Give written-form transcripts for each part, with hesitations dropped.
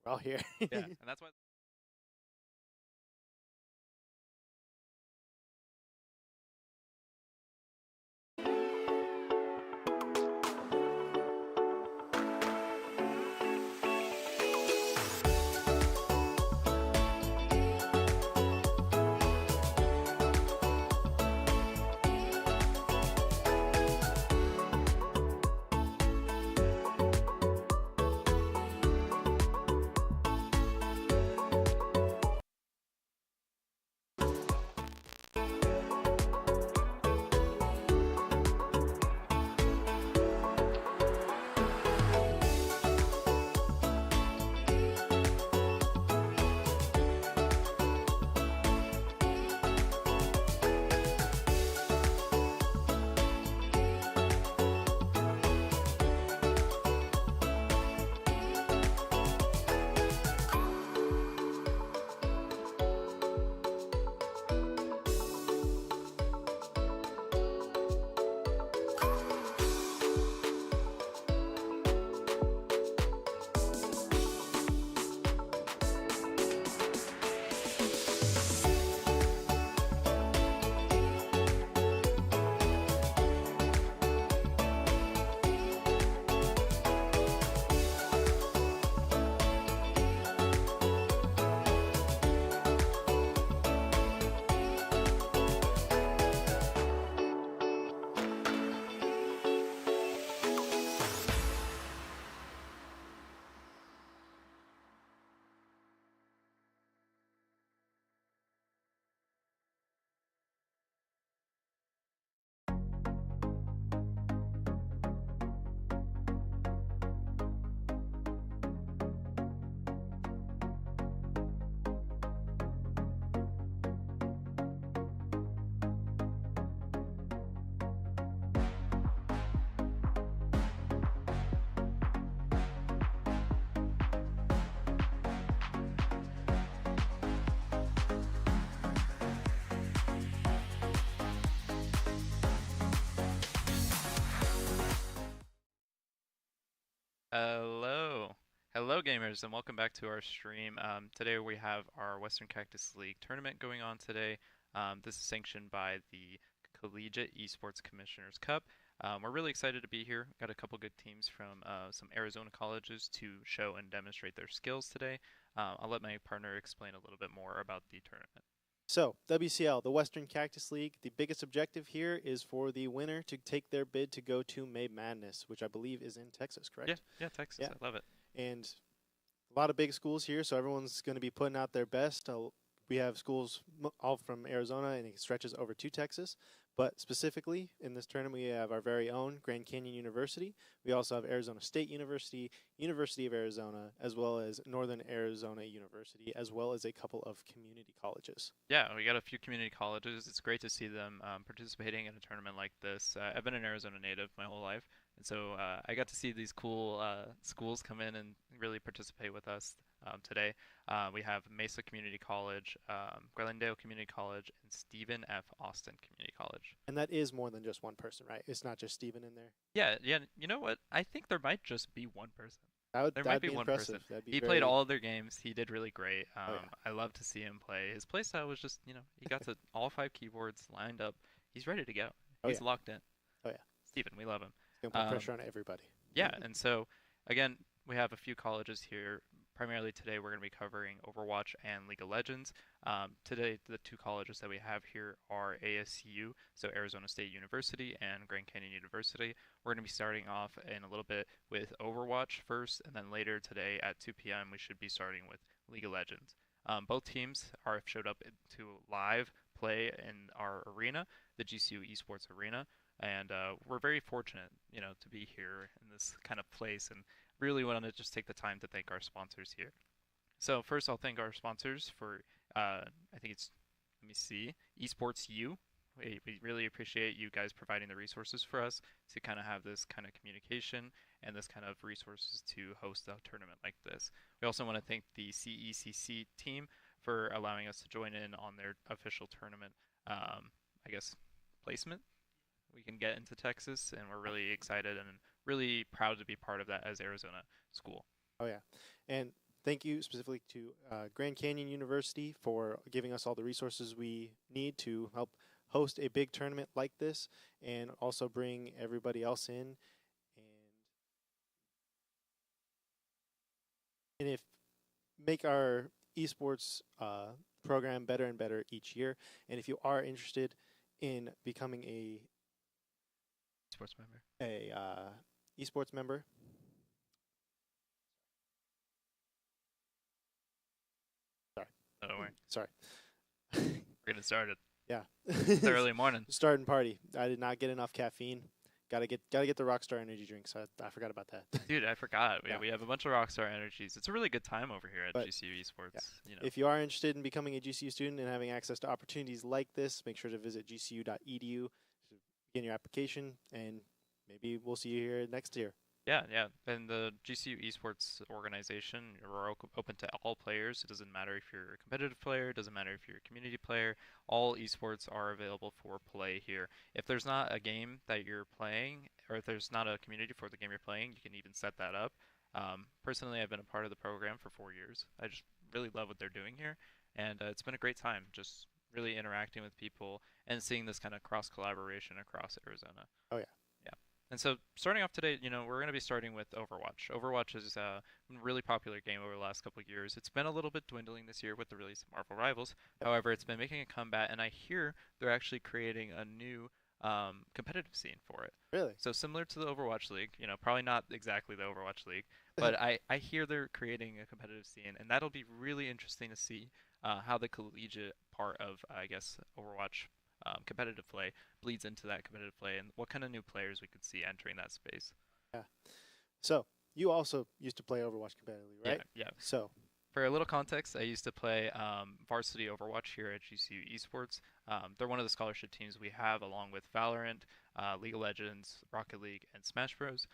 We're all here. Yeah, and that's why. Hello. Hello, gamers, and welcome back to our stream. Today we have our Western Cactus League tournament going on today. This is sanctioned by the Collegiate Esports Commissioners Cup. We're really excited to be here. Got a couple good teams from some Arizona colleges to show and demonstrate their skills today. I'll let my partner explain a little bit more about the tournament. So, WCL, the Western Cactus League, the biggest objective here is for the winner to take their bid to go to May Madness, which I believe is in Texas, correct? Yeah, Texas. Yeah. I love it. And a lot of big schools here, so everyone's going to be putting out their best. We have schools all from Arizona, and it stretches over to Texas. But specifically, in this tournament, we have our very own Grand Canyon University. We also have Arizona State University, University of Arizona, as well as Northern Arizona University, as well as a couple of community colleges. Yeah, we got a few community colleges. It's great to see them participating in a tournament like this. I've been an Arizona native my whole life, and so I got to see these cool schools come in and really participate with us today. We have Mesa Community College, Glendale Community College, and Stephen F. Austin Community College. And that is more than just one person, right? It's not just Steven in there. Yeah. You know what? I think there might just be one person. There might That'd be be one impressive. person. That'd be He very. played all of their games. He did really great. Oh yeah. I love to see him play. His play style was just, he got to all 5 keyboards lined up. He's ready to go. Oh He's yeah. locked in. Oh yeah. Steven, we love him. It's gonna put Um, pressure on everybody. yeah, and so again, we have a few colleges here. Primarily today, we're going to be covering Overwatch and League of Legends. Today, the two colleges that we have here are ASU, so Arizona State University, and Grand Canyon University. We're going to be starting off in a little bit with Overwatch first, and then later today at 2 p.m. we should be starting with League of Legends. Both teams have showed up to live play in our arena, the GCU Esports Arena, and we're very fortunate, to be here in this kind of place, and really want to just take the time to thank our sponsors here. So first, I'll thank our sponsors for, I think it's, let me see, Esports U. We really appreciate you guys providing the resources for us to kind of have this kind of communication and this kind of resources to host a tournament like this. We also want to thank the CECC team for allowing us to join in on their official tournament, I guess, placement. We can get into Texas, and we're really excited and really proud to be part of that as Arizona school. Oh yeah. And thank you specifically to Grand Canyon University for giving us all the resources we need to help host a big tournament like this, and also bring everybody else in. And if make our esports program better and better each year. And if you are interested in becoming Sports member. esports member, sorry, No, don't worry. sorry, We're getting started. yeah, It's the early morning. starting party. I did not get enough caffeine. Gotta get the Rockstar Energy drinks. I forgot about that. Dude, I forgot. Yeah. We have a bunch of Rockstar Energies. It's a really good time over here at But, GCU Esports. yeah. You know. If you are interested in becoming a GCU student and having access to opportunities like this, make sure to visit gcu.edu to begin your application, and maybe we'll see you here next year. Yeah, yeah. And the GCU Esports organization, we're open to all players. It doesn't matter if you're a competitive player, it doesn't matter if you're a community player. All esports are available for play here. If there's not a game that you're playing, or if there's not a community for the game you're playing, you can even set that up. Personally, I've been a part of the program for 4 years. I just really love what they're doing here, and it's been a great time just really interacting with people and seeing this kind of cross collaboration across Arizona. Oh yeah. Yeah. And so starting off today, we're going to be starting with Overwatch. Overwatch is a really popular game over the last couple of years. It's been a little bit dwindling this year with the release of Marvel Rivals. However, it's been making a comeback, and I hear they're actually creating a new competitive scene for it. Really? So similar to the Overwatch League, probably not exactly the Overwatch League, but I hear they're creating a competitive scene, and that'll be really interesting to see how the collegiate part of, I guess, Overwatch competitive play bleeds into that competitive play, and what kind of new players we could see entering that space. Yeah. So you also used to play Overwatch competitively, right? Yeah, yeah. So For a little context, I used to play varsity Overwatch here at GCU Esports. They're one of the scholarship teams we have, along with Valorant, League of Legends, Rocket League, and Smash Bros.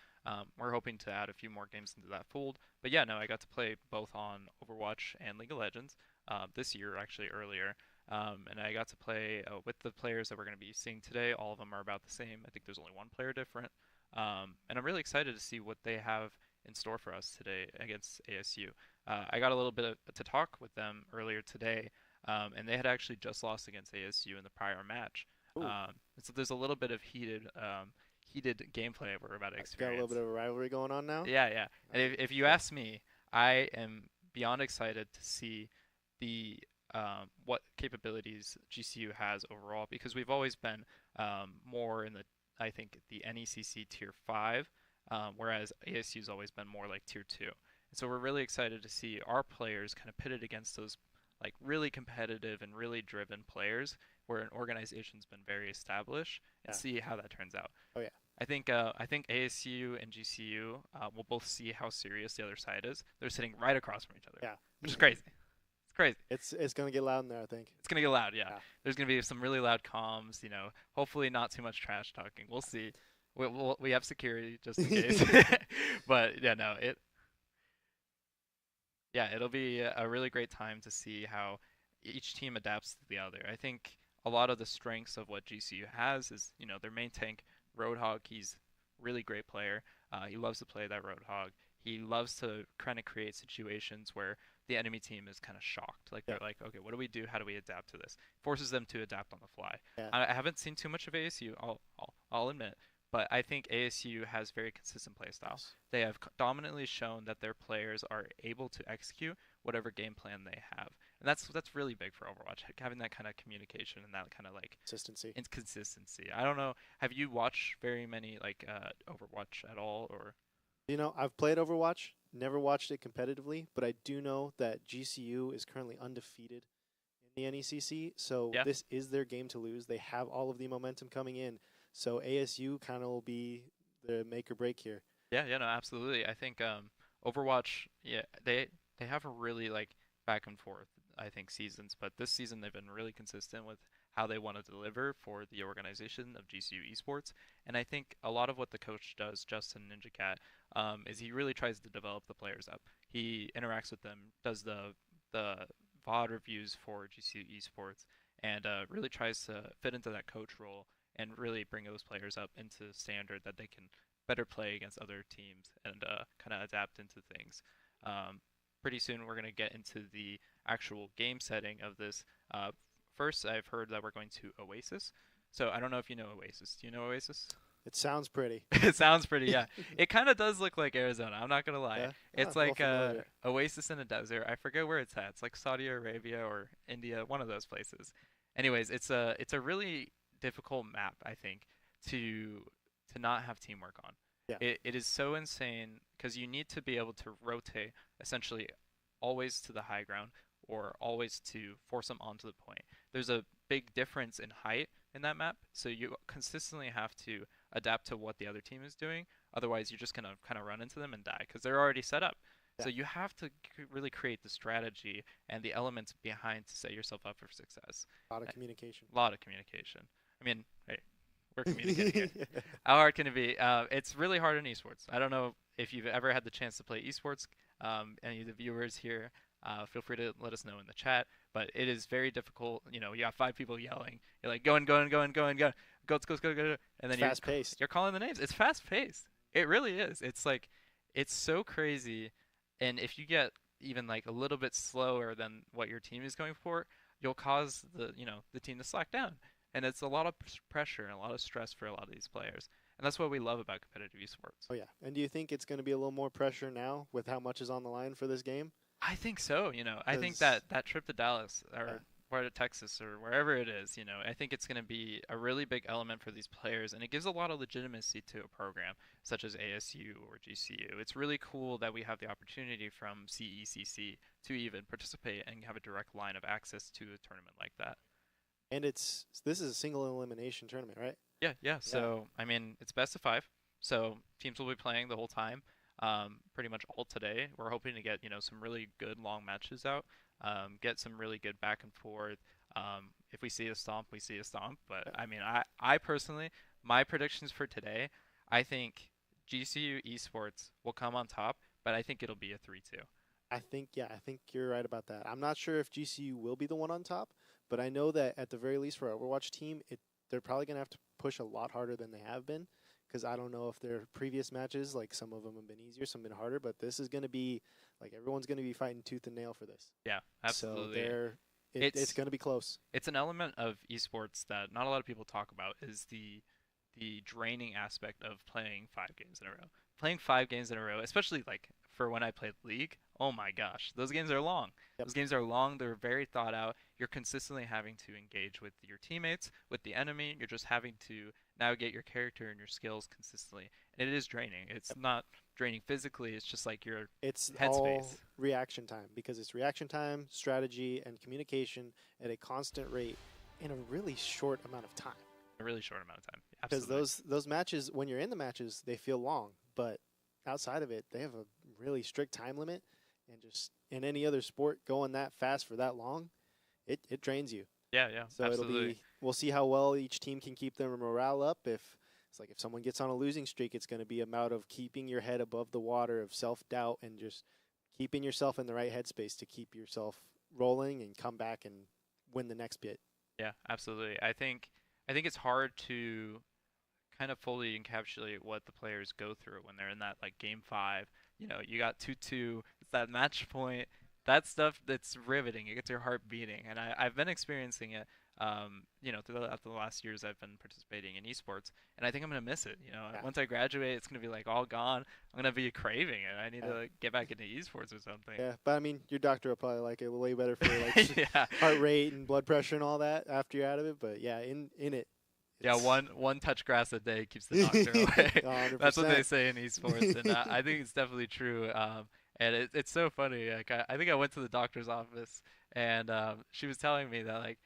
We're hoping to add a few more games into that fold. But yeah, no, I got to play both on Overwatch and League of Legends this year, actually earlier. And I got to play with the players that we're going to be seeing today. All of them are about the same. I think there's only one player different. And I'm really excited to see what they have in store for us today against ASU. I got a little bit to talk with them earlier today, and they had actually just lost against ASU in the prior match. So there's a little bit of heated gameplay we're about to experience. got a little bit of a rivalry going on now. Yeah, yeah. And if you ask me, I am beyond excited to see the what capabilities GCU has overall, because we've always been more in I think the NECC tier 5, whereas ASU's always been more like tier 2. And so we're really excited to see our players kind of pitted against those like really competitive and really driven players where an organization's been very established, and see how that turns out. Oh yeah. I think ASU and GCU will both see how serious the other side is. They're sitting right across from each other. Yeah. Which is crazy. Crazy. It's gonna get loud in there, I think. It's gonna get loud, yeah. There's gonna be some really loud comms, hopefully not too much trash talking. We'll see. We have security just in case. But yeah, no, it'll be a really great time to see how each team adapts to the other. I think a lot of the strengths of what GCU has is, their main tank, Roadhog. He's a really great player. He loves to play that Roadhog. He loves to kind of create situations where the enemy team is kind of shocked. Like they're like, okay, what do we do? How do we adapt to this? Forces them to adapt on the fly. Yeah. I haven't seen too much of ASU. I'll admit, but I think ASU has very consistent play styles. They have dominantly shown that their players are able to execute whatever game plan they have, and that's really big for Overwatch. Having that kind of communication and that kind of like consistency. I don't know. Have you watched very many like Overwatch at all, or? I've played Overwatch, never watched it competitively, but I do know that GCU is currently undefeated in the NECC, so this is their game to lose. They have all of the momentum coming in, so ASU kind of will be the make or break here. Yeah, no, absolutely. I think Overwatch, they have a really like back and forth, I think, seasons, but this season they've been really consistent with how they want to deliver for the organization of GCU Esports. And I think a lot of what the coach does, Justin Ninja Cat, is he really tries to develop the players up. He interacts with them, does the VOD reviews for GCU Esports, and really tries to fit into that coach role and really bring those players up into standard that they can better play against other teams and kind of adapt into things. pretty soon we're going to get into the actual game setting of this. Uh, First, I've heard that we're going to Oasis. So I don't know if you know Oasis. Do you know Oasis? It sounds pretty. It sounds pretty, yeah. It kind of does look like Arizona. I'm not gonna lie. Yeah. It's Well like familiar. Oasis in a desert. I forget where it's at. It's like Saudi Arabia or India, one of those places. Anyways, it's a really difficult map, I think, to to not have teamwork on. Yeah. It is so insane because you need to be able to rotate essentially always to the high ground or always to force them onto the point. There's a big difference in height in that map, so you consistently have to adapt to what the other team is doing. Otherwise, you're just gonna kind of run into them and die because they're already set up. Yeah. So you have to really create the strategy and the elements behind to set yourself up for success. A lot of communication. A lot of communication. I mean, hey, we're communicating here. How hard can it be? It's really hard in esports. I don't know if you've ever had the chance to play esports. Any of the viewers here, feel free to let us know in the chat. But it is very difficult. You know, you have 5 people yelling. You're like, going, going, going, going, go, go, and then Fast paced. you're calling the names. It's fast paced. It really is. It's like, it's so crazy. And if you get even like a little bit slower than what your team is going for, you'll cause the team to slack down. And it's a lot of pressure and a lot of stress for a lot of these players. And that's what we love about competitive esports. Oh yeah. And do you think it's going to be a little more pressure now with how much is on the line for this game? I think so. I think 'Cause- that trip to Dallas or to Texas or wherever it is, I think it's going to be a really big element for these players, and it gives a lot of legitimacy to a program such as ASU or GCU. It's really cool that we have the opportunity from CECC to even participate and have a direct line of access to a tournament like that. And this is a single elimination tournament, right? Yeah. So, I mean, it's best of 5. So teams will be playing the whole time, pretty much all today. We're hoping to get, some really good long matches out, get some really good back and forth. If we see a stomp, we see a stomp. But, I mean, I personally, my predictions for today, I think GCU Esports will come on top, but I think it'll be a 3-2. I think you're right about that. I'm not sure if GCU will be the one on top, but I know that at the very least for our Overwatch team, they're probably going to have to push a lot harder than they have been, because I don't know if their previous matches, like some of them have been easier, some have been harder, but this is going to be, like, everyone's going to be fighting tooth and nail for this. Yeah, absolutely. So it's going to be close. It's an element of esports that not a lot of people talk about, is the draining aspect of playing 5 games in a row. Playing 5 games in a row, especially like for when I played League, oh my gosh, those games are long. Yep. Those games are long, they're very thought out. You're consistently having to engage with your teammates, with the enemy. You're just having to navigate your character and your skills consistently. And it is draining. It's not draining physically, it's just like your It's headspace. all reaction time, because it's reaction time, strategy, and communication at a constant rate in a really short amount of time. A really short amount of time. Because Absolutely. those matches, when you're in the matches, they feel long, but outside of it, they have a really strict time limit, and just in any other sport, going that fast for that long, it drains you. Yeah, So absolutely. we'll see how well each team can keep their morale up. If someone gets on a losing streak, it's going to be about of keeping your head above the water, of self-doubt, and just keeping yourself in the right headspace to keep yourself rolling and come back and win the next bit. Yeah, absolutely. I think it's hard to kind of fully encapsulate what the players go through when they're in that like game 5. You got 2-2. It's that match point. That stuff that's riveting. It gets your heart beating, and I've been experiencing it. Throughout the last years I've been participating in esports, and I think I'm gonna miss it. Yeah. Once I graduate, it's gonna be like all gone. I'm gonna be craving it. I need to like, get back into esports or something. Yeah, but I mean, your doctor will probably like it way better for like Yeah. heart rate and blood pressure and all that after you're out of it. But yeah, in it. Yeah, one touch grass a day keeps the doctor away. 100%. That's what they say in esports, and I think it's definitely true. And it's so funny. Like I think I went to the doctor's office, and she was telling me that like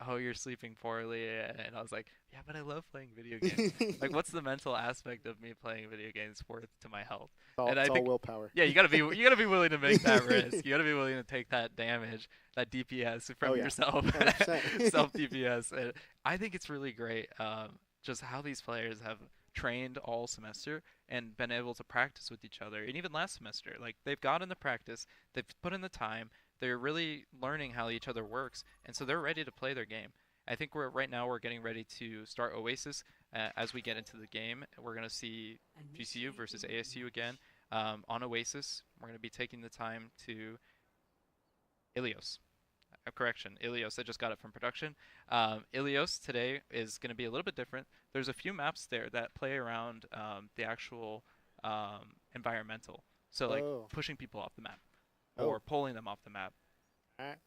oh, you're sleeping poorly, and I was like, yeah, but I love playing video games. Like, what's the mental aspect of me playing video games worth to my health? It's I all think willpower. Yeah, you gotta be willing to make that risk. You gotta be willing to take that damage, that DPS from yourself, 100%. self DPS. And I think it's really great, just how these players have trained all semester and been able to practice with each other. And even last semester, like they've gotten the practice, they've put in the time, they're really learning how each other works, and so they're ready to play their game. I think right now we're getting ready to start Oasis. As we get into the game, we're going to see GCU versus ASU again on Oasis. we're going to be taking the time to Ilios. Correction, Ilios. I just got it from production. Ilios today is going to be a little bit different. There's a few maps there that play around the actual environmental. So like Oh. pushing people off the map Oh. or pulling them off the map. All right.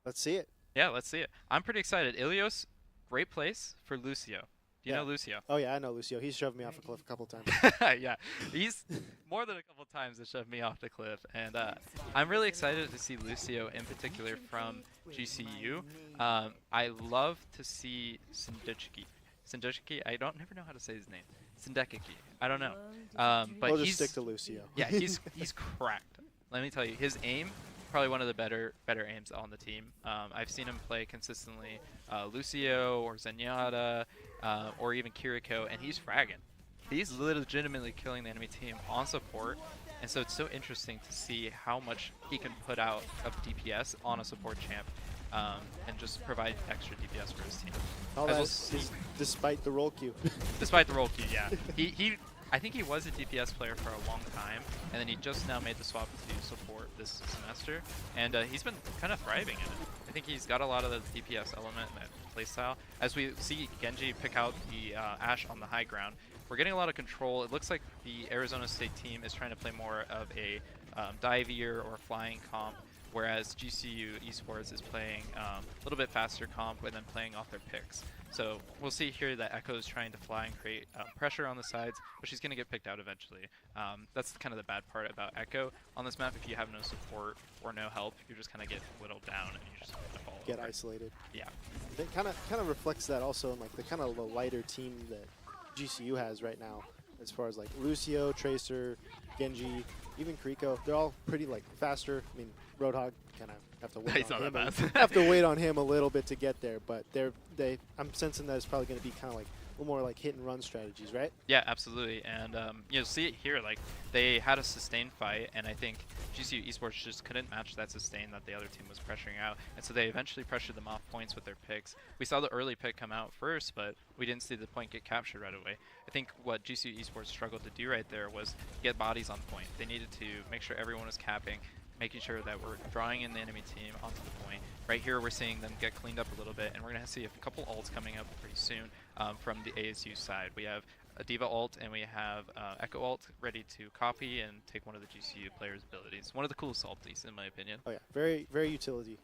Let's see it. Yeah, let's see it. I'm pretty excited. Ilios, great place for Lucio. Do you Yeah. know Lucio? Oh yeah, I know Lucio. He's shoved me off a cliff a couple times. Yeah, he's more than a couple times to shove me off the cliff, and I'm really excited to see Lucio in particular from GCU. I love to see Sindechiki. I don't never know how to say his name. Sindekiki. I don't know. But We'll just he's stick to Lucio. yeah, he's cracked. Let me tell you, his aim probably one of the better aims on the team. I've seen him play consistently Lucio or Zenyatta or even Kiriko, and he's fragging. He's legitimately killing the enemy team on support, and so it's so interesting to see how much he can put out of DPS on a support champ and just provide extra DPS for his team. All that is despite the roll queue. Despite the roll queue, yeah. I think he was a DPS player for a long time, and then he just now made the swap to support this semester, and he's been kind of thriving in it. I think he's got a lot of the DPS element and that playstyle. As we see Genji pick out the Ashe on the high ground, we're getting a lot of control. It looks like the Arizona State team is trying to play more of a divier or flying comp, whereas GCU Esports is playing a little bit faster comp and then playing off their picks. So we'll see here that Echo is trying to fly and create pressure on the sides, but she's going to get picked out eventually. That's kind of the bad part about Echo on this map. If you have no support or no help, you just kind of get whittled down and you just fall Get over. isolated. Yeah. It kind of reflects that also in like the kind of the lighter team that GCU has right now, as far as like Lucio, Tracer, Genji, even Kiriko. They're all pretty like faster. I mean, Roadhog kind of have to wait He's on not him. that fast. Have to wait on him a little bit to get there, but I'm sensing that it's probably going to be kind of like a little more like hit and run strategies, right? Yeah, absolutely. And you'll see it here, like they had a sustained fight, and I think GCU Esports just couldn't match that sustain that the other team was pressuring out, and so they eventually pressured them off points with their picks. We saw the early pick come out first, but we didn't see the point get captured right away. I think what GCU Esports struggled to do right there was get bodies on point. They needed to make sure everyone was capping, making sure that we're drawing in the enemy team onto the point. Right here we're seeing them get cleaned up a little bit, and we're going to see a couple ults coming up pretty soon from the ASU side. We have a Diva ult and we have Echo ult ready to copy and take one of the GCU players' abilities. One of the coolest ulties in my opinion. Oh yeah, very, very utility.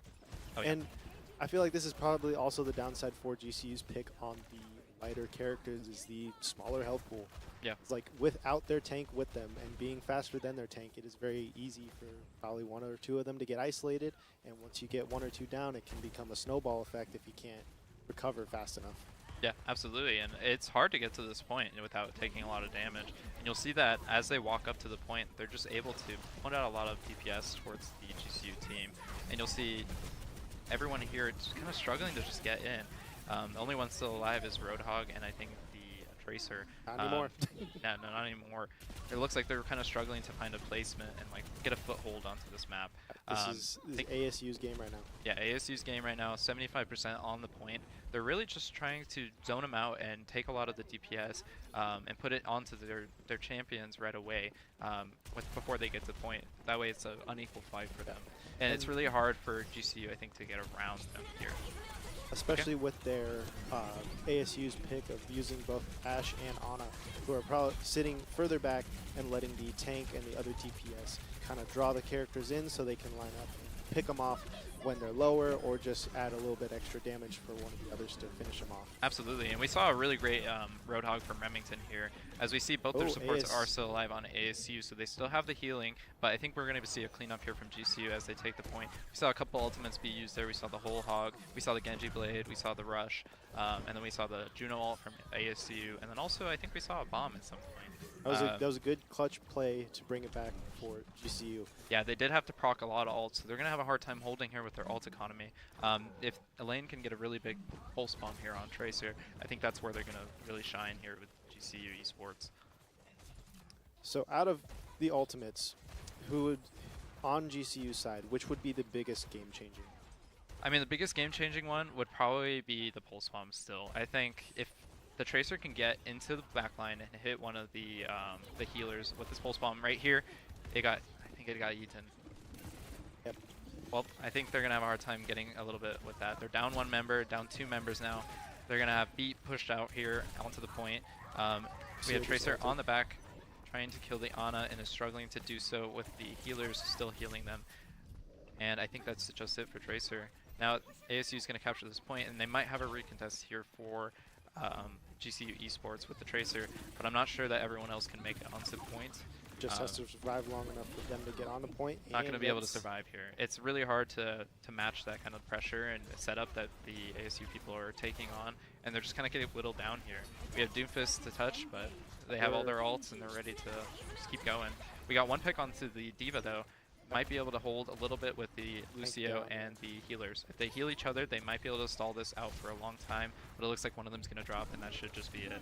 Oh, yeah. And I feel like this is probably also the downside for GCU's pick on the lighter characters is the smaller health pool. Yeah. It's like without their tank with them and being faster than their tank, it is very easy for probably one or two of them to get isolated. And once you get one or two down, it can become a snowball effect if you can't recover fast enough. Yeah, absolutely, and it's hard to get to this point without taking a lot of damage. And you'll see that as they walk up to the point, they're just able to put out a lot of DPS towards the GCU team. And you'll see everyone here just kind of struggling to just get in. The only one still alive is Roadhog, and I think the Tracer. Not anymore. Yeah, no, not anymore. It looks like they're kind of struggling to find a placement and like get a foothold onto this map. This is ASU's game right now. Yeah, ASU's game right now, 75% on the point. They're really just trying to zone them out and take a lot of the DPS and put it onto their champions right away before they get to the point. That way it's an unequal fight for them. And it's really hard for GCU, I think, to get around them here. Especially with their ASU's pick of using both Ashe and Ana, who are probably sitting further back and letting the tank and the other DPS kind of draw the characters in so they can line up and pick them off when they're lower, or just add a little bit extra damage for one of the others to finish them off. Absolutely, and we saw a really great Roadhog from Remington here. As we see, both their supports are still alive on ASU, so they still have the healing, but I think we're going to see a cleanup here from GCU as they take the point. We saw a couple ultimates be used there. We saw the whole hog, we saw the Genji Blade, we saw the Rush, and then we saw the Juno ult from ASU, and then also I think we saw a bomb at some point. That was a good clutch play to bring it back for GCU. Yeah, they did have to proc a lot of ults, so they're going to have a hard time holding here with their ult economy. If Elaine can get a really big pulse bomb here on Tracer, I think that's where they're going to really shine here with GCU Esports. So out of the ultimates, who would, on GCU's side, which would be the biggest game-changing? I mean, the biggest game-changing one would probably be the pulse bomb still. I think if the Tracer can get into the backline and hit one of the healers with this pulse bomb right here, I think think it got eaten. Yep. Well, I think they're going to have a hard time getting a little bit with that. They're down 1 member, down 2 members now. They're going to have Beat pushed out here onto the point. We have Tracer on the back trying to kill the Ana and is struggling to do so with the healers still healing them. And I think that's just it for Tracer. Now ASU is going to capture this point, and they might have a recontest here for GCU Esports with the Tracer, but I'm not sure that everyone else can make it onto point. Just has to survive long enough for them to get on the point. Not going to be able to survive here. It's really hard to match that kind of pressure and setup that the ASU people are taking on, and they're just kind of getting whittled down here. We have Doomfist to touch, but they have all their ults and they're ready to just keep going. We got 1 pick onto the D.Va though. Might be able to hold a little bit with the Lucio and the healers. If they heal each other, they might be able to stall this out for a long time, but it looks like one of them's going to drop, and that should just be it.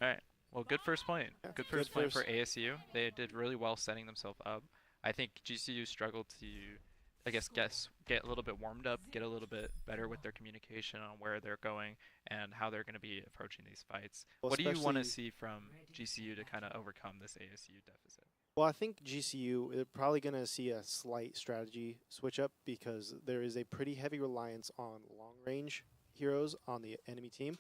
Alright. Well, good first point. Yeah, good first point for ASU. They did really well setting themselves up. I think GCU struggled to, I guess, get a little bit warmed up, get a little bit better with their communication on where they're going and how they're going to be approaching these fights. Well, what do you want to see from GCU to kind of overcome this ASU deficit? Well, I think GCU is probably going to see a slight strategy switch up because there is a pretty heavy reliance on long-range heroes on the enemy team.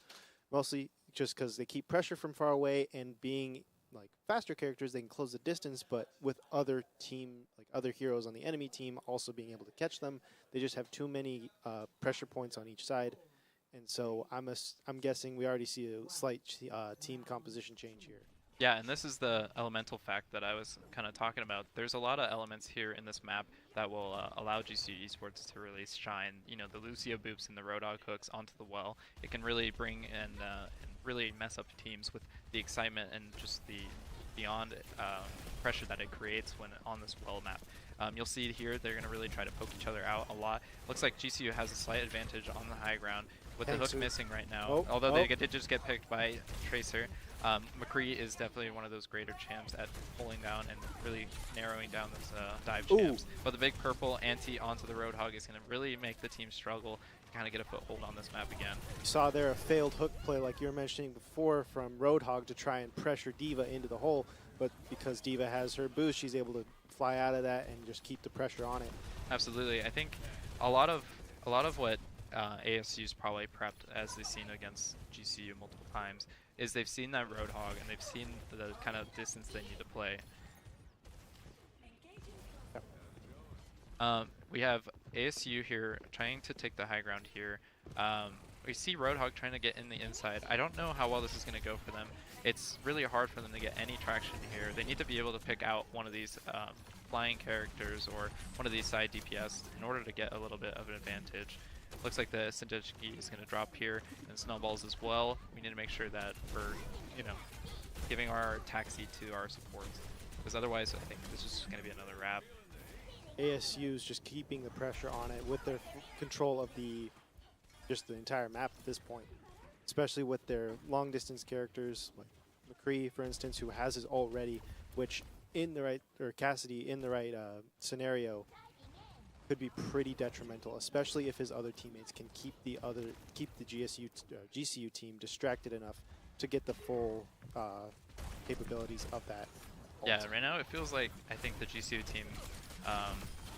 Mostly just because they keep pressure from far away, and being like faster characters, they can close the distance, but with other heroes on the enemy team also being able to catch them, they just have too many pressure points on each side. And so I'm guessing we already see a slight team composition change here. Yeah, and this is the elemental fact that I was kind of talking about. There's a lot of elements here in this map that will allow GCU Esports to really shine. You know, the Lucio boops and the Roadhog hooks onto the well. It can really bring and really mess up teams with the excitement and just the beyond pressure that it creates when on this well map. You'll see here they're going to really try to poke each other out a lot. Looks like GCU has a slight advantage on the high ground with the hook missing right now. Although they did just get picked by Tracer. McCree is definitely one of those greater champs at pulling down and really narrowing down those dive champs. But the big purple anti onto the Roadhog is going to really make the team struggle to kind of get a foothold on this map again. You saw there a failed hook play like you were mentioning before from Roadhog to try and pressure D.Va into the hole, but because D.Va has her boost, she's able to fly out of that and just keep the pressure on it. Absolutely. I think a lot of what ASU's probably prepped as they've seen against GCU multiple times is they've seen that Roadhog and they've seen the kind of distance they need to play. We have ASU here trying to take the high ground here. We see Roadhog trying to get in the inside. I don't know how well this is going to go for them. It's really hard for them to get any traction here. They need to be able to pick out one of these flying characters or one of these side DPS in order to get a little bit of an advantage. Looks like the Sindechki is going to drop here, and Snowballs as well. We need to make sure that we're, giving our taxi to our supports, because otherwise I think this is going to be another wrap. ASU is just keeping the pressure on it with their control of the entire map at this point, especially with their long distance characters like McCree, for instance, who has his ult ready, which in the right, or Cassidy in the right scenario could be pretty detrimental, especially if his other teammates can keep the GCU team distracted enough to get the full capabilities of that ult. Yeah, right now it feels like I think the GCU team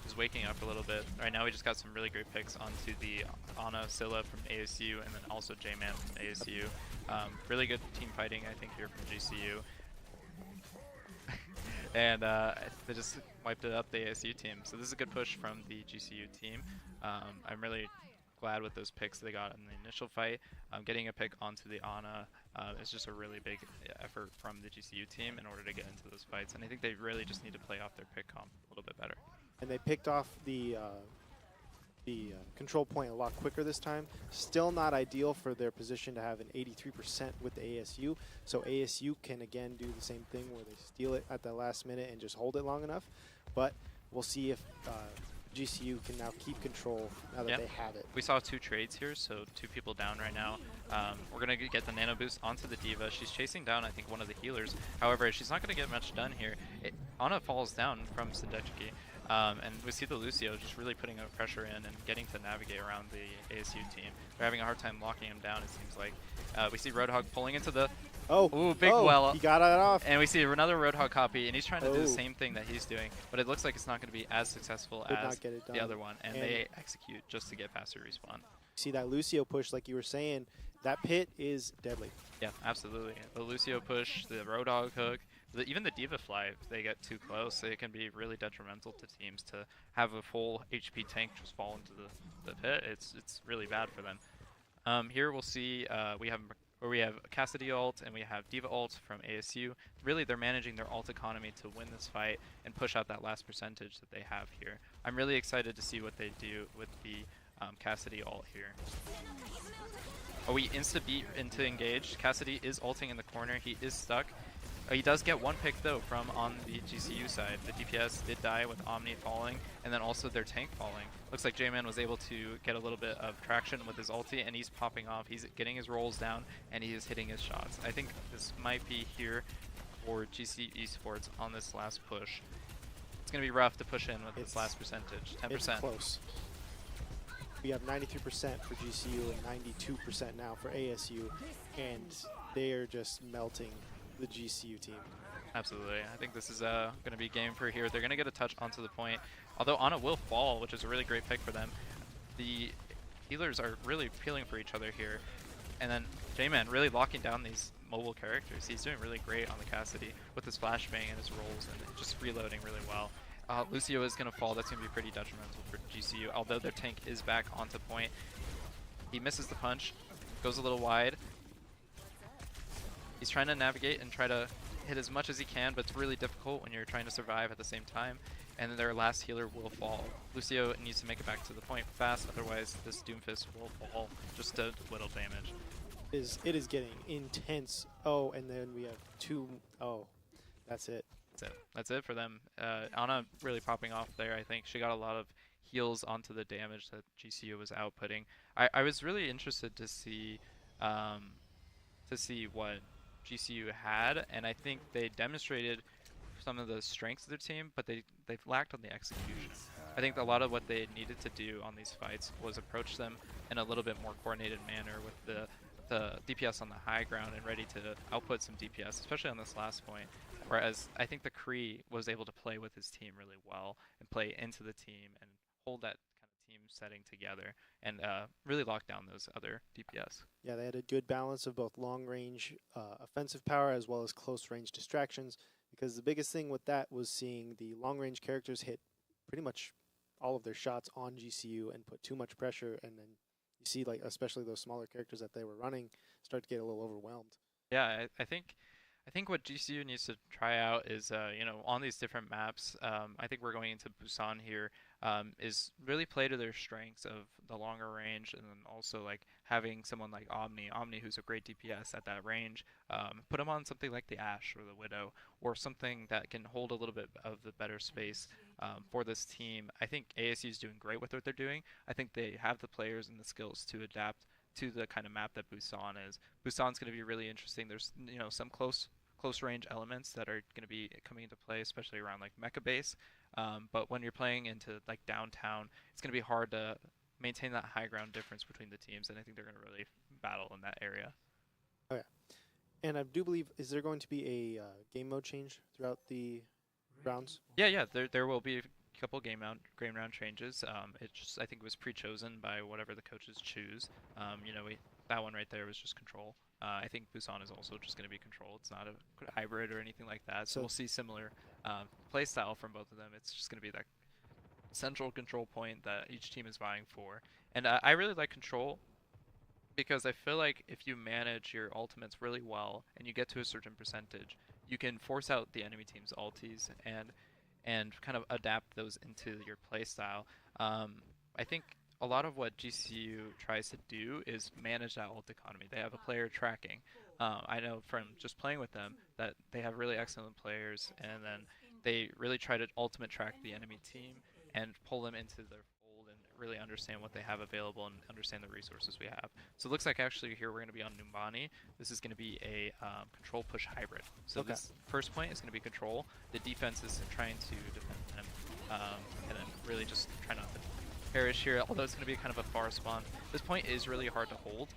is waking up a little bit. Right now we just got some really great picks onto the Ana Scylla from ASU and then also J-Man from ASU. Really good team fighting, I think, here from GCU. And they just wiped it up, the ASU team. So this is a good push from the GCU team. I'm really glad with those picks they got in the initial fight. Getting a pick onto the Ana is just a really big effort from the GCU team in order to get into those fights. And I think they really just need to play off their pick comp a little bit better. And they picked off the control point a lot quicker this time. Still not ideal for their position to have an 83% with the ASU. So ASU can again do the same thing where they steal it at the last minute and just hold it long enough. But we'll see if GCU can now keep control now that they have it. We saw 2 trades here, so 2 people down right now. We're going to get the nano boost onto the D.Va. She's chasing down, I think, one of the healers. However, she's not going to get much done here. Ana falls down from Sindechki. And we see the Lucio just really putting a pressure in and getting to navigate around the ASU team. They're having a hard time locking him down, it seems like. We see Roadhog pulling into the Oh, Ooh, big oh, well. he got it off. And we see another Roadhog copy, and he's trying to do the Oh. same thing that he's doing, but it looks like it's not going to be as successful Did as not get it the done. other one, and they execute just to get faster respawn. See that Lucio push, like you were saying, that pit is deadly. Yeah, absolutely. The Lucio push, the Roadhog hook, even the Diva Fly, if they get too close, it can be really detrimental to teams to have a full HP tank just fall into the pit. It's really bad for them. Here we'll see we have Cassidy ult and we have Diva ult from ASU. Really, they're managing their ult economy to win this fight and push out that last percentage that they have here. I'm really excited to see what they do with the Cassidy ult here. Oh, we insta-beat into engage. Cassidy is ulting in the corner. He is stuck. He does get one pick though from on the GCU side. The DPS did die with Omni falling, and then also their tank falling. Looks like J-Man was able to get a little bit of traction with his ulti, and he's popping off. He's getting his rolls down, and he is hitting his shots. I think this might be here for GC Esports on this last push. It's going to be rough to push in with this last percentage, 10%. It's close. We have 93% for GCU and 92% now for ASU, and they are just melting the GCU team. Absolutely. I think this is going to be game for here. They're going to get a touch onto the point, although Ana will fall, which is a really great pick for them. The healers are really peeling for each other here, and then J-Man really locking down these mobile characters. He's doing really great on the Cassidy with his flashbang and his rolls and just reloading really well. Lucio is going to fall. That's going to be pretty detrimental for GCU, although their tank is back onto point. He misses the punch, goes a little wide. He's trying to navigate and try to hit as much as he can, but it's really difficult when you're trying to survive at the same time. And then their last healer will fall. Lucio needs to make it back to the point fast, otherwise this Doomfist will fall just a little damage. It is getting intense. Oh, and then we have two. Oh, that's it. That's it for them. Ana really popping off there, I think. She got a lot of heals onto the damage that GCU was outputting. I was really interested to see what GCU had, and I think they demonstrated some of the strengths of their team, but they've lacked on the execution. I think a lot of what they needed to do on these fights was approach them in a little bit more coordinated manner with the DPS on the high ground and ready to output some DPS, especially on this last point. Whereas I think the Kree was able to play with his team really well and play into the team and hold that kind of team setting together and really lock down those other DPS. Yeah, they had a good balance of both long-range offensive power as well as close-range distractions, because the biggest thing with that was seeing the long-range characters hit pretty much all of their shots on GCU and put too much pressure, and then you see, like, especially those smaller characters that they were running start to get a little overwhelmed. Yeah, I think what GCU needs to try out is, on these different maps, I think we're going into Busan here, is really play to their strengths of the longer range, and then also like having someone like Omni who's a great DPS at that range, put him on something like the Ashe or the Widow, or something that can hold a little bit of the better space for this team. I think ASU is doing great with what they're doing. I think they have the players and the skills to adapt to the kind of map that Busan is. Busan's going to be really interesting. There's some close range elements that are going to be coming into play, especially around like mecha base. But when you're playing into like downtown, it's going to be hard to maintain that high ground difference between the teams, and I think they're going to really battle in that area. Oh yeah, and I do believe, is there going to be a game mode change throughout the rounds? Yeah, there will be a couple game round changes. It just, I think, was pre-chosen by whatever the coaches choose. That one right there was just control. I think Busan is also just going to be control. It's not a hybrid or anything like that. So we'll see similar play style from both of them. It's just going to be that central control point that each team is vying for. And I really like control because I feel like if you manage your ultimates really well and you get to a certain percentage, you can force out the enemy team's ultis and kind of adapt those into your play style. I think a lot of what GCU tries to do is manage that ult economy. They have a player tracking. I know from just playing with them that they have really excellent players, and then they really try to ultimate track the enemy team and pull them into their fold and really understand what they have available and understand the resources we have. So it looks like actually here we're going to be on Numbani. This is going to be a control push hybrid. So this first point is going to be control. The defense is trying to defend them, and then really just try not to perish here, although it's going to be kind of a far spawn. This point is really hard to hold.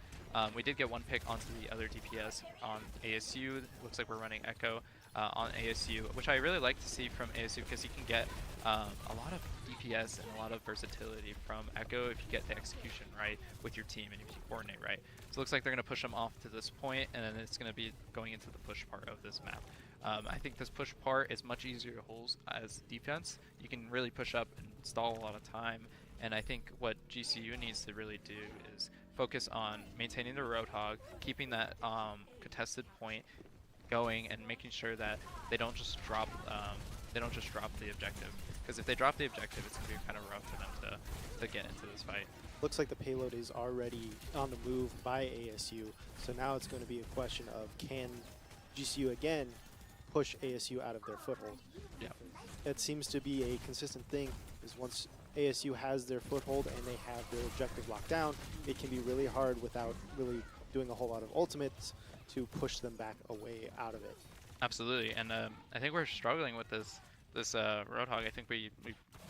We did get one pick onto the other DPS on ASU. Looks like we're running Echo on ASU, which I really like to see from ASU because you can get a lot of DPS and a lot of versatility from Echo if you get the execution right with your team and if you coordinate right. So it looks like they're going to push them off to this point, and then it's going to be going into the push part of this map. I think this push part is much easier to hold as defense. You can really push up and stall a lot of time, and I think what GCU needs to really do is focus on maintaining the Roadhog, keeping that contested point going, and making sure that they don't just drop the objective. Because if they drop the objective, it's going to be kind of rough for them to get into this fight. Looks like the payload is already on the move by ASU, so now it's going to be a question of can GCU again push ASU out of their foothold. Yeah. It seems to be a consistent thing, is once ASU has their foothold and they have their objective locked down, it can be really hard without really doing a whole lot of ultimates to push them back away out of it. Absolutely, and I think we're struggling with this Roadhog. I think we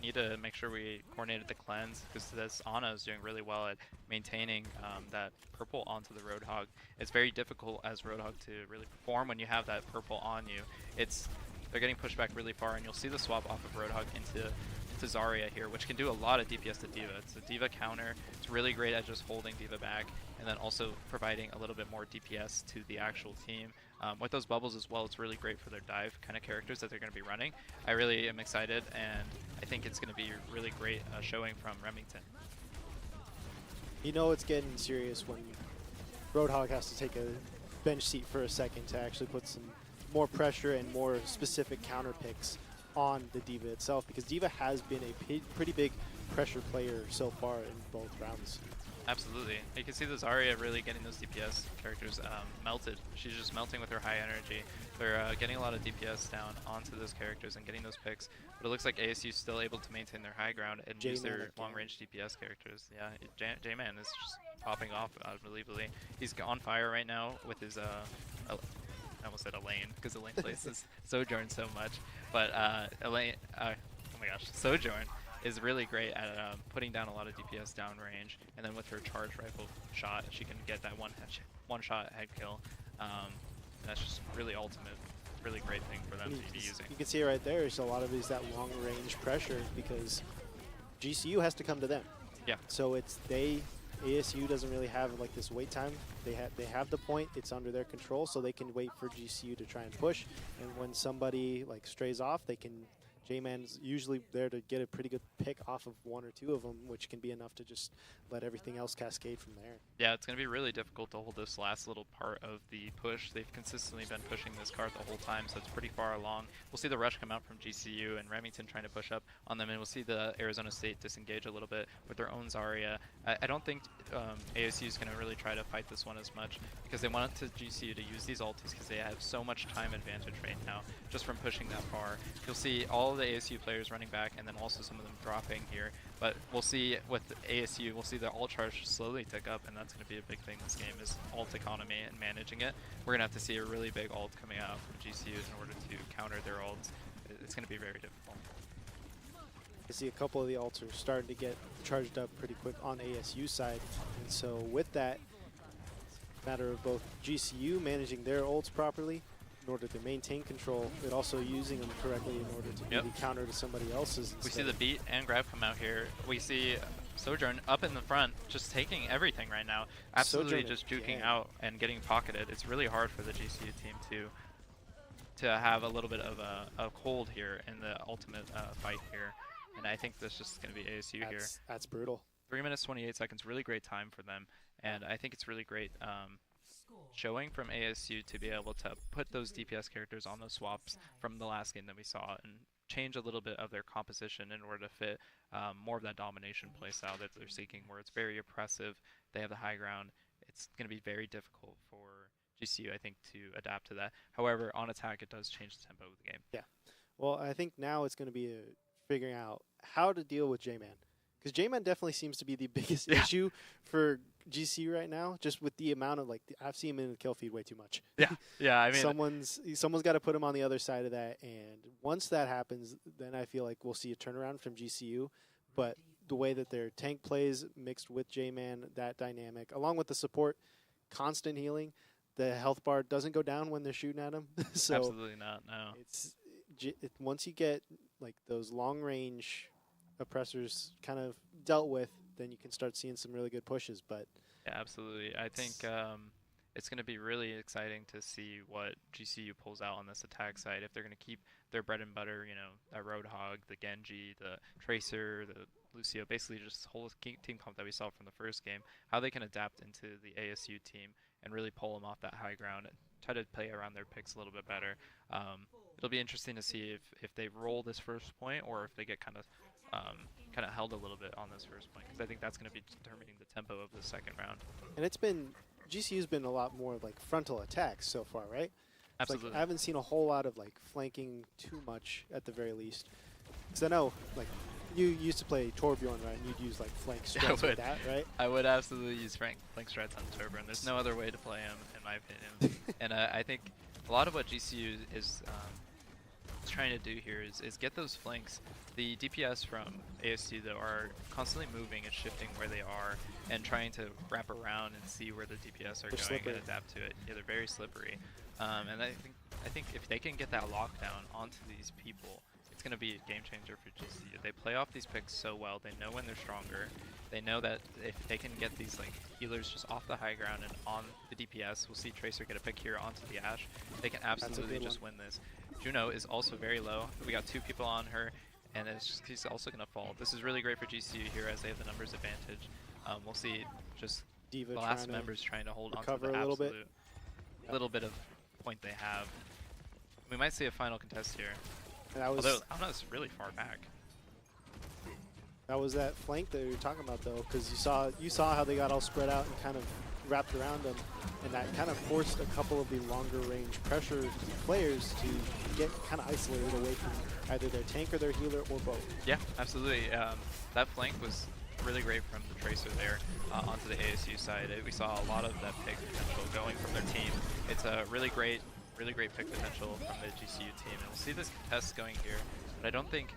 need to make sure we coordinated the cleanse, because this Ana is doing really well at maintaining that purple onto the Roadhog. It's very difficult as Roadhog to really perform when you have that purple on you. They're getting pushed back really far, and you'll see the swap off of Roadhog into Zarya here, which can do a lot of DPS to D.Va. It's a D.Va counter. It's really great at just holding D.Va back, and then also providing a little bit more DPS to the actual team. With those bubbles as well, it's really great for their dive kind of characters that they're going to be running. I really am excited, and I think it's going to be really great showing from Remington. You know it's getting serious when Roadhog has to take a bench seat for a second to actually put some more pressure and more specific counter picks on the D.Va itself, because D.Va has been a pretty big pressure player so far in both rounds. Absolutely. You can see the Zarya really getting those DPS characters melted. She's just melting with her high energy. They're getting a lot of DPS down onto those characters and getting those picks. But it looks like ASU is still able to maintain their high ground and use their long-range DPS characters. Yeah, J-Man is just popping off unbelievably. He's on fire right now with his I almost said Elaine, because Elaine plays Sojourn so much. But Elaine, oh my gosh, Sojourn is really great at putting down a lot of DPS downrange, and then with her charge rifle shot, she can get that one-shot head kill. That's just really ultimate, really great thing for them to be using. You can see it right there. So a lot of it is that long-range pressure, because GCU has to come to them. Yeah. So it's ASU doesn't really have like this wait time. They have the point. It's under their control, so they can wait for GCU to try and push. And when somebody like strays off, they can. J-Man's usually there to get a pretty good pick off of one or two of them, which can be enough to just let everything else cascade from there. Yeah, it's going to be really difficult to hold this last little part of the push. They've consistently been pushing this card the whole time, so it's pretty far along. We'll see the rush come out from GCU and Remington trying to push up on them, and we'll see the Arizona State disengage a little bit with their own Zarya. I don't think ASU is going to really try to fight this one as much, because they want GCU to use these ultis because they have so much time advantage right now just from pushing that far. You'll see all the ASU players running back, and then also some of them dropping here. But we'll see with ASU, we'll see the ult charge slowly tick up, and that's going to be a big thing this game is ult economy and managing it. We're going to have to see a really big ult coming out from GCU in order to counter their ults. It's going to be very difficult. I see a couple of the ults are starting to get charged up pretty quick on ASU side, and so with that, it's a matter of both GCU managing their ults properly in order to maintain control, but also using them correctly in order to maybe counter to somebody else's. We see the beat and grab come out here. We see Sojourn up in the front, just taking everything right now. Absolutely just juking out and getting pocketed. It's really hard for the GCU team to have a little bit of a cold here in the ultimate fight here. And I think that's just going to be ASU here. That's brutal. 3 minutes, 28 seconds, really great time for them. And I think it's really great showing from ASU to be able to put those DPS characters on those swaps from the last game that we saw and change a little bit of their composition in order to fit more of that domination playstyle that they're seeking, where it's very oppressive. They have the high ground. It's going to be very difficult for GCU, I think, to adapt to that. However, on attack, it does change the tempo of the game. Yeah. Well, I think now it's going to be figuring out how to deal with J-Man. Because J-Man definitely seems to be the biggest issue for GCU right now, just with the amount of, like, I've seen him in the kill feed way too much. Yeah, I mean, someone's got to put him on the other side of that, and once that happens, then I feel like we'll see a turnaround from GCU. But the way that their tank plays mixed with J-Man, that dynamic, along with the support, constant healing. The health bar doesn't go down when they're shooting at them. So Absolutely not. No. once you get like those long range oppressors kind of dealt with, then you can start seeing some really good pushes. But Yeah, absolutely. I think it's going to be really exciting to see what GCU pulls out on this attack side. If they're going to keep their bread and butter, you know, that Roadhog, the Genji, the Tracer, the Lucio, basically just whole team comp that we saw from the first game, how they can adapt into the ASU team and really pull them off that high ground and try to play around their picks a little bit better. It'll be interesting to see if they roll this first point or if they get kind of held a little bit on this first point, because I think that's going to be determining the tempo of the second round. and GCU's been a lot more like frontal attacks so far, right? Absolutely. Like, I haven't seen a whole lot of like flanking too much at the very least. Because I know like you used to play Torbjorn, right? And you'd use like flank strats like that, right? I would absolutely use flank strats on Torbjorn. There's no other way to play him, in my opinion. And I think a lot of what GCU is trying to do here is get those flanks. The DPS from ASU, though, are constantly moving and shifting where they are and trying to wrap around and see where the DPS are going slippery. and adapt to it. Yeah, they're very slippery. And I think if they can get that lockdown onto these people, it's going to be a game changer for GCU. They play off these picks so well. They know when they're stronger. They know that if they can get these like healers just off the high ground and on the DPS, we'll see Tracer get a pick here onto the Ashe. They can absolutely just win this. Juno is also very low. We got 2 people on her, and he's also going to fall. This is really great for GCU here as they have the numbers advantage. We'll see just D.Va the last members trying to hold on to the a little bit. little bit of point they have. We might see a final contest here. And that was, although Auna's really far back. That was that flank that you were talking about, though, because you saw how they got all spread out and kind of wrapped around them, and that kind of forced a couple of the longer range pressure players to get kind of isolated away from either their tank or their healer or both. Yeah, absolutely. That flank was really great from the Tracer there onto the ASU side. We saw a lot of that pick potential going from their team. It's a really great pick potential from the GCU team, and we'll see this contest going here, but I don't think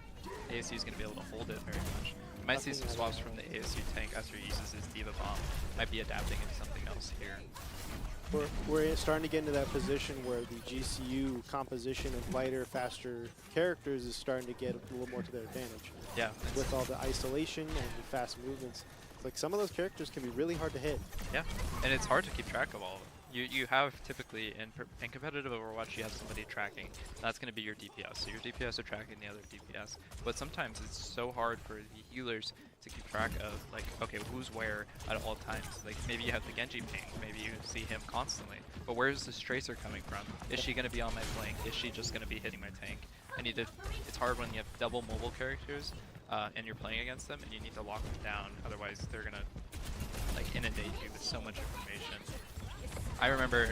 ASU is going to be able to hold it very much. You might see some swaps from the ASU tank after he uses his D.Va bomb. Might be adapting into something else here. We're starting to get into that position where the GCU composition of lighter, faster characters is starting to get a little more to their advantage. Yeah. With all the isolation and the fast movements. Like, some of those characters can be really hard to hit. Yeah, and it's hard to keep track of all of them. You have typically, in competitive Overwatch, you have somebody tracking. That's going to be your DPS. So your DPS are tracking the other DPS. But sometimes it's so hard for the healers to keep track of, like, okay, who's where at all times. Like, maybe you have the Genji ping. Maybe you see him constantly. But where's this Tracer coming from? Is she going to be on my flank? Is she just going to be hitting my tank? It's hard when you have double mobile characters and you're playing against them and you need to lock them down. Otherwise, they're going to, like, inundate you with so much information. I remember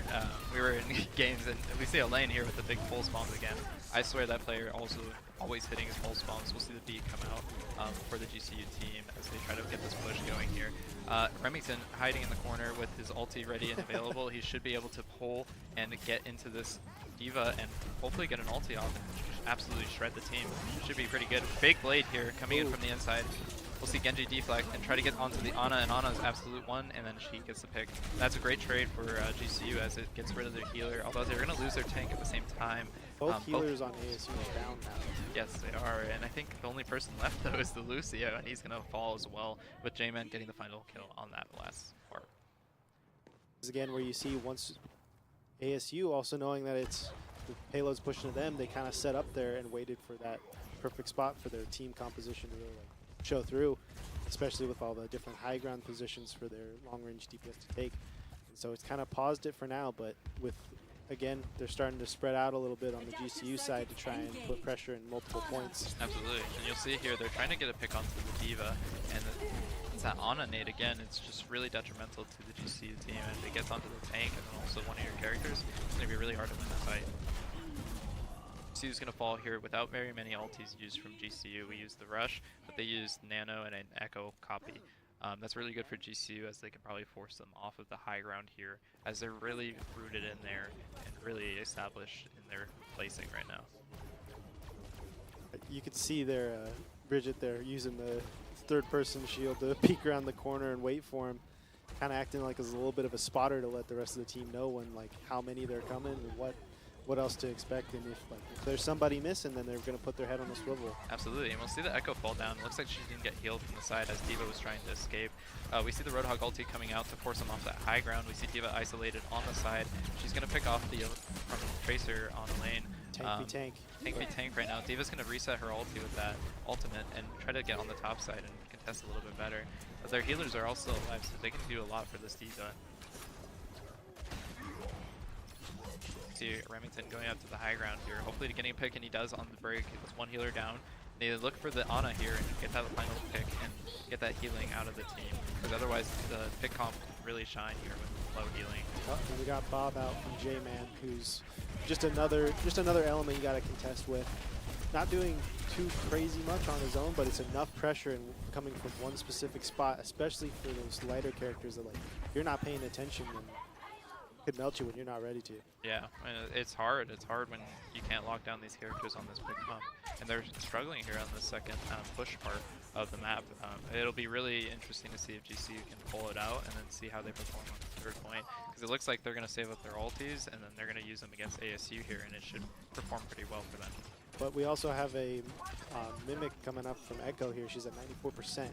we were in games and we see a lane here with the big pulse bombs again. I swear that player also always hitting his pulse bombs. We'll see the beat come out for the GCU team as they try to get this push going here. Remington hiding in the corner with his ulti ready and available. He should be able to pull and get into this D.Va and hopefully get an ulti off and just absolutely shred the team. Should be pretty good. Big blade here coming in from the inside. We'll see Genji deflect and try to get onto the Ana, and Ana's absolute one, and then she gets the pick. That's a great trade for GCU as it gets rid of their healer, although they're going to lose their tank at the same time. Both healers on ASU are down now. Yes, they are, and I think the only person left, though, is the Lucio, and he's going to fall as well, with J-Man getting the final kill on that last part. This is again where you see once ASU, also knowing that it's the payload's pushing to them, they kind of set up there and waited for that perfect spot for their team composition to really show through, especially with all the different high ground positions for their long-range DPS to take. And so it's kind of paused it for now, but with, again, they're starting to spread out a little bit on the GCU side to try and put pressure in multiple points. Absolutely, and you'll see here they're trying to get a pick onto the D.Va, and it's that Ana nade again. It's just really detrimental to the GCU team, and if it gets onto the tank and then also one of your characters, it's going to be really hard to win the fight. GCU's going to fall here without very many ultis used from GCU. We used the Rush, but they used Nano and an Echo copy. That's really good for GCU as they can probably force them off of the high ground here as they're really rooted in there and really established in their placing right now. You could see there, Bridget there using the third-person shield to peek around the corner and wait for him. kind of acting like as a little bit of a spotter to let the rest of the team know when like how many they're coming and what else to expect, and if there's somebody missing, then they're going to put their head on a swivel. Absolutely, and we'll see the Echo fall down. Looks like she didn't get healed from the side as D.Va was trying to escape. We see the Roadhog ulti coming out to force him off that high ground. We see D.Va isolated on the side. She's going to pick off the from Tracer on the lane. Tank v tank. Tank v tank right now. D.Va's going to reset her ulti with that ultimate and try to get on the top side and contest a little bit better. But their healers are also alive, so they can do a lot for this D.Va. See Remington going up to the high ground here, hopefully getting a pick, and he does on the break. It's one healer down. They look for the Ana here and get that final pick and get that healing out of the team, because otherwise the pick comp can really shine here with low healing. Oh, and we got Bob out from J-Man, who's just another element you got to contest with. Not doing too crazy much on his own, but it's enough pressure and coming from one specific spot, especially for those lighter characters that, like, if you're not paying attention, and could melt you when you're not ready to. Yeah, and it's hard. It's hard when you can't lock down these characters on this pick comp, and they're struggling here on the second push part of the map. It'll be really interesting to see if GCU can pull it out and then see how they perform on the third point, because it looks like they're going to save up their ultis and then they're going to use them against ASU here, and it should perform pretty well for them. But we also have a Mimic coming up from Echo here. She's at 94%.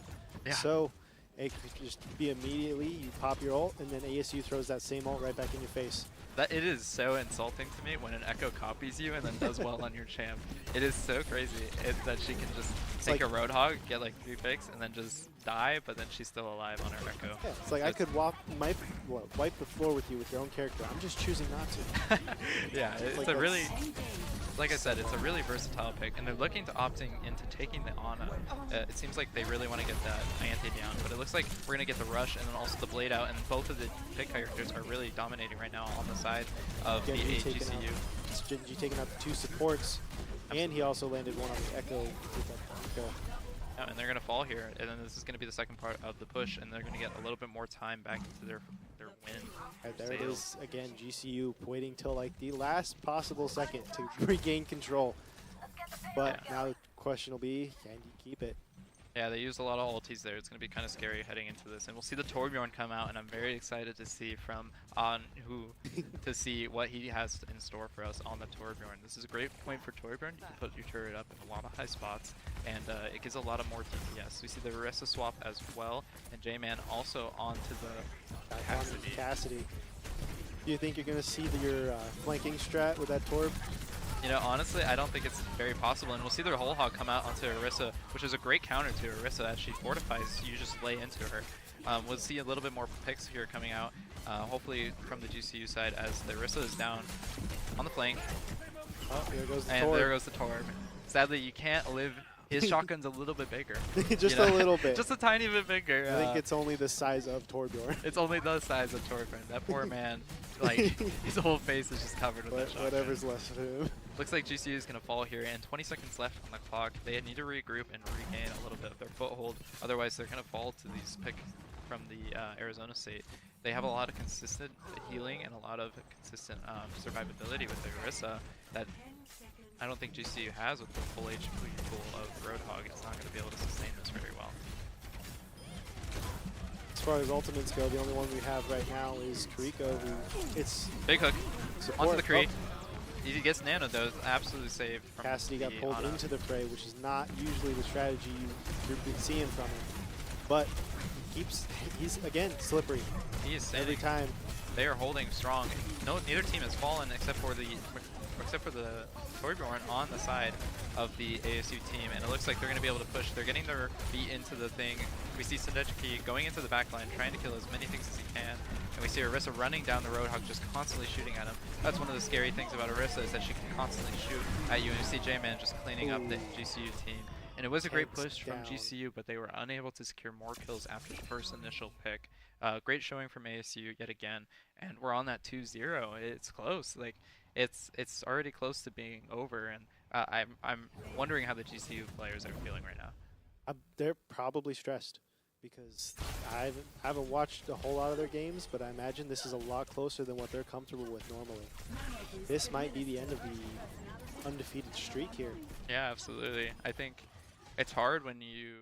Yeah. So it could just be immediately, you pop your ult, and then ASU throws that same ult right back in your face. That it is so insulting to me when an Echo copies you and then does well on your champ. It is so crazy that she can just take like a Roadhog, get like 3 picks, and then just die, but then she's still alive on her Echo. Yeah, it's like, so I could wipe the floor with you with your own character. I'm just choosing not to. Yeah, it's like a really, like I said, it's a really versatile pick, and they're looking to opting into taking the Ana. It seems like they really want to get that anti down, but it looks like we're going to get the rush and then also the blade out, and both of the pick characters are really dominating right now on the side of the GCU. Genji taking out the 2 supports, absolutely. And he also landed one on the Echo with that kill. Yeah, and they're going to fall here, and then this is going to be the second part of the push, and they're going to get a little bit more time back into their win. Right, there it is again, GCU waiting till like the last possible second to regain control. But now the question will be, can you keep it? Yeah, they used a lot of ultis there. It's going to be kind of scary heading into this. And we'll see the Torbjorn come out, and I'm very excited to see from to see what he has in store for us on the Torbjorn. This is a great point for Torbjorn. You can put your turret up in a lot of high spots, and it gives a lot of more DPS. We see the Orisa swap as well, and J-Man also onto the Cassidy. Do you think you're going to see your flanking strat with that Torb? You know, honestly, I don't think it's very possible, and we'll see the whole hog come out onto Orisa, which is a great counter to Orisa as she fortifies. You just lay into her. We'll see a little bit more picks here coming out, hopefully from the GCU side, as the Orisa is down on the flank. Oh, there goes the and Torb. There goes the Torb. Sadly, you can't live. His shotgun's a little bit bigger. Just a little bit. Just a tiny bit bigger. I think it's only the size of Torbjorn. It's only the size of Torbjorn. That poor man, like, his whole face is just covered with that shotgun. Whatever's left of him. Looks like GCU is going to fall here, and 20 seconds left on the clock. They need to regroup and regain a little bit of their foothold. Otherwise, they're going to fall to these pick from the Arizona State. They have a lot of consistent healing and a lot of consistent survivability with their Orisa that I don't think GCU has with the full HP pool of Roadhog. It's not going to be able to sustain this very well. As far as ultimates go, the only one we have right now is Kariko, who it's big hook support. Onto the Kree. He gets nano though, it's absolutely saved from Cassidy got pulled into the fray, which is not usually the strategy you've been seeing from him. But he's again slippery. He is every time. They are holding strong. Neither team has fallen except for the Torbjorn on the side of the ASU team, and it looks like they're going to be able to push. They're getting their feet into the thing. We see Sendechiki going into the backline, trying to kill as many things as he can, and we see Orisa running down the Roadhog, just constantly shooting at him. That's one of the scary things about Orisa, is that she can constantly shoot at you, and you see J-Man just cleaning up the GCU team. And it was a great push from GCU, but they were unable to secure more kills after the first initial pick. Great showing from ASU yet again, and we're on that 2-0. It's close. Like, it's already close to being over, and I'm wondering how the GCU players are feeling right now. They're probably stressed because I haven't watched a whole lot of their games, but I imagine this is a lot closer than what they're comfortable with normally. This might be the end of the undefeated streak here. Yeah, absolutely. I think it's hard when you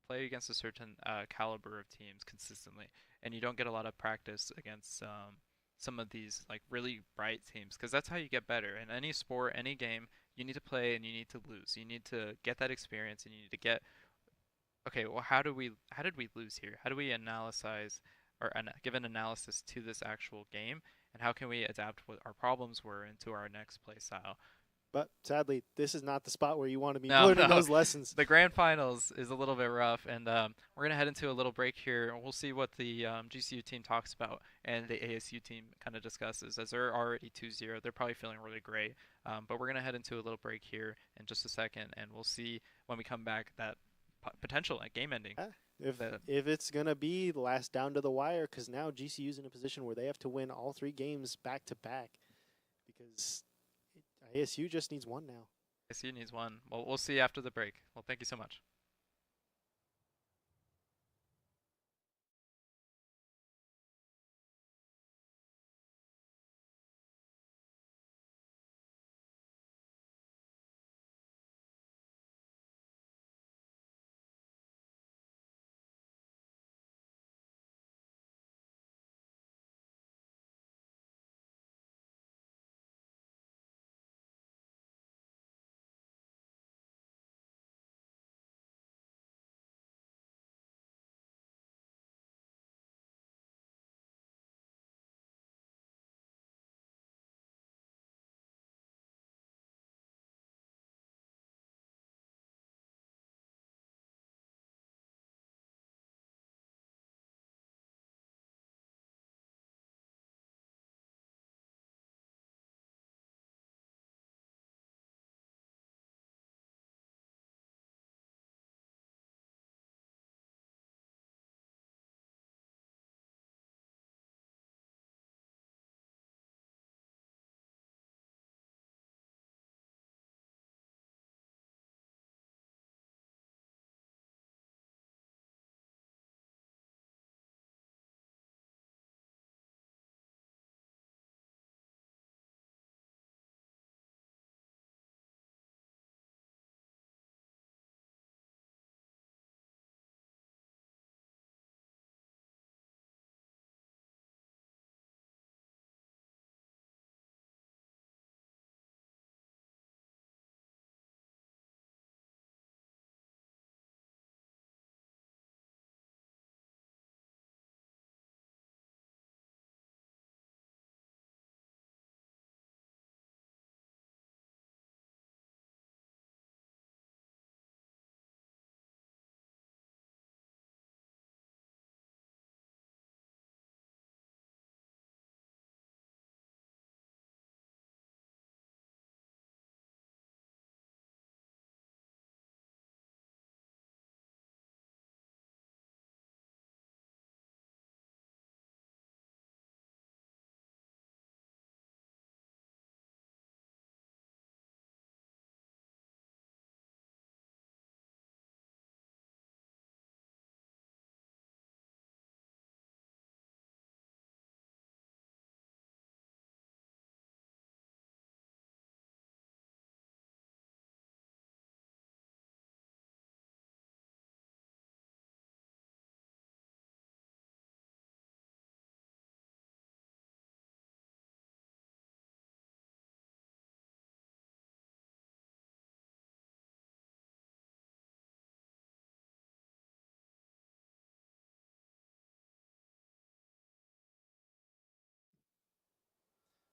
play against a certain caliber of teams consistently, and you don't get a lot of practice against some of these like really bright teams, because that's how you get better in any sport, any game. You need to play and you need to lose. You need to get that experience, and you need to get, okay, well, how did we lose here? How do we analyze or give an analysis to this actual game, and how can we adapt what our problems were into our next play style? But sadly, this is not the spot where you want to be No, learning no. those lessons. The grand finals is a little bit rough, and we're gonna head into a little break here. We'll see what the GCU team talks about and the ASU team kind of discusses, as they're already 2-0. They're probably feeling really great. But we're gonna head into a little break here in just a second, and we'll see when we come back that potential at game ending. Yeah, If The, if it's gonna be the last down to the wire, because now GCU's in a position where they have to win all 3 games back to back, because ASU just needs one now. ASU needs one. Well, we'll see after the break. Well, thank you so much.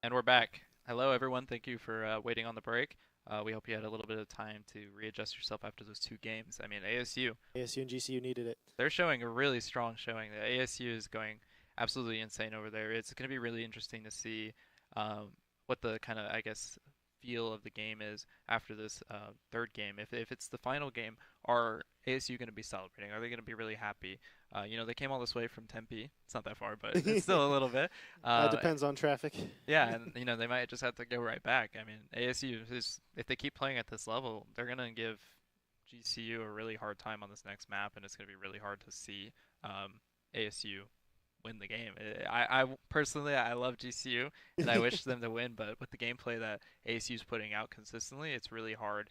And we're back. Hello, everyone. Thank you for waiting on the break. We hope you had a little bit of time to readjust yourself after those 2 games. I mean, ASU, ASU and GCU needed it. they're showing a really strong showing. The ASU is going absolutely insane over there. It's going to be really interesting to see um, what the kind of, I guess, feel of the game is after this third game. If it's the final game, are ASU going to be celebrating? Are they going to be really happy? They came all this way from Tempe. It's not that far, but it's still a little bit. Depends on traffic. Yeah, and they might just have to go right back. I mean, ASU is, if they keep playing at this level, they're gonna give GCU a really hard time on this next map, and it's gonna be really hard to see ASU win the game. I personally, I love GCU and I wish them to win, but with the gameplay that ASU is putting out consistently, it's really hard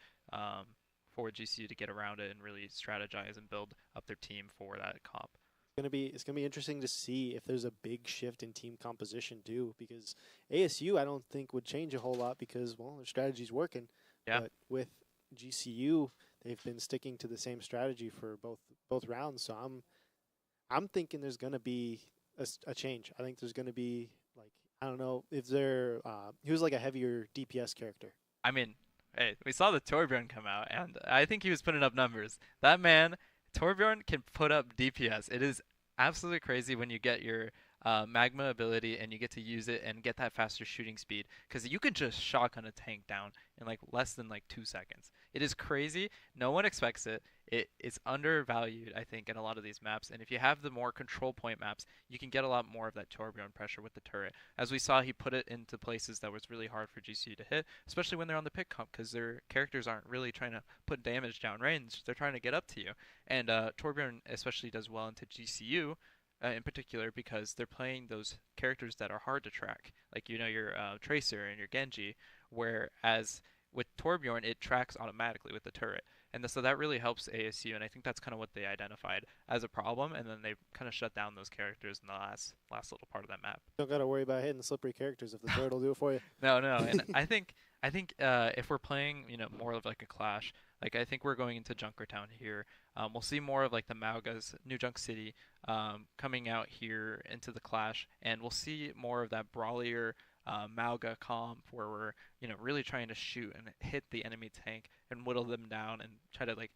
for GCU to get around it and really strategize and build up their team for that comp. It's gonna be interesting to see if there's a big shift in team composition too, because ASU I don't think would change a whole lot because well their strategy's working. Yeah. But with GCU they've been sticking to the same strategy for both rounds. So I'm thinking there's gonna be a change. I think there's gonna be like I don't know if they're he was like a heavier DPS character. I mean, hey, we saw the Torbjorn come out, and I think he was putting up numbers. That man, Torbjorn, can put up DPS. It is absolutely crazy when you get your magma ability and you get to use it and get that faster shooting speed, because you could just shotgun a tank down in like less than like 2 seconds. It is crazy. No one expects it. It's undervalued, I think, in a lot of these maps. And if you have the more control point maps, you can get a lot more of that Torbjorn pressure with the turret. As we saw, he put it into places that was really hard for GCU to hit, especially when they're on the pick comp, because their characters aren't really trying to put damage down range. They're trying to get up to you. And Torbjorn especially does well into GCU, in particular, because they're playing those characters that are hard to track, like your Tracer and your Genji, whereas with Torbjorn it tracks automatically with the turret, and so that really helps ASU, and I think that's kind of what they identified as a problem, and then they kind of shut down those characters in the last little part of that map. Don't gotta worry about hitting slippery characters if the turret will do it for you. No, and I think if we're playing more of like a clash, like I think we're going into Junkertown here. We'll see more of like the Maugas, New Junk City, coming out here into the clash, and we'll see more of that brawlier Mauga comp where we're really trying to shoot and hit the enemy tank and whittle them down and try to like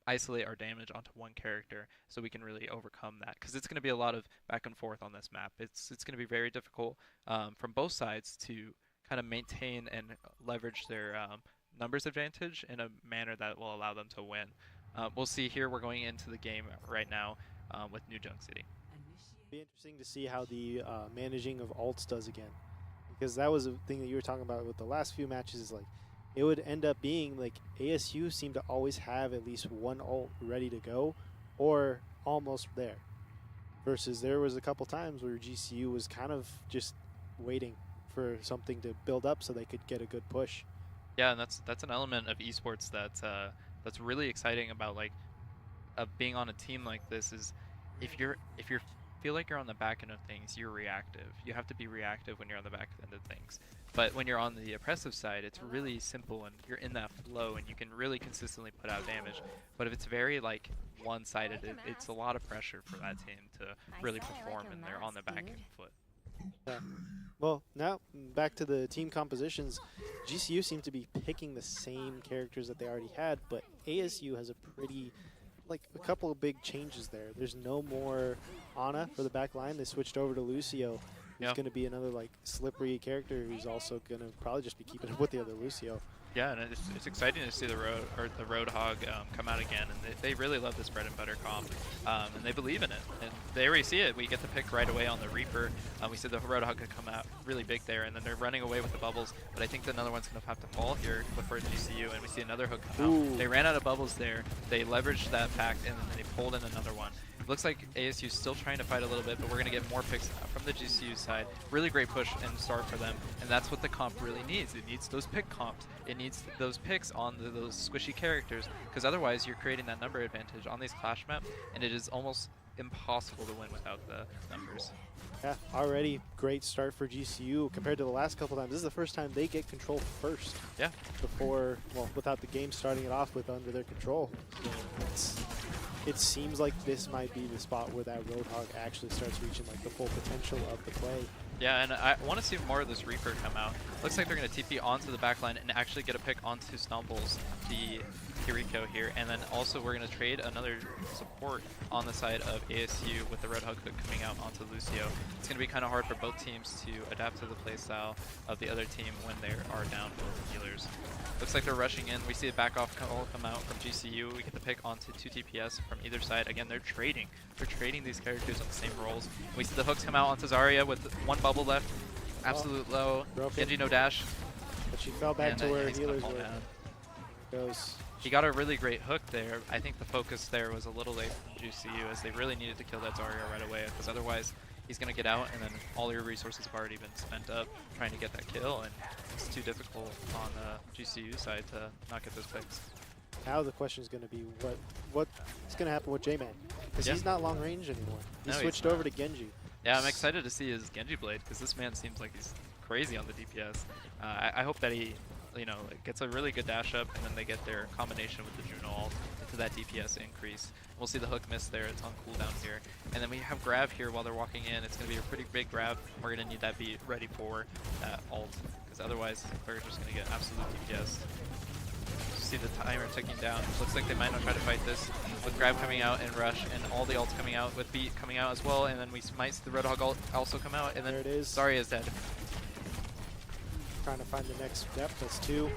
isolate our damage onto one character so we can really overcome that, because it's going to be a lot of back and forth on this map. It's going to be very difficult from both sides to kind of maintain and leverage their numbers advantage in a manner that will allow them to win. We'll see here. We're going into the game right now with New Junk City. It'll be interesting to see how the managing of ults does again, because that was a thing that you were talking about with the last few matches. Is like it would end up being like ASU seemed to always have at least one ult ready to go or almost there, versus there was a couple times where GCU was kind of just waiting for something to build up so they could get a good push. Yeah, and that's an element of esports that's really exciting about like being on a team like this. Is if you feel like you're on the back end of things, you're reactive. You have to be reactive when you're on the back end of things. But when you're on the oppressive side, it's really simple and you're in that flow and you can really consistently put out damage. But if it's very like one-sided, it's a lot of pressure for that team to really perform, and they're on the back end foot. Yeah. Well, now back to the team compositions. GCU seem to be picking the same characters that they already had, but ASU has a a couple of big changes there. There's no more Ana for the back line. They switched over to Lucio, who's going to be another like slippery character who's also going to probably just be keeping up with the other Lucio. Yeah, and it's exciting to see the Roadhog come out again, and they really love this bread and butter comp, and they believe in it, and they already see it. We get the pick right away on the Reaper. We see the Roadhog come out really big there, and then they're running away with the bubbles, but I think that another one's going to have to fall here for GCU, and we see another hook come out. They ran out of bubbles there. They leveraged that fact, and then they pulled in another one. Looks like ASU is still trying to fight a little bit, but we're going to get more picks from the GCU side. Really great push and start for them, and that's what the comp really needs. It needs those pick comps. It needs those picks on those squishy characters, because otherwise you're creating that number advantage on these clash maps, and it is almost impossible to win without the numbers. Yeah, already great start for GCU compared to the last couple times. This is the first time they get control first. Yeah. Before, well, without the game starting it off with under their control. So it seems like this might be the spot where that Roadhog actually starts reaching like the full potential of the play. Yeah, and I want to see more of this Reaper come out. Looks like they're going to TP onto the backline and actually get a pick onto Stumbles, the Kiriko here, and then also we're going to trade another support on the side of ASU with the Roadhog hook coming out onto Lucio. It's going to be kind of hard for both teams to adapt to the playstyle of the other team when they are down both healers. Looks like they're rushing in. We see a back off call come out from GCU. We get the pick onto 2 TPS from either side. Again, they're trading. They're trading these characters on the same roles. We see the hooks come out onto Zarya with 1 bubble left. Absolute low. Genji no dash. But she fell back to where healers were. Goes. He got a really great hook there. I think the focus there was a little late from GCU, as they really needed to kill that Zarya right away, because otherwise he's going to get out and then all your resources have already been spent up trying to get that kill, and it's too difficult on the GCU side to not get those picks. Now the question is going to be what's going to happen with J-Man? Because he's not long range anymore. He switched over to Genji. Yeah, I'm excited to see his Genji blade because this man seems like he's crazy on the DPS. I hope that he, gets a really good dash up and then they get their combination with the Juno ult into that DPS increase. We'll see the hook miss there. It's on cooldown here. And then we have grab here while they're walking in. It's going to be a pretty big grab. We're going to need that be ready for that ult because otherwise they're just going to get absolute DPS. See the timer ticking down. Looks like they might not try to fight this with grab coming out and rush and all the ults coming out with beat coming out as well, and then we might see the Roadhog ult also come out, and then there it is. Zarya is dead. Trying to find the next step. That's 2.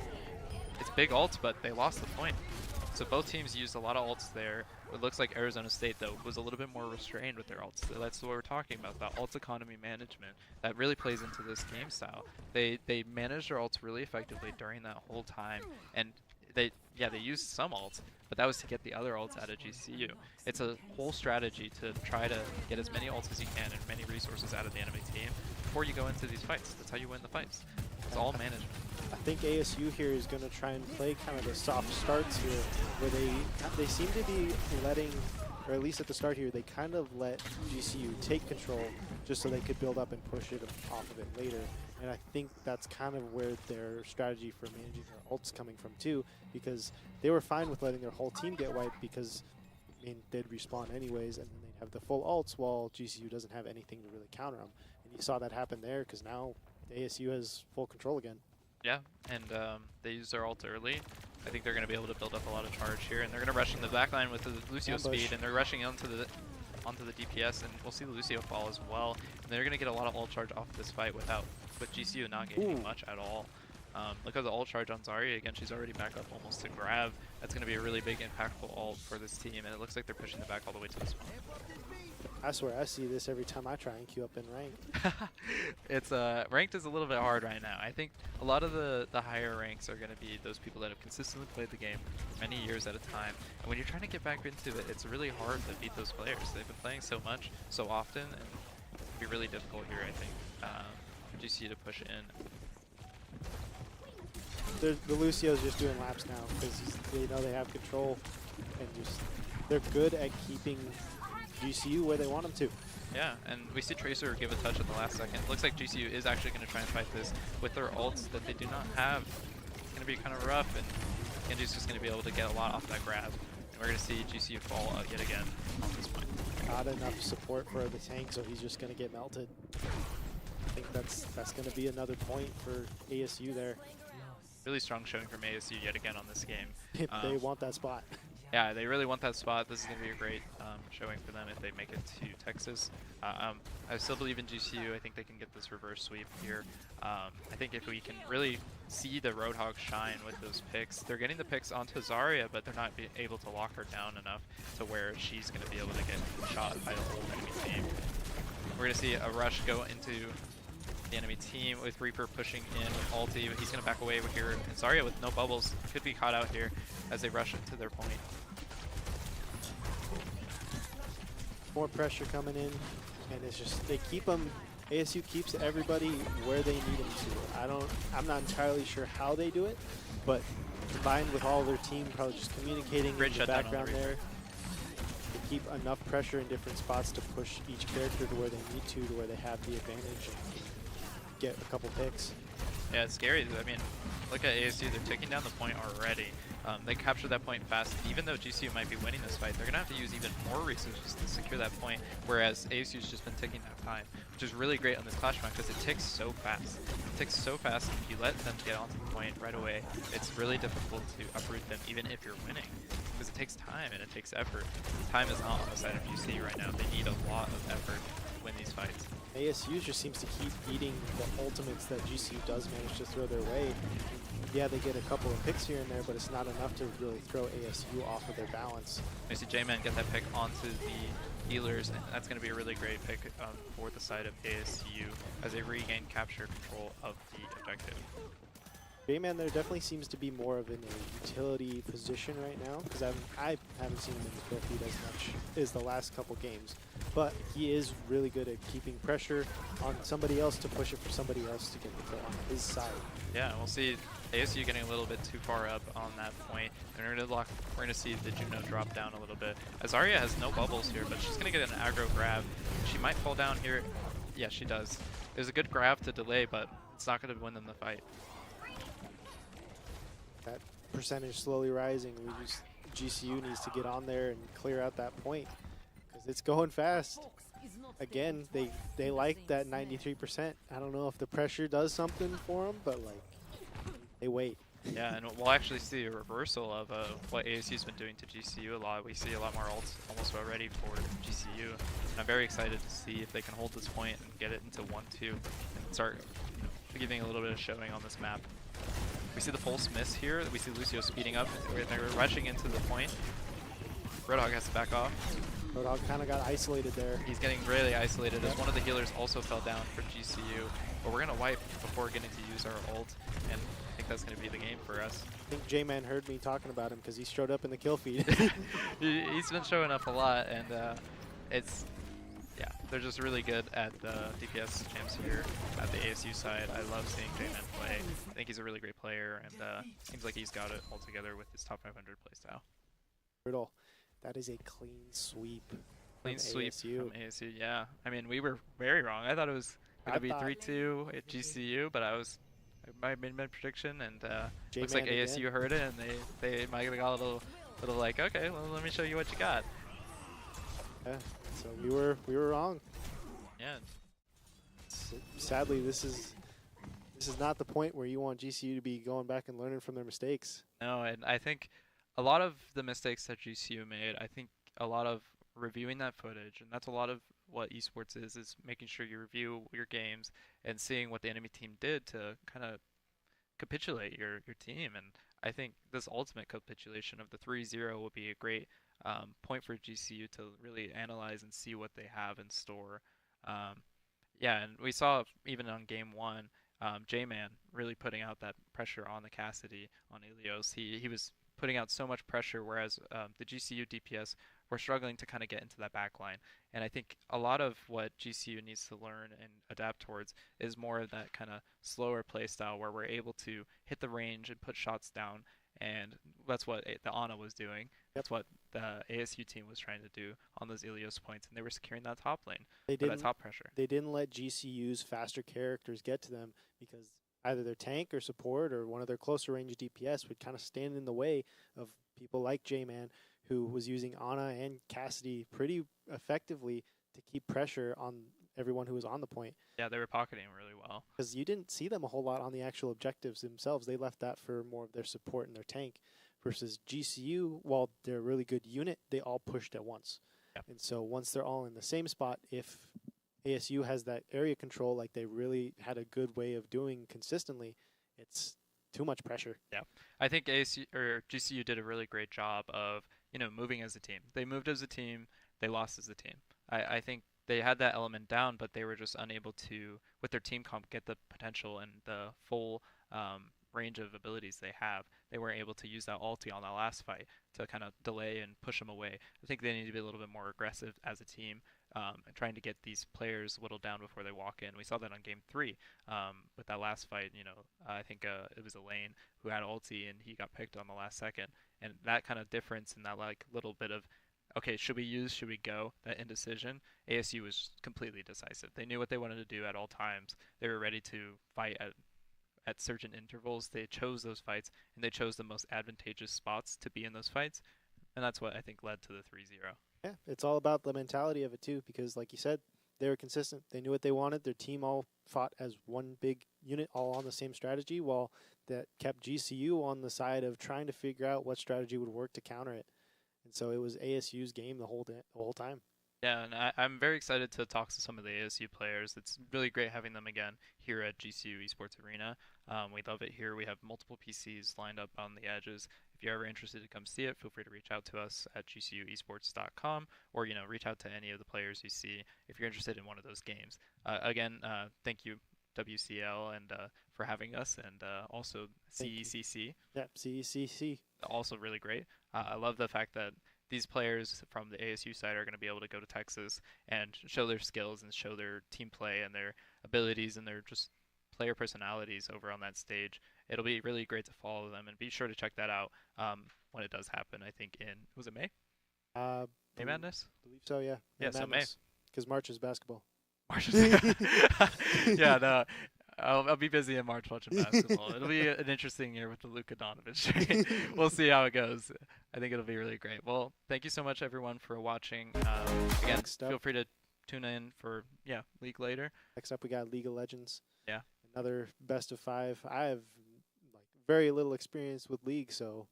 It's big ults, but they lost the point. So both teams used a lot of ults there. It looks like Arizona State, though, was a little bit more restrained with their ults. So that's what we're talking about, the ult economy management. That really plays into this game style. They managed their ults really effectively during that whole time, and they used some ults, but that was to get the other ults out of GCU. It's a whole strategy to try to get as many ults as you can and many resources out of the enemy team before you go into these fights. That's how you win the fights. It's all management. I think ASU here is going to try and play kind of the soft starts here, where they seem to be letting, or at least at the start here, they kind of let GCU take control just so they could build up and push it off of it later. And I think that's kind of where their strategy for managing their ults coming from too, because they were fine with letting their whole team get wiped because, I mean, they'd respawn anyways, and then they'd have the full ults while GCU doesn't have anything to really counter them. And you saw that happen there because now ASU has full control again. Yeah, and they used their ult early. I think they're going to be able to build up a lot of charge here, and they're going to rush in the backline with the Lucio speed, and they're rushing onto the DPS, and we'll see the Lucio fall as well. And they're going to get a lot of ult charge off this fight with GCU not gaining much at all. Look at the ult charge on Zarya. Again, she's already back up almost to grab. That's going to be a really big impactful ult for this team, and it looks like they're pushing it back all the way to the spawn. I swear, I see this every time I try and queue up in ranked. It's ranked is a little bit hard right now. I think a lot of the higher ranks are going to be those people that have consistently played the game for many years at a time. And when you're trying to get back into it, it's really hard to beat those players. They've been playing so much, so often, and it'll be really difficult here, I think, for GCU to push in. The Lucio's just doing laps now because they know they have control, and they're good at keeping GCU where they want them to. Yeah, and we see Tracer give a touch at the last second. Looks like GCU is actually going to try and fight this with their ults that they do not have. It's going to be kind of rough, and Genji's just going to be able to get a lot off that grab. And we're going to see GCU fall yet again on this point. Not enough support for the tank, so he's just going to get melted. I think that's going to be another point for ASU there. Really strong showing from ASU yet again on this game. If they want that spot. Yeah, they really want that spot. This is going to be a great showing for them if they make it to Texas. I still believe in GCU. I think they can get this reverse sweep here. I think if we can really see the Roadhog shine with those picks, they're getting the picks onto Zarya, but they're not able to lock her down enough to where she's going to be able to get shot by the whole enemy team. We're going to see a rush go into the enemy team with Reaper pushing in with ulti. He's going to back away over here. And Zarya with no bubbles could be caught out here as they rush into their point. More pressure coming in, and it's just they keep them. ASU keeps everybody where they need them to. I'm not entirely sure how they do it, but combined with all their team probably just communicating in the background there, they keep enough pressure in different spots to push each character to where they need to where they have the advantage and get a couple picks. Yeah, it's scary. I mean, look at ASU. They're taking down the point already. They captured that point fast. Even though GCU might be winning this fight, they're going to have to use even more resources to secure that point, whereas ASU's just been taking that time, which is really great on this clash map because it ticks so fast. It ticks so fast, and if you let them get onto the point right away, it's really difficult to uproot them even if you're winning, because it takes time and it takes effort. Time is not on the side of GCU right now. They need a lot of effort to win these fights. ASU just seems to keep eating the ultimates that GCU does manage to throw their way. Yeah, they get a couple of picks here and there, but it's not enough to really throw ASU off of their balance. I see J-Man get that pick onto the healers, and that's going to be a really great pick for the side of ASU as they regain capture control of the objective. J-Man there definitely seems to be more of in a utility position right now, because I haven't seen him in the kill feed as much as the last couple games. But he is really good at keeping pressure on somebody else to push it for somebody else to get the kill on his side. Yeah, we'll see ASU getting a little bit too far up on that point. And we're gonna see the Juno drop down a little bit. Azaria has no bubbles here, but she's gonna get an aggro grab. She might fall down here. Yeah, she does. There's a good grab to delay, but it's not gonna win them the fight. That percentage slowly rising. GCU needs to get on there and clear out that point because it's going fast. Again, they like that 93%. I don't know if the pressure does something for them, but like they wait. Yeah, and we'll actually see a reversal of what ASU's been doing to GCU a lot. We see a lot more ults almost already for GCU. And I'm very excited to see if they can hold this point and get it into 1-2 and start giving a little bit of showing on this map. We see the pulse miss here. We see Lucio speeding up. They're rushing into the point. Roadhog has to back off. Roadhog kind of got isolated there. He's getting really isolated as one of the healers also fell down for GCU. But we're going to wipe before getting to use our ult, and I think that's going to be the game for us. I think J-Man heard me talking about him because he showed up in the kill feed. He's been showing up a lot, and yeah, they're just really good at the DPS champs here at the ASU side. I love seeing J-Man play. I think he's a really great player, and seems like he's got it all together with his top 500 playstyle. Brutal. That is a clean sweep. Clean sweep ASU. from ASU, yeah. I mean, we were very wrong. I thought it was going to be 3-2 at GCU, but I made my prediction, and looks like ASU again heard it, and they might have got a little like, okay, well, let me show you what you got. Yeah, so we were wrong. Yeah. Sadly, this is not the point where you want GCU to be going back and learning from their mistakes. No, and I think a lot of the mistakes that GCU made, I think a lot of reviewing that footage, and that's a lot of what esports is making sure you review your games and seeing what the enemy team did to kind of capitulate your team. And I think this ultimate capitulation of the 3-0 will be a great point for GCU to really analyze and see what they have in store. Yeah, and we saw even on game 1, J-Man really putting out that pressure on the Cassidy, on Ilios. He was putting out so much pressure, whereas the GCU DPS were struggling to kind of get into that back line. And I think a lot of what GCU needs to learn and adapt towards is more of that kind of slower play style where we're able to hit the range and put shots down. And that's what the Ana was doing. That's what the ASU team was trying to do on those Ilios points, and they were securing that top lane, that top pressure. They didn't let GCU's faster characters get to them because either their tank or support or one of their closer range DPS would kind of stand in the way of people like J-Man, who was using Ana and Cassidy pretty effectively to keep pressure on everyone who was on the point. Yeah, they were pocketing really well. Because you didn't see them a whole lot on the actual objectives themselves. They left that for more of their support and their tank. Versus GCU, while they're a really good unit, they all pushed at once. Yep. And so once they're all in the same spot, if ASU has that area control like they really had a good way of doing consistently, it's too much pressure. Yeah. I think ASU or GCU did a really great job of, moving as a team. They moved as a team, they lost as a team. I think they had that element down, but they were just unable to, with their team comp, get the potential and the full range of abilities they have. They weren't able to use that ulti on that last fight to kind of delay and push them away. I think they need to be a little bit more aggressive as a team, and trying to get these players whittled down before they walk in. We saw that on game 3 with that last fight. I think it was Elaine who had ulti and he got picked on the last second. And that kind of difference in that like little bit of, okay, should we go, that indecision, ASU was completely decisive. They knew what they wanted to do at all times. They were ready to fight at certain intervals. They chose those fights, and they chose the most advantageous spots to be in those fights, and that's what I think led to the 3-0. Yeah, it's all about the mentality of it too, because like you said, they were consistent. They knew what they wanted. Their team all fought as one big unit, all on the same strategy, while that kept GCU on the side of trying to figure out what strategy would work to counter it. And so it was ASU's game the whole time. Yeah, and I'm very excited to talk to some of the ASU players. It's really great having them again here at GCU Esports Arena. We love it here. We have multiple PCs lined up on the edges. If you're ever interested to come see it, feel free to reach out to us at gcuesports.com, or reach out to any of the players you see if you're interested in one of those games. Again, thank you WCL and for having us, and also CECC. Yeah, CECC. Also really great. I love the fact that these players from the ASU side are going to be able to go to Texas and show their skills and show their team play and their abilities and their just player personalities over on that stage. it'll be really great to follow them and be sure to check that out when it does happen. I think was it May? Uh, May Madness? believe so, yeah. Yeah, so May. Because March is basketball. March is yeah, no, I'll be busy in March watching basketball. It'll be an interesting year with the Luka Doncic trade. We'll see how it goes. I think it'll be really great. Well, thank you so much everyone for watching. Again, feel free to tune in for League later. Next up, we got League of Legends. Yeah. Another best of 5. I have like very little experience with League, so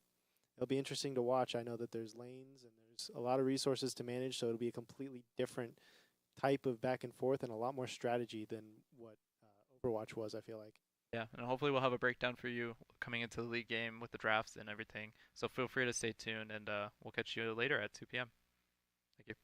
it'll be interesting to watch. I know that there's lanes and there's a lot of resources to manage, so it'll be a completely different type of back and forth and a lot more strategy than what Overwatch was, I feel like. Yeah, and hopefully we'll have a breakdown for you coming into the league game with the drafts and everything. So feel free to stay tuned, and we'll catch you later at 2 p.m. Thank you.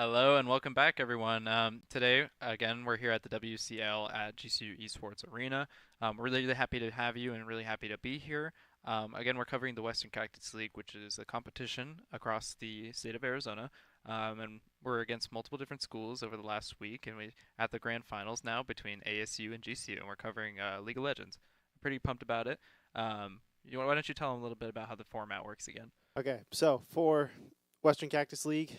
Hello and welcome back, everyone. Today, again, we're here at the WCL at GCU Esports Arena. We're really happy to have you and really happy to be here. Again, we're covering the Western Cactus League, which is a competition across the state of Arizona. And we're against multiple different schools over the last week, and we at the grand finals now between ASU and GCU, and we're covering League of Legends. I'm pretty pumped about it. Why don't you tell them a little bit about how the format works again? Okay, so for Western Cactus League,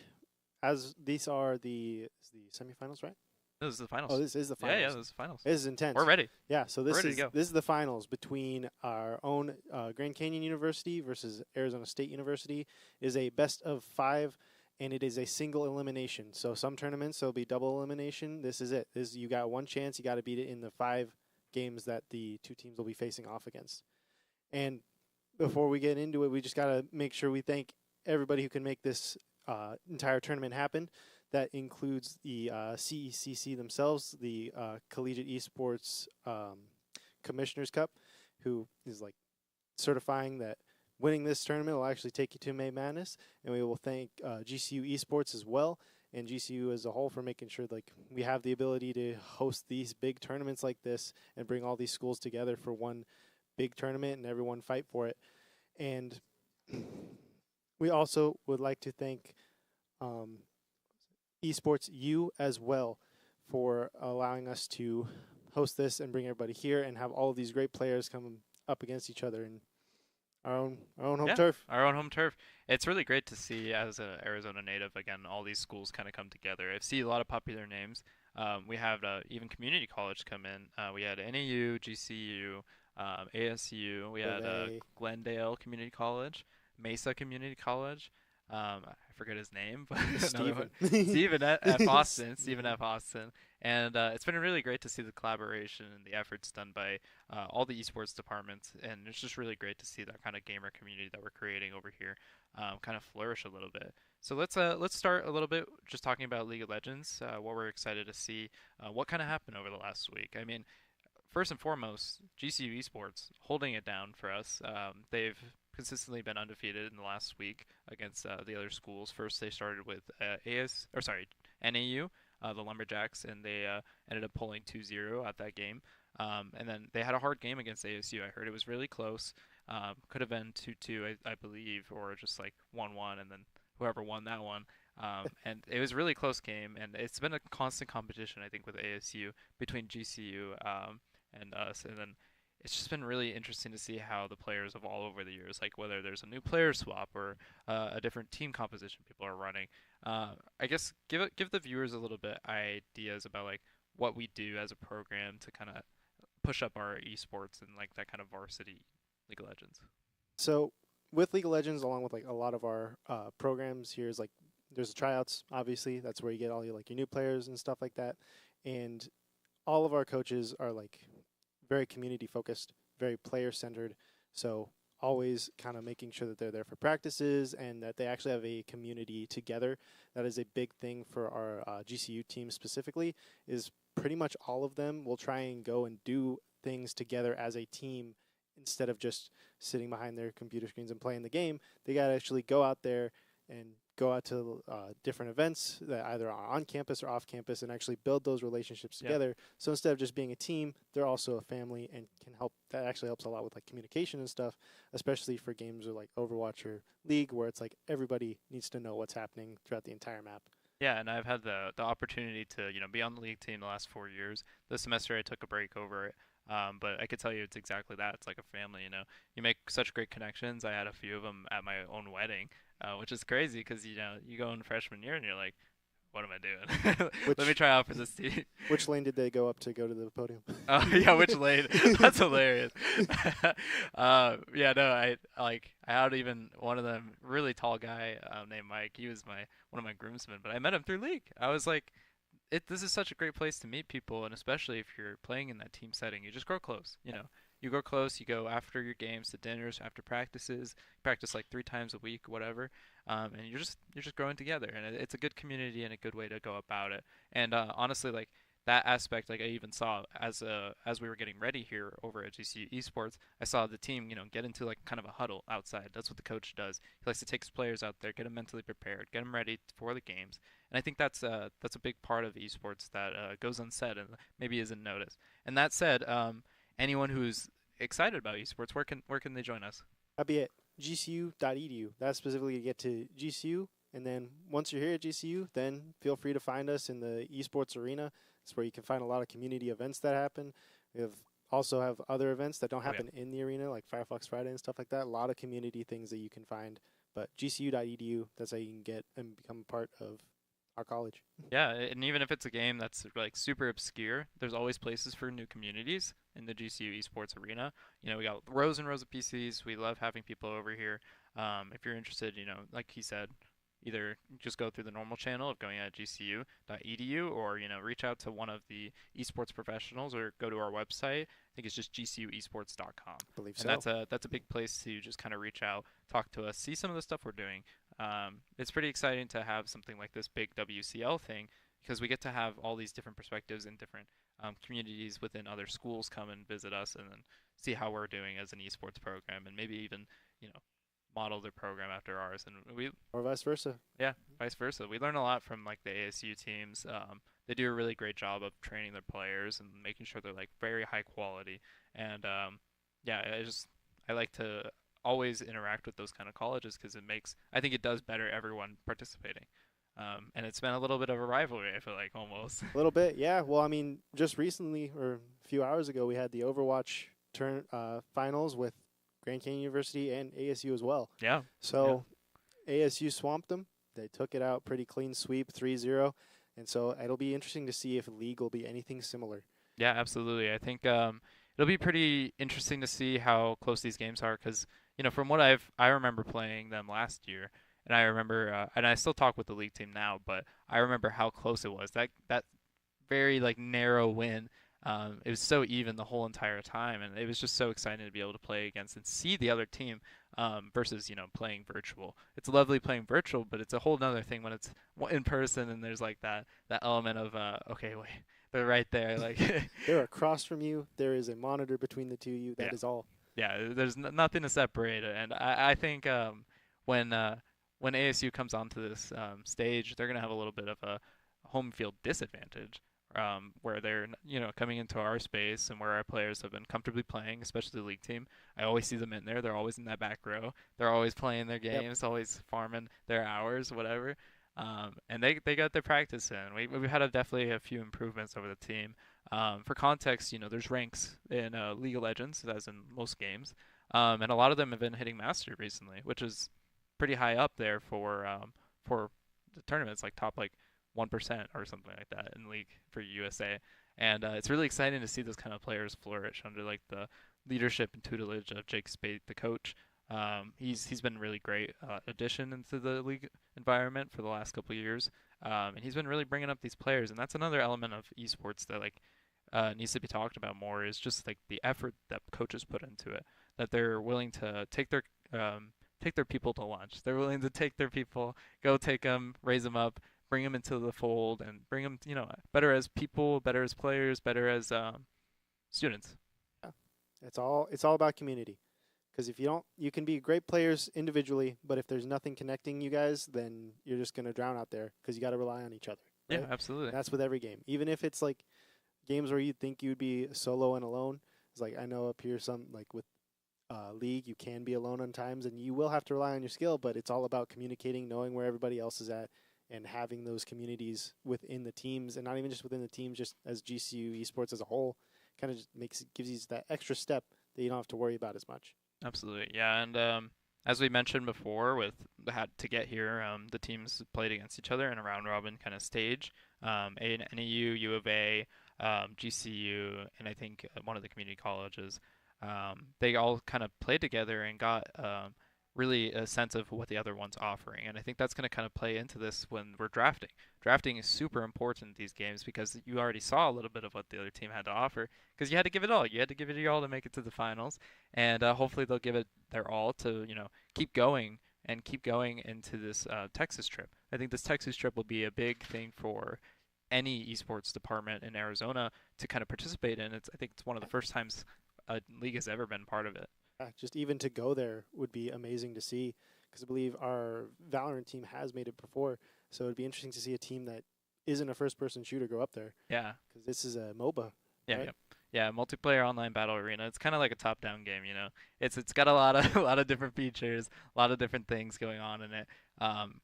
as these are the semifinals, right? This is the Oh, finals. this is the Yeah, finals. this is the finals. This is intense. We're ready. Yeah, so We're ready to go. this is the finals between our own Grand Canyon University versus Arizona State University. It is a best of 5, and it is a single elimination. So some tournaments there'll be double elimination. This is it. This you got one chance. You got to beat it in the 5 games that the two teams will be facing off against. And before we get into it, we just got to make sure we thank everybody who can make this entire tournament happen. That includes the CECC themselves, the Collegiate Esports Commissioners Cup, who is like certifying that winning this tournament will actually take you to May Madness. And we will thank GCU Esports as well, and GCU as a whole for making sure like we have the ability to host these big tournaments like this and bring all these schools together for one big tournament and everyone fight for it. And we also would like to thank Esports U as well for allowing us to host this and bring everybody here and have all of these great players come up against each other in our own home turf. Our own home turf. It's really great to see as an Arizona native again all these schools kind of come together. I see a lot of popular names. We have even community college come in. We had NAU, GCU, ASU. We had Glendale Community College, Mesa Community College. I forget his name, but Steven. Stephen F. Austin. Stephen F. Austin. And it's been really great to see the collaboration and the efforts done by all the esports departments. And it's just really great to see that kind of gamer community that we're creating over here kind of flourish a little bit. So let's start a little bit just talking about League of Legends, what we're excited to see, what kind of happened over the last week. I mean, first and foremost, GCU Esports holding it down for us. They've consistently been undefeated in the last week against the other schools. First, they started with NAU, the Lumberjacks, and they ended up pulling 2-0 at that game. And then they had a hard game against ASU. I heard it was really close. Could have been 2-2, I believe, or just like 1-1, and then whoever won that one. And it was a really close game, and it's been a constant competition, I think, with ASU between GCU and us. And then it's just been really interesting to see how the players evolve over the years, like whether there's a new player swap or a different team composition people are running. I guess give the viewers a little bit ideas about like what we do as a program to kind of push up our esports and like that kind of varsity League of Legends. So with League of Legends, along with like a lot of our programs here, is like there's the tryouts. Obviously, that's where you get all your like your new players and stuff like that. And all of our coaches are like very community focused, very player centered. So always kind of making sure that they're there for practices and that they actually have a community together. That is a big thing for our GCU team specifically. Is pretty much all of them will try and go and do things together as a team instead of just sitting behind their computer screens and playing the game. They got to actually go out there and go out to different events that either are on campus or off campus and actually build those relationships together. So instead of just being a team, they're also a family and can help. That actually helps a lot with like communication and stuff, especially for games like Overwatch or League, where it's like everybody needs to know what's happening throughout the entire map. Yeah, and I've had the opportunity to be on the league team the last 4 years. This semester I took a break over it, but I could tell you it's exactly that. It's like a family. You make such great connections. I had a few of them at my own wedding, which is crazy because you go in freshman year and you're like, what am I doing? Let me try out for this team. Which lane did they go up to go to the podium? Oh yeah, which lane? That's hilarious. Yeah, no, I had even one of them really tall guy named Mike. He was one of my groomsmen, but I met him through League. I was like, this is such a great place to meet people, and especially if you're playing in that team setting, you just grow close. You grow close. You go after your games to dinners, after practices. Practice like 3 times a week, whatever. And you're just growing together, and it's a good community and a good way to go about it. And honestly, like that aspect, like I even saw as we were getting ready here over at GCU Esports, I saw the team, get into like kind of a huddle outside. That's what the coach does. He likes to take his players out there, get them mentally prepared, get them ready for the games. And I think that's a big part of esports that goes unsaid and maybe isn't noticed. And that said, anyone who's excited about esports, where can they join us? That'd be at gcu.edu. That's specifically to get to GCU. And then once you're here at GCU, then feel free to find us in the esports arena. It's where you can find a lot of community events that happen. We also have other events that don't Oh, yeah. happen in the arena, like Firefox Friday and stuff like that. A lot of community things that you can find. But gcu.edu, that's how you can get and become a part of our college. Yeah, and even if it's a game that's like super obscure, there's always places for new communities in the GCU esports arena. We got rows and rows of PCs. We love having people over here. If you're interested, like he said, either just go through the normal channel of going at gcu.edu or, reach out to one of the esports professionals or go to our website. I think it's just gcuesports.com. I believe And so. that's a big place to just kind of reach out, talk to us, see some of the stuff we're doing. It's pretty exciting to have something like this big WCL thing because we get to have all these different perspectives and different communities within other schools come and visit us and then see how we're doing as an esports program and maybe even, model their program after ours. And Or vice versa. yeah, vice versa. We learn a lot from like the ASU teams. They do a really great job of training their players and making sure they're like very high quality. And yeah, I like to always interact with those kind of colleges because I think it does better everyone participating. And it's been a little bit of a rivalry, I feel like almost. A little bit, yeah. Well, I mean, just recently or a few hours ago, we had the Overwatch finals with Grand Canyon University and ASU as well. Yeah. So ASU swamped them. They took it out pretty clean sweep, 3-0. And so it'll be interesting to see if League will be anything similar. Yeah, absolutely. I think it'll be pretty interesting to see how close these games are because, from what I remember playing them last year, and I remember, and I still talk with the league team now, but I remember how close it was. That very like narrow win. It was so even the whole entire time, and it was just so exciting to be able to play against and see the other team versus playing virtual. It's lovely playing virtual, but it's a whole nother thing when it's in person and there's like that element of okay, wait, they're right there, like They're across from you. There is a monitor between the two of you. That is all. yeah, there's nothing to separate it, and I think when ASU comes onto this stage, they're gonna have a little bit of a home field disadvantage where they're coming into our space and where our players have been comfortably playing, especially the league team. I always see them in there. They're always in that back row. They're always playing their games, always farming their hours, whatever. And they got their practice in. We've had definitely a few improvements over the team. For context, there's ranks in League of Legends, as in most games, and a lot of them have been hitting Master recently, which is pretty high up there for the tournaments, like top like 1% or something like that in League for USA. And it's really exciting to see those kind of players flourish under like the leadership and tutelage of Jake Spade, the coach. He's been a really great addition into the league environment for the last couple of years, and he's been really bringing up these players. And that's another element of esports that like needs to be talked about more is just like the effort that coaches put into it. That they're willing to take their people to lunch. They're willing to take their people, go take them, raise them up, bring them into the fold, and bring them, better as people, better as players, better as students. Yeah. It's all about community. Because if you can be great players individually, but if there's nothing connecting you guys, then you're just going to drown out there because you got to rely on each other. Right? Yeah, absolutely. And that's with every game. Even if it's like games where you think you'd be solo and alone. It's like I know up here some like with League, you can be alone on times and you will have to rely on your skill, but it's all about communicating, knowing where everybody else is at, and having those communities within the teams, and not even just within the teams, just as GCU esports as a whole, kind of just gives you that extra step that you don't have to worry about as much. Absolutely, yeah. And as we mentioned before, with had to get here, the teams played against each other in a round robin kind of stage. NAU, U of A, GCU, and I think one of the community colleges. They all kind of played together and got really a sense of what the other one's offering. And I think that's going to kind of play into this when we're drafting. Drafting is super important in these games because you already saw a little bit of what the other team had to offer because you had to give it all. You had to give it your all to make it to the finals. And hopefully they'll give it their all to, keep going and keep going into this Texas trip. I think this Texas trip will be a big thing for any esports department in Arizona to kind of participate in. I think it's one of the first times a league has ever been part of it. Just even to go there would be amazing to see, because I believe our Valorant team has made it before. So it'd be interesting to see a team that isn't a first-person shooter go up there, Yeah. because this is a MOBA, Yeah, right? yeah. Yeah, multiplayer online battle arena. It's kind of like a top-down game, you know. It's got a lot of a lot of different features, a lot of different things going on in it.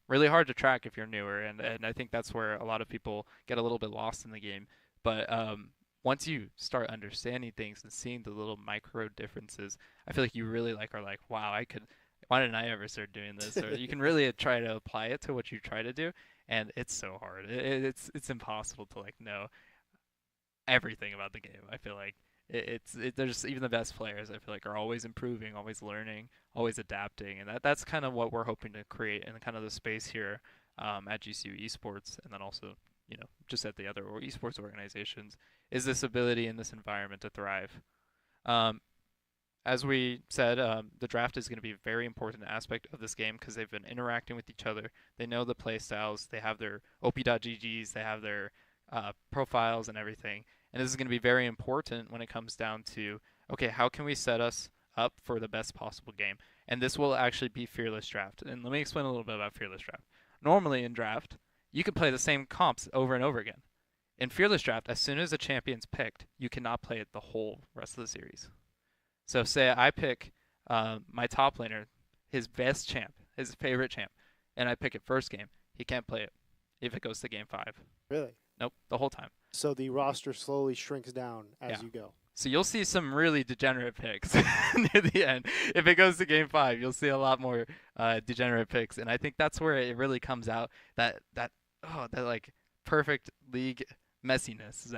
Really hard to track if you're newer, and I think that's where a lot of people get a little bit lost in the game. But once you start understanding things and seeing the little micro differences, I feel like you really like are like, wow, I could. Why didn't I ever start doing this? Or you can really try to apply it to what you try to do, and it's so hard. It's impossible to like know everything about the game. I feel like there's even the best players. I feel like are always improving, always learning, always adapting, and that's kind of what we're hoping to create in kind of the space here at GCU Esports, and then also just at the other esports organizations is this ability in this environment to thrive. Um, as we said, the draft is going to be a very important aspect of this game because they've been interacting with each other. They know the play styles. They have their op.ggs. They have their profiles and everything. And this is going to be very important when it comes down to, okay, how can we set us up for the best possible game? And this will actually be Fearless Draft. And let me explain a little bit about Fearless Draft. Normally in draft, you can play the same comps over and over again. In Fearless Draft, as soon as a champion's picked, you cannot play it the whole rest of the series. So say I pick my top laner, his best champ, his favorite champ, and I pick it first game, he can't play it if it goes to game 5. Really? Nope, the whole time. So the roster slowly shrinks down as you go. So you'll see some really degenerate picks near the end. If it goes to game 5, you'll see a lot more degenerate picks, and I think that's where it really comes out that like perfect league messiness.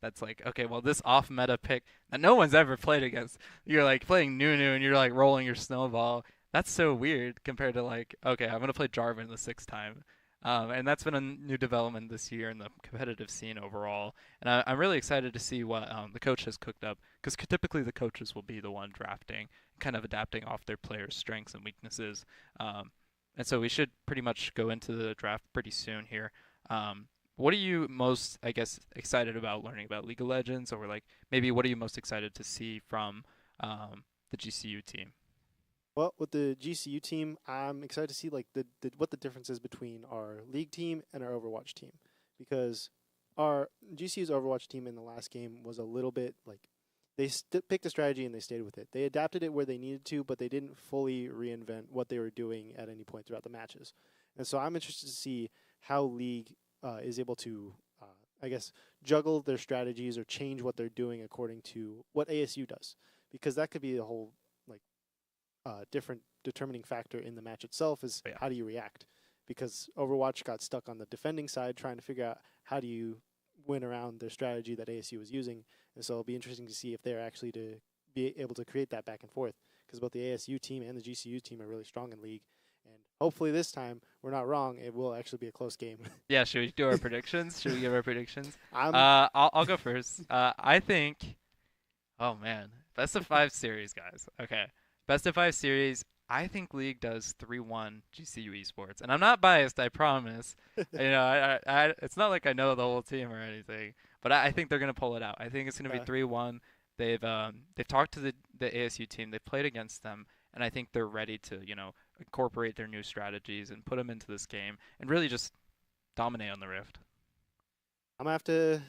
That's like, okay, well, this off meta pick that no one's ever played against. You're like playing Nunu and you're like rolling your snowball. That's so weird compared to like, okay, I'm gonna play Jarvan the 6th time. And that's been a new development this year in the competitive scene overall. And I'm really excited to see what the coach has cooked up, because typically the coaches will be the one drafting, kind of adapting off their players' strengths and weaknesses. And so we should pretty much go into the draft pretty soon here. What are you most, I guess, excited about learning about League of Legends, or like maybe what are you most excited to see from the GCU team? Well, with the GCU team, I'm excited to see like what the difference is between our league team and our Overwatch team, because our GCU's Overwatch team in the last game was a little bit like they picked a strategy and they stayed with it. They adapted it where they needed to, but they didn't fully reinvent what they were doing at any point throughout the matches. And so I'm interested to see how League is able to, I guess, juggle their strategies or change what they're doing according to what ASU does, because that could be a whole like different determining factor in the match itself is how do you react, because Overwatch got stuck on the defending side trying to figure out how do you win around their strategy that ASU was using, and so it'll be interesting to see if they're actually to be able to create that back and forth, because both the ASU team and the GCU team are really strong in League. And hopefully this time we're not wrong. It will actually be a close game. Yeah, should we do our predictions? Should we give our predictions? I'm I'll go first. I think, oh man, best of 5 series, guys. Okay, best of 5 series. I think League does 3-1 GCU Esports, and I'm not biased. I promise. It's not like I know the whole team or anything, but I think they're gonna pull it out. I think it's gonna be 3-1. They've talked to the ASU team. They've played against them, and I think they're ready to incorporate their new strategies and put them into this game and really just dominate on the Rift. I'm gonna have to.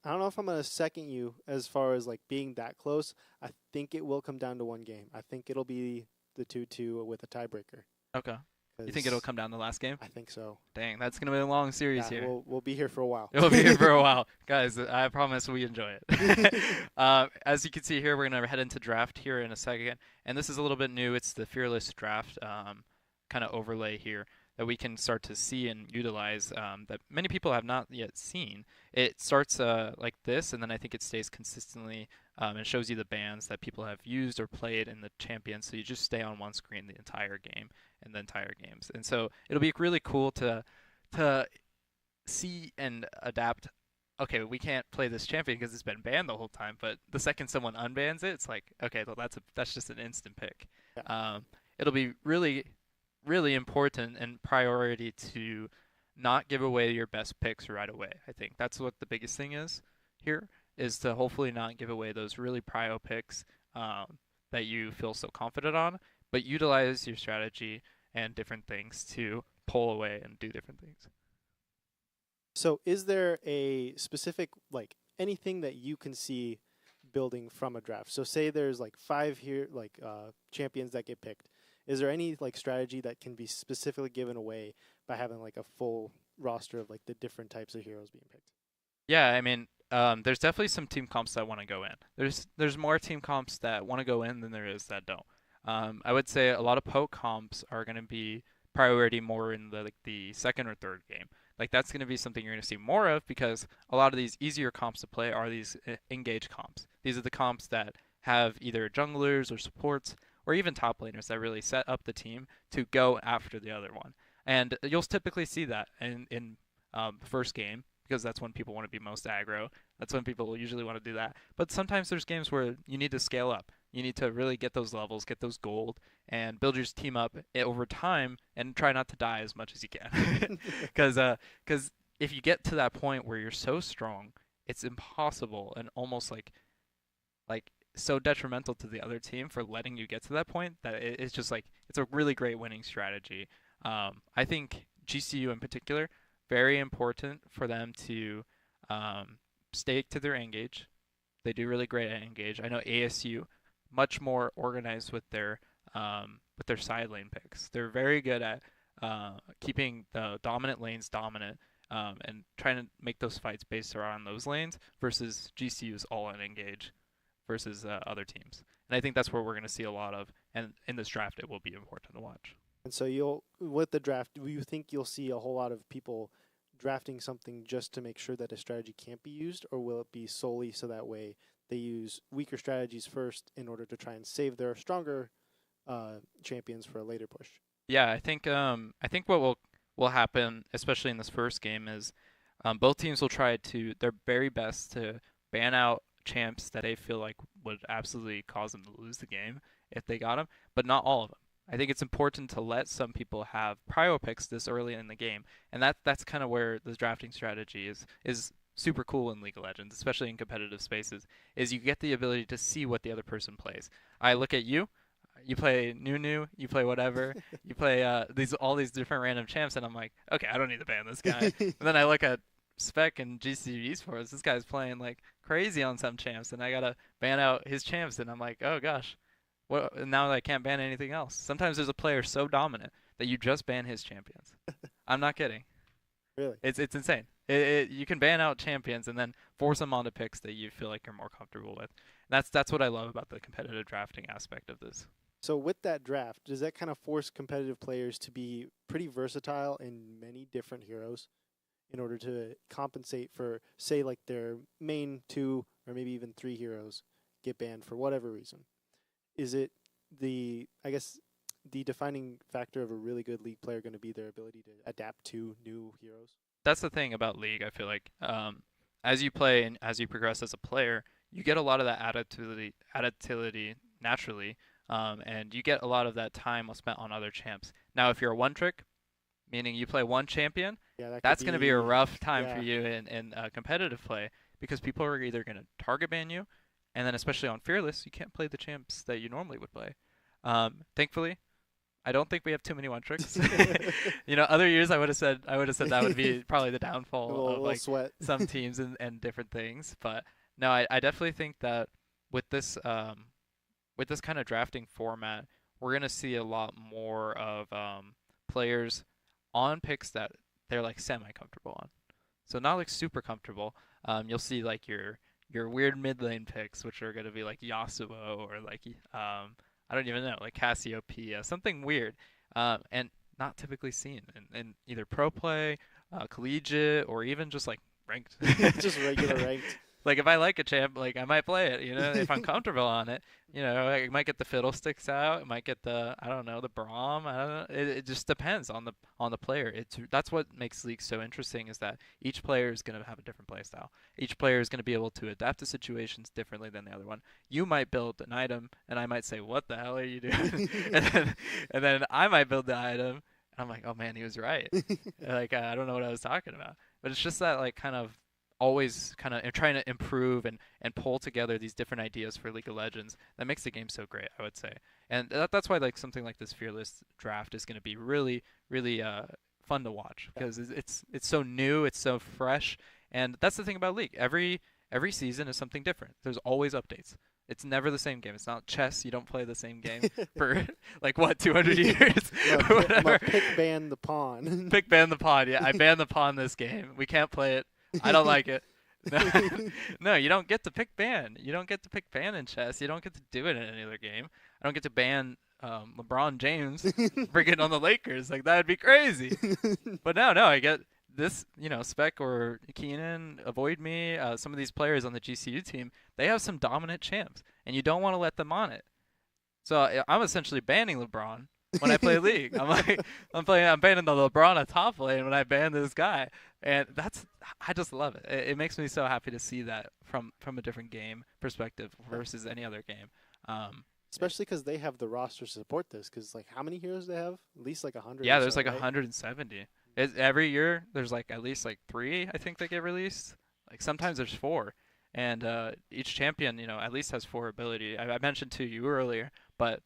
I don't know if I'm gonna second you as far as like being that close. I think it will come down to one game. I think it'll be the 2-2 with a tiebreaker. Okay. You think it'll come down the last game? I think so. Dang, that's gonna be a long series here. We'll be here for a while. We'll be here for a while, guys. I promise we enjoy it. As you can see here, we're gonna head into draft here in a second, and this is a little bit new. It's the Fearless Draft kind of overlay here that we can start to see and utilize that many people have not yet seen. It starts like this, and then I think it stays consistently and shows you the bans that people have used or played in the champions. So you just stay on one screen the entire game and the entire games. And so it'll be really cool to see and adapt. Okay, we can't play this champion because it's been banned the whole time, but the second someone unbans it, it's like, okay, well, that's just an instant pick. Yeah. It'll be really, really important and priority to not give away your best picks right away. I think that's what the biggest thing is here, is to hopefully not give away those really prio picks that you feel so confident on, but utilize your strategy and different things to pull away and do different things. So is there a specific, like, anything that you can see building from a draft? So say there's like five here, like champions that get picked. Is there any like strategy that can be specifically given away by having like a full roster of like the different types of heroes being picked? Yeah, I mean, there's definitely some team comps that want to go in. There's more team comps that want to go in than there is that don't. I would say a lot of poke comps are going to be priority more in the like the second or third game. Like that's going to be something you're going to see more of because a lot of these easier comps to play are these engage comps. These are the comps that have either junglers or supports or even top laners that really set up the team to go after the other one. And you'll typically see that in the first game because that's when people want to be most aggro. That's when people usually want to do that. But sometimes there's games where you need to scale up. You need to really get those levels, get those gold, and build your team up over time and try not to die as much as you can. Because if you get to that point where you're so strong, it's impossible and almost like so detrimental to the other team for letting you get to that point that it's just like it's a really great winning strategy. I think GCU in particular, very important for them to stake to their engage. They do really great at engage. I know ASU much more organized with their side lane picks. They're very good at keeping the dominant lanes dominant and trying to make those fights based around those lanes versus GCU's all in engage versus other teams. And I think that's where we're going to see a lot of. And in this draft, it will be important to watch. And so you'll, with the draft, do you think you'll see a whole lot of people drafting something just to make sure that a strategy can't be used, or will it be solely so that way they use weaker strategies first in order to try and save their stronger champions for a later push? Yeah, I think what will happen, especially in this first game, is both teams will try to their very best to ban out champs that they feel like would absolutely cause them to lose the game if they got them, but not all of them. I think it's important to let some people have prio picks this early in the game, and that's kind of where the drafting strategy is super cool in League of Legends, especially in competitive spaces. Is you get the ability to see what the other person plays. I look at you. You play Nunu, you play whatever, you play all these different random champs, and I'm like, okay, I don't need to ban this guy. And then I look at Spec and GCU Esports. This guy's playing like crazy on some champs, and I gotta ban out his champs, and I'm like, oh gosh, what? Now I can't ban anything else. Sometimes there's a player so dominant that you just ban his champions. I'm not kidding. Really? It's insane. You can ban out champions and then force them onto picks that you feel like you're more comfortable with. And that's what I love about the competitive drafting aspect of this. So with that draft, does that kind of force competitive players to be pretty versatile in many different heroes in order to compensate for, say, like their main two or maybe even three heroes get banned for whatever reason? Is it I guess, the defining factor of a really good League player going to be their ability to adapt to new heroes? That's the thing about League. I feel like as you play and as you progress as a player, you get a lot of that adaptability naturally. And you get a lot of that time spent on other champs. Now, if you're a one trick, meaning you play one champion, Yeah, that's going to be a rough time yeah. for you in competitive play because people are either going to target ban you, and then especially on Fearless, you can't play the champs that you normally would play. Thankfully, I don't think we have too many one tricks. You know, other years I would have said that would be probably the downfall of like sweat. some teams and different things. But no, I definitely think that with this kind of drafting format, we're gonna see a lot more of players on picks that they're like semi-comfortable on. So not like super comfortable. You'll see like your weird mid lane picks, which are gonna be like Yasuo or like I don't even know, like Cassiopeia, something weird, and not typically seen in either pro play, collegiate, or even just like ranked. Just regular ranked. Like if I like a champ, like I might play it, you know, if I'm comfortable on it. You know, I might get the fiddlesticks out, it might get the I don't know, the Braum. I don't know. It just depends on the player. That's what makes League so interesting is that each player is going to have a different play style. Each player is going to be able to adapt to situations differently than the other one. You might build an item and I might say, "What the hell are you doing?" and then I might build the item And I'm like, oh man, he was right. Like I don't know what I was talking about, but it's just that like kind of always kind of trying to improve and pull together these different ideas for League of Legends that makes the game so great, I would say. And that's why like something like this Fearless draft is going to be really really fun to watch Yeah. because it's so new, it's so fresh, and that's the thing about League. Every season is something different. There's always updates. It's never the same game. It's not chess. You don't play the same game for like what 200 years or whatever. Pick ban the pawn. Pick ban the pawn. Yeah, I banned the pawn this game. We can't play it. I don't like it. No, you don't get to pick ban. You don't get to pick ban in chess. You don't get to do it in any other game. I don't get to ban LeBron James for getting on the Lakers. Like that'd be crazy. But no, I get this. Spec or Keenan, Avoid Me. Some of these players on the GCU team, they have some dominant champs, and you don't want to let them on it. So I'm essentially banning LeBron when I play League. I'm banning the LeBron at top lane when I ban this guy, and I just love it. It makes me so happy to see that from a different game perspective versus any other game. Especially because they have the roster to support this. Because like, how many heroes do they have? At least like 100. Yeah, or there's so, like right? 170. Every year there's like at least like 3 I think that get released. Like sometimes there's 4, and each champion at least has 4 ability. I mentioned to you earlier, but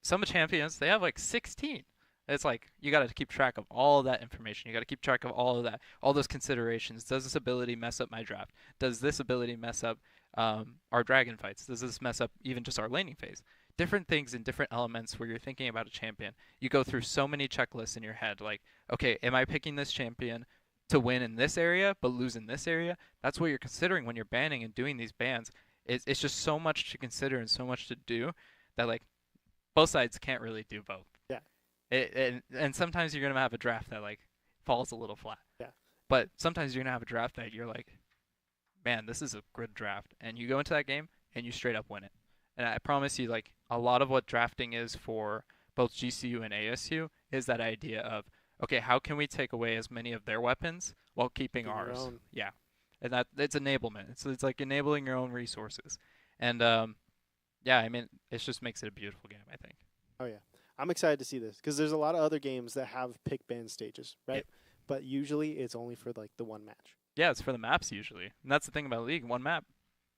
some champions they have like 16. It's like you got to keep track of all of that information. You got to keep track of all of that, all those considerations. Does this ability mess up my draft? Does this ability mess up our dragon fights? Does this mess up even just our laning phase? Different things in different elements where you're thinking about a champion. You go through so many checklists in your head, like, okay, am I picking this champion to win in this area but lose in this area? That's what you're considering when you're banning and doing these bans. It's just so much to consider and so much to do that like both sides can't really do both. Yeah. And sometimes you're gonna have a draft that like falls a little flat. Yeah. But sometimes you're gonna have a draft that you're like, man, this is a good draft, and you go into that game and you straight up win it. And I promise you, like a lot of what drafting is for both GCU and ASU is that idea of, okay, how can we take away as many of their weapons while keeping ours? Yeah, and that it's enablement. It's like enabling your own resources, and yeah, I mean, it just makes it a beautiful game, I think. Oh yeah, I'm excited to see this because there's a lot of other games that have pick ban stages, right? Yeah. But usually it's only for like the one match. Yeah, it's for the maps usually, and that's the thing about League. One map.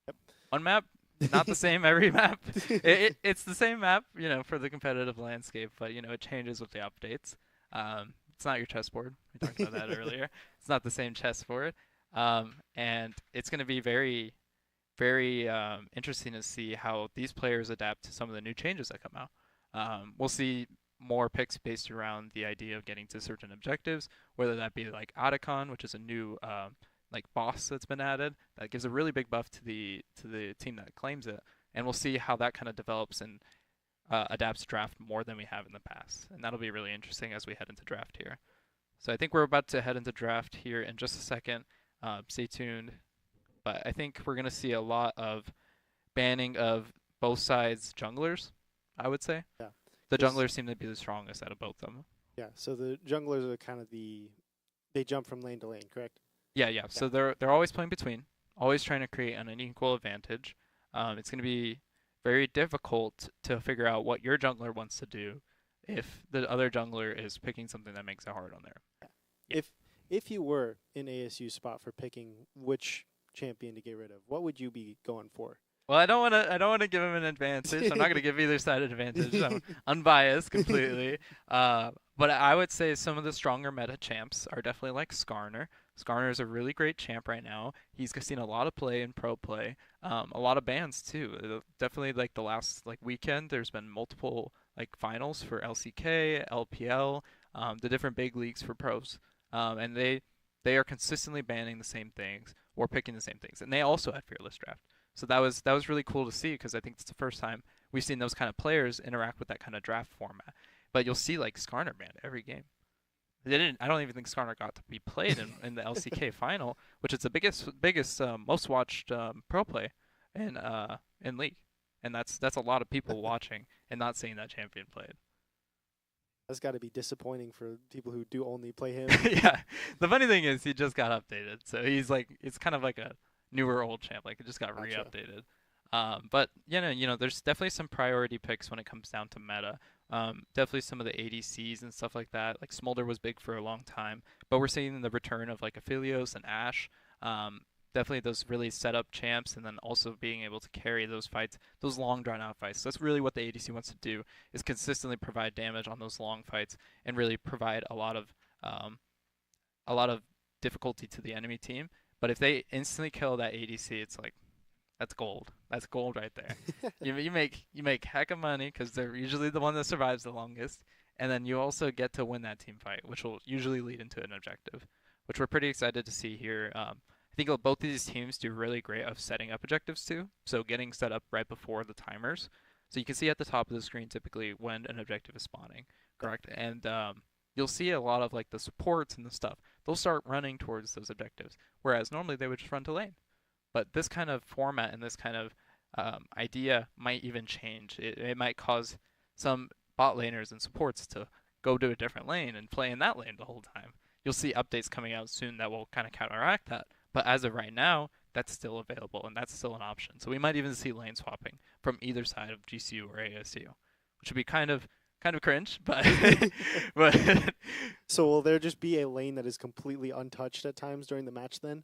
Yep. One map. Not the same every map. It's the same map, for the competitive landscape, but it changes with the updates. It's not your chessboard. We talked about that earlier. It's not the same chessboard, and it's going to be very, very interesting to see how these players adapt to some of the new changes that come out. We'll see more picks based around the idea of getting to certain objectives, whether that be like Otacon, which is a new like boss that's been added that gives a really big buff to the team that claims it, and we'll see how that kind of develops and adapts draft more than we have in the past, and that'll be really interesting as we head into draft here. So I think we're about to head into draft here in just a second. Stay tuned, but I think we're gonna see a lot of banning of both sides junglers, I would say. Yeah. The junglers seem to be the strongest out of both of them. Yeah. So the junglers are kind of they jump from lane to lane, correct? Yeah. So they're always playing between, always trying to create an unequal advantage. It's going to be very difficult to figure out what your jungler wants to do if the other jungler is picking something that makes it hard on there. Yeah. If you were in ASU's spot for picking which champion to get rid of, what would you be going for? Well, I don't want to give him an advantage. I'm not going to give either side an advantage. I'm unbiased completely. But I would say some of the stronger meta champs are definitely like Skarner. Skarner is a really great champ right now. He's seen a lot of play in pro play, a lot of bans too. Definitely like the last weekend, there's been multiple finals for LCK, LPL, the different big leagues for pros, and they are consistently banning the same things or picking the same things. And they also had Fearless Draft. So that was really cool to see because I think it's the first time we've seen those kind of players interact with that kind of draft format. But you'll see Skarner banned every game. I don't even think Skarner got to be played in the LCK final, which is the biggest most watched pro play in League, and that's a lot of people watching and not seeing that champion played. That's got to be disappointing for people who do only play him. Yeah, the funny thing is he just got updated, so he's it's kind of like a newer old champ, it just got re-updated. But there's definitely some priority picks when it comes down to meta. Definitely some of the ADCs and stuff like that. Like Smolder was big for a long time, but we're seeing the return of like Aphelios and Ashe. Definitely those really set up champs, and then also being able to carry those fights, those long drawn out fights. So that's really what the ADC wants to do, is consistently provide damage on those long fights and really provide um, a lot of difficulty to the enemy team. But if they instantly kill that ADC, it's like that's gold. That's gold right there. You make heck of money because they're usually the one that survives the longest, and then you also get to win that team fight, which will usually lead into an objective, which we're pretty excited to see here. I think both of these teams do really great of setting up objectives too. So getting set up right before the timers. So you can see at the top of the screen typically when an objective is spawning, correct? And you'll see a lot of like the supports and the stuff. They'll start running towards those objectives, whereas normally they would just run to lane. But this kind of format and this kind of idea might even change. It might cause some bot laners and supports to go to a different lane and play in that lane the whole time. You'll see updates coming out soon that will kind of counteract that. But as of right now, that's still available and that's still an option. So we might even see lane swapping from either side of GCU or ASU, which would be kind of cringe, but but So will there just be a lane that is completely untouched at times during the match then?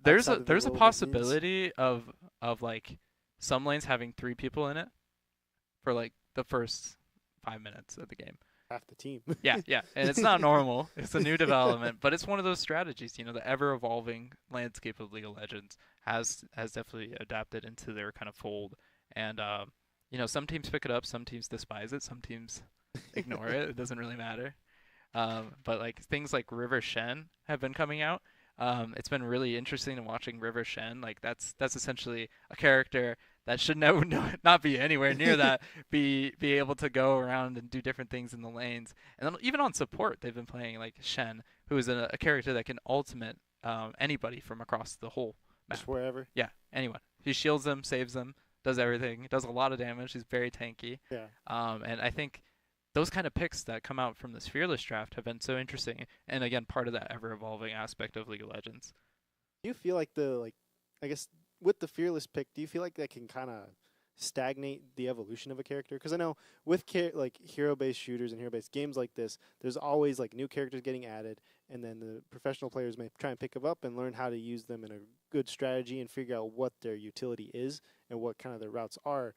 there's Outside a of the there's a little minions? possibility of like some lanes having 3 people in it for like the first 5 minutes of the game. Half the team. Yeah, yeah, and it's not normal. It's a new development, but it's one of those strategies. You know, the ever-evolving landscape of League of Legends has definitely adapted into their kind of fold. And you know, some teams pick it up, some teams despise it, some teams ignore it. It doesn't really matter. But like things like River Shen have been coming out. It's been really interesting to watching River Shen. Like that's essentially a character that should never not be anywhere near that. Be able to go around and do different things in the lanes, and then even on support they've been playing like Shen, who is a character that can ultimate anybody from across the whole map. Just wherever. Yeah, anyone. He shields them, saves them, does everything. Does a lot of damage. He's very tanky. Yeah. And I think those kind of picks that come out from this Fearless draft have been so interesting, and again, part of that ever-evolving aspect of League of Legends. Do you feel like I guess with the Fearless pick, do you feel like that can kind of stagnate the evolution of a character? Because I know with like hero-based shooters and hero-based games like this, there's always like new characters getting added, and then the professional players may try and pick them up and learn how to use them in a good strategy and figure out what their utility is and what kind of their routes are.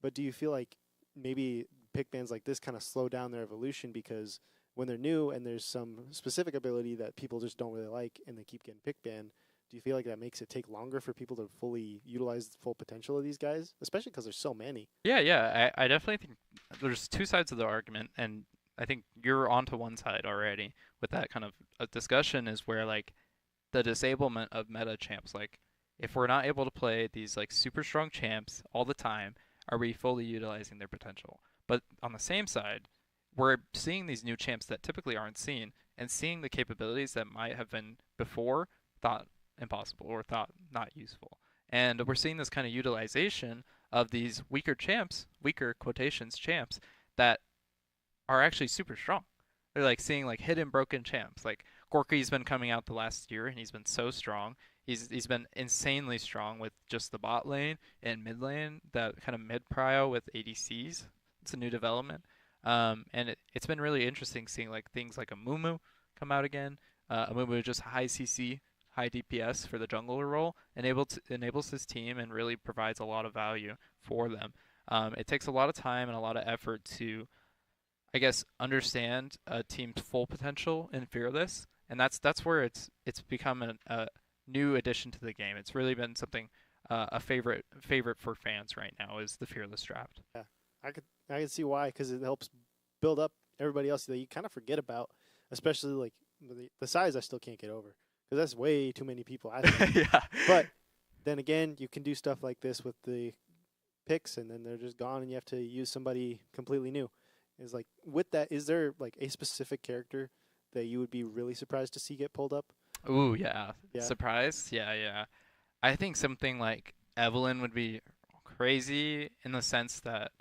But do you feel like maybe pick bans like this kind of slow down their evolution because when they're new and there's some specific ability that people just don't really like and they keep getting pick banned, do you feel like that makes it take longer for people to fully utilize the full potential of these guys, especially because there's so many? Yeah, yeah, I definitely think there's two sides of the argument, and I think you're onto one side already with that kind of a discussion is where like the disablement of meta champs, like if we're not able to play these like super strong champs all the time, are we fully utilizing their potential? But on the same side, we're seeing these new champs that typically aren't seen and seeing the capabilities that might have been before thought impossible or thought not useful. And we're seeing this kind of utilization of these weaker champs, weaker quotations champs that are actually super strong. They're like seeing like hidden broken champs. Like Gorky's been coming out the last year and he's been so strong. He's been insanely strong with just the bot lane and mid lane, that kind of mid prio with ADCs. It's a new development. And it's been really interesting seeing like things like a Mumu come out again. Mumu just high CC, high DPS for the jungler role, enables his team and really provides a lot of value for them. It takes a lot of time and a lot of effort to, I guess, understand a team's full potential in Fearless, and that's where it's become a new addition to the game. It's really been something a favorite for fans right now is the Fearless draft. Yeah, I could see why, because it helps build up everybody else that you kind of forget about, especially like the size I still can't get over because that's way too many people. I think. Yeah. But then again, you can do stuff like this with the picks, and then they're just gone, and you have to use somebody completely new. Is like with that, is there like a specific character that you would be really surprised to see get pulled up? Ooh, yeah. Yeah. Surprise? Yeah, yeah. I think something like Evelyn would be crazy in the sense that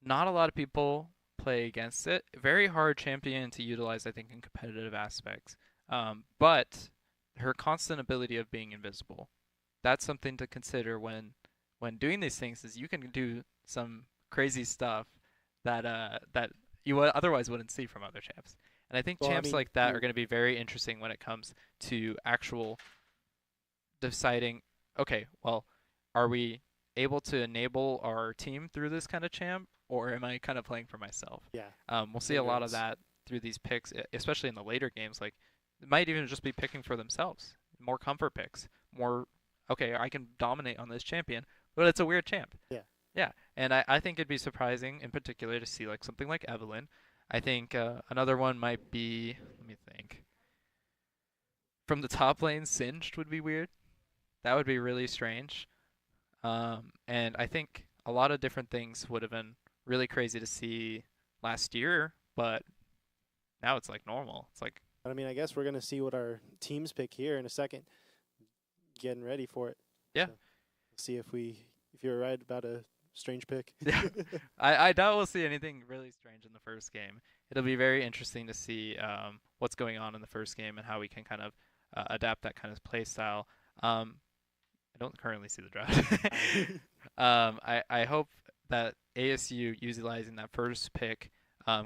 not a lot of people play against it. Very hard champion to utilize, I think, in competitive aspects. But her constant ability of being invisible, that's something to consider when doing these things, is you can do some crazy stuff that you otherwise wouldn't see from other champs. And I think Well, I champs mean, like that are going to be very interesting when it comes to actual deciding, okay, well, are we able to enable our team through this kind of champ, or am I kind of playing for myself? yeah, We'll see a lot of hindrance. that through these picks, especially in the later games. Like, it might even just be picking for themselves, more comfort picks, more, okay, I can dominate on this champion, but it's a weird champ. Yeah. Yeah, and I think it'd be surprising in particular to see like something like Evelyn. I think another one might be, let me think. From the top lane, Singed would be weird. That would be really strange. And I think a lot of different things would have been really crazy to see last year, but now it's like normal. It's like, But I mean, I guess we're gonna see what our teams pick here in a second. Getting ready for it. yeah, So we'll see if you're right about a strange pick. yeah. I doubt we'll see anything really strange in the first game. It'll be very interesting to see what's going on in the first game and how we can kind of adapt that kind of play style. I don't currently see the draft. I hope that ASU utilizing that first pick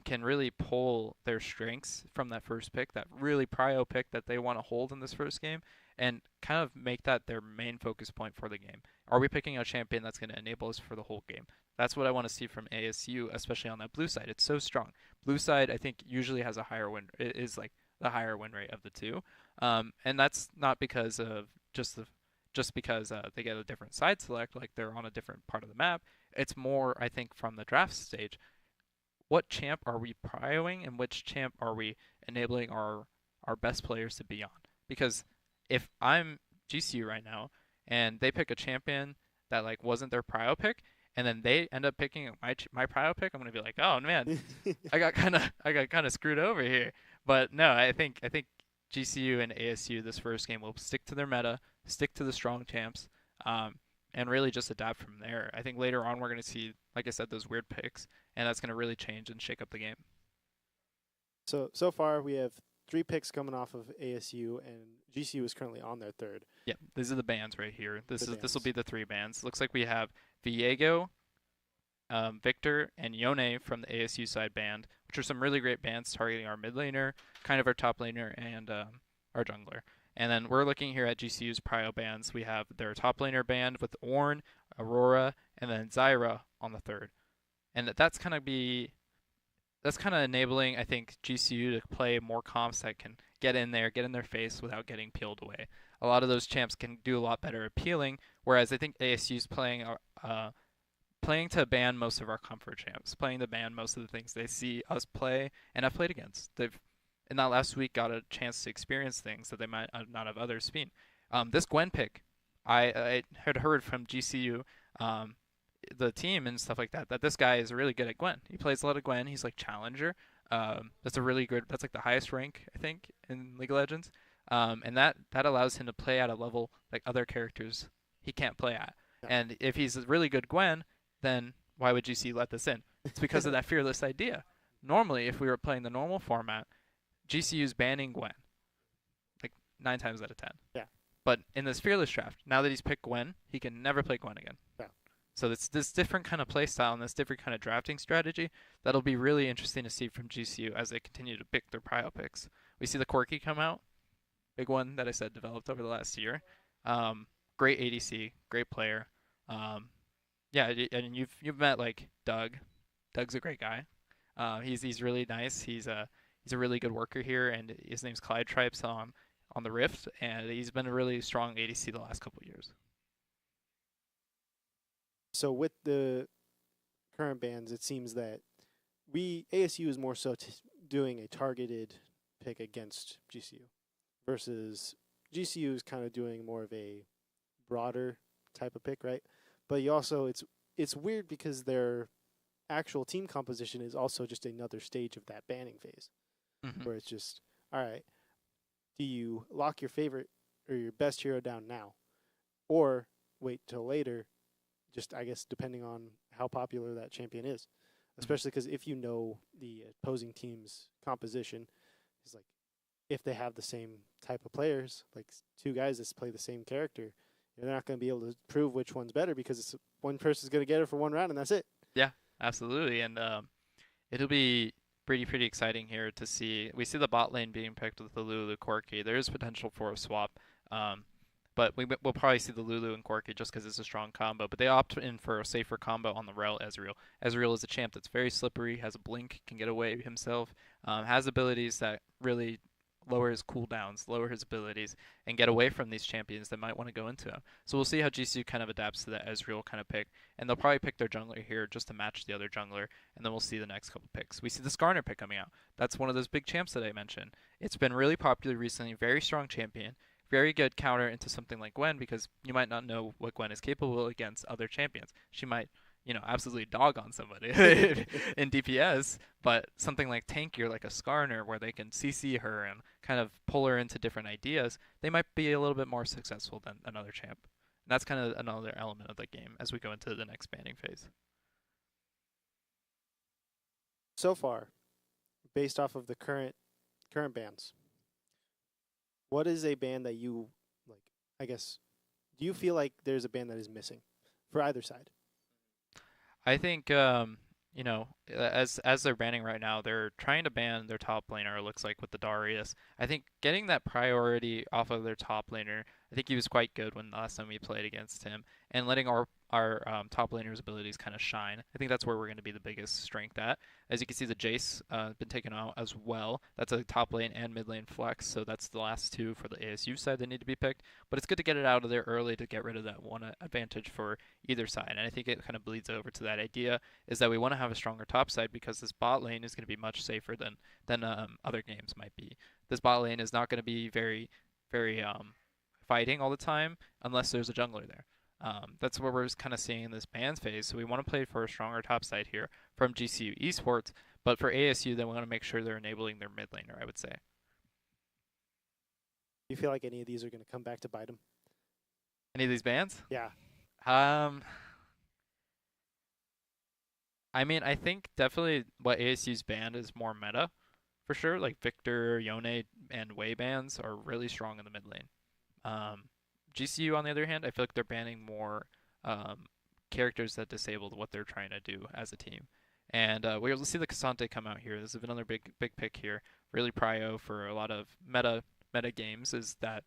can really pull their strengths from that first pick, that really prio pick that they want to hold in this first game, and kind of make that their main focus point for the game. Are we picking a champion that's going to enable us for the whole game? That's what I want to see from ASU, especially on that blue side. It's so strong. Blue side, I think, usually has a higher win. It is like the higher win rate of the two, and that's not because of just because they get a different side select, like they're on a different part of the map. It's more, I think, from the draft stage. What champ are we prioing, and which champ are we enabling our best players to be on? Because if I'm GCU right now and they pick a champion that like wasn't their prio pick, and then they end up picking my prio pick, I'm gonna be like, oh man, I got kind of screwed over here. But no, I think GCU and ASU this first game will stick to their meta, stick to the strong champs, and really just adapt from there. I think later on we're going to see, like I said, those weird picks, and that's going to really change and shake up the game. So far we have 3 picks coming off of ASU, and GCU is currently on their third. Yeah, these are the bands right here. This will Bands. be the 3 bands. Looks like we have Viego, Victor, and Yone from the ASU side band, which are some really great bands targeting our mid laner, kind of our top laner, and our jungler. And then we're looking here at GCU's prio bands. We have their top laner band with Ornn, Aurora, and then Zyra on the third. And that's kind of enabling, I think, GCU to play more comps that can get in there, get in their face without getting peeled away. A lot of those champs can do a lot better appealing, whereas I think ASU's playing to ban most of our comfort champs, playing to ban most of the things they see us play and have played against. They've in that last week got a chance to experience things that they might not have others seen. This Gwen pick, I had heard from GCU, the team and stuff like that, that this guy is really good at Gwen. He plays a lot of Gwen. He's like challenger. That's a really good. That's like the highest rank I think in League of Legends, and that allows him to play at a level like other characters he can't play at. Yeah. And if he's a really good Gwen, then why would GC let this in? It's because of that fearless idea. Normally, if we were playing the normal format, GCU's banning Gwen, like 9 times out of 10. Yeah. But in this fearless draft, now that he's picked Gwen, he can never play Gwen again. Yeah. So it's this different kind of play style and this different kind of drafting strategy that'll be really interesting to see from GCU as they continue to pick their prio picks. We see the Quirky come out, big one that I said developed over the last year. Great ADC, great player. Yeah, and you've met like Doug. Doug's a great guy. He's really nice. He's a really good worker here, and his name's Clyde Tripes on the Rift, and he's been a really strong ADC the last couple of years. So with the current bans, it seems that ASU is more so doing a targeted pick against GCU versus GCU is kind of doing more of a broader type of pick, right? But you also it's weird because their actual team composition is also just another stage of that banning phase, where it's just, all right, do you lock your favorite or your best hero down now, or wait till later? Just, I guess, depending on how popular that champion is, especially because if you know the opposing team's composition, it's like if they have the same type of players, like 2 guys that play the same character, they're not going to be able to prove which one's better because it's one person's going to get it for one round and that's it. Yeah, absolutely. And It'll be pretty exciting here to see. We see the bot lane being picked with the Lulu Corki. There is potential for a swap, um, but we'll probably see the Lulu and Corki just because it's a strong combo. But they opt in for a safer combo on the Rel Ezreal. Ezreal is a champ that's very slippery, has a blink, can get away himself, has abilities that really lower his cooldowns, lower his abilities, and get away from these champions that might want to go into him. So we'll see how GCU kind of adapts to that Ezreal kind of pick, and they'll probably pick their jungler here just to match the other jungler, and then we'll see the next couple picks. We see the Skarner pick coming out. That's one of those big champs that I mentioned. It's been really popular recently, very strong champion, very good counter into something like Gwen because you might not know what Gwen is capable against other champions. She might, absolutely dog on somebody in DPS, but something like tankier, like a Skarner, where they can CC her and kind of pull her into different ideas, they might be a little bit more successful than another champ. And that's kind of another element of the game as we go into the next banning phase. So far, based off of the current bans, what is a ban that you like? I guess, do you feel like there's a ban that is missing for either side? I think as they're banning right now, they're trying to ban their top laner. It looks like with the Darius. I think getting that priority off of their top laner. I think he was quite good when the last time we played against him, and letting our top laner's abilities kind of shine. I think that's where we're going to be the biggest strength at. As you can see, the Jace been taken out as well. That's a top lane and mid lane flex, so that's the last two for the ASU side that need to be picked. But it's good to get it out of there early to get rid of that one advantage for either side. And I think it kind of bleeds over to that idea is that we want to have a stronger top side because this bot lane is going to be much safer than other games might be. This bot lane is not going to be very fighting all the time unless there's a jungler there. That's what we're kind of seeing in this bans phase. So we want to play for a stronger top side here from GCU Esports, but for ASU, they want to make sure they're enabling their mid laner, I would say. Do you feel like any of these are going to come back to bite them? Any of these bans? Yeah. I mean, I think definitely what ASU's banned is more meta, for sure. Like Victor, Yone, and Wei bans are really strong in the mid lane. GCU, on the other hand, I feel like they're banning more characters that disabled what they're trying to do as a team. And we'll see the Cassante come out here. This is another big pick here. Really prio for a lot of meta games is that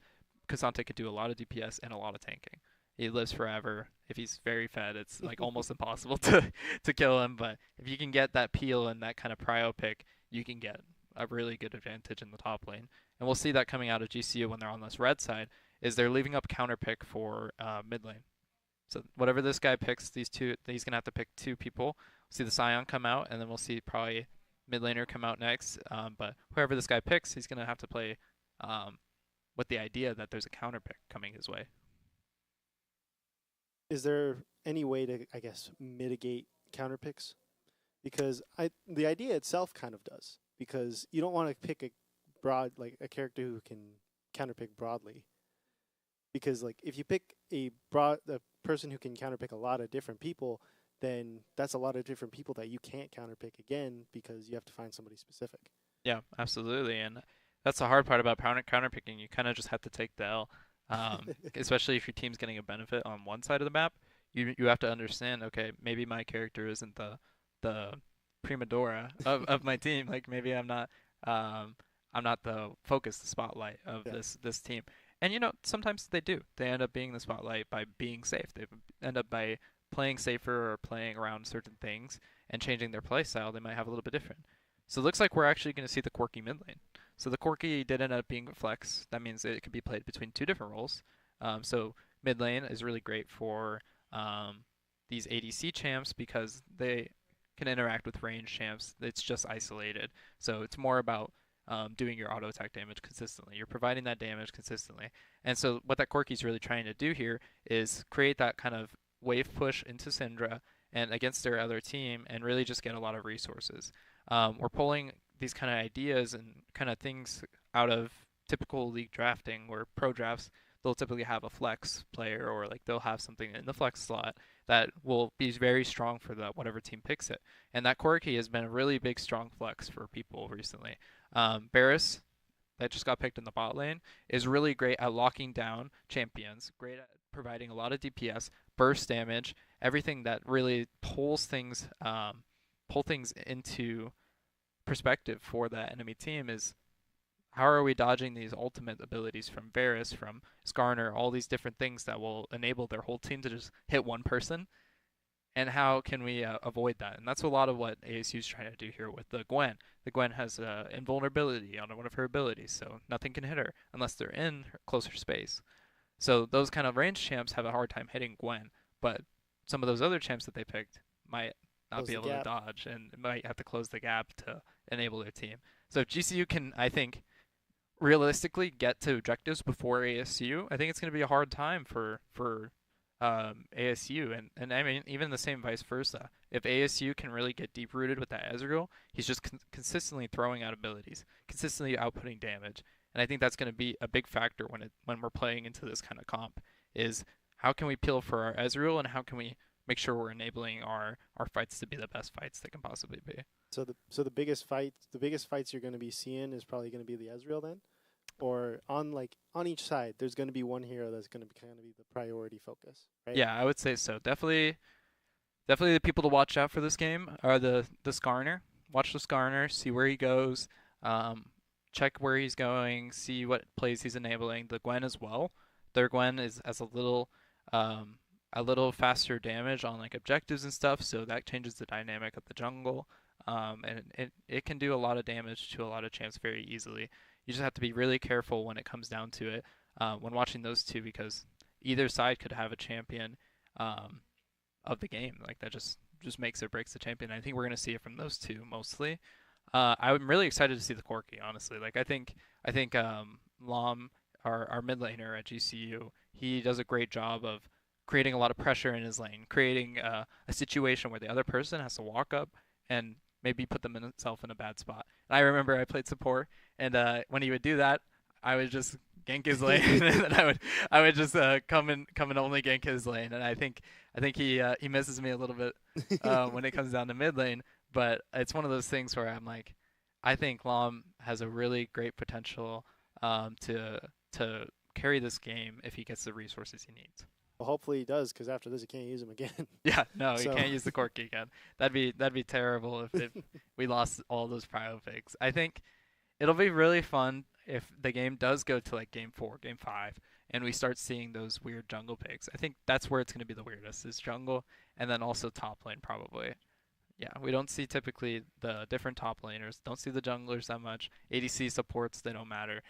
Cassante could do a lot of DPS and a lot of tanking. He lives forever. If he's very fed, it's like almost impossible to kill him. But if you can get that peel and that kind of prio pick, you can get a really good advantage in the top lane. And we'll see that coming out of GCU when they're on this red side, is they're leaving up counter pick for mid lane. So whatever this guy picks, he's gonna have to pick two people. We'll see the Scion come out, and then we'll see probably mid laner come out next. But whoever this guy picks, he's gonna have to play with the idea that there's a counter pick coming his way. Is there any way to, I guess, mitigate counter picks? Because the idea itself kind of does. Because you don't want to pick a character who can counterpick broadly. Because like if you pick a person who can counterpick a lot of different people, then that's a lot of different people that you can't counterpick again because you have to find somebody specific. Yeah, absolutely, and that's the hard part about counterpicking. You kind of just have to take the L, especially if your team's getting a benefit on one side of the map. You have to understand. Okay, maybe my character isn't the prima donna of my team. Like maybe I'm not the focus, the spotlight of this team. And sometimes they do. They end up being the spotlight by being safe. They end up by playing safer or playing around certain things and changing their play style. They might have a little bit different. So it looks like we're actually going to see the Corki mid lane. So the Corki did end up being flex. That means it could be played between two different roles. So mid lane is really great for these ADC champs because they can interact with range champs. It's just isolated. So it's more about doing your auto attack damage consistently. You're providing that damage consistently. And so what that Corki's really trying to do here is create that kind of wave push into Syndra and against their other team and really just get a lot of resources. We're pulling these kind of ideas and kind of things out of typical league drafting where pro drafts, they'll typically have a flex player or like they'll have something in the flex slot that will be very strong for whatever team picks it. And that Corki has been a really big strong flex for people recently. Barris, that just got picked in the bot lane, is really great at locking down champions, great at providing a lot of DPS, burst damage, everything that really pulls things pull things into perspective for that enemy team is how are we dodging these ultimate abilities from Varus, from Skarner, all these different things that will enable their whole team to just hit one person, and how can we avoid that? And that's a lot of what ASU is trying to do here with the Gwen. The Gwen has invulnerability on one of her abilities, so nothing can hit her unless they're in closer space. So those kind of range champs have a hard time hitting Gwen, but some of those other champs that they picked might not Close be the able to gap. dodge and might have to close the gap to enable their team. So if GCU can, I think, realistically get to objectives before ASU, I think it's going to be a hard time for ASU, and I mean even the same vice versa. If ASU can really get deep rooted with that Ezreal, he's just consistently throwing out abilities, consistently outputting damage, and I think that's going to be a big factor when we're playing into this kind of comp. Is how can we peel for our Ezreal, and how can we make sure we're enabling our fights to be the best fights they can possibly be. So the biggest fights you're going to be seeing is probably going to be the Ezreal then, or on each side, there's going to be one hero that's going to be kind of be the priority focus, right? Yeah, I would say so. Definitely the people to watch out for this game are the Skarner. Watch the Skarner, see where he goes, check where he's going, see what plays he's enabling. The Gwen as well. Their Gwen is as a little faster damage on like objectives and stuff, so that changes the dynamic of the jungle. And it can do a lot of damage to a lot of champs very easily. You just have to be really careful when it comes down to it when watching those two, because either side could have a champion of the game. Like that just makes or breaks the champion. I think we're gonna see it from those two mostly. I'm really excited to see the Corki, honestly. Like I think Lom, our mid laner at GCU, he does a great job of creating a lot of pressure in his lane, creating a situation where the other person has to walk up and maybe put themselves in a bad spot. And I remember I played support, and when he would do that, I would just gank his lane, and then I would just come and only gank his lane. And I think he misses me a little bit when it comes down to mid lane. But it's one of those things where I'm like, I think Lom has a really great potential to carry this game if he gets the resources he needs. Well, hopefully he does, because after this, you can't use him again. Yeah, no, you So can't use the Corki again. That'd be terrible if we lost all those prio picks. I think it'll be really fun if the game does go to like game 4, game 5, and we start seeing those weird jungle picks. I think that's where it's going to be the weirdest, is jungle, and then also top lane probably. Yeah, we don't see typically the different top laners. Don't see the junglers that much. ADC supports, they don't matter.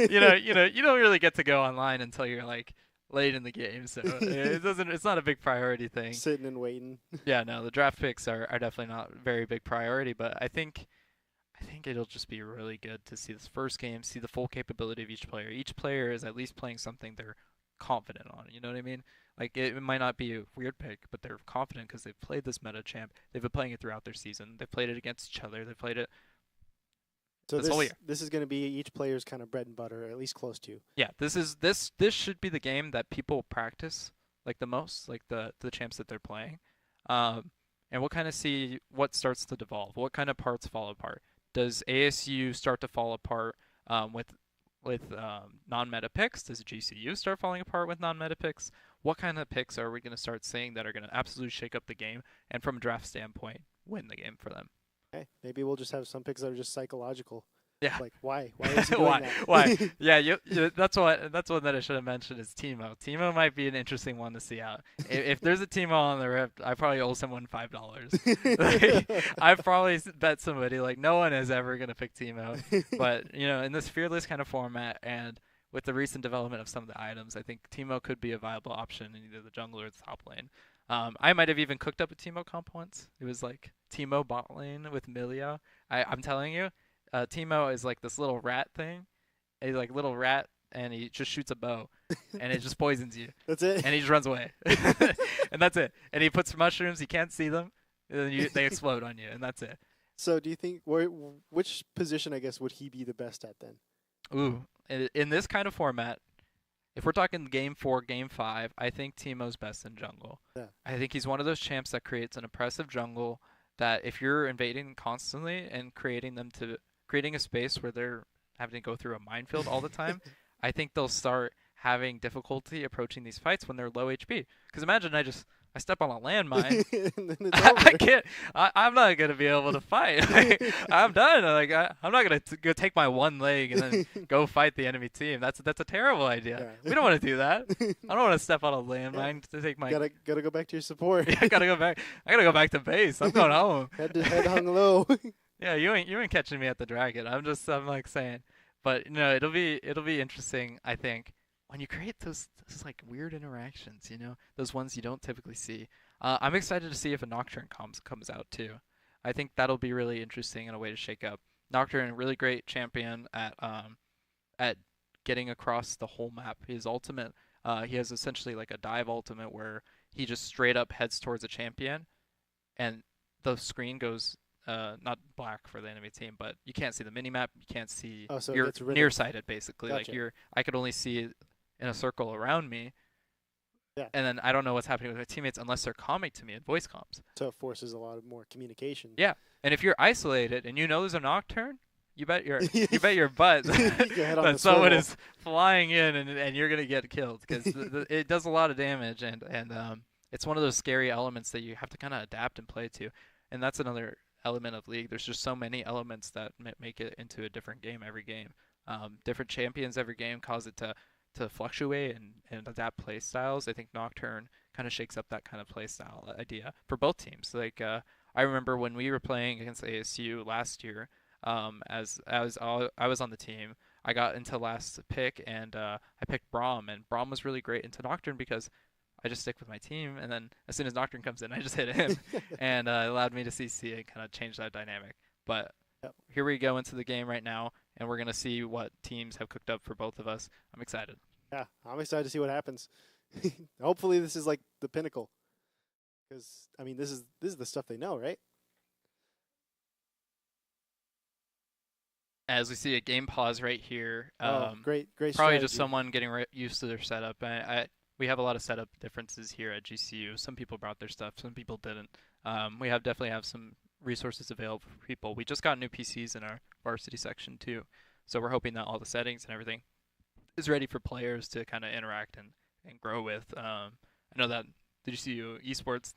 You don't really get to go online until you're like late in the game, so it doesn't. It's not a big priority thing. sitting and waiting. Yeah, no, the draft picks are definitely not very big priority, but I think it'll just be really good to see this first game, see the full capability of each player. Each player is at least playing something they're confident on. You know what I mean? Like it might not be a weird pick, but they're confident because they've played this meta champ. They've been playing it throughout their season. They've played it against each other. They've played it So this whole year. this is going to be each player's kind of bread and butter, or at least close to. Yeah, this should be the game that people practice like the most, like the champs that they're playing. And we'll kind of see what starts to devolve. What kind of parts fall apart? Does ASU start to fall apart with non-meta picks? Does GCU start falling apart with non-meta picks? What kind of picks are we going to start seeing that are going to absolutely shake up the game and from a draft standpoint win the game for them? Okay, maybe we'll just have some picks that are just psychological. Yeah. Like why? Why is he doing Why? that? Why? Yeah, that's one that I should have mentioned is Teemo. Teemo might be an interesting one to see out. If there's a Teemo on the Rift, I probably owe someone $5. Like, I probably bet somebody like no one is ever gonna pick Teemo, but in this fearless kind of format and with the recent development of some of the items, I think Teemo could be a viable option in either the jungle or the top lane. I might have even cooked up a Teemo comp once. It was like Teemo bot lane with Millia. I'm telling you. Teemo is like this little rat thing. He's like little rat, and he just shoots a bow, and it just poisons you. That's it. And he just runs away, and that's it. And he puts mushrooms. You can't see them, and then they explode on you, and that's it. So do you think which position I guess would he be the best at then? Ooh, in this kind of format, if we're talking game 4, game 5, I think Teemo's best in jungle. Yeah. I think he's one of those champs that creates an oppressive jungle that if you're invading constantly and creating a space where they're having to go through a minefield all the time, I think they'll start having difficulty approaching these fights when they're low HP. Because imagine I just I step on a landmine. and then it's I over. can't. I'm not gonna be able to fight. Like, I'm done. Like I'm not gonna go take my one leg and then go fight the enemy team. That's a terrible idea. Yeah. We don't want to do that. I don't want to step on a Yeah. landmine to take my. Gotta go back to your support. Yeah, I gotta go back. I gotta go back to base. I'm going home. Head hung low. Yeah, you ain't catching me at the dragon. I'm like saying, but it'll be interesting. I think when you create those like weird interactions, those ones you don't typically see. I'm excited to see if a Nocturne comes out too. I think that'll be really interesting and a way to shake up. Nocturne, really great champion at getting across the whole map. His ultimate, he has essentially like a dive ultimate where he just straight up heads towards a champion, and the screen goes not black for the enemy team, but you can't see the minimap. You can't see. Oh, so it you're gets rid of- nearsighted basically. Gotcha. Like I could only see it in a circle around me. Yeah. And then I don't know what's happening with my teammates unless they're calming to me in voice comms. So it forces a lot of more communication. Yeah. And if you're isolated and you know there's a Nocturne, you bet your butt that someone is flying in and you're gonna get killed because it does a lot of damage and it's one of those scary elements that you have to kind of adapt and play to, and that's another element of League. There's just so many elements that make it into a different game every game. Different champions every game cause it to fluctuate and adapt play styles. I think Nocturne kind of shakes up that kind of play style idea for both teams. Like I remember when we were playing against ASU last year, as I was on the team, I got into last pick and I picked Braum, and Braum was really great into Nocturne because I just stick with my team, and then as soon as Nocturne comes in, I just hit him, and it allowed me to CC and kind of change that dynamic. But here we go into the game right now, and we're gonna see what teams have cooked up for both of us. I'm excited. Yeah, I'm excited to see what happens. Hopefully, this is like the pinnacle, because I mean, this is the stuff they know, right? As we see a game pause right here. Great probably strategy. just someone getting used to their setup. We have a lot of setup differences here at GCU. Some people brought their stuff, some people didn't. We definitely have some resources available for people. We just got new PCs in our varsity section too, so we're hoping that all the settings and everything is ready for players to kind of interact and grow with. I know that the GCU Esports,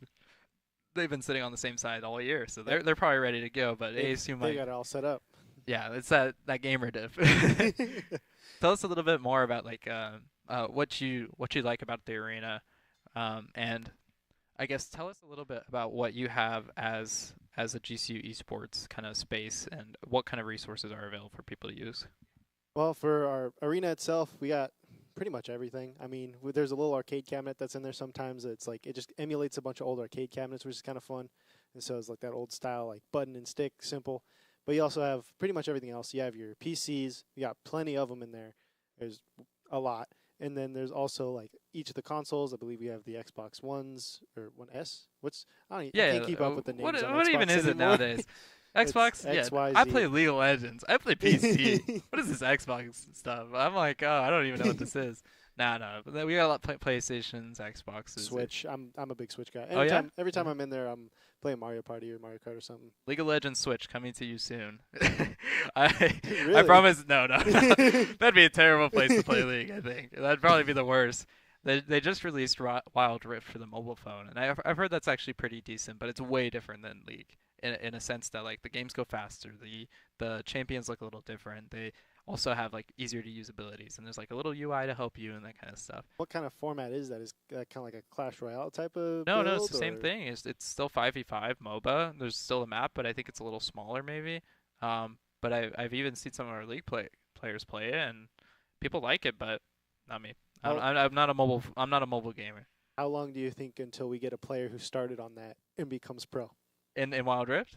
they've been sitting on the same side all year, so they're probably ready to go. But ASU might. They got it all set up. Yeah, it's that gamer diff. Tell us a little bit more about like what you like about the arena, and I guess tell us a little bit about what you have as a GCU Esports kind of space and what kind of resources are available for people to use. Well, for our arena itself, we got pretty much everything. I mean, there's a little arcade cabinet that's in there sometimes. It's like it just emulates a bunch of old arcade cabinets, which is kind of fun. And so it's like that old style, like button and stick, simple. But you also have pretty much everything else. You have your PCs. You got plenty of them in there. There's a lot. And then there's also like each of the consoles. I believe we have the Xbox Ones or One S. I can't keep up with the names. What on what Xbox even is it anymore. nowadays? Xbox? It's Yeah, XYZ. I play League of Legends. I play PC. What is this Xbox stuff? I'm like, oh, I don't even know what this is. No. But we got a lot of PlayStations, Xboxes. Switch. I'm a big Switch guy. Oh, yeah? Every time I'm in there, I'm playing Mario Party or Mario Kart or something. League of Legends Switch coming to you soon. Really? I promise. No. That'd be a terrible place to play League. I think that'd probably be the worst. They just released Wild Rift for the mobile phone, and I've heard that's actually pretty decent, but it's way different than League in a sense that like the games go faster, the champions look a little different. They also have like easier to use abilities, and there's like a little UI to help you and that kind of stuff. What kind of format is that? Is that kind of like a Clash Royale type of No, build, it's the same thing. It's still 5v5 MOBA. There's still a map, but I think it's a little smaller maybe. But I've even seen some of our League players play it, and people like it, but not me. I'm not a mobile gamer. How long do you think until we get a player who started on that and becomes pro? In Wild Rift?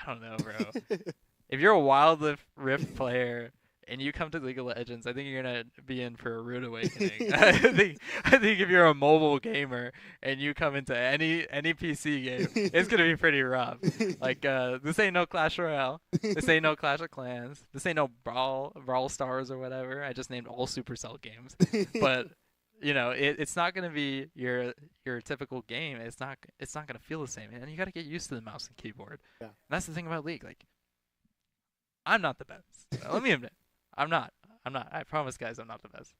I don't know, bro. If you're a Wild Rift player and you come to League of Legends, I think you're gonna be in for a rude awakening. I think if you're a mobile gamer and you come into any PC game, it's gonna be pretty rough. Like this ain't no Clash Royale. This ain't no Clash of Clans. This ain't no Brawl Stars or whatever. I just named all Supercell games. But it's not gonna be your typical game. It's not gonna feel the same, and you gotta get used to the mouse and keyboard. Yeah. And that's the thing about League. Like, I'm not the best. Let me admit, I'm not. I promise, guys, I'm not the best.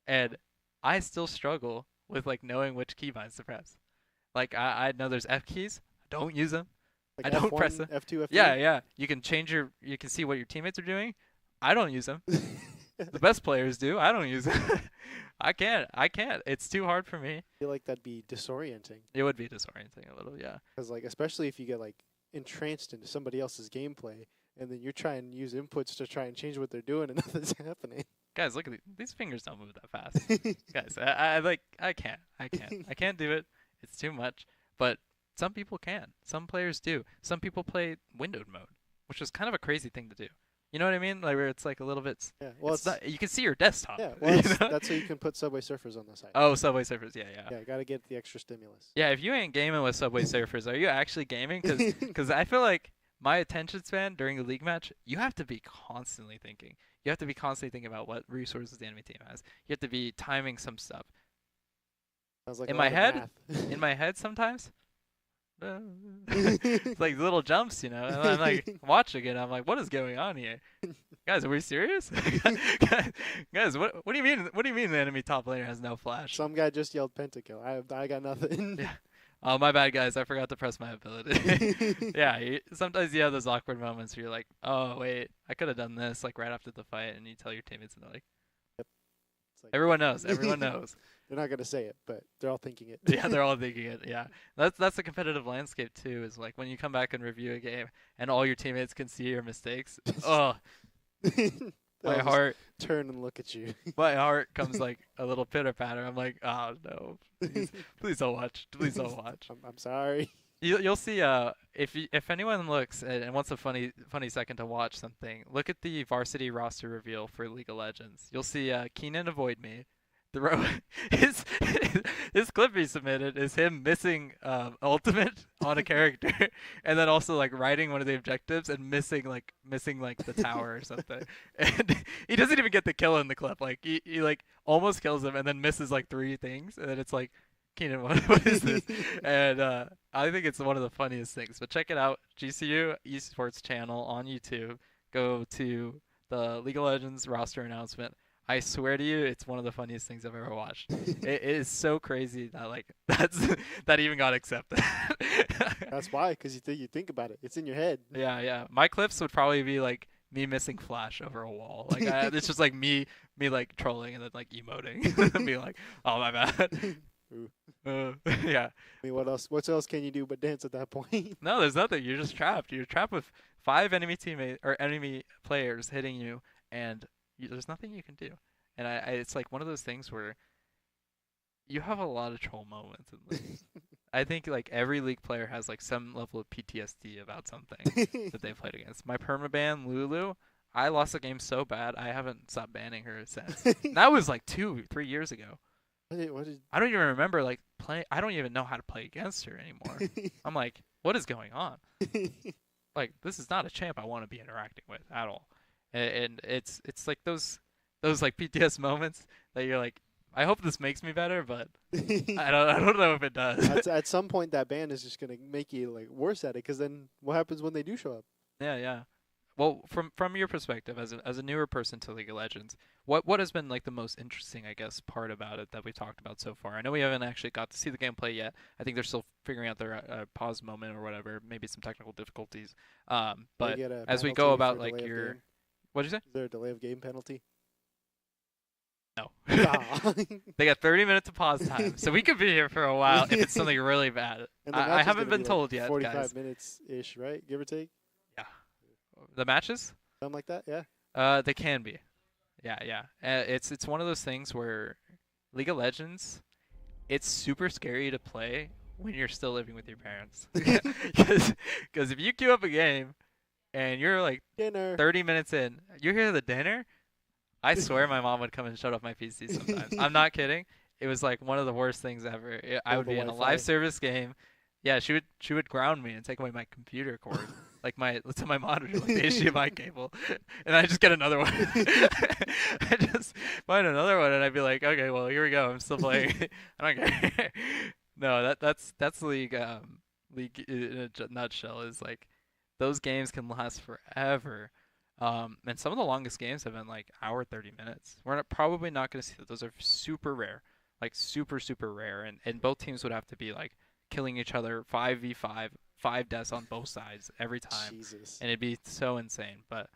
And I still struggle with like knowing which keybinds to press. Like I know there's F keys. I don't use them. Like I don't press F1, them. F2, Yeah, F3. yeah. You can change you can see what your teammates are doing. I don't use them. The best players do. I don't use them. I can't. I can't. It's too hard for me. I feel like that'd be disorienting. It would be disorienting a little, yeah. Because like, especially if you get like entranced into somebody else's gameplay, and then you're trying to use inputs to try and change what they're doing, and nothing's happening. Guys, look at these fingers don't move that fast. Guys, I can't. I can't do it. It's too much. But some people can. Some players do. Some people play windowed mode, which is kind of a crazy thing to do. You know what I mean? Like where it's like a little bit. Yeah. Well, it's not, you can see your desktop. yeah. Well, you know? that's how you can put Subway Surfers on the site. Oh, Subway Surfers. Yeah, yeah. Yeah, gotta get the extra stimulus. Yeah, if you ain't gaming with Subway Surfers, are you actually gaming? Because I feel like my attention span during a league match, you have to be constantly thinking. You have to be constantly thinking about what resources the enemy team has. You have to be timing some stuff. Sounds like In a my lot of head, math. in my head sometimes, it's like little jumps, you know. And I'm like watching it, I'm like, what is going on here, guys? Are we serious? Guys, what do you mean? What do you mean the enemy top laner has no flash? Some guy just yelled pentakill. I got nothing. Yeah. Oh, my bad, guys. I forgot to press my ability. Yeah, sometimes you have those awkward moments where you're like, oh, wait, I could have done this like right after the fight, and you tell your teammates, and they're like, Yep. It's like, everyone knows. Everyone knows. They're not gonna say it, but they're all thinking it. Yeah, they're all thinking it. Yeah, that's the competitive landscape too. Is like when you come back and review a game, and all your teammates can see your mistakes. Oh, my They'll heart, just turn and look at you. my heart comes like a little pitter patter. I'm like, oh no, please don't watch. Please don't watch. I'm sorry. You'll see. If anyone looks and wants a funny second to watch something, look at the varsity roster reveal for League of Legends. You'll see Keenan avoid me. His his clip he submitted is him missing ultimate on a character, and then also like writing one of the objectives and missing the tower or something. And he doesn't even get the kill in the clip. Like he like almost kills him and then misses like 3 things, and then it's like, Keenan, what is this? And I think it's one of the funniest things. But check it out, GCU Esports channel on YouTube. Go to the League of Legends roster announcement. I swear to you, it's one of the funniest things I've ever watched. It is so crazy that like that even got accepted. That's why, because you think about it. It's in your head. Yeah, yeah. My clips would probably be like me missing flash over a wall. Like it's just like me like trolling and then like emoting and being like, oh my bad. Yeah. I mean, what else can you do but dance at that point? No, there's nothing. You're just trapped. You're trapped with 5 enemy teammates or enemy players hitting you, and there's nothing you can do. And it's like one of those things where you have a lot of troll moments in league. I think like every league player has like some level of PTSD about something that they played against. My permaban Lulu, I lost a game so bad I haven't stopped banning her since. That was like 2-3 years ago. I don't even remember like playing. I don't even know how to play against her anymore. I'm like, what is going on? Like, this is not a champ I want to be interacting with at all. And it's like those like PTS moments that you're like, I hope this makes me better, but I don't know if it does. At some point, that ban is just gonna make you like worse at it. Because then, what happens when they do show up? Yeah, yeah. Well, from your perspective as a newer person to League of Legends, what has been like the most interesting, I guess, part about it that we talked about so far? I know we haven't actually got to see the gameplay yet. I think they're still figuring out their pause moment or whatever, maybe some technical difficulties. But as we go about like your, what did you say? Is there a delay of game penalty? No. They got 30 minutes of pause time, so we could be here for a while if it's something really bad. I haven't been told yet, 45 guys. minutes ish, right? Give or take. Yeah. The matches? Something like that. Yeah. They can be. Yeah, yeah. It's one of those things where League of Legends, it's super scary to play when you're still living with your parents. Because if you queue up a game and you're like dinner 30 minutes in, you hear the dinner, I swear my mom would come and shut off my PC sometimes. I'm not kidding. It was like one of the worst things ever. I would be in a live service game. Yeah, she would ground me and take away my computer cord, like my monitor, like the HDMI cable, and I just get another one. I just find another one, and I'd be like, okay, well here we go. I'm still playing. I don't care. No, that's League. League in a nutshell is like those games can last forever. And some of the longest games have been like hour 30 minutes. We're probably not going to see that. Those are super rare, like super rare, and both teams would have to be like killing each other 5v5, 5 deaths on both sides every time, Jesus. and it'd be so insane. But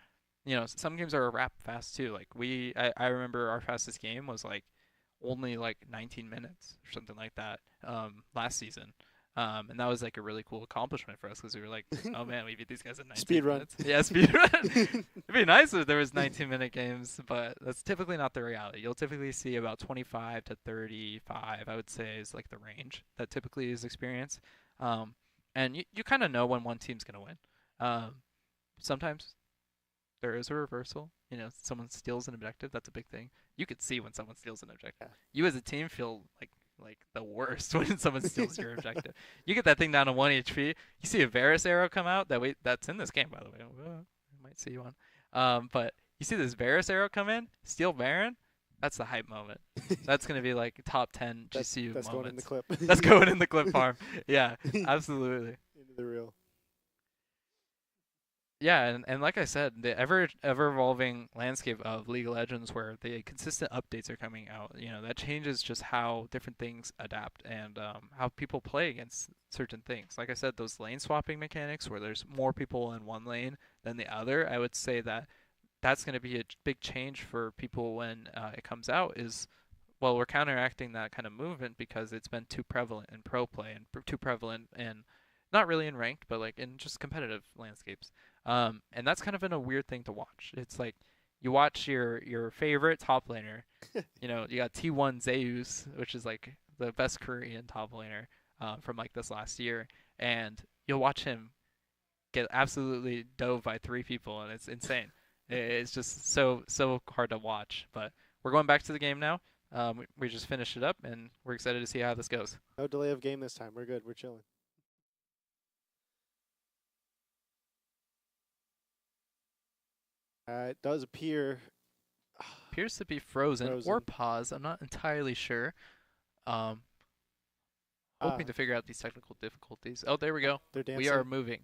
some games are a wrap fast too. Like I remember our fastest game was like only like 19 minutes or something like that last season. And that was like a really cool accomplishment for us because we were like, oh man, we beat these guys in 19 Speed run. minutes. Yeah, speed run. It'd be nice if there was 19-minute games, but that's typically not the reality. You'll typically see about 25 to 35, I would say, is like the range that typically is experienced. And you kind of know when one team's going to win. Sometimes there is a reversal. Someone steals an objective. That's a big thing. You could see when someone steals an objective. Yeah. You as a team feel like the worst when someone steals your objective. You get that thing down to 1 HP. You see a Varus arrow come out. That's in this game, by the way. I might see one. But you see this Varus arrow come in, steal Baron. That's the hype moment. That's gonna be like top 10 GCU that's moments. going in the clip. That's going in the clip farm. Yeah, absolutely. Into the reel. Yeah, and like I said, the ever evolving landscape of League of Legends, where the consistent updates are coming out, that changes just how different things adapt and how people play against certain things. Like I said, those lane swapping mechanics, where there's more people in one lane than the other, I would say that's going to be a big change for people when it comes out. Well, we're counteracting that kind of movement because it's been too prevalent in pro play and too prevalent in not really in ranked, but like in just competitive landscapes. And that's kind of been a weird thing to watch. It's like you watch your favorite top laner. You got T1 Zeus, which is like the best Korean top laner from like this last year, and you'll watch him get absolutely dove by 3 people, and it's insane. It's just so hard to watch. But we're going back to the game now. We just finished it up, and we're excited to see how this goes. No delay of game this time. We're good. We're chilling. It does appears to be frozen or pause. I'm not entirely sure. Hoping to figure out these technical difficulties. Oh, there we go. They're dancing. We are moving.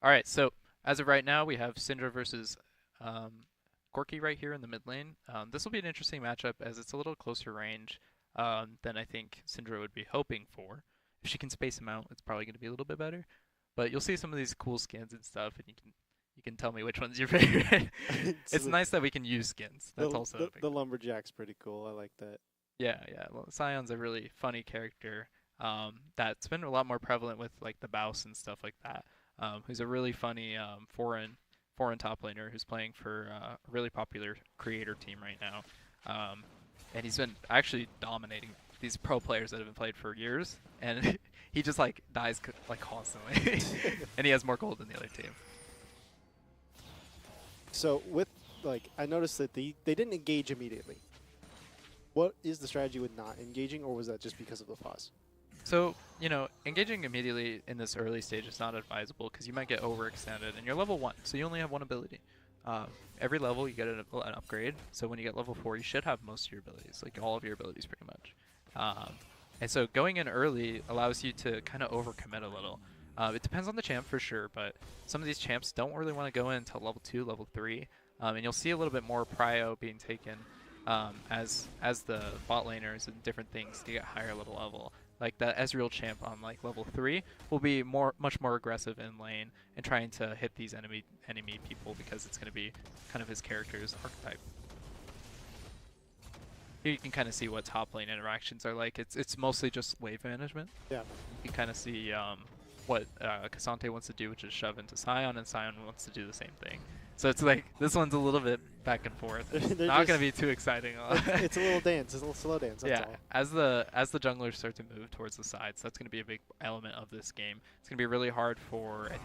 All right, so as of right now, we have Syndra versus Corki right here in the mid lane. This will be an interesting matchup as it's a little closer range than I think Syndra would be hoping for. If she can space him out, it's probably going to be a little bit better. But you'll see some of these cool skins and stuff, and you can tell me which one's your favorite. It's nice that we can use skins. That's also the Lumberjack's pretty cool. I like that. Yeah. Well, Sion's a really funny character that's been a lot more prevalent with like the Baus and stuff like that. Who's a really funny foreign top laner who's playing for a really popular creator team right now. And he's been actually dominating these pro players that have been played for years, and he just like dies like constantly, and he has more gold than the other team. So I noticed that they didn't engage immediately. What is the strategy with not engaging, or was that just because of the pause? So, engaging immediately in this early stage is not advisable because you might get overextended, and you're level 1, so you only have one ability. Every level you get an upgrade, so when you get level 4 you should have most of your abilities, like all of your abilities pretty much. And so going in early allows you to kind of overcommit a little. It depends on the champ for sure, but some of these champs don't really want to go in until level 2, level 3, and you'll see a little bit more prio being taken as the bot laners and different things to get higher level. Like that Ezreal champ on like level 3 will be much more aggressive in lane and trying to hit these enemy people because it's going to be kind of his character's archetype. Here you can kind of see what top lane interactions are like. It's mostly just wave management. Yeah. You can kind of see what Cassante wants to do, which is shove into Sion, and Sion wants to do the same thing. So it's like this one's a little bit back and forth. It's not going to be too exciting. It's a little dance. It's a little slow dance. That's all. As the junglers start to move towards the sides, that's going to be a big element of this game. It's going to be really hard for I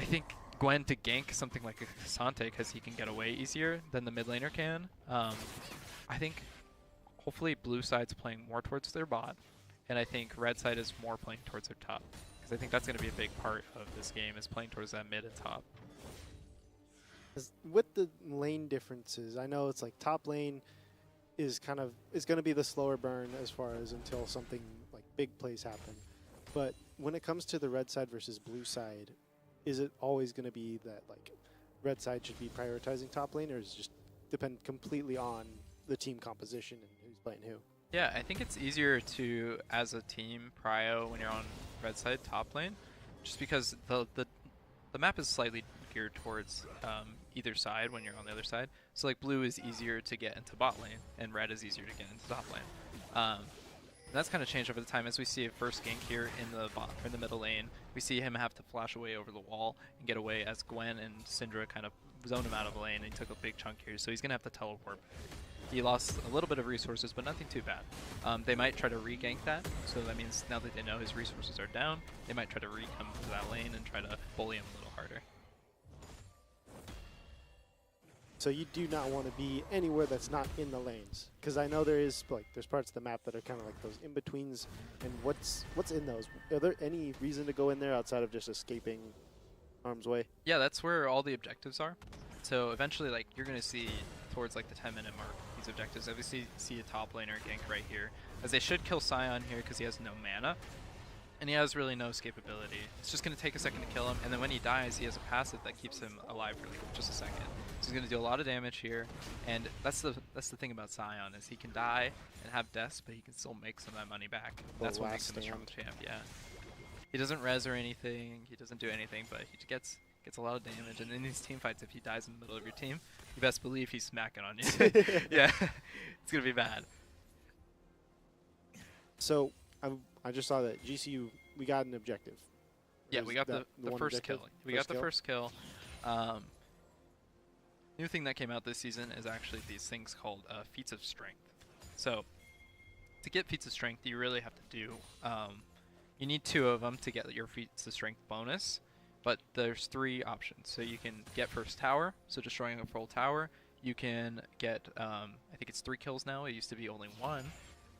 think Gwen to gank something like a Cassante because he can get away easier than the mid laner can. I think hopefully blue side's playing more towards their bot, and I think red side is more playing towards their top because I think that's going to be a big part of this game is playing towards that mid and top. With the lane differences, I know it's like top lane is going to be the slower burn as far as until something like big plays happen. But when it comes to the red side versus blue side, is it always going to be that like red side should be prioritizing top lane, or does it just depend completely on the team composition and who's playing who? Yeah, I think it's easier to, as a team, prio when you're on red side top lane, just because the map is slightly geared towards either side when you're on the other side. So like blue is easier to get into bot lane, and red is easier to get into top lane. That's kind of changed over the time as we see a first gank here in the middle lane. We see him have to flash away over the wall and get away as Gwen and Syndra kind of zone him out of the lane, and he took a big chunk here, so he's gonna have to teleport. He lost a little bit of resources, but nothing too bad. They might try to re-gank that, so that means now that they know his resources are down, they might try to re-come to that lane and try to bully him a little harder. So you do not want to be anywhere that's not in the lanes, because I know there's parts of the map that are kind of like those in-betweens, and what's in those? Are there any reason to go in there outside of just escaping harm's way? Yeah, that's where all the objectives are. So eventually, like, you're going to see towards like the 10-minute mark these objectives. Obviously, see a top laner gank right here, as they should kill Scion here because he has no mana. And he has really no escapability. It's just going to take a second to kill him, and then when he dies, he has a passive that keeps him alive for like just a second. So he's going to do a lot of damage here, and that's the thing about Scion, is he can die and have deaths, but he can still make some of that money back. That's what makes him a strong champ, yeah. He doesn't res or anything, he doesn't do anything, but he gets a lot of damage, and in these team fights, if he dies in the middle of your team, you best believe he's smacking on you. Yeah, it's going to be bad. So I just saw that GCU, we got an objective. Yeah, we got the first kill. We got the first kill. New thing that came out this season is actually these things called feats of strength. So to get feats of strength, you really have to do, you need 2 of them to get your feats of strength bonus, but there's 3 options. So you can get first tower, so destroying a full tower. You can get, I think it's 3 kills now. It used to be only 1.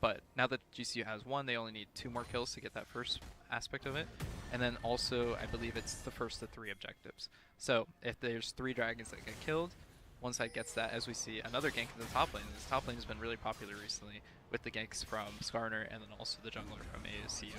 But now that GCU has 1, they only need 2 more kills to get that first aspect of it. And then also, I believe it's the first of 3 objectives. So if there's 3 dragons that get killed, one side gets that, as we see another gank in the top lane. This top lane has been really popular recently with the ganks from Skarner and then also the jungler from ASCU.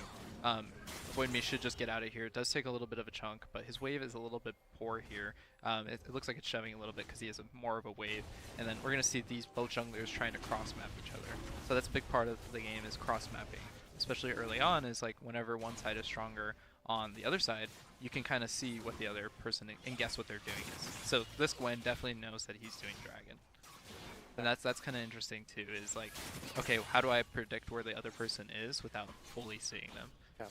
Avoid Me should just get out of here. It does take a little bit of a chunk, but his wave is a little bit poor here. It looks like it's shoving a little bit because he has more of a wave. And then we're going to see both junglers trying to cross-map each other. So that's a big part of the game, is cross-mapping. Especially early on, is like whenever one side is stronger on the other side, you can kind of see what the other person and guess what they're doing is. So this Gwen definitely knows that he's doing dragon. And that's kind of interesting too, is like, okay, how do I predict where the other person is without fully seeing them? Yeah.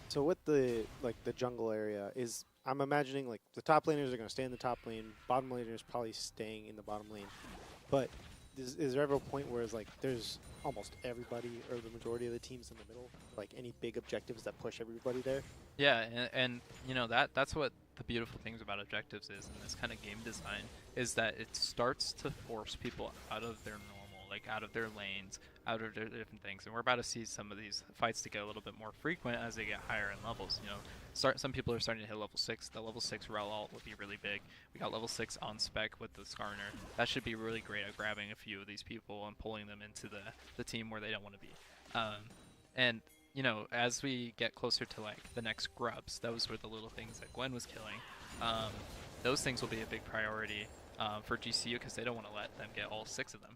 So with the jungle area, is I'm imagining like the top laners are going to stay in the top lane, bottom laners probably staying in the bottom lane. But is there ever a point where it's like there's almost everybody or the majority of the teams in the middle, like any big objectives that push everybody there? Yeah, and you know, that's what the beautiful things about objectives is in this kind of game design, is that it starts to force people out of their normal, like out of their lanes, out of their different things. And we're about to see some of these fights to get a little bit more frequent as they get higher in levels. You know, some people are starting to hit level 6. The level 6 rel ult would be really big. We got level 6 on spec with the Skarner. That should be really great at grabbing a few of these people and pulling them into the team where they don't want to be. And you know, as we get closer to like the next grubs, those were the little things that Gwen was killing. Those things will be a big priority for GCU because they don't want to let them get all 6 of them.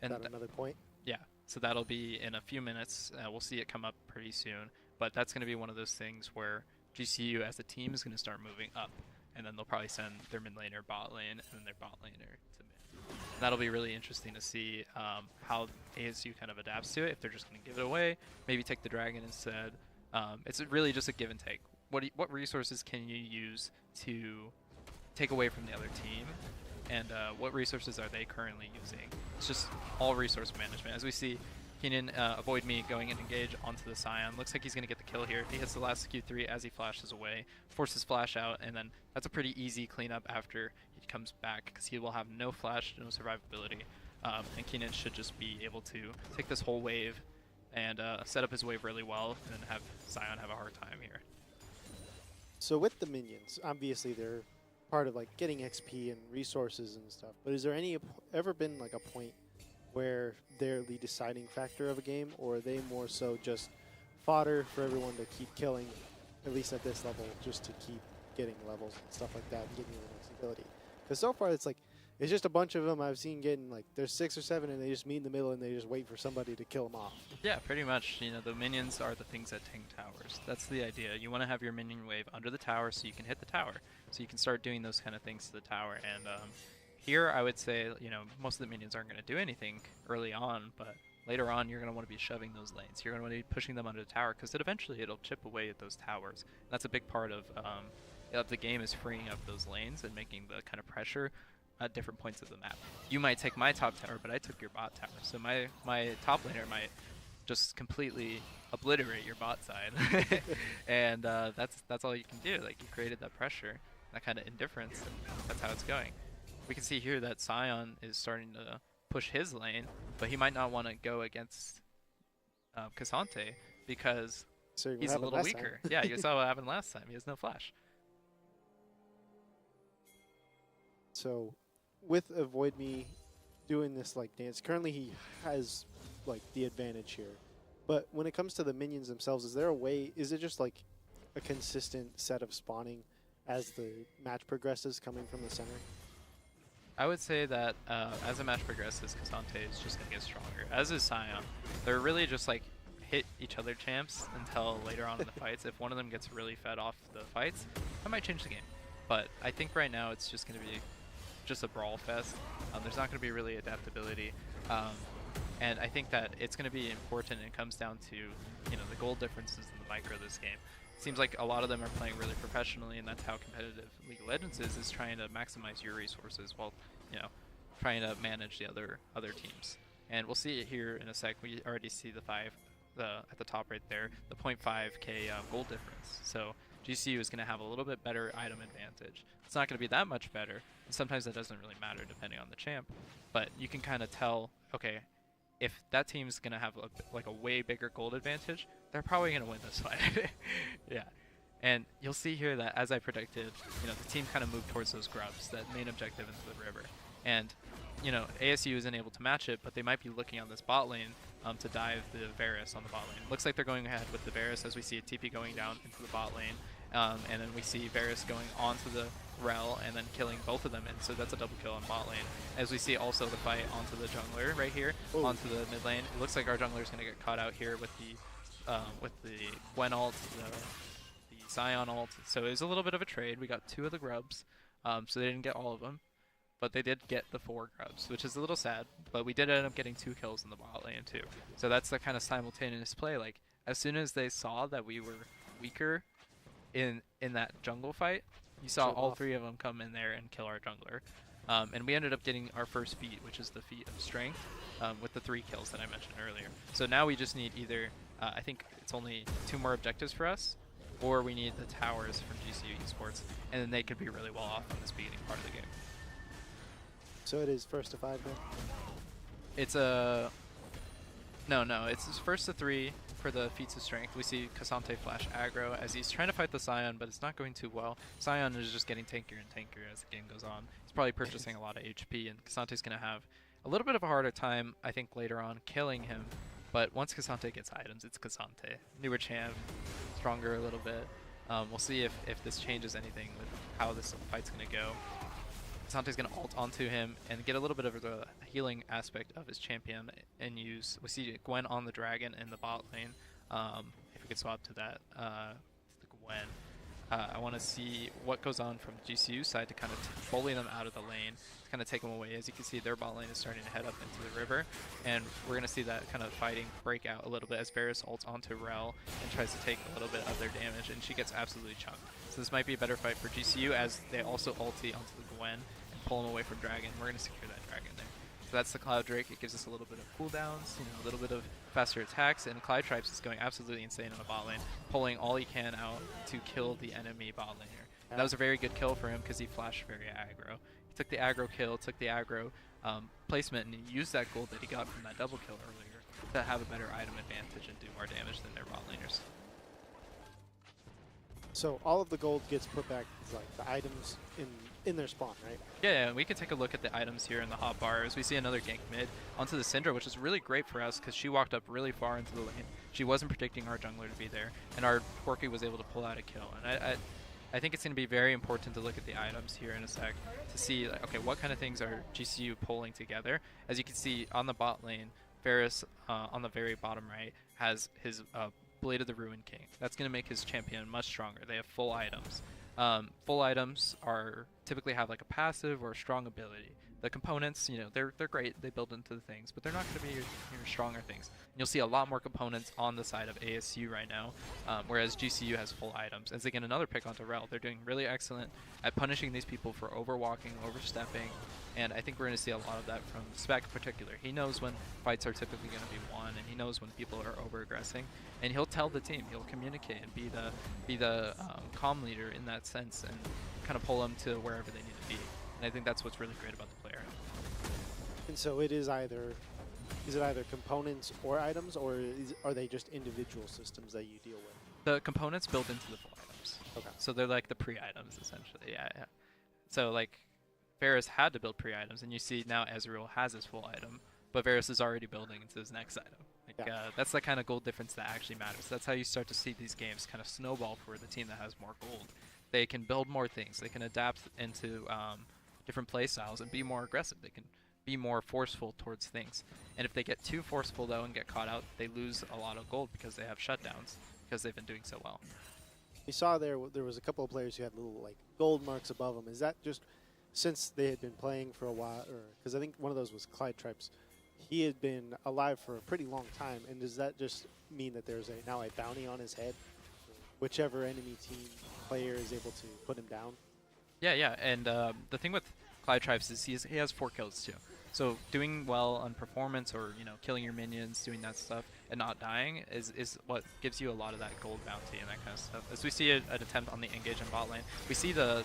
And is that another point? Yeah, so that'll be in a few minutes. We'll see it come up pretty soon. But that's going to be one of those things where GCU as a team is going to start moving up. And then they'll probably send their mid laner bot lane and then their bot laner to mid. And that'll be really interesting to see how ASU kind of adapts to it. If they're just going to give it away, maybe take the dragon instead. It's really just a give and take. What resources can you use to take away from the other team? And what resources are they currently using? It's just all resource management. As we see, Keenan avoid me going and engage onto the Scion. Looks like he's going to get the kill here. He hits the last Q3 as he flashes away, forces flash out, and then that's a pretty easy cleanup after he comes back because he will have no flash, no survivability. And Keenan should just be able to take this whole wave and set up his wave really well and then have Scion have a hard time here. So with the minions, obviously they're part of like getting XP and resources and stuff, but is there ever been like a point where they're the deciding factor of a game, or are they more so just fodder for everyone to keep killing, at least at this level, just to keep getting levels and stuff like that and getting the next ability? Because so far it's like It's just a bunch of them I've seen getting, like, there's 6 or 7, and they just meet in the middle, and they just wait for somebody to kill them off. Yeah, pretty much. You know, the minions are the things that tank towers. That's the idea. You want to have your minion wave under the tower so you can hit the tower. So you can start doing those kind of things to the tower. And here, I would say, you know, most of the minions aren't going to do anything early on, but later on, you're going to want to be shoving those lanes. You're going to want to be pushing them under the tower because eventually it'll chip away at those towers. And that's a big part of the game, is freeing up those lanes and making the kind of pressure at different points of the map. You might take my top tower, but I took your bot tower. So my top laner might just completely obliterate your bot side. And that's all you can do. Like, you created that pressure, that kind of indifference, and that's how it's going. We can see here that Sion is starting to push his lane, but he might not want to go against Cassante because he's a little weaker. Yeah, you saw what happened last time. He has no flash. So with Avoid Me doing this like dance, currently he has like the advantage here. But when it comes to the minions themselves, is there a way, is it just like a consistent set of spawning as the match progresses coming from the center? I would say that as the match progresses, Cassante is just going to get stronger, as is Sion. They're really just like hit each other champs until later on in the fights. If one of them gets really fed off the fights, that might change the game. But I think right now it's just going to be just a brawl fest. There's not going to be really adaptability. And I think that it's going to be important, and it comes down to, you know, the gold differences in the micro of this game. It seems like a lot of them are playing really professionally, and that's how competitive League of Legends is trying to maximize your resources while, you know, trying to manage the other teams. And we'll see it here in a sec. We already see at the top right there, the 0.5k gold difference. So GCU is going to have a little bit better item advantage. It's not going to be that much better, and sometimes that doesn't really matter depending on the champ, but you can kind of tell, okay, if that team's going to have like a way bigger gold advantage, they're probably going to win this fight. Yeah. And you'll see here that, as I predicted, you know, the team kind of moved towards those grubs, that main objective into the river. And, you know, ASU isn't able to match it, but they might be looking on this bot lane to dive the Varus on the bot lane. Looks like they're going ahead with the Varus, as we see a TP going down into the bot lane. And then we see Varus going onto the Rel and then killing both of them, and so that's a double kill on bot lane. As we see also the fight onto the jungler right here, onto the mid lane. It looks like our jungler is going to get caught out here with the Gwen ult, the Sion ult. So it was a little bit of a trade. We got 2 of the grubs, so they didn't get all of them, but they did get the 4 grubs, which is a little sad. But we did end up getting 2 kills in the bot lane too. So that's the kind of simultaneous play. Like, as soon as they saw that we were weaker in that jungle fight, you saw all 3 of them come in there and kill our jungler. And we ended up getting our first feat, which is the feat of strength, with the 3 kills that I mentioned earlier. So now we just need either, I think it's only 2 more objectives for us, or we need the towers from GCU Esports, and then they could be really well off on this beginning part of the game. So it is first to 5 then? It's No, it's first to 3 for the feats of strength. We see Cassante flash aggro as he's trying to fight the Sion, but it's not going too well. Sion is just getting tankier and tankier as the game goes on. He's probably purchasing a lot of HP, and Cassante's going to have a little bit of a harder time, I think, later on killing him. But once Cassante gets items, it's Cassante. Newer champ, stronger a little bit. We'll see if this changes anything with how this fight's going to go. Cassante's going to ult onto him and get a little bit of the healing aspect of his champion and use. We see Gwen on the dragon in the bot lane. If we could swap to that, to Gwen. I want to see what goes on from GCU side to kind of bully them out of the lane, to kind of take them away. As you can see, their bot lane is starting to head up into the river, and we're going to see that kind of fighting break out a little bit as Varus ults onto Rel and tries to take a little bit of their damage, and she gets absolutely chunked. So this might be a better fight for GCU as they also ulti onto the Gwen and pull him away from Dragon. We're going to secure that Dragon there. So that's the Cloud Drake. It gives us a little bit of cooldowns, you know, a little bit of faster attacks, and Clyde Tripes is going absolutely insane on the bot lane, pulling all he can out to kill the enemy bot laner. And that was a very good kill for him because he flashed very aggro. He took the aggro kill, took the aggro placement, and he used that gold that he got from that double kill earlier to have a better item advantage and do more damage than their bot laners. So all of the gold gets put back, like the items in their spawn, right? Yeah, we can take a look at the items here in the hotbar as we see another gank mid onto the Syndra, which is really great for us because she walked up really far into the lane. She wasn't predicting our jungler to be there, and our Corki was able to pull out a kill. And I think it's going to be very important to look at the items here in a sec to see, like, okay, what kind of things are GCU pulling together. As you can see on the bot lane, Varus on the very bottom right has his Blade of the Ruin King. That's going to make his champion much stronger. They have full items. Full items are typically have like a passive or a strong ability. The components, they're great. They build into the things, but they're not going to be your stronger things. And you'll see a lot more components on the side of ASU right now, whereas GCU has full items. As they get another pick onto Rel, they're doing really excellent at punishing these people for overwalking, overstepping, and I think we're going to see a lot of that from Spec in particular. He knows when fights are typically going to be won, and he knows when people are over-aggressing, and he'll tell the team, he'll communicate and be the calm leader in that sense, and kind of pull them to wherever they need to be. And I think that's what's really great about the player. And so it is either components or items, or are they just individual systems that you deal with? The components build into the full items. Okay. So they're like the pre-items, essentially. Yeah. So like Varus had to build pre-items, and you see now Ezreal has his full item, but Varus is already building into his next item. That's the kind of gold difference that actually matters. That's how you start to see these games kind of snowball for the team that has more gold. They can build more things. They can adapt into different play styles and be more aggressive. They can be more forceful towards things. And if they get too forceful though and get caught out, they lose a lot of gold because they have shutdowns because they've been doing so well. You saw there was a couple of players who had little like gold marks above them. Is that just since they had been playing for a while, or because I think one of those was Clyde Tripes? He had been alive for a pretty long time, and does that just mean that there's now a bounty on his head? Whichever enemy team player is able to put him down? Yeah, and the thing with Clyde Tripes is he has 4 kills too. So doing well on performance, or killing your minions, doing that stuff, and not dying is what gives you a lot of that gold bounty and that kind of stuff. As we see an attempt on the engage in bot lane, we see the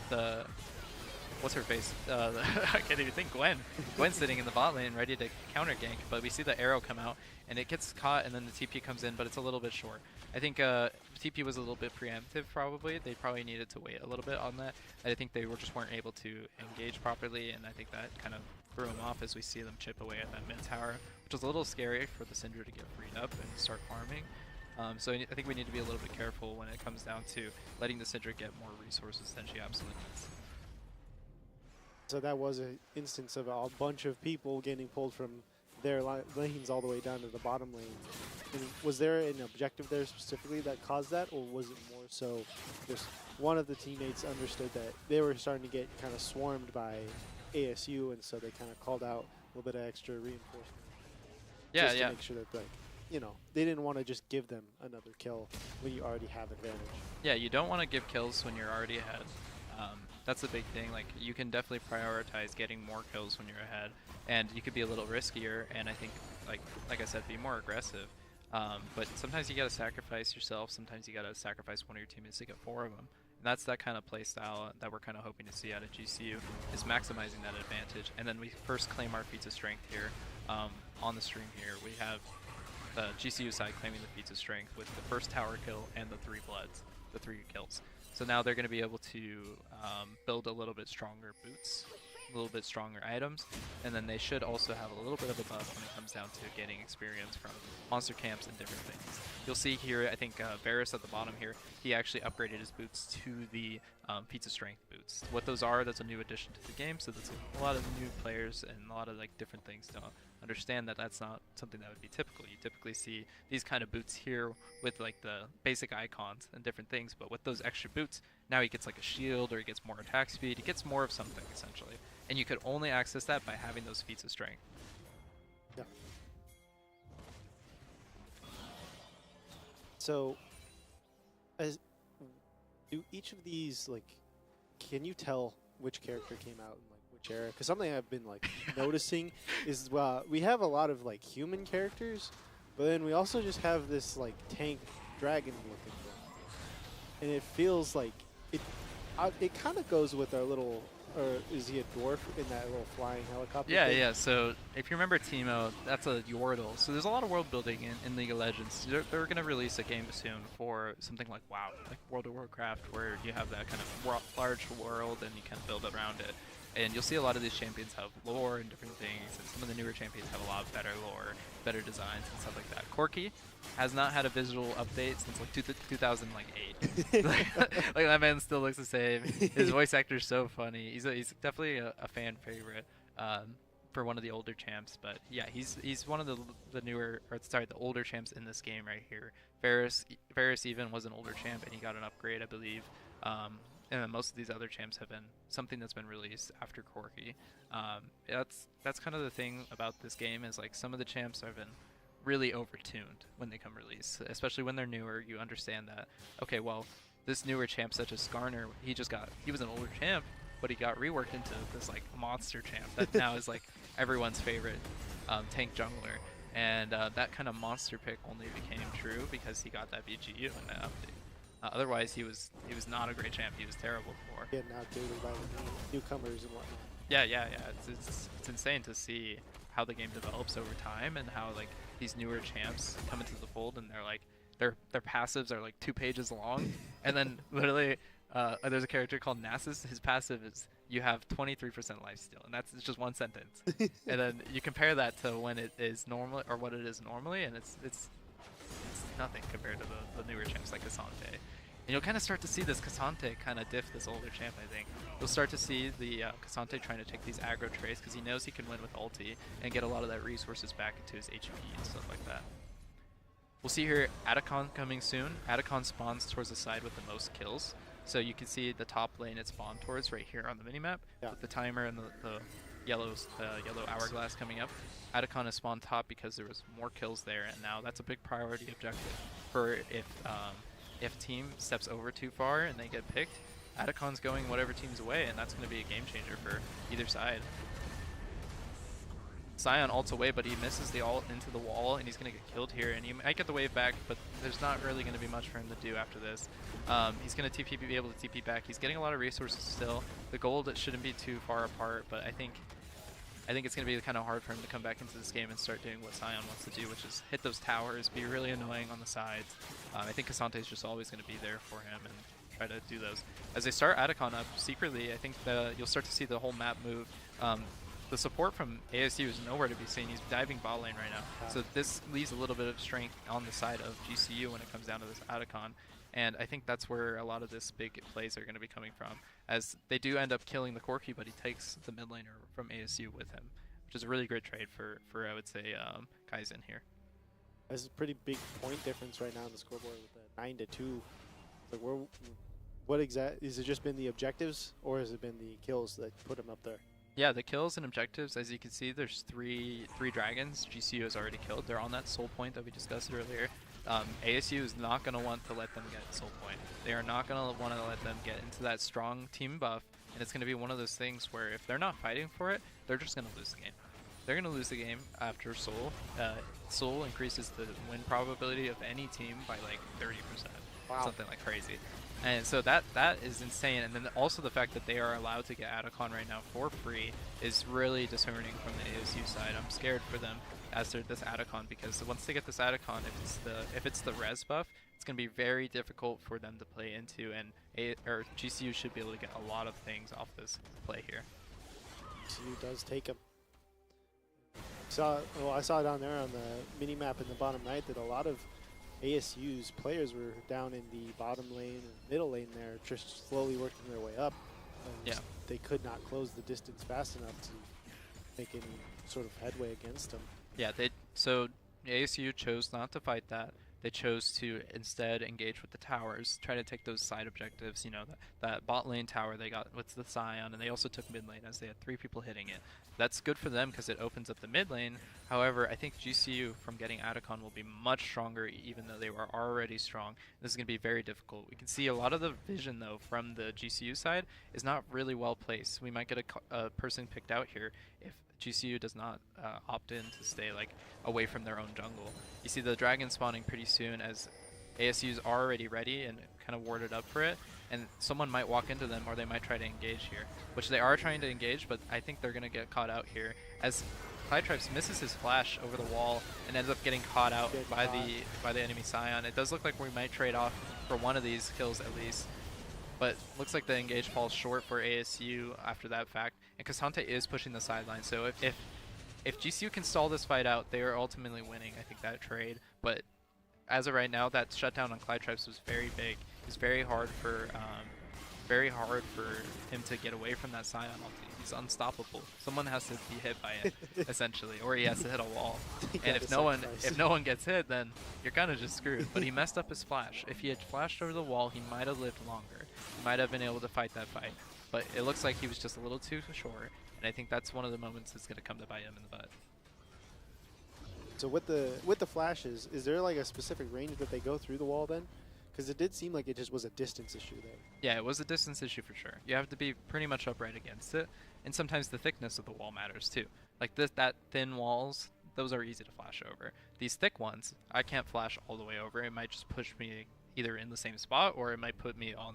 what's her face? I can't even think. Gwen sitting in the bot lane ready to counter gank, but we see the arrow come out and it gets caught, and then the TP comes in, but it's a little bit short. I think TP was a little bit preemptive probably. They probably needed to wait a little bit on that. I think they just weren't able to engage properly, and I think that kind of threw them off as we see them chip away at that mid tower, which was a little scary for the Syndra to get freed up and start farming. So I think we need to be a little bit careful when it comes down to letting the Syndra get more resources than she absolutely needs. So that was an instance of a bunch of people getting pulled from their lanes all the way down to the bottom lane. And was there an objective there specifically that caused that, or was it more so just one of the teammates understood that they were starting to get kind of swarmed by ASU, and so they kind of called out a little bit of extra reinforcement? Just to make sure that, they didn't want to just give them another kill when you already have advantage. Yeah, you don't want to give kills when you're already ahead. That's the big thing. Like, you can definitely prioritize getting more kills when you're ahead, and you could be a little riskier, and I think, like I said, be more aggressive. But sometimes you gotta sacrifice yourself. Sometimes you gotta sacrifice one of your teammates to get 4 of them. And that's that kind of play style that we're kind of hoping to see out of GCU, is maximizing that advantage. And then we first claim our feats of strength here. On the stream here, we have the GCU side claiming the feats of strength with the first tower kill and the 3 bloods, the 3 kills. So now they're going to be able to build a little bit stronger boots, a little bit stronger items, and then they should also have a little bit of a buff when it comes down to getting experience from monster camps and different things. You'll see here, I think Varus at the bottom here, he actually upgraded his boots to the feats of strength boots. What those are, that's a new addition to the game, so that's a lot of new players and a lot of different things to understand that that's not something that would be typical. You typically see these kind of boots here with the basic icons and different things, but with those extra boots, now he gets a shield, or he gets more attack speed, he gets more of something essentially. And you could only access that by having those feats of strength. Yeah. So, do each of these, can you tell which character came out in which era? Because something I've been noticing is we have a lot of human characters, but then we also just have this tank dragon looking thing, and it feels like it kind of goes with our little. Or is he a dwarf in that little flying helicopter thing? Yeah. So if you remember Teemo, that's a Yordle. So there's a lot of world building in League of Legends. They're going to release a game soon for something like WoW, like World of Warcraft, where you have that kind of large world and you kind of build around it. And you'll see a lot of these champions have lore and different things, and some of the newer champions have a lot better lore, better designs, and stuff like that. Corki has not had a visual update since like 2008. Like that man still looks the same. His voice actor's so funny. He's definitely a fan favorite for one of the older champs. But yeah, he's one of the newer, or sorry, the older champs in this game right here. Varus even was an older champ, and he got an upgrade, I believe. And then most of these other champs have been something that's been released after Corki. That's kind of the thing about this game, is like some of the champs have been really overtuned when they come release, especially when they're newer. You understand that, okay, well, this newer champ such as Skarner, he was an older champ, but he got reworked into this like monster champ that now is like everyone's favorite tank jungler. And that kind of monster pick only became true because he got that BGU in that update. Otherwise, he was not a great champ. He was terrible for. Getting outdated by the newcomers and whatnot. Yeah. It's insane to see how the game develops over time, and how like these newer champs come into the fold, and they're like their passives are like 2 pages long, and then literally there's a character called Nasus. His passive is you have 23% life steal, and that's just one sentence. And then you compare that to when it is normal, or what it is normally, and it's nothing compared to the newer champs like Cassante. And you'll kind of start to see this Cassante kind of diff this older champ, I think. You'll start to see the Cassante trying to take these aggro trades because he knows he can win with ulti and get a lot of that resources back into his HP and stuff like that. We'll see here Atacon coming soon. Atacon spawns towards the side with the most kills. So you can see the top lane it spawned towards right here on the minimap, with the timer and the yellow hourglass coming up. Atacon is spawned top because there was more kills there, and now that's a big priority objective for if team steps over too far and they get picked. Atacon's going whatever team's away, and that's going to be a game changer for either side. Sion ults away, but he misses the ult into the wall, and he's going to get killed here. And he might get the wave back, but there's not really going to be much for him to do after this. He's going to be able to TP back. He's getting a lot of resources still. The gold shouldn't be too far apart, but I think it's going to be kind of hard for him to come back into this game and start doing what Sion wants to do, which is hit those towers, be really annoying on the sides. I think Cassante is just always going to be there for him and try to do those. As they start Atacon up secretly, I think you'll start to see the whole map move. The support from ASU is nowhere to be seen. He's diving bot lane right now. So this leaves a little bit of strength on the side of GCU when it comes down to this Atacon. And I think that's where a lot of this big plays are going to be coming from, as they do end up killing the Corki, but he takes the mid laner from ASU with him, which is a really great trade for I would say, Kaizen here. There's a pretty big point difference right now on the scoreboard with the 9-2. Like, what exactly, has it just been the objectives, or has it been the kills that put him up there? Yeah, the kills and objectives, as you can see, there's three dragons GCU has already killed. They're on that soul point that we discussed earlier. ASU is not going to want to let them get soul point. They are not going to want to let them get into that strong team buff, and it's going to be one of those things where if they're not fighting for it, they're just going to lose the game. They're going to lose the game after soul. Soul increases the win probability of any team by like 30%. Wow. Something like crazy. And so that is insane. And then also the fact that they are allowed to get Atacon right now for free is really disheartening from the ASU side. I'm scared for them as they're this Atacon, because once they get this Atacon, if it's the res buff, it's going to be very difficult for them to play into, and GCU should be able to get a lot of things off this play here. GCU does take him. I saw down there on the mini map in the bottom right that a lot of ASU's players were down in the bottom lane and middle lane there, just slowly working their way up. Yeah. They could not close the distance fast enough to make any sort of headway against them. Yeah, so ASU chose not to fight that. They chose to instead engage with the towers, try to take those side objectives. You know, that bot lane tower they got with the Scion, and they also took mid lane as they had 3 people hitting it. That's good for them because it opens up the mid lane. However, I think GCU from getting Atacon will be much stronger, even though they were already strong. This is going to be very difficult. We can see a lot of the vision, though, from the GCU side is not really well placed. We might get a person picked out here if GCU does not opt in to stay like away from their own jungle. You see the dragon spawning pretty soon as ASU is already ready and kind of warded up for it, and someone might walk into them or they might try to engage here, which they are trying to engage, but I think they're going to get caught out here as Clytripes misses his flash over the wall and ends up getting caught out by the enemy Scion. It does look like we might trade off for one of these kills at least. but looks like the engage falls short for ASU after that fact, and Cassante is pushing the sideline, so if GCU can stall this fight out, they are ultimately winning, I think, that trade, but as of right now, that shutdown on Clyde Tripes was very big. It's very hard for him to get away from that Scion ulti. He's unstoppable. Someone has to be hit by it, essentially, or he has to hit a wall. And if no one gets hit, then you're kind of just screwed. But he messed up his flash. If he had flashed over the wall, he might have lived longer. He might have been able to fight that fight. But it looks like he was just a little too short, and I think that's one of the moments that's going to come to bite him in the butt. So with the flashes, is there like a specific range that they go through the wall then? Because it did seem like it just was a distance issue there. Yeah, it was a distance issue for sure. You have to be pretty much upright against it, and sometimes the thickness of the wall matters too. Like that thin walls, those are easy to flash over. These thick ones, I can't flash all the way over. It might just push me either in the same spot, or it might put me on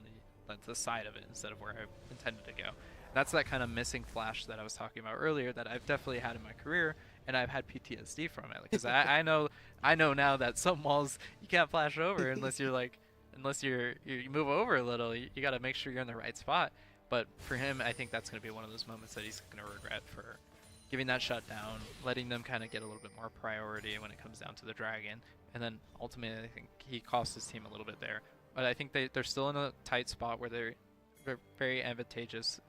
the side of it instead of where I intended to go. That's that kind of missing flash that I was talking about earlier that I've definitely had in my career, and I've had PTSD from it. Because I know now that some walls you can't flash over unless you're like, you move over a little. You got to make sure you're in the right spot. But for him, I think that's going to be one of those moments that he's going to regret for giving that shutdown, letting them kind of get a little bit more priority when it comes down to the dragon. And then ultimately, I think he cost his team a little bit there. But I think they're still in a tight spot where they're very advantageous.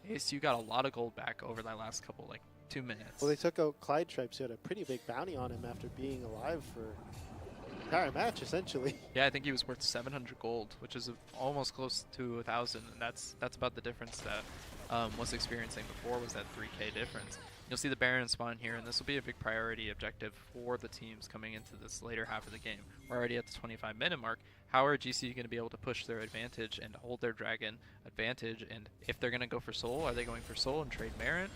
ASU got a lot of gold back over that last couple, like 2 minutes. Well, they took out Clyde Tripes, who had a pretty big bounty on him after being alive for the entire match, essentially. Yeah, I think he was worth 700 gold, which is almost close to 1,000, and that's about the difference that was experiencing before, was that 3K difference. You'll see the Baron spawn here, and this will be a big priority objective for the teams coming into this later half of the game. We're already at the 25-minute mark. How are GCU going to be able to push their advantage and hold their dragon advantage? And if they're going to go for Soul, are they going for Soul and trade Baron?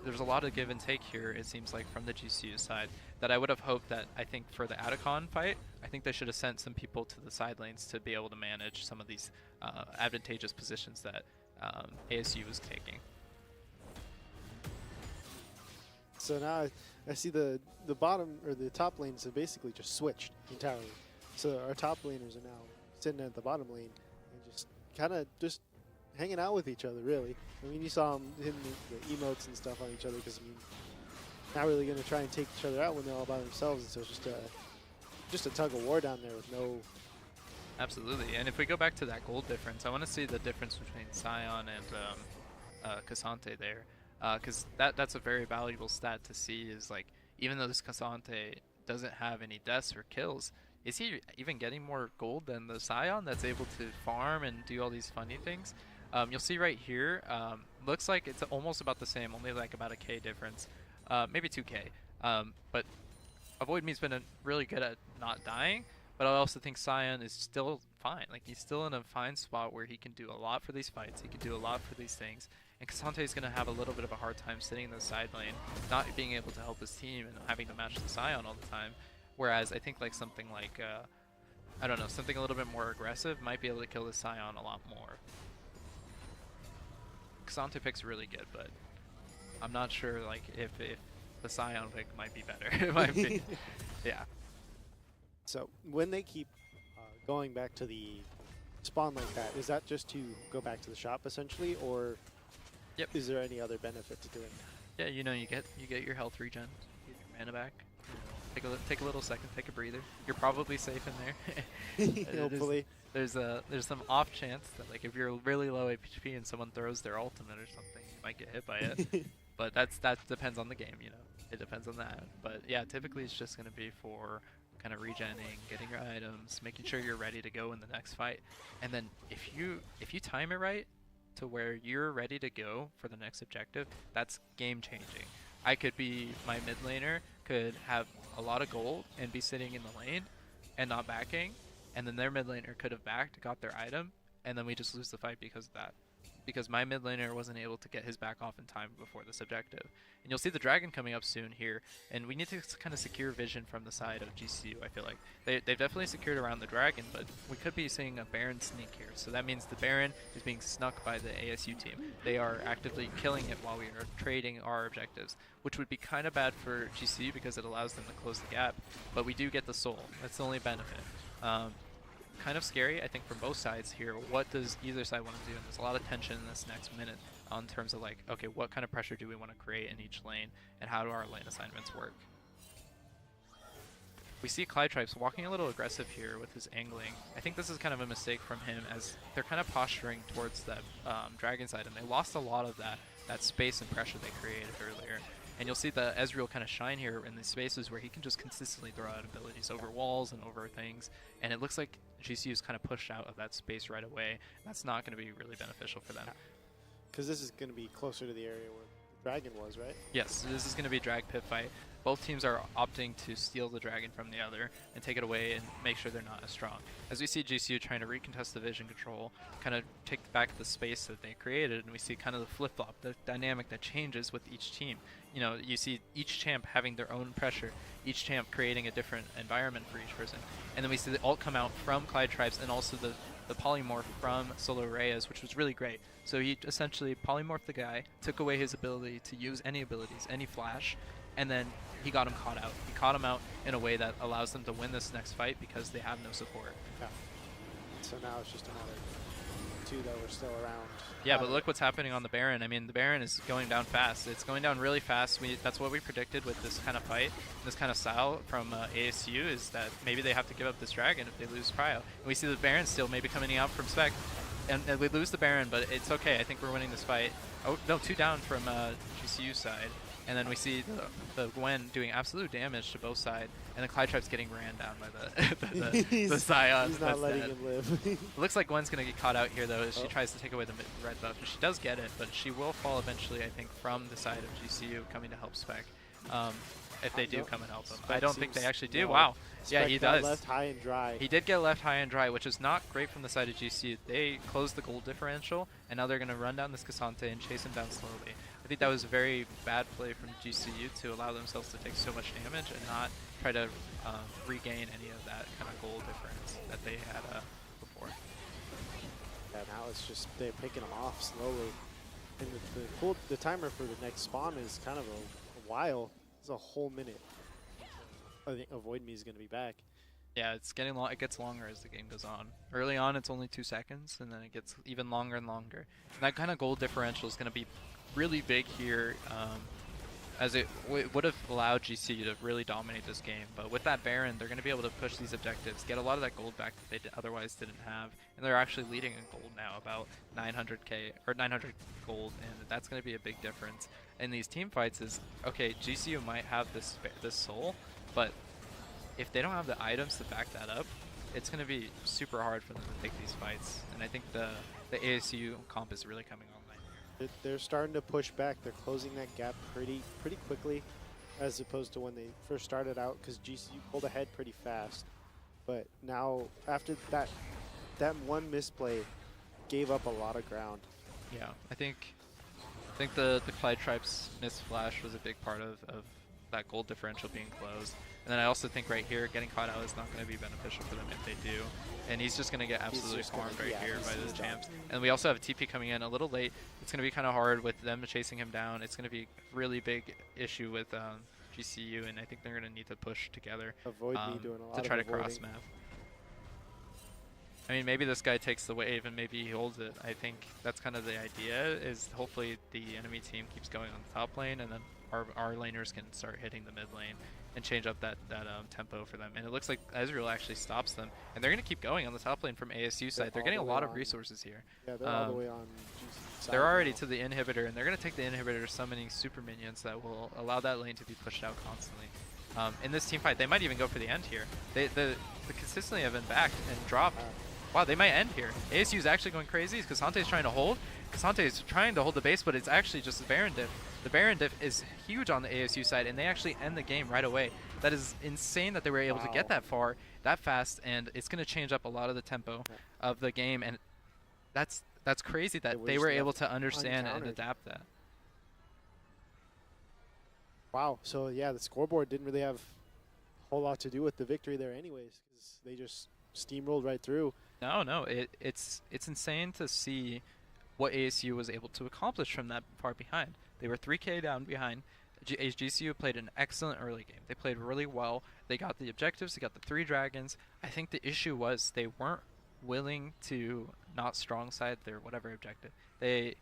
There's a lot of give and take here, it seems like, from the GCU side, that I would have hoped that, I think, for the Atacon fight, I think they should have sent some people to the side lanes to be able to manage some of these advantageous positions that ASU was taking. So now I see the bottom, or the top lanes have basically just switched entirely. So our top laners are now sitting at the bottom lane and just kind of just hanging out with each other, really. I mean, you saw them hitting the emotes and stuff on each other because, I mean, not really going to try and take each other out when they're all by themselves. And so it's just a tug of war down there with no... Absolutely. And if we go back to that gold difference, I want to see the difference between Scion and Cassante there. Because that's a very valuable stat to see, is like, even though this Cassante doesn't have any deaths or kills, is he even getting more gold than the Scion that's able to farm and do all these funny things? You'll see right here, looks like it's almost about the same, only like about a K difference, maybe 2K. But Avoid Me's been really good at not dying, but I also think Scion is still fine. Like, he's still in a fine spot where he can do a lot for these fights, he can do a lot for these things. And Cassante is going to have a little bit of a hard time sitting in the side lane, not being able to help his team and having to match the Scion all the time. Whereas I think like something like, I don't know, something a little bit more aggressive might be able to kill the Scion a lot more. Cassante pick's really good, but I'm not sure like if the Scion pick might be better. It might be, yeah. So when they keep going back to the spawn like that, is that just to go back to the shop essentially, or is there any other benefit to doing that? Yeah, you know, you get your health regen, you get your mana back. Take a little second, take a breather. You're probably safe in there. Hopefully. There's some off chance that like if you're really low HP and someone throws their ultimate or something, you might get hit by it. But that depends on the game, you know. It depends on that. But yeah, typically it's just gonna be for kind of regenning, getting your items, making sure you're ready to go in the next fight. And then if you time it right to where you're ready to go for the next objective, that's game changing. I could be, my mid laner could have a lot of gold and be sitting in the lane and not backing, and then their mid laner could have backed, got their item, and then we just lose the fight because of that. Because my mid laner wasn't able to get his back off in time before this objective. And you'll see the dragon coming up soon here, and we need to kind of secure vision from the side of GCU, I feel like. They've definitely secured around the dragon, but we could be seeing a Baron sneak here. So that means the Baron is being snuck by the ASU team. They are actively killing it while we are trading our objectives, which would be kind of bad for GCU because it allows them to close the gap. But we do get the soul. That's the only benefit. kind of scary, I think, from both sides here. What does either side want to do? And there's a lot of tension in this next minute in terms of like, okay, what kind of pressure do we want to create in each lane, and how do our lane assignments work? We see Clytripes walking a little aggressive here with his angling. I think this is kind of a mistake from him, as they're kind of posturing towards that dragon side, and they lost a lot of that space and pressure they created earlier. And you'll see the Ezreal kind of shine here in these spaces where he can just consistently throw out abilities over walls and over things. And it looks like GCU is kind of pushed out of that space right away. That's not going to be really beneficial for them. Because this is going to be closer to the area where the dragon was, right? Yes, this is going to be a drag pit fight. Both teams are opting to steal the dragon from the other and take it away and make sure they're not as strong. As we see GCU trying to recontest the vision control, kind of take back the space that they created, and we see kind of the flip-flop, the dynamic that changes with each team. You know, you see each champ having their own pressure, each champ creating a different environment for each person. And then we see the ult come out from Clytripes and also the polymorph from Solo Reyes, which was really great. So he essentially polymorphed the guy, took away his ability to use any abilities, any flash, and then he got him caught out. He caught him out in a way that allows them to win this next fight because they have no support. Yeah. So now it's just a matter of two that were still around. Yeah, but look what's happening on the Baron. I mean, the Baron is going down fast. It's going down really fast. That's what we predicted with this kind of fight, this kind of style from ASU, is that maybe they have to give up this dragon if they lose Prio. And we see the Baron still maybe coming out from Spec. And we lose the Baron, but it's okay. I think we're winning this fight. Oh, no, 2 down from GCU side. And then we see the Gwen doing absolute damage to both sides, and the Clytripes getting ran down by the Scion. He's not letting him live. It looks like Gwen's going to get caught out here, though, as she tries to take away the red buff. And she does get it, but she will fall eventually, I think, from the side of GCU coming to help Spec. If they do come and help them. I don't think they actually do. No. Wow. Spec yeah, he does. Left high and dry. He did get left high and dry, which is not great from the side of GCU. They closed the gold differential, and now they're going to run down this Cassante and chase him down slowly. I think that was a very bad play from GCU to allow themselves to take so much damage and not try to regain any of that kind of gold difference that they had before. Yeah, now it's just they're picking them off slowly. And the timer for the next spawn is kind of a while. It's a whole minute. I think Avoid Me is going to be back. Yeah, it's getting long. It ggets longer as the game goes on. Early on, it's only 2 seconds, and then it gets even longer and longer. And that kind of gold differential is going to be really big here, as it would have allowed GCU to really dominate this game. But with that Baron, they're going to be able to push these objectives, get a lot of that gold back that they otherwise didn't have, and they're actually leading in gold now, about 900k or 900 gold, and that's going to be a big difference in these team fights. Is okay, GCU might have this soul, but if they don't have the items to back that up, it's going to be super hard for them to take these fights. And I think the ASU comp is really coming online. They're starting to push back. They're closing that gap pretty quickly, as opposed to when they first started out, because GCU pulled ahead pretty fast. But now, after that one misplay, gave up a lot of ground. Yeah, I think the Clytripes miss flash was a big part of that gold differential being closed. And then I also think right here, getting caught out is not going to be beneficial for them if they do. And he's just going to get absolutely farmed right here by those champs. And we also have a TP coming in a little late. It's going to be kind of hard with them chasing him down. It's going to be a really big issue with GCU, and I think they're going to need to push together Avoid Me doing a lot to try to avoiding. cross map. I mean, maybe this guy takes the wave and maybe he holds it. I think that's kind of the idea, is hopefully the enemy team keeps going on the top lane, and then our laners can start hitting the mid lane and change up that tempo for them. And it looks like Ezreal actually stops them, and they're going to keep going on the top lane from ASU side. They're getting a lot of resources here. Yeah, they're all the way on GCU side. They're already to the inhibitor, and they're going to take the inhibitor, summoning super minions that will allow that lane to be pushed out constantly. In this team fight, they might even go for the end here. They consistently have been backed and dropped. Wow, they might end here. ASU is actually going crazy. Cassante's trying to hold. Casante is trying to hold the base, but it's actually just the Baron diff. The Baron diff is huge on the ASU side, and they actually end the game right away. That is insane that they were able to get that far, that fast, and it's going to change up a lot of the tempo of the game. And that's crazy that they were able to understand and adapt that. Wow. So yeah, the scoreboard didn't really have a whole lot to do with the victory there, anyways, because they just steamrolled right through. No, it's insane to see what ASU was able to accomplish from that far behind. They were 3K down behind. GCU played an excellent early game. They played really well. They got the objectives. They got the 3 dragons. I think the issue was they weren't willing to not strong side their whatever objective. They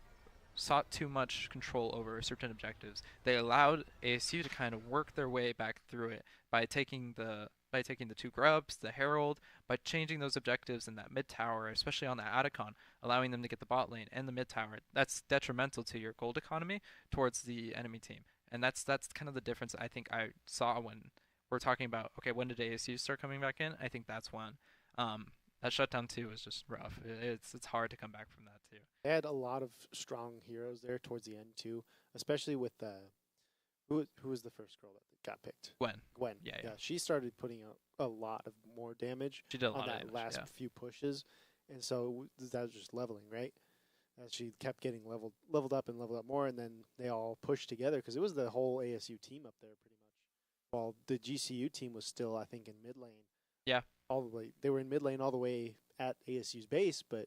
sought too much control over certain objectives. They allowed ASU to kind of work their way back through it by taking the 2 grubs, the Herald, by changing those objectives in that mid tower, especially on the Atacon, allowing them to get the bot lane and the mid tower. That's detrimental to your gold economy towards the enemy team. And that's kind of the difference I think I saw when we're talking about, okay, when did ASU start coming back in? I think that's when. Um, that shutdown 2 was just rough. It's hard to come back from that too. They had a lot of strong heroes there towards the end too, especially with who was the first girl that got picked? Gwen. Gwen. Yeah. She started putting out a lot of more damage She did a on lot of that damage, last yeah. few pushes, and so that was just leveling, right? As she kept getting leveled up more, and then they all pushed together because it was the whole ASU team up there pretty much. While the GCU team was still, I think, in mid lane. Yeah. All the way, they were in mid lane all the way at ASU's base, but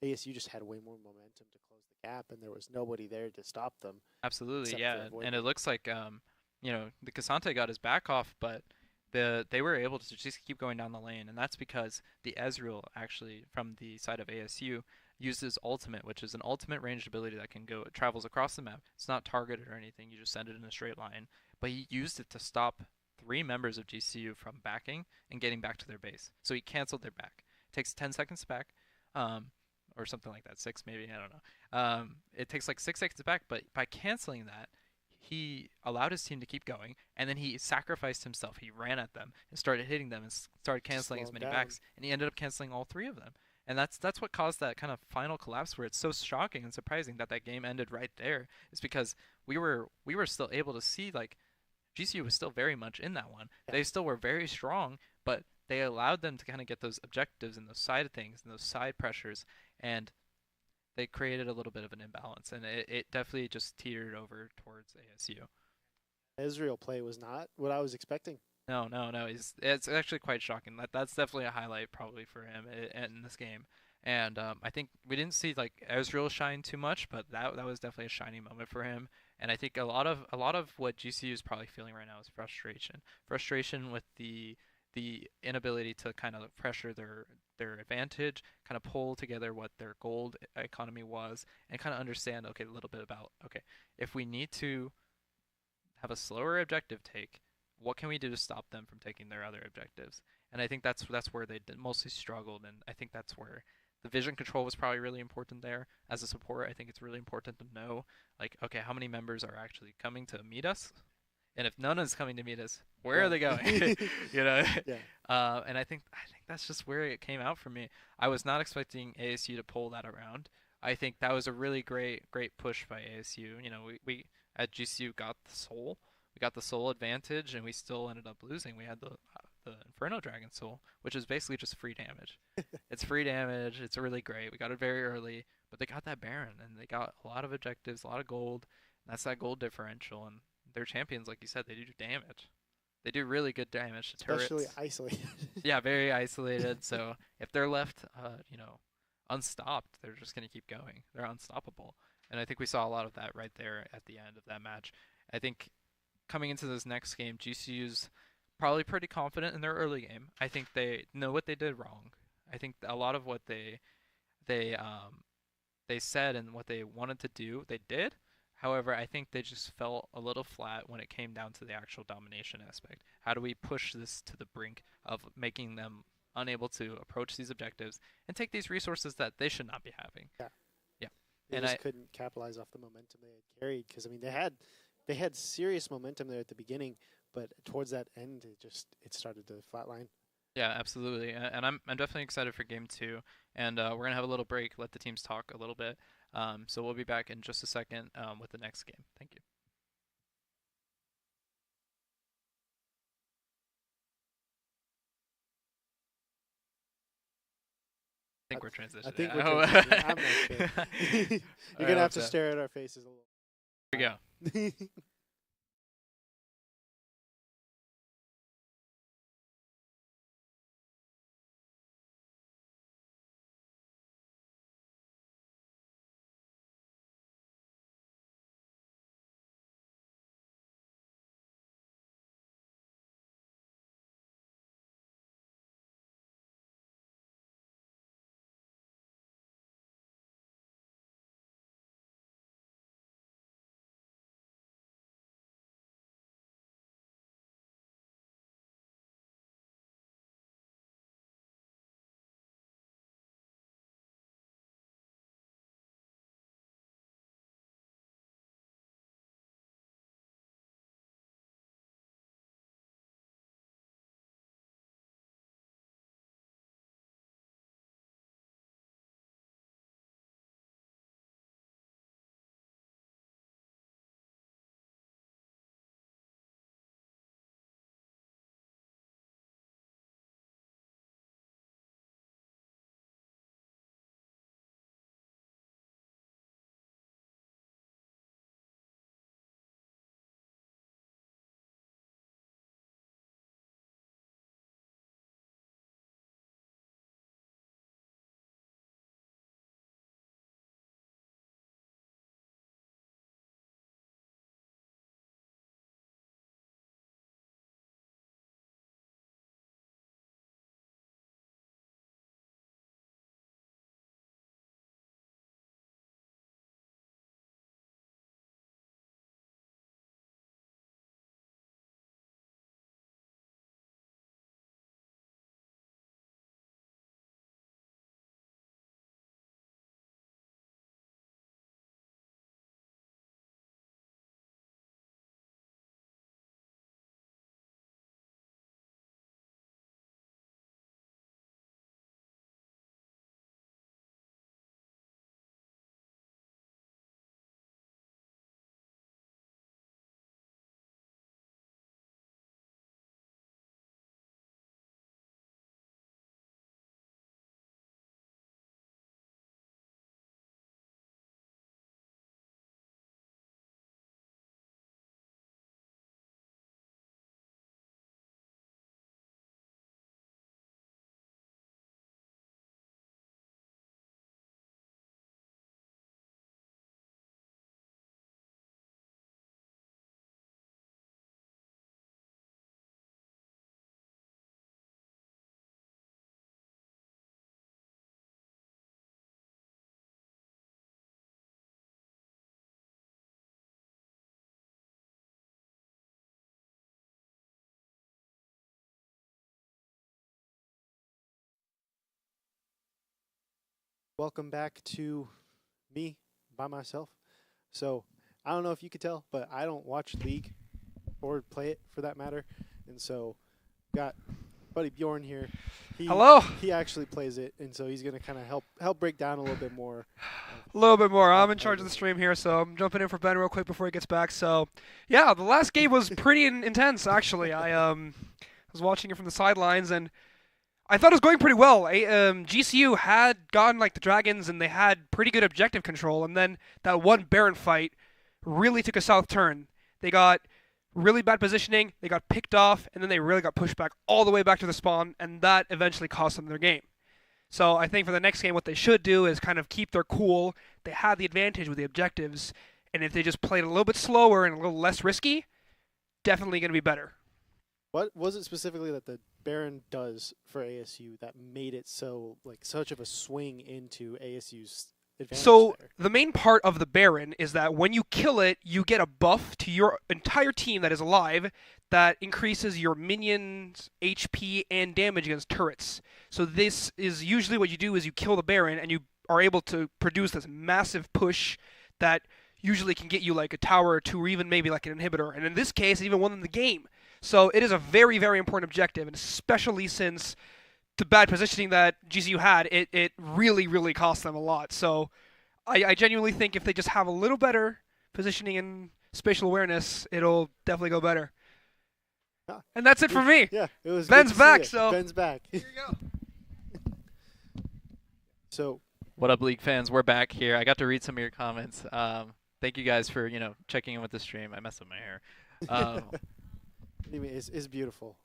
ASU just had way more momentum to close the gap, and there was nobody there to stop them. Absolutely, yeah. And it looks like the Cassante got his back off, but they were able to just keep going down the lane, and that's because the Ezreal actually from the side of ASU uses ultimate, which is an ultimate ranged ability that it travels across the map. It's not targeted or anything, you just send it in a straight line. But he used it to stop 3 members of GCU from backing and getting back to their base. So he canceled their back. It takes 10 seconds back. Or something like that, 6 maybe, I don't know. It takes like 6 seconds back, but by canceling that, he allowed his team to keep going, and then he sacrificed himself. He ran at them and started hitting them and started canceling as many backs, and he ended up canceling all 3 of them. And that's what caused that kind of final collapse where it's so shocking and surprising that game ended right there. Is because we were still able to see like GCU was still very much in that one. Yeah. They still were very strong, but they allowed them to kind of get those objectives and those side things and those side pressures, and they created a little bit of an imbalance, and it definitely just teetered over towards ASU. Ezreal play was not what I was expecting. No. It's actually quite shocking. That's definitely a highlight probably for him in this game. And I think we didn't see like Ezreal shine too much, but that was definitely a shining moment for him. And I think a lot of what GCU is probably feeling right now is frustration with the inability to kind of pressure their advantage, kind of pull together what their gold economy was, and kind of understand, okay, a little bit about, okay, if we need to have a slower objective take, what can we do to stop them from taking their other objectives? And I think that's where they mostly struggled, and I think that's where the vision control was probably really important there. As a support, I think it's really important to know, like, okay, how many members are actually coming to meet us? And if none is coming to meet us, where are they going? You know? Yeah. And I think that's just where it came out for me. I was not expecting ASU to pull that around. I think that was a really great push by ASU. You know, we at GCU got the soul. We got the soul advantage, and we still ended up losing. We had the Inferno Dragon Soul, which is basically just free damage. It's free damage. It's really great. We got it very early, but they got that Baron, and they got a lot of objectives, a lot of gold. And that's that gold differential, and their champions, like you said, they do damage. They do really good damage to turrets. Especially isolated. Yeah, very isolated. So if they're left, unstopped, they're just going to keep going. They're unstoppable. And I think we saw a lot of that right there at the end of that match. I think coming into this next game, GCU's probably pretty confident in their early game. I think they know what they did wrong. I think a lot of what they said and what they wanted to do, they did. However, I think they just fell a little flat when it came down to the actual domination aspect. How do we push this to the brink of making them unable to approach these objectives and take these resources that they should not be having? Yeah. Yeah. They just couldn't capitalize off the momentum they had carried because I mean they had serious momentum there at the beginning, but towards that end it started to flatline. Yeah, absolutely. And I'm definitely excited for game 2. And we're going to have a little break, let the teams talk a little bit. So we'll be back in just a second with the next game. Thank you. I think we're transitioning. I think we're transitioning. I'm not sure. You're going to have to stare at our faces a little. Here we go. Welcome back to me by myself. So I don't know if you could tell, but I don't watch League or play it for that matter. And so got buddy Bjorn here. Hello. He actually plays it, and so he's gonna kind of help break down a little bit more. A little bit more. I'm in charge of the stream here, so I'm jumping in for Ben real quick before he gets back. So, yeah, the last game was pretty intense, actually. I was watching it from the sidelines, and I thought it was going pretty well. GCU had gotten like the Dragons, and they had pretty good objective control, and then that one Baron fight really took a south turn. They got really bad positioning, they got picked off, and then they really got pushed back all the way back to the spawn, and that eventually cost them their game. So I think for the next game, what they should do is kind of keep their cool. They had the advantage with the objectives, and if they just played a little bit slower and a little less risky, definitely going to be better. What was it specifically that the Baron does for ASU that made it so like such of a swing into ASU's advantage? So there? the main part of the Baron is that when you kill it, you get a buff to your entire team that is alive that increases your minions' HP and damage against turrets. So this is usually what you do is you kill the Baron and you are able to produce this massive push that usually can get you like a tower or two or even maybe like an inhibitor. And in this case, it even won them the game. So it is a very, very important objective, and especially since the bad positioning that GCU had, it really, really cost them a lot. So I genuinely think if they just have a little better positioning and spatial awareness, it'll definitely go better. And that's it for me. Yeah, it was. Ben's good to see back, it. so Ben's back. Here you go. So What up, League fans? We're back here. I got to read some of your comments. Thank you guys for checking in with the stream. I messed up my hair. it's beautiful.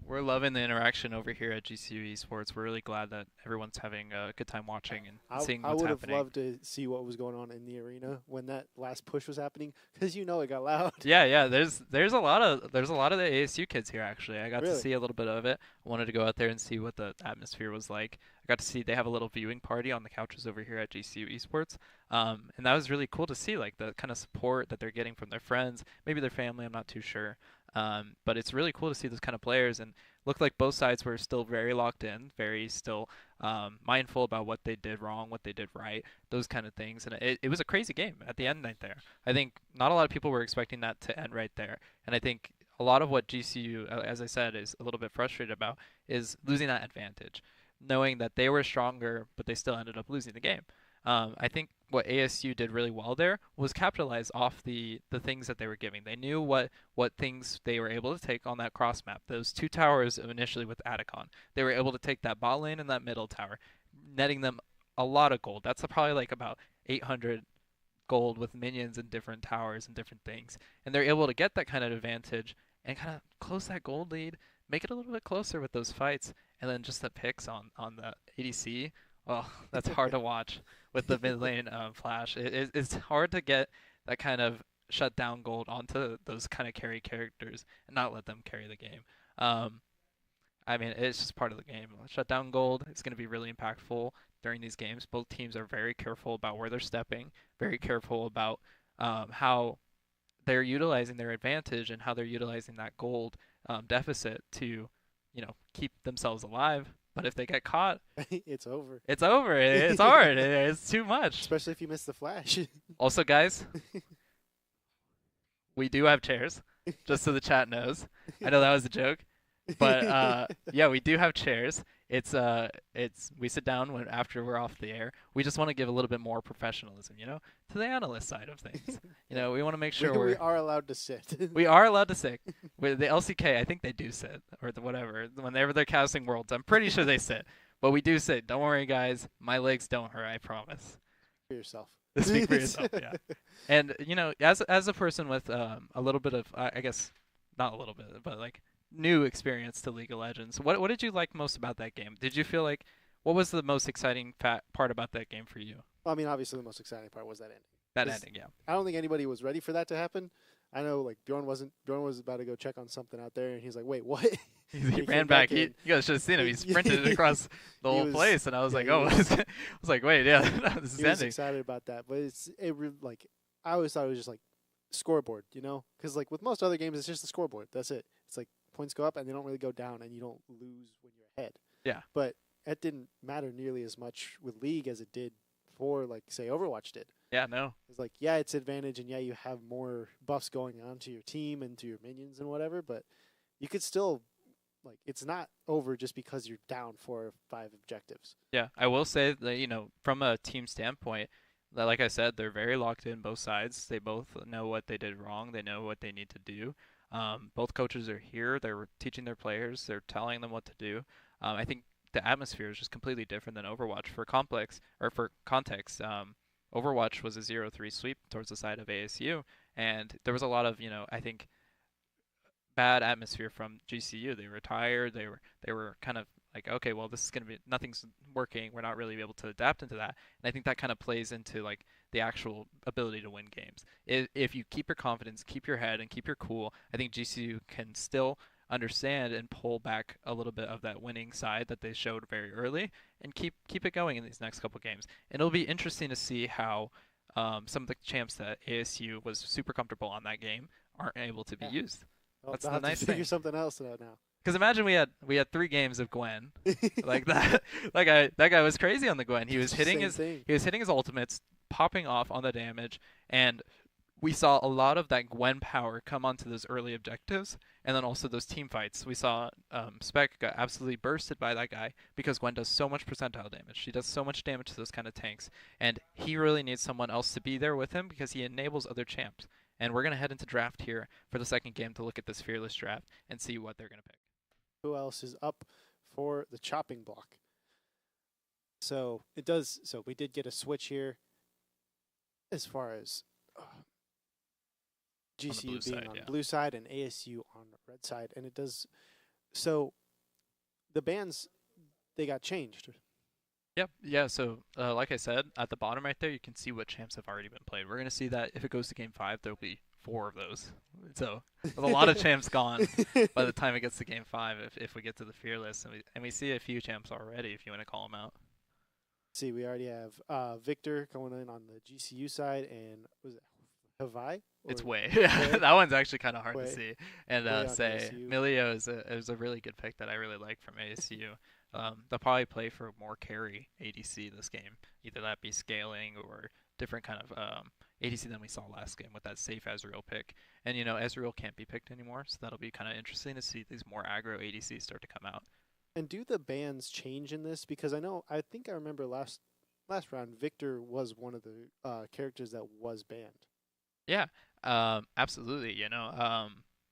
We're loving the interaction over here at GCU Esports. We're really glad that everyone's having a good time watching and seeing what's I would happening. have loved to see what was going on in the arena when that last push was happening, because it got loud. Yeah. There's a lot of the ASU kids here actually. I got Really? to see a little bit of it. I wanted to go out there and see what the atmosphere was like. I got to see they have a little viewing party on the couches over here at GCU Esports, and that was really cool to see, like the kind of support that they're getting from their friends, maybe their family. I'm not too sure. But it's really cool to see those kind of players, and looked like both sides were still very locked in, very still mindful about what they did wrong, what they did right, those kind of things. And it was a crazy game at the end right there. I think not a lot of people were expecting that to end right there. And I think a lot of what GCU, as I said, is a little bit frustrated about is losing that advantage, knowing that they were stronger, but they still ended up losing the game. I think what ASU did really well there was capitalize off the things that they were giving. They knew what things they were able to take on that cross map. Those two towers initially with Atacon, they were able to take that bot lane and that middle tower, netting them a lot of gold. That's probably like about 800 gold with minions and different towers and different things. And they're able to get that kind of advantage and kind of close that gold lead, make it a little bit closer with those fights, and then just the picks on the ADC. Oh, that's hard to watch with the mid lane flash. It's hard to get that kind of shut down gold onto those kind of carry characters and not let them carry the game. I mean, it's just part of the game. Shut down gold, it's going to be really impactful during these games. Both teams are very careful about where they're stepping, very careful about how they're utilizing their advantage and how they're utilizing that gold deficit to, keep themselves alive. But if they get caught, it's over. It's over. It's hard. It's too much. Especially if you miss the flash. Also, guys, we do have chairs, just so the chat knows. I know that was a joke, but yeah, we do have chairs. It's we sit down after we're off the air. We just want to give a little bit more professionalism, to the analyst side of things. We want to make sure we are allowed to sit. We are allowed to sit. With the LCK, I think they do sit, or whatever. Whenever they're casting Worlds, I'm pretty sure they sit. But we do sit. Don't worry, guys. My legs don't hurt. I promise. For yourself. Speak for yourself. Yeah. And as a person with a little bit of, I guess, not a little bit, but like new experience to League of Legends, what did you like most about that game? Did you feel like what was the most exciting part about that game for you? Well, I mean, obviously the most exciting part was that ending. That ending, yeah. I don't think anybody was ready for that to happen. I know, like, Bjorn wasn't. Bjorn was about to go check on something out there, and he's like, wait, what? He ran back. You guys should have seen him. He sprinted across the whole place, and I was like, oh. I was like, wait, yeah, this is ending. He was ending. excited about that, but I always thought it was just like scoreboard, because like with most other games, it's just the scoreboard. That's it. It's like points go up, and they don't really go down, and you don't lose when you're ahead. Yeah. But it didn't matter nearly as much with League as it did for, like, say, Overwatch did. Yeah, no. It's like, yeah, it's advantage, and yeah, you have more buffs going on to your team and to your minions and whatever, but you could still, like, it's not over just because you're down 4 or 5 objectives. Yeah, I will say that, from a team standpoint, that, like I said, they're very locked in both sides. They both know what they did wrong. They know what they need to do. Both coaches are here. They're teaching their players. They're telling them what to do. I think the atmosphere is just completely different than Overwatch. For context, Overwatch was a 0-3 sweep towards the side of ASU, and there was a lot of, I think, bad atmosphere from GCU. They were tired. They were kind of like, okay, well, this is gonna be nothing's working. We're not really able to adapt into that, and I think that kind of plays into like the actual ability to win games. If you keep your confidence, keep your head, and keep your cool, I think GCU can still understand and pull back a little bit of that winning side that they showed very early, and keep it going in these next couple games. And it'll be interesting to see how some of the champs that ASU was super comfortable on that game aren't able to be used. That's I'll the have nice to thing. figure something else out now. Because imagine we had 3 games of Gwen like that. That guy was crazy on the Gwen. He was hitting his ultimates, popping off on the damage, and we saw a lot of that Gwen power come onto those early objectives, and then also those team fights. We saw Spec got absolutely bursted by that guy because Gwen does so much percentile damage. She does so much damage to those kind of tanks, and he really needs someone else to be there with him because he enables other champs. And we're going to head into draft here for the second game to look at this Fearless draft and see what they're going to pick. Who else is up for the chopping block? So we did get a switch here as far as GCU being on blue side and ASU on the red side, and it does. So the bans, they got changed. Yep. Yeah. So, like I said, at the bottom right there, you can see what champs have already been played. We're gonna see that if it goes to game 5, there'll be 4 of those. So, there's a lot of champs gone by the time it gets to game 5. If we get to the Fearless, and we see a few champs already, if you want to call them out. See, we already have Victor going in on the GCU side, and was it Hawaii? It's Way. That one's actually kind of hard to see. And say Milio is a really good pick that I really like from ASU. They'll probably play for more carry ADC this game. Either that be scaling or different kind of ADC than we saw last game with that safe Ezreal pick. And, Ezreal can't be picked anymore, so that'll be kind of interesting to see these more aggro ADCs start to come out. And do the bans change in this? Because I think I remember last round, Victor was one of the characters that was banned. Yeah, absolutely.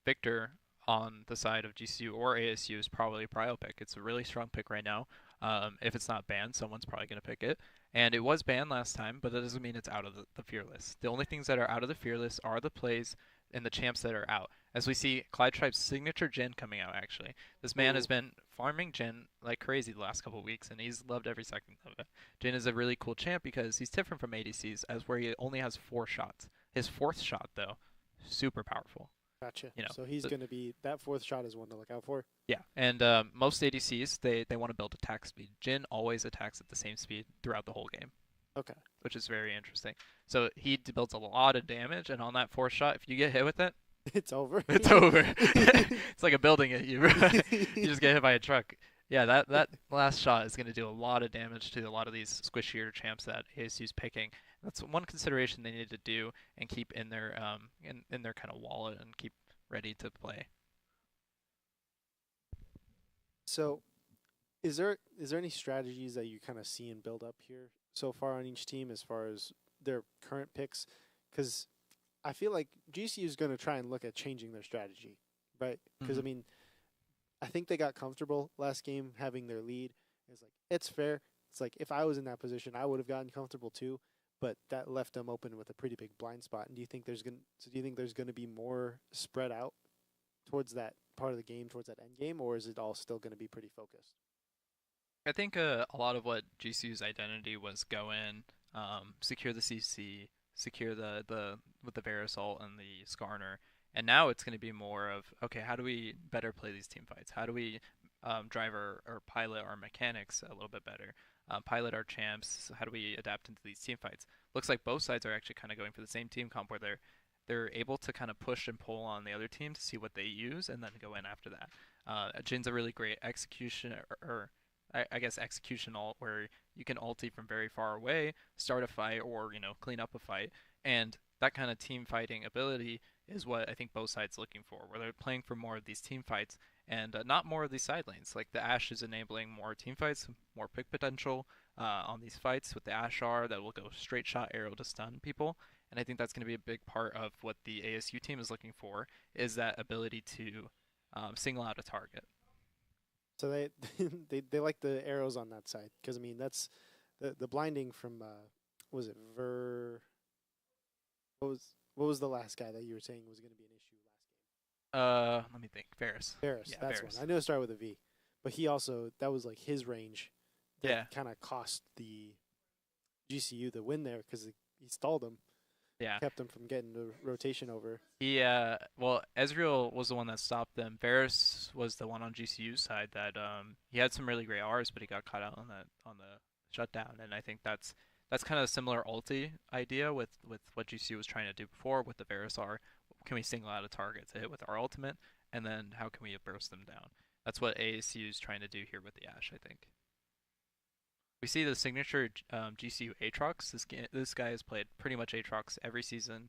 Victor on the side of GCU or ASU is probably a prio pick. It's a really strong pick right now. If it's not banned, someone's probably going to pick it. And it was banned last time, but that doesn't mean it's out of the Fearless. The only things that are out of the Fearless are the plays and the champs that are out. As we see Clyde Tribe's signature Jhin coming out, actually. This man has been farming Jhin like crazy the last couple of weeks, and he's loved every second of it. Jhin is a really cool champ because he's different from ADCs, as where he only has 4 shots. His 4th shot, though, super powerful. Gotcha. So he's going to be, that 4th shot is one to look out for? Yeah, and most ADCs, they want to build attack speed. Jhin always attacks at the same speed throughout the whole game. Okay. Which is very interesting. So he builds a lot of damage, and on that 4th shot, if you get hit with it, it's over. It's over. It's like a building at you. You just get hit by a truck. Yeah, that last shot is going to do a lot of damage to a lot of these squishier champs that ASU's picking. That's one consideration they need to do and keep in their in their kind of wallet and keep ready to play. So, is there any strategies that you kind of see and build up here so far on each team as far as their current picks? Because I feel like GCU is going to try and look at changing their strategy, right? Because I think they got comfortable last game having their lead. It's like, it's fair. It's like, if I was in that position, I would have gotten comfortable too, but that left them open with a pretty big blind spot. And do you think there's going to be more spread out towards that part of the game, towards that end game, or is it all still going to be pretty focused? I think a lot of what GCU's identity was go in, secure the CC, secure the with the Verisol and the Skarner, and now it's going to be more of, okay, how do we better play these team fights? How do we drive or pilot our mechanics a little bit better? Pilot our champs. How do we adapt into these team fights? Looks like both sides are actually kind of going for the same team comp where they're able to kind of push and pull on the other team to see what they use and then go in after that. Jin's a really great execution or I guess execution ult where you can ulti from very far away, start a fight, or clean up a fight, and that kind of team fighting ability is what I think both sides looking for, where they're playing for more of these team fights and not more of these side lanes. Like the Ashe is enabling more team fights, more pick potential on these fights with the Ashe R that will go straight shot arrow to stun people. And I think that's going to be a big part of what the ASU team is looking for is that ability to single out a target. So they they like the arrows on that side because I mean that's the blinding from what was it what was the last guy that you were saying was going to be an issue last game? Let me think. Varus. Varus, Yeah, that's Varus. one. I knew it started with a V, but he also that was like his range that Yeah. kind of cost the GCU the win there because he stalled him, Yeah. kept him from getting the rotation over. Well, Ezreal was the one that stopped them. Varus was the one on GCU's side that he had some really great R's, but he got caught out on the shutdown. And I think that's kind of a similar ulti idea with what GCU was trying to do before with the Varus R. Can we single out a target to hit with our ultimate, and then how can we burst them down? That's what ASU is trying to do here with the Ashe, I think. We see the signature GCU Aatrox. This guy has played pretty much Aatrox every season.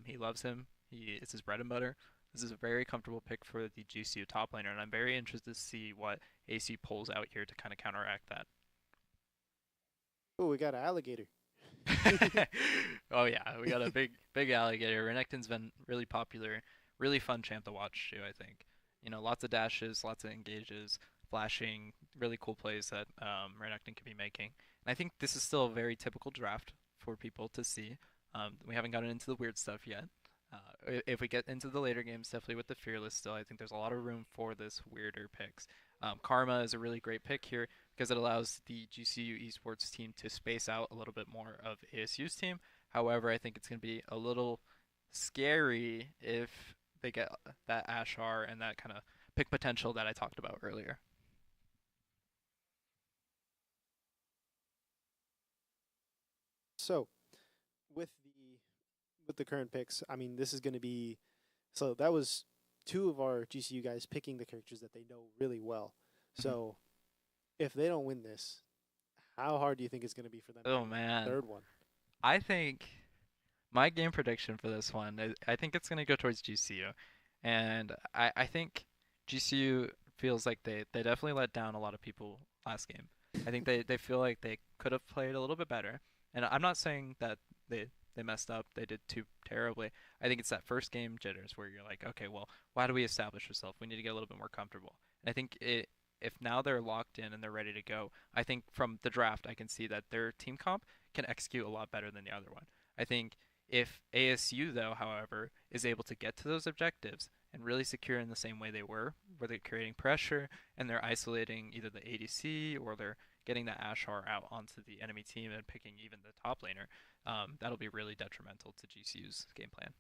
He loves him. It's his bread and butter. This is a very comfortable pick for the GCU top laner, and I'm very interested to see what AC pulls out here to kind of counteract that. Oh, we got an alligator. Oh yeah, we got a big alligator. Renekton's been really popular, really fun champ to watch too, I think. Lots of dashes, lots of engages, flashing, really cool plays that Renekton can be making. And I think this is still a very typical draft for people to see. We haven't gotten into the weird stuff yet. If we get into the later games, definitely with the Fearless still, I think there's a lot of room for this weirder picks. Karma is a really great pick here because it allows the GCU Esports team to space out a little bit more of ASU's team. However, I think it's going to be a little scary if they get that Ashe R and that kind of pick potential that I talked about earlier. So, with the current picks, I mean, this is going to be so that was two of our GCU guys picking the characters that they know really well. So, if they don't win this, how hard do you think it's going to be for them? Oh to win the man, third one. I think my game prediction for this one, I think it's going to go towards GCU. And I think GCU feels like they definitely let down a lot of people last game. I think they feel like they could have played a little bit better. And I'm not saying that they messed up, they did too terribly. I think it's that first game jitters where you're like, okay, well, why do we establish ourselves? We need to get a little bit more comfortable. And I think if now they're locked in and they're ready to go, I think from the draft I can see that their team comp can execute a lot better than the other one. I think if ASU, though, however, is able to get to those objectives and really secure in the same way they were, where they're creating pressure and they're isolating either the ADC or they're getting the Ashe R out onto the enemy team and picking even the top laner, that'll be really detrimental to GCU's game plan.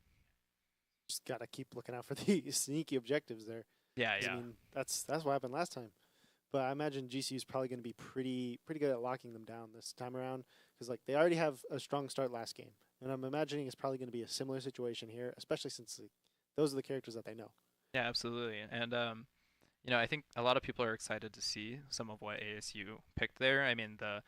Just got to keep looking out for the sneaky objectives there. Yeah. I mean, that's what happened last time. But I imagine GCU is probably going to be pretty good at locking them down this time around because like they already have a strong start last game, and I'm imagining it's probably going to be a similar situation here, especially since like, those are the characters that they know. Yeah, absolutely. And I think a lot of people are excited to see some of what ASU picked there. I mean, the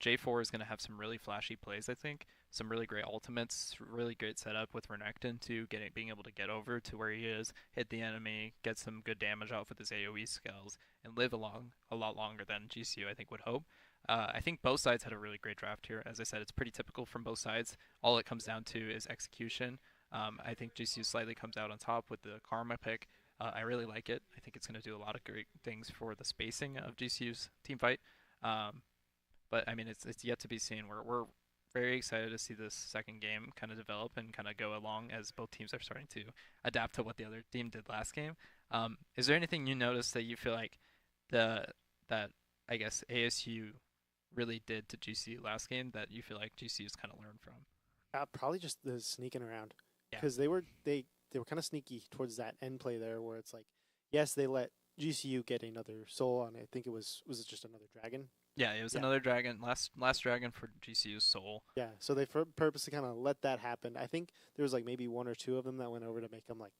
J4 is going to have some really flashy plays, I think. Some really great ultimates, really great setup with Renekton to being able to get over to where he is, hit the enemy, get some good damage off with his AoE skills, and live a lot longer than GCU, I think, would hope. I think both sides had a really great draft here. As I said, it's pretty typical from both sides. All it comes down to is execution. I think GCU slightly comes out on top with the Karma pick. I really like it. I think it's going to do a lot of great things for the spacing of GCU's team fight. But I mean, it's yet to be seen. We're very excited to see this second game kind of develop and kind of go along as both teams are starting to adapt to what the other team did last game. Is there anything you noticed that you feel like that I guess ASU really did to GCU last game that you feel like GCU's kind of learned from? Probably just the sneaking around Yeah. because they were kind of sneaky towards that end play there, where it's like, yes, they let GCU get another soul on. I think it was it just another dragon. Yeah, it was another dragon, last dragon for GCU's soul. Yeah, so they purposely kind of let that happen. I think there was like maybe one or two of them that went over to make them like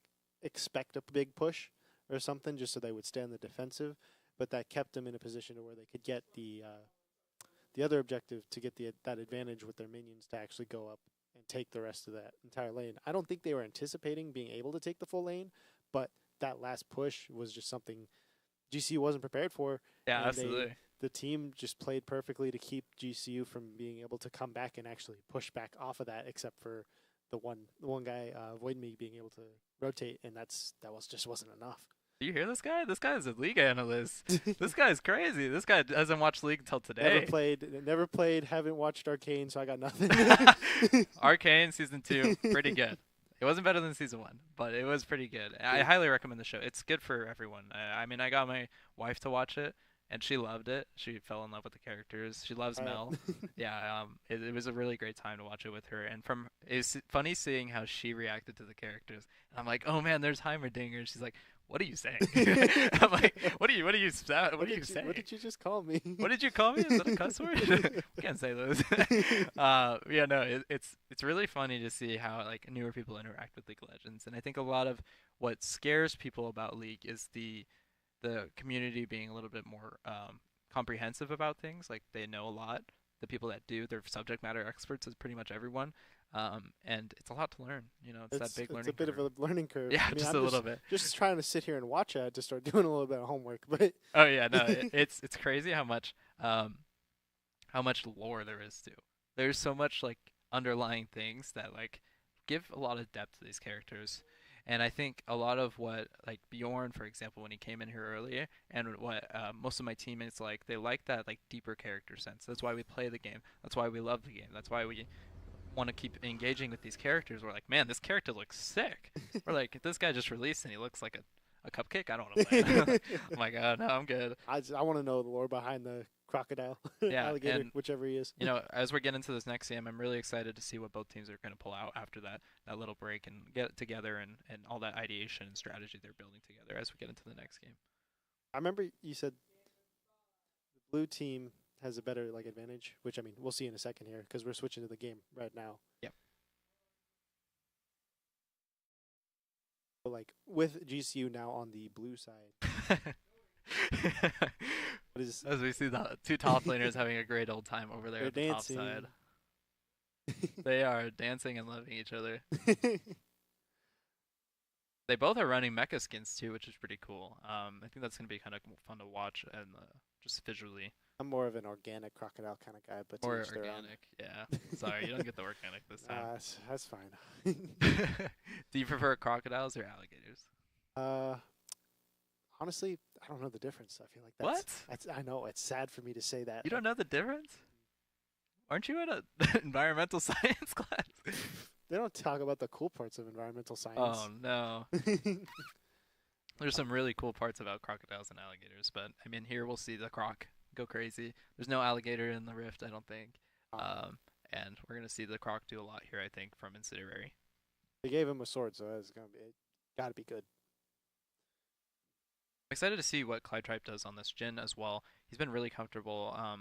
expect a big push or something, just so they would stay on the defensive. but that kept them in a position to where they could get the other objective to get that advantage with their minions to actually go up and take the rest of that entire lane. I don't think they were anticipating being able to take the full lane, but that last push was just something GCU wasn't prepared for. Yeah, and absolutely. The team just played perfectly to keep GCU from being able to come back and actually push back off of that, except for the one guy, Void Me, being able to rotate, and that just wasn't enough. Do you hear this guy? This guy's a league analyst. This guy's crazy. This guy hasn't watched League until today. Never played, haven't watched Arcane, so I got nothing. Arcane Season 2, pretty good. It wasn't better than Season 1, but it was pretty good. I highly recommend the show. It's good for everyone. I mean, I got my wife to watch it, and she loved it. She fell in love with the characters. She loves Mel. Yeah, it was a really great time to watch it with her. And it's funny seeing how she reacted to the characters. And I'm like, oh man, there's Heimerdinger. She's like, what are you saying? I'm like, what are you saying? What did you just call me? What did you call me? Is that a cuss word? We can't say those. Yeah, no, it's really funny to see how like newer people interact with League of Legends, and I think a lot of what scares people about League is the community being a little bit more comprehensive about things. Like they know a lot. The people that do, they're subject matter experts, is pretty much everyone. And it's a lot to learn. You know, it's that big learning curve. It's a bit of a learning curve. Yeah, just a little bit. Just trying to sit here and watch it, I had to start doing a little bit of homework. But oh yeah, no, it's crazy how much lore there is too. There's so much like underlying things that like give a lot of depth to these characters. And I think a lot of what, like Bjorn, for example, when he came in here earlier, and what most of my teammates like, they like that like deeper character sense. That's why we play the game. That's why we love the game. That's why we want to keep engaging with these characters. We're like, man, this character looks sick. We're like, this guy just released and he looks like a cupcake. I don't want to play him. I'm like, oh, no, I'm good. I want to know the lore behind the crocodile, alligator, whichever he is. You know, as we're getting into this next game, I'm really excited to see what both teams are going to pull out after that little break and get together and all that ideation and strategy they're building together as we get into the next game. I remember you said the blue team has a better like advantage, which I mean we'll see in a second here because we're switching to the game right now. Yep. But like with GCU now on the blue side. As we see the two top laners having a great old time over there at the dancing. top side. They are dancing and loving each other. They both are running mecha skins too, which is pretty cool. I think that's going to be kind of fun to watch and just visually. I'm more of an organic crocodile kind of guy, but more organic, yeah. Sorry, you don't get the organic this time. That's fine. Do you prefer crocodiles or alligators? Honestly, I don't know the difference. I feel like what? I know it's sad for me to say that. You don't know the difference? Aren't you in an environmental science class? They don't talk about the cool parts of environmental science. Oh no. There's some really cool parts about crocodiles and alligators, but I mean here we'll see the croc go crazy. There's no alligator in the rift, I don't think. And we're gonna see the croc do a lot here, I think, from Incinerary. They gave him a sword, so it's gotta be good. I'm excited to see what Clytripe does on this Jhin as well. He's been really comfortable. I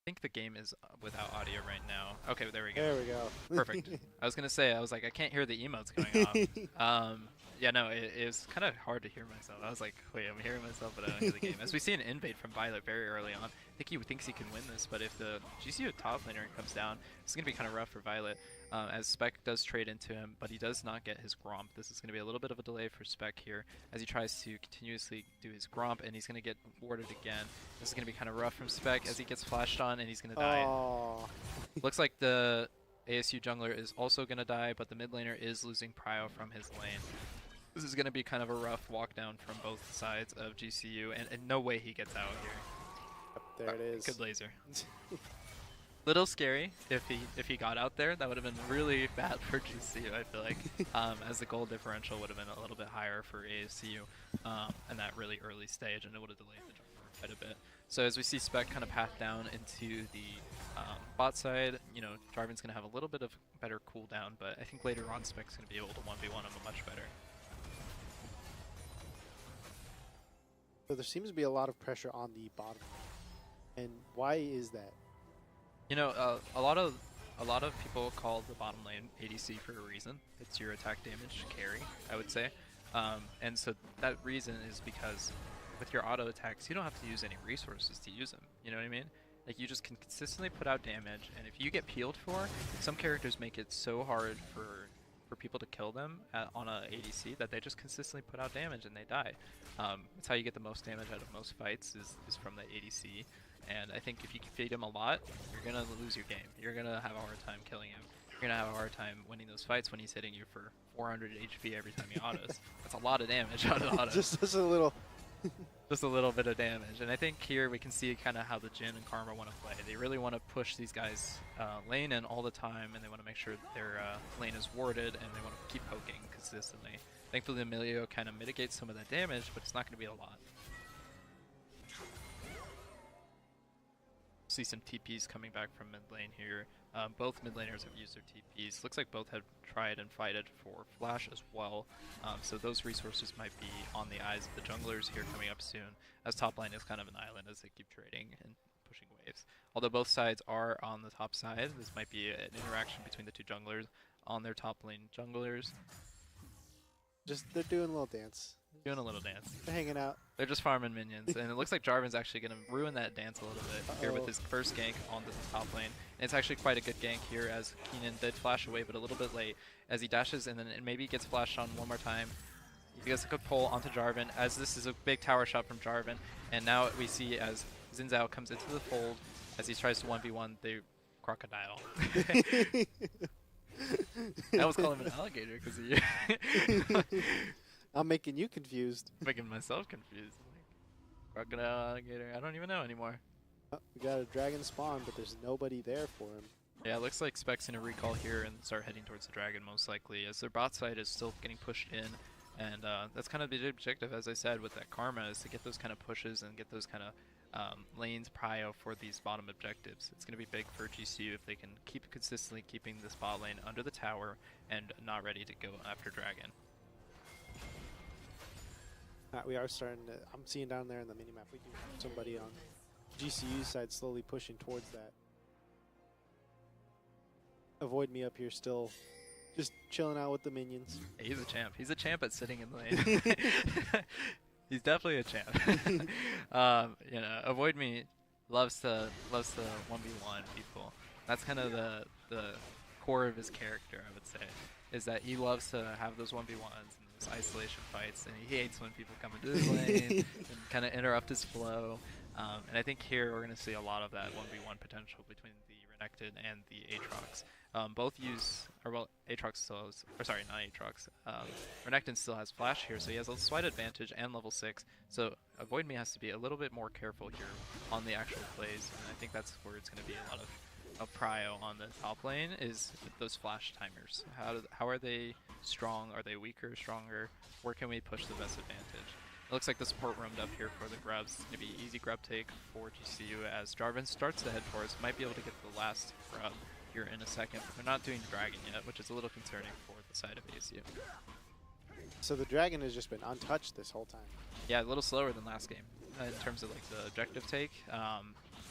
think the game is without audio right now. Okay, there we go. There we go. Perfect. I was like, I can't hear the emotes going off. Yeah, no, it was kind of hard to hear myself. I was like, wait, I'm hearing myself, but I don't hear the game. As we see an invade from Violet very early on, I think he thinks he can win this, but if the GCU top laner comes down, it's going to be kind of rough for Violet. As Spec does trade into him, but he does not get his Gromp. This is going to be a little bit of a delay for Spec here as he tries to continuously do his Gromp, and he's going to get warded again. This is going to be kind of rough from Spec as he gets flashed on, and he's going to die. Looks like the ASU jungler is also going to die, but the mid laner is losing prio from his lane. This is going to be kind of a rough walk down from both sides of GCU, and no way he gets out here. There it is. Good laser. Little scary if he got out there. That would have been really bad for GCU, I feel like, as the goal differential would have been a little bit higher for ASU in that really early stage, and it would have delayed the jump quite a bit. So as we see Spec kind of path down into the bot side, you know, Jarvan's going to have a little bit of better cooldown, but I think later on Spec's going to be able to 1v1 him much better. So there seems to be a lot of pressure on the bottom. And why is that? You know, a lot of a lot of people call the bottom lane ADC for a reason. It's your attack damage carry, I would say. And so that reason is because with your auto attacks, you don't have to use any resources to use them. You know what I mean? Like, you just can consistently put out damage, and if you get peeled for, some characters make it so hard for people to kill them on a ADC that they just consistently put out damage and they die. It's how you get the most damage out of most fights is from the ADC. And I think if you feed him a lot, you're going to lose your game. You're going to have a hard time killing him. You're going to have a hard time winning those fights when he's hitting you for 400 HP every time he autos. That's a lot of damage out of autos. Just a little. Just a little bit of damage. And I think here we can see kind of how the Jhin and Karma want to play. They really want to push these guys lane in all the time, and they want to make sure their lane is warded, and they want to keep poking consistently. Thankfully, Emilio kind of mitigates some of that damage, but it's not going to be a lot. See some TPs coming back from mid lane here. Both mid laners have used their TPs. Looks like both have tried and fighted for flash as well. So those resources might be on the eyes of the junglers here coming up soon, as top lane is kind of an island as they keep trading and pushing waves. Although both sides are on the top side, this might be an interaction between the two junglers on their top lane junglers. They're doing a little dance. Doing a little dance. They're hanging out. They're just farming minions, and it looks like Jarvan's actually going to ruin that dance a little bit here with his first gank on the top lane. And it's actually quite a good gank here, as Keenan did flash away, but a little bit late, as he dashes and then maybe gets flashed on one more time. He gets a good pull onto Jarvan, as this is a big tower shot from Jarvan. And now we see as Xin Zhao comes into the fold, as he tries to 1v1 the crocodile. I almost call him an alligator because he... I'm making you confused. Making myself confused. Crocodile, alligator, I don't even know anymore. We got a dragon spawn, but there's nobody there for him. Yeah, it looks like Spec's gonna recall here and start heading towards the dragon most likely, as their bot side is still getting pushed in. And that's kind of the objective, as I said, with that Karma, is to get those kind of pushes and get those kind of lanes prio for these bottom objectives. It's going to be big for GCU if they can keep consistently keeping this bot lane under the tower and not ready to go after dragon. We are starting to, I'm seeing down there in the minimap, we do have somebody on GCU side slowly pushing towards that. Avoid me up here still, just chilling out with the minions. Yeah, he's a champ. He's a champ at sitting in lane. He's definitely a champ. You know, Avoid Me loves to 1v1 people. That's kind of the core of his character, I would say, is that he loves to have those 1v1s and those isolation fights, and he hates when people come into his lane and kind of interrupt his flow. And I think here we're going to see a lot of that 1v1 potential between the Renekton and the Aatrox. Both use, or well, Aatrox still has, or sorry, not Aatrox. Renekton still has flash here, so he has a slight advantage and level 6. So Avoid Me has to be a little bit more careful here on the actual plays, and I think that's where it's going to be a lot of prio on the top lane, is those flash timers. How are they strong? Are they weaker, stronger? Where can we push the best advantage? It looks like the support roamed up here for the grubs. It's going to be easy grub take for GCU as Jarvan starts to head for us. Might be able to get the last grub here in a second, but they're not doing dragon yet, which is a little concerning for the side of ASU. So the dragon has just been untouched this whole time. Yeah, a little slower than last game in terms of like the objective take.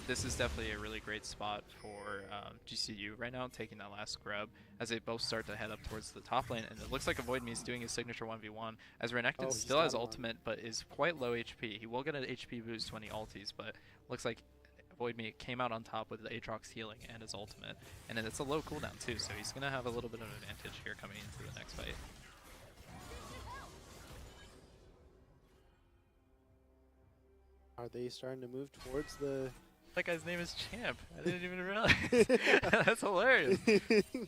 This is definitely a really great spot for GCU right now, taking that last grub as they both start to head up towards the top lane. And it looks like Avoid Me is doing his signature 1v1, as Renekton still has ultimate, but is quite low HP. He will get an HP boost when he ultis, but looks like Avoid Me came out on top with the Aatrox healing and his ultimate. And then it's a low cooldown too, so he's going to have a little bit of advantage here coming into the next fight. Are they starting to move towards the... That guy's name is Champ. I didn't even realize. That's hilarious.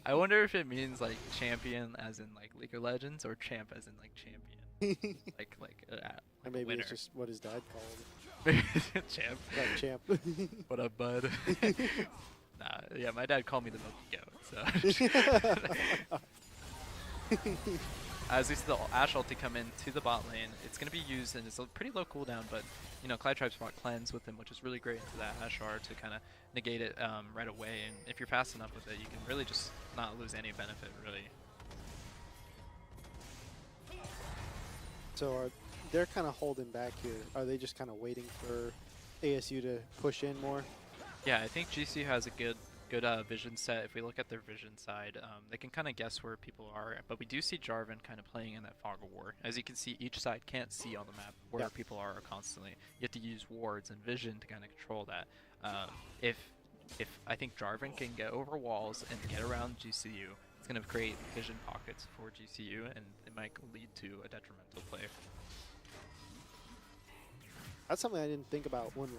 I wonder if it means like champion as in like League of Legends, or champ as in like champion. like or maybe winner. it's just what his dad called him. Champ. Like champ. What up, bud? Nah, yeah, my dad called me the Milky Goat. So. As we see the Ashe ulti come in to the bot lane, it's going to be used, and it's a pretty low cooldown, but you know, Clyde Tribe's brought Cleanse with him, which is really great for that Ashe R to kind of negate it right away, and if you're fast enough with it, you can really just not lose any benefit, really. So they're kind of holding back here. Are they just kind of waiting for ASU to push in more? Yeah, I think GC has a good good vision set. If we look at their vision side, they can kind of guess where people are, but we do see Jarvan kind of playing in that fog of war. As you can see, each side can't see on the map where people are constantly. You have to use wards and vision to kind of control that. If I think Jarvan can get over walls and get around GCU, it's going to create vision pockets for GCU, and it might lead to a detrimental play. That's something I didn't think about when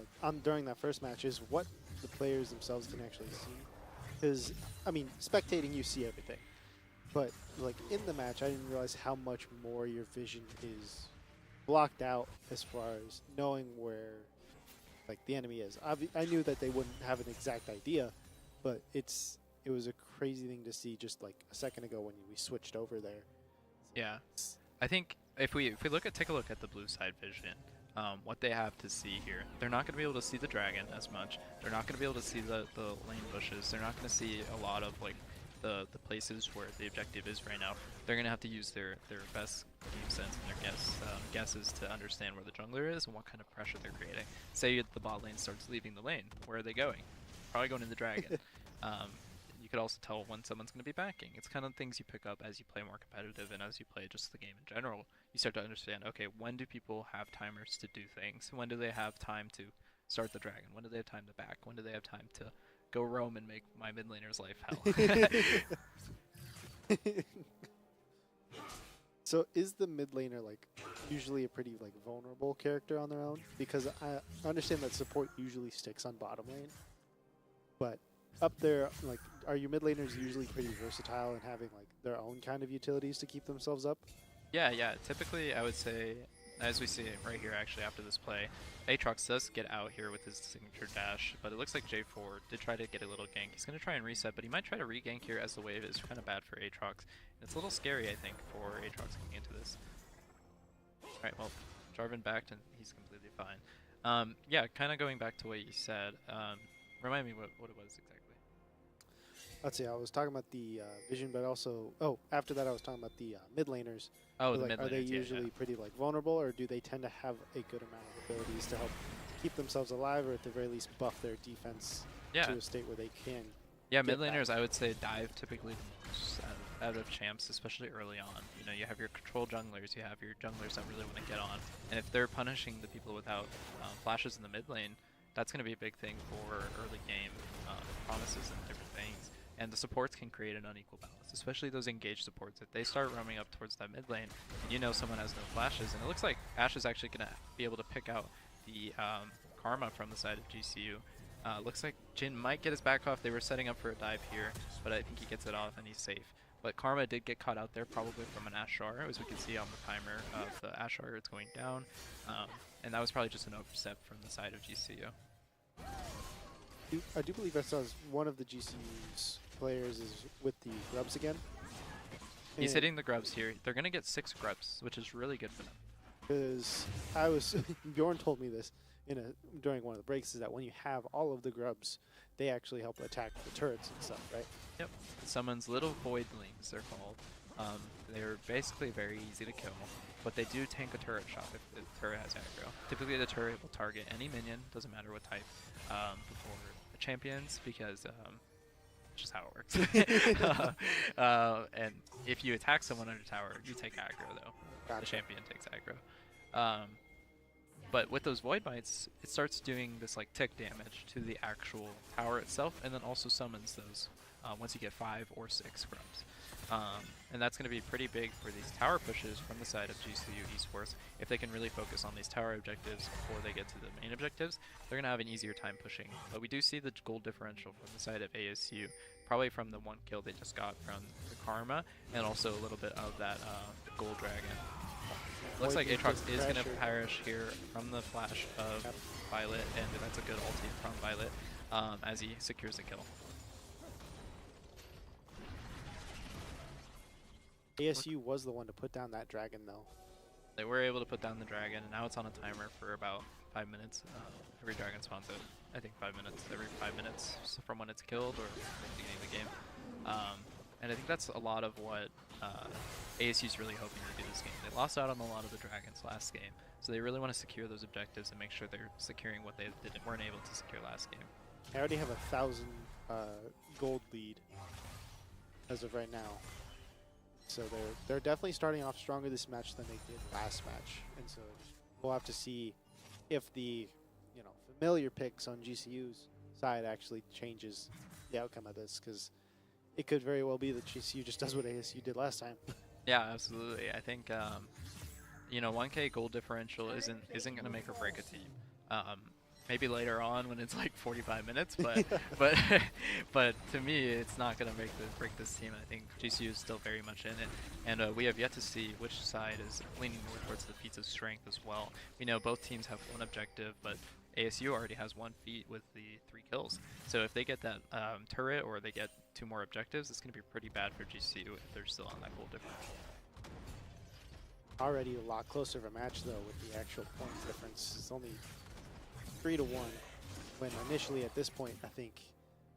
during that first match, is what the players themselves can actually see. Because, I mean, spectating, you see everything. But, like, in the match, I didn't realize how much more your vision is blocked out as far as knowing where, like, the enemy is. I knew that they wouldn't have an exact idea, but it was a crazy thing to see just, like, a second ago when we switched over there. Yeah. I think if we take a look at the blue side vision, what they have to see here, they're not going to be able to see the dragon as much. They're not going to be able to see the lane bushes. They're not going to see a lot of like the places where the objective is right now. They're going to have to use their best game sense and their guesses to understand where the jungler is and what kind of pressure they're creating. Say the bot lane starts leaving the lane. Where are they going? Probably going to the dragon. You could also tell when someone's going to be backing. It's kind of things you pick up as you play more competitive and as you play just the game in general. You start to understand, okay, when do people have timers to do things? When do they have time to start the dragon? When do they have time to back? When do they have time to go roam and make my mid laner's life hell? So is the mid laner like usually a pretty like vulnerable character on their own? Because I understand that support usually sticks on bottom lane, but up there, like, are your mid laners usually pretty versatile and having like their own kind of utilities to keep themselves up? Yeah. Typically, I would say, as we see it right here, actually after this play, Aatrox does get out here with his signature dash, but it looks like J4 did try to get a little gank. He's going to try and reset, but he might try to re-gank here as the wave is kind of bad for Aatrox. It's a little scary, I think, for Aatrox coming into this. Alright, well, Jarvan backed and he's completely fine. Yeah, kind of going back to what you said, remind me what it was exactly. Let's see, I was talking about the vision, but also, after that I was talking about the mid laners. Oh, the like, mid laners, are they usually pretty like vulnerable, or do they tend to have a good amount of abilities to help keep themselves alive, or at the very least buff their defense to a state where they can? Yeah, mid laners, I would say dive typically the most out of champs, especially early on. You know, you have your control junglers, you have your junglers that really want to get on, and if they're punishing the people without flashes in the mid lane, that's going to be a big thing for early game promises and different things. And the supports can create an unequal balance, especially those engaged supports. If they start roaming up towards that mid lane, and you know someone has no flashes, and it looks like Ashe is actually going to be able to pick out the Karma from the side of GCU. Looks like Jin might get his back off. They were setting up for a dive here, but I think he gets it off and he's safe. But Karma did get caught out there, probably from an Ashe Shard, as we can see on the timer of the Ashe Shard, it's going down. And that was probably just an overstep from the side of GCU. I do believe I saw one of the GCU's players is with the grubs again. He's hitting the grubs here. They're going to get 6 grubs, which is really good for them. Because Bjorn told me this during one of the breaks, is that when you have all of the grubs, they actually help attack the turrets and stuff, right? Yep. It summons little voidlings, they're called. They're basically very easy to kill, but they do tank a turret shot if the turret has aggro. Typically the turret will target any minion, doesn't matter what type, before the champions, because just how it works. And if you attack someone under tower, you take aggro though. Gotcha. The champion takes aggro. But with those void bites, it starts doing this like tick damage to the actual tower itself, and then also summons those once you get 5 or 6 grubs. And that's going to be pretty big for these tower pushes from the side of GCU Esports. If they can really focus on these tower objectives before they get to the main objectives, they're going to have an easier time pushing. But we do see the gold differential from the side of ASU, probably from the 1 kill they just got from the Karma, and also a little bit of that gold dragon. Looks like Aatrox is going to perish here from the flash of Violet, and that's a good ulti from Violet as he secures the kill. ASU was the one to put down that dragon, though. They were able to put down the dragon, and now it's on a timer for about 5 minutes. Every dragon spawns at, I think, 5 minutes. Every 5 minutes from when it's killed or from the beginning of the game. And I think that's a lot of what ASU's really hoping to do this game. They lost out on a lot of the dragons last game, so they really want to secure those objectives and make sure they're securing what they weren't able to secure last game. I already have 1,000 gold lead as of right now. So they're definitely starting off stronger this match than they did last match, and so we'll have to see if the familiar picks on GCU's side actually changes the outcome of this, because it could very well be that GCU just does what ASU did last time. Yeah, absolutely. I think 1K goal differential isn't going to make or break a team. Maybe later on when it's like 45 minutes, but but to me it's not going to break this team. I think GCU is still very much in it, and we have yet to see which side is leaning more towards the feats of strength as well. We know both teams have one objective, but ASU already has 1 feat with the 3 kills. So if they get that turret or they get 2 more objectives, it's going to be pretty bad for GCU if they're still on that goal differential. Already a lot closer of a match though with the actual point difference. It's only 3-1, when initially at this point I think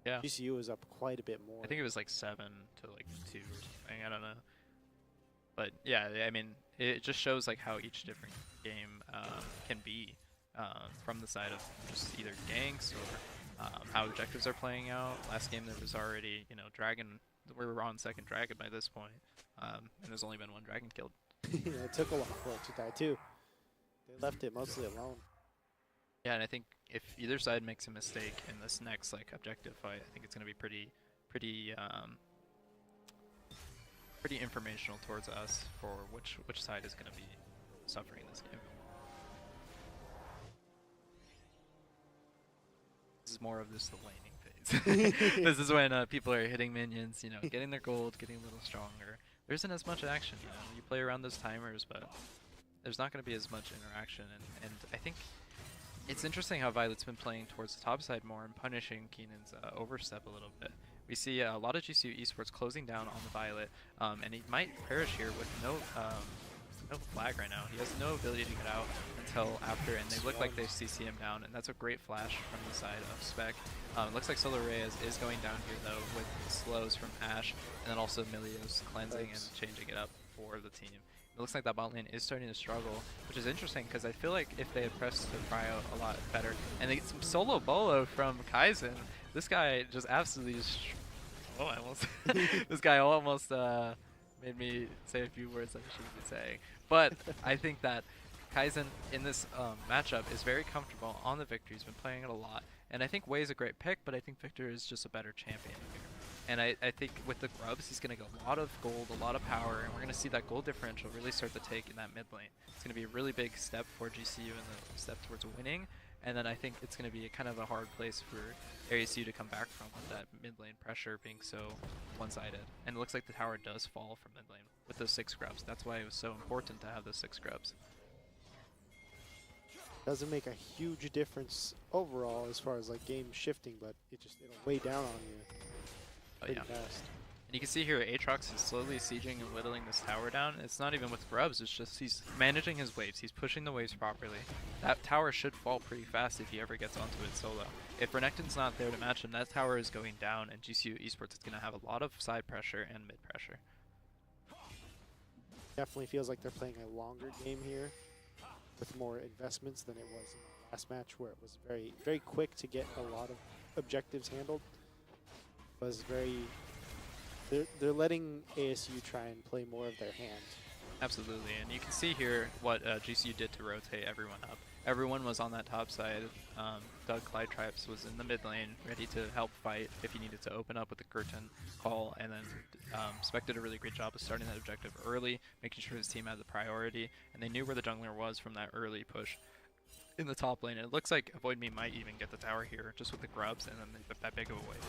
GCU was up quite a bit more. I think it was like 7 to like 2 or something. I don't know. But yeah, I mean, it just shows like how each different game can be from the side of just either ganks or how objectives are playing out. Last game there was already, Dragon. We were on second Dragon by this point, and there's only been 1 Dragon killed. Yeah, it took a while for it to die too. They left it mostly alone. Yeah, and I think if either side makes a mistake in this next objective fight, I think it's going to be pretty informational towards us for which side is going to be suffering this game. This is more of the laning phase. This is when people are hitting minions, getting their gold, getting a little stronger. There isn't as much action. You play around those timers, but there's not going to be as much interaction, and I think it's interesting how Violet's been playing towards the top side more and punishing Keenan's overstep a little bit. We see a lot of GCU Esports closing down on the Violet, and he might perish here with no flag right now. He has no ability to get out until after, and they look like they CC him down, and that's a great flash from the side of Spec. It looks like Solo Reyes is going down here though with slows from Ash, and then also Milio's cleansing and changing it up for the team. It looks like that bot lane is starting to struggle, which is interesting because I feel like if they had pressed the cryo a lot better, and they get some solo bolo from Kaizen, this guy just absolutely this guy almost made me say a few words I shouldn't be saying. But I think that Kaizen in this matchup is very comfortable on the Victor. He's been playing it a lot, and I think Wei is a great pick, but I think Victor is just a better champion here. And I think with the grubs, he's going to get a lot of gold, a lot of power, and we're going to see that gold differential really start to take in that mid lane. It's going to be a really big step for GCU in the step towards winning, and then I think it's going to be kind of a hard place for ASU to come back from with that mid lane pressure being so one-sided. And it looks like the tower does fall from mid lane with those 6 grubs. That's why it was so important to have those 6 grubs. Doesn't make a huge difference overall as far as like game shifting, but it'll weigh down on you. Pretty fast. And you can see here Aatrox is slowly sieging and whittling this tower down. It's not even with grubs, it's just he's managing his waves. He's pushing the waves properly. That tower should fall pretty fast if he ever gets onto it solo. If Renekton's not there to match him, that tower is going down, and GCU Esports is going to have a lot of side pressure and mid pressure. Definitely feels like they're playing a longer game here with more investments than it was in the last match, where it was very, very quick to get a lot of objectives handled. Was very, they're letting ASU try and play more of their hand. Absolutely, and you can see here what GCU did to rotate everyone up. Everyone was on that top side. Doug Clytripes was in the mid lane, ready to help fight if he needed to open up with the curtain call, and then Spec did a really great job of starting that objective early, making sure his team had the priority, and they knew where the jungler was from that early push in the top lane. And it looks like Avoid Me might even get the tower here, just with the grubs, and then that big of a wave.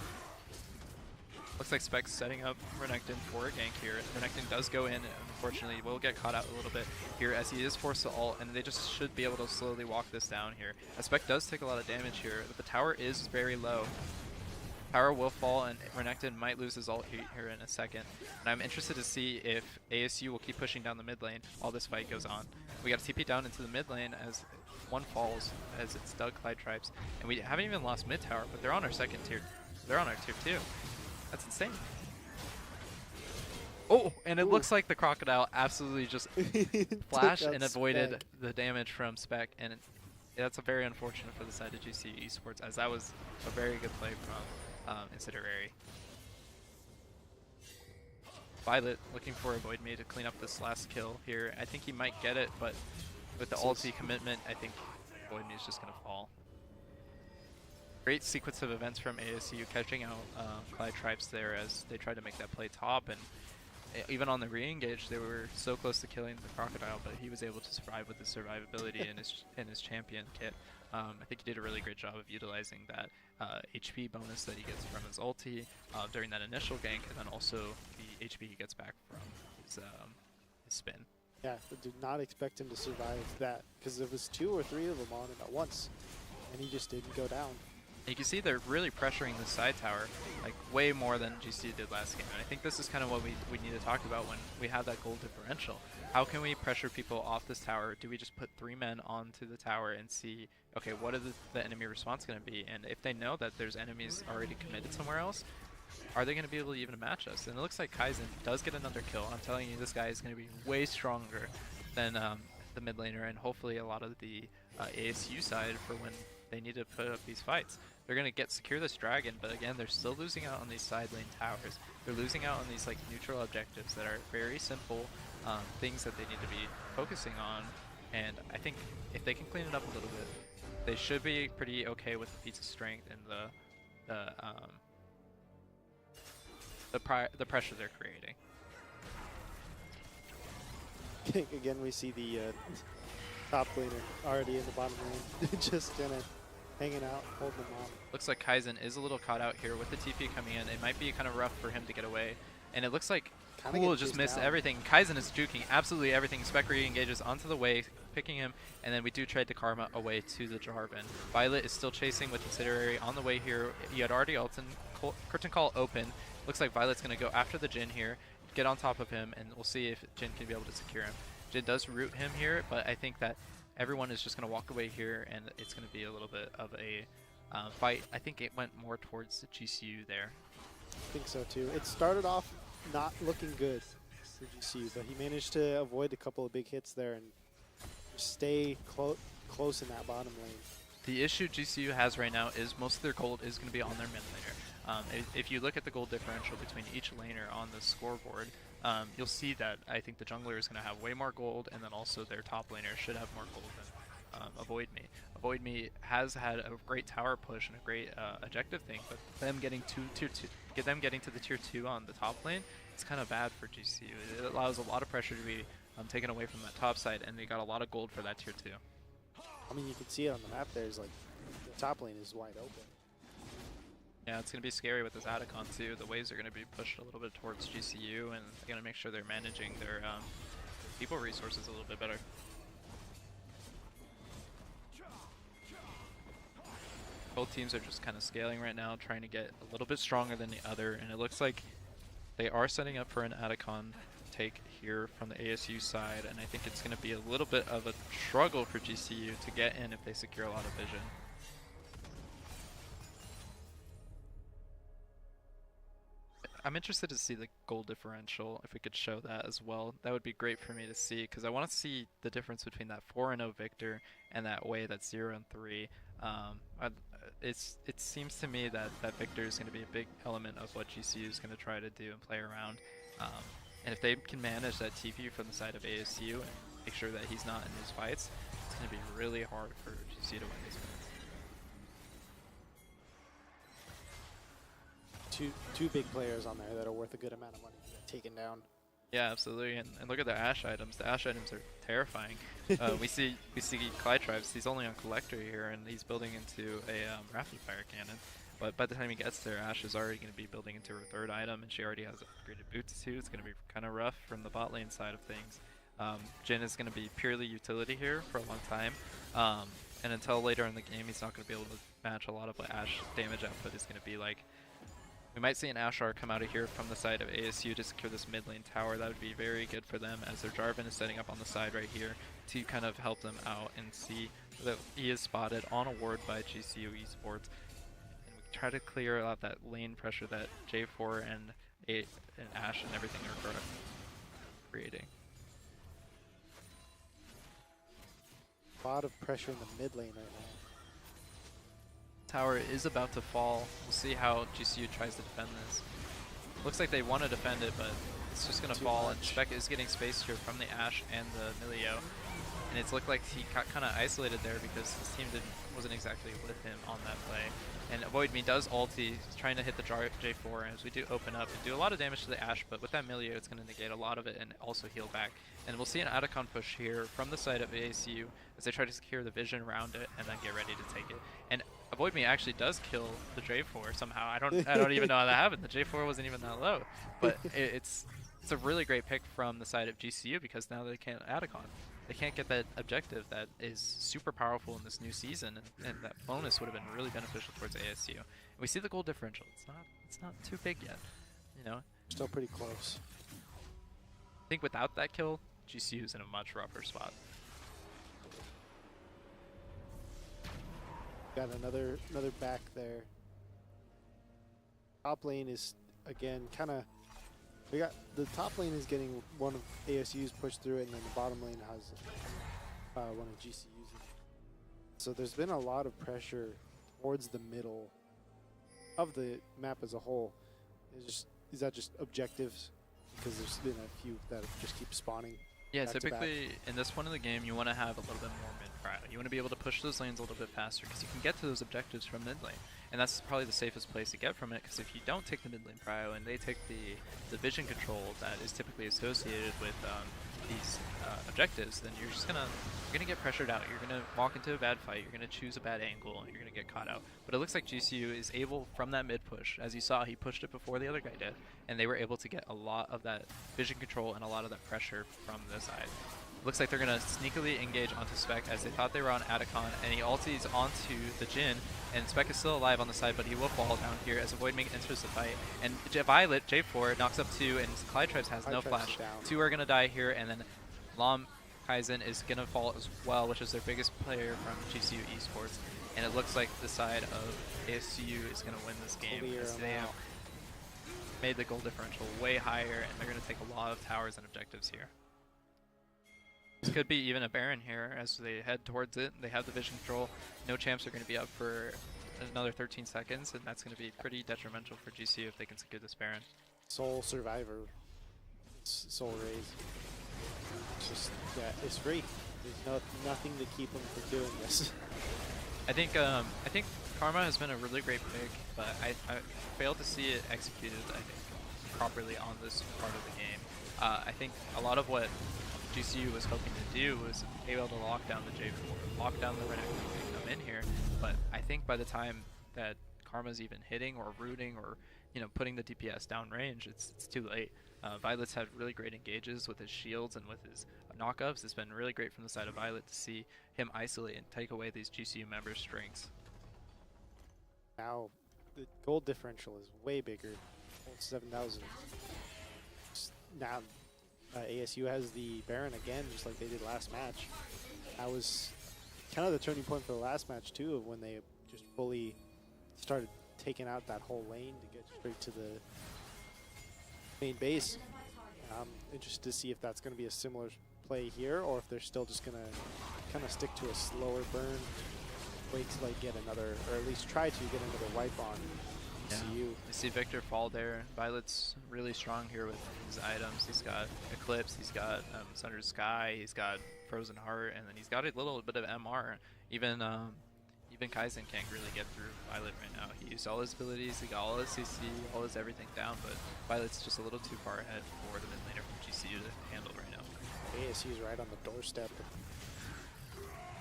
Looks like Spec's setting up Renekton for a gank here. Renekton does go in, and unfortunately will get caught out a little bit here as he is forced to ult, and they just should be able to slowly walk this down here. As Spec does take a lot of damage here, but the tower is very low. Tower will fall, and Renekton might lose his ult here in a second. And I'm interested to see if ASU will keep pushing down the mid lane while this fight goes on. We got to TP down into the mid lane as one falls, as it's Doug Clytripes. And we haven't even lost mid tower, but they're on our second tier. They're on our tier 2. That's insane. Oh, and it looks like the Crocodile absolutely just flashed and avoided the damage from Spec, and that's a very unfortunate for the side of GCU Esports, as that was a very good play from Incinerary. Violet looking for Avoid Me to clean up this last kill here. I think he might get it, but with the ulti commitment, I think Avoid Me is just going to fall. Great sequence of events from ASU, catching out Clyde Tripes there as they tried to make that play top, and even on the re-engage, they were so close to killing the Crocodile, but he was able to survive with his survivability in his champion kit. I think he did a really great job of utilizing that HP bonus that he gets from his ulti during that initial gank, and then also the HP he gets back from his spin. Yeah, I did not expect him to survive that, because there was 2 or 3 of them on him at once, and he just didn't go down. You can see they're really pressuring the side tower, like way more than GC did last game. And I think this is kind of what we need to talk about when we have that gold differential. How can we pressure people off this tower? Do we just put 3 men onto the tower and see, okay, what is the enemy response going to be? And if they know that there's enemies already committed somewhere else, are they going to be able to even match us? And it looks like Kaizen does get another kill. I'm telling you, this guy is going to be way stronger than the mid laner, and hopefully a lot of the ASU side for when they need to put up these fights. They're going to secure this dragon, but again, they're still losing out on these side lane towers. They're losing out on these like neutral objectives that are very simple things that they need to be focusing on. And I think if they can clean it up a little bit, they should be pretty okay with the feats of strength and the pressure they're creating. Again, we see the top laner already in the bottom lane, just kind of hanging out, holding them on. Looks like Kaizen is a little caught out here with the TP coming in. It might be kind of rough for him to get away. And it looks like Cool just missed everything. Kaizen is juking absolutely everything. Spec re-engages onto the way, picking him, and then we do trade the Karma away to the Jarvan. Violet is still chasing with Incinerary on the way here. He had already ulted, Curtain Call open. Looks like Violet's going to go after the Jhin here, get on top of him, and we'll see if Jhin can be able to secure him. Jhin does root him here, but I think that everyone is just going to walk away here, and it's going to be a little bit of a fight. I think it went more towards the GCU there. I think so too. It started off not looking good for GCU, but he managed to avoid a couple of big hits there and stay close in that bottom lane. The issue GCU has right now is most of their gold is going to be on their mid laner. If you look at the gold differential between each laner on the scoreboard, you'll see that I think the jungler is going to have way more gold, and then also their top laner should have more gold than Avoid Me. Avoid Me has had a great tower push and a great objective thing, but them getting to the tier 2 on the top lane, it's kind of bad for GCU. It allows a lot of pressure to be taken away from that top side, and they got a lot of gold for that tier 2. I mean, you can see it on the map. There's like the top lane is wide open. Yeah, it's going to be scary with this Adacon too. The waves are going to be pushed a little bit towards GCU, and they're going to make sure they're managing their people resources a little bit better. Both teams are just kind of scaling right now, trying to get a little bit stronger than the other, and it looks like they are setting up for an Adacon take here from the ASU side, and I think it's going to be a little bit of a struggle for GCU to get in if they secure a lot of vision. I'm interested to see the goal differential, if we could show that as well. That would be great for me to see, because I want to see the difference between that 4-0 Victor and that way that's 0-3. It seems to me that Victor is going to be a big element of what GCU is going to try to do and play around. And if they can manage that TP from the side of ASU and make sure that he's not in these fights, it's going to be really hard for GCU to win these fights. Two big players on there that are worth a good amount of money to get taken down. Yeah, absolutely, and look at their Ashe items. The Ashe items are terrifying. we see Clyde Tribes. He's only on Collector here, and he's building into a Rapid Fire Cannon. But by the time he gets there, Ashe is already going to be building into her third item, and she already has upgraded boots too. It's going to be kind of rough from the bot lane side of things. Jhin is going to be purely utility here for a long time, and until later in the game, he's not going to be able to match a lot of what Ashe damage output is going to be like. We might see an Ashar come out of here from the side of ASU to secure this mid lane tower. That would be very good for them, as their Jarvan is setting up on the side right here to kind of help them out and see that he is spotted on a ward by GCU Esports. And we try to clear out that lane pressure that J4 and Ashe and everything are creating. A lot of pressure in the mid lane right now. tower is about to fall. We'll see how GCU tries to defend this. Looks like they want to defend it, but it's just going to fall. And Spec is getting space here from the Ashe and the Milio. And it's looked like he got kind of isolated there because his team wasn't exactly with him on that play. And Avoid Me does ulti, he's trying to hit the J4 as we do open up and do a lot of damage to the Ashe, but with that Milio it's going to negate a lot of it and also heal back. And we'll see an Atacon push here from the side of ASU as they try to secure the vision around it and then get ready to take it. And Avoid Me actually does kill the J4 somehow. I don't even know how that happened. The J4 wasn't even that low. But it's a really great pick from the side of GCU because now they can't Atacon. They can't get that objective that is super powerful in this new season, and that bonus would have been really beneficial towards ASU. And we see the goal differential. It's not too big yet, you know. Still pretty close. I think without that kill, GCU is in a much rougher spot. Got another back there. Top lane is again kind of. We got the top lane is getting one of ASU's pushed through it, and then the bottom lane has one of GCU's. So there's been a lot of pressure towards the middle of the map as a whole. Is that just objectives? Because there's been a few that just keep spawning. Yeah, back to typically back. in this point of the game, you want to have a little bit more mid-prio. You want to be able to push those lanes a little bit faster because you can get to those objectives from mid lane. And that's probably the safest place to get from it, because if you don't take the mid lane prio and they take the vision control that is typically associated with these objectives, then you're gonna get pressured out. You're gonna walk into a bad fight. You're gonna choose a bad angle, and you're gonna get caught out. But it looks like GCU is able, from that mid push, as you saw, he pushed it before the other guy did, and they were able to get a lot of that vision control and a lot of that pressure from this side. Looks like they're going to sneakily engage onto Spec as they thought they were on Atacon, and he ultis onto the Jhin, and Spec is still alive on the side, but he will fall down here as Avoid Me enters the fight. And Violet, J4, knocks up 2, and Clytribes has no flash. 2 are going to die here, and then Lam Kaizen is going to fall as well, which is their biggest player from GCU Esports. And it looks like the side of ASU is going to win this game because they have made the goal differential way higher, and they're going to take a lot of towers and objectives here. This could be even a Baron here as they head towards it. They have the vision control. No champs are going to be up for another 13 seconds, and that's going to be pretty detrimental for GCU if they can secure this Baron. Soul Survivor. Soul Raise. It's just, yeah, it's free. There's nothing to keep them from doing this. I think Karma has been a really great pick, but I failed to see it executed, I think, properly on this part of the game. I think a lot of what GCU was hoping to do was able to lock down the J4, lock down the Renekton and come in here, but I think by the time that Karma's even hitting or rooting or putting the DPS down range, it's too late. Violet's had really great engages with his shields and with his knockups. It's been really great from the side of Violet to see him isolate and take away these GCU members' strengths. Now, the gold differential is way bigger, 7,000. Now, ASU has the Baron again, just like they did last match. That was kind of the turning point for the last match, too, of when they just fully started taking out that whole lane to get straight to the main base. I'm interested to see if that's going to be a similar play here, or if they're still just going to kind of stick to a slower burn, wait till they get another, or at least try to get another wipe on GCU. You see Victor fall there. Violet's really strong here with his items. He's got Eclipse, he's got Sundered Sky, he's got Frozen Heart, and then he's got a little bit of MR. Even Kaizen can't really get through Violet right now. He used all his abilities, he got all his CC, all his everything down, but Violet's just a little too far ahead for the mid laner from GCU to handle right now. ASU's right on the doorstep.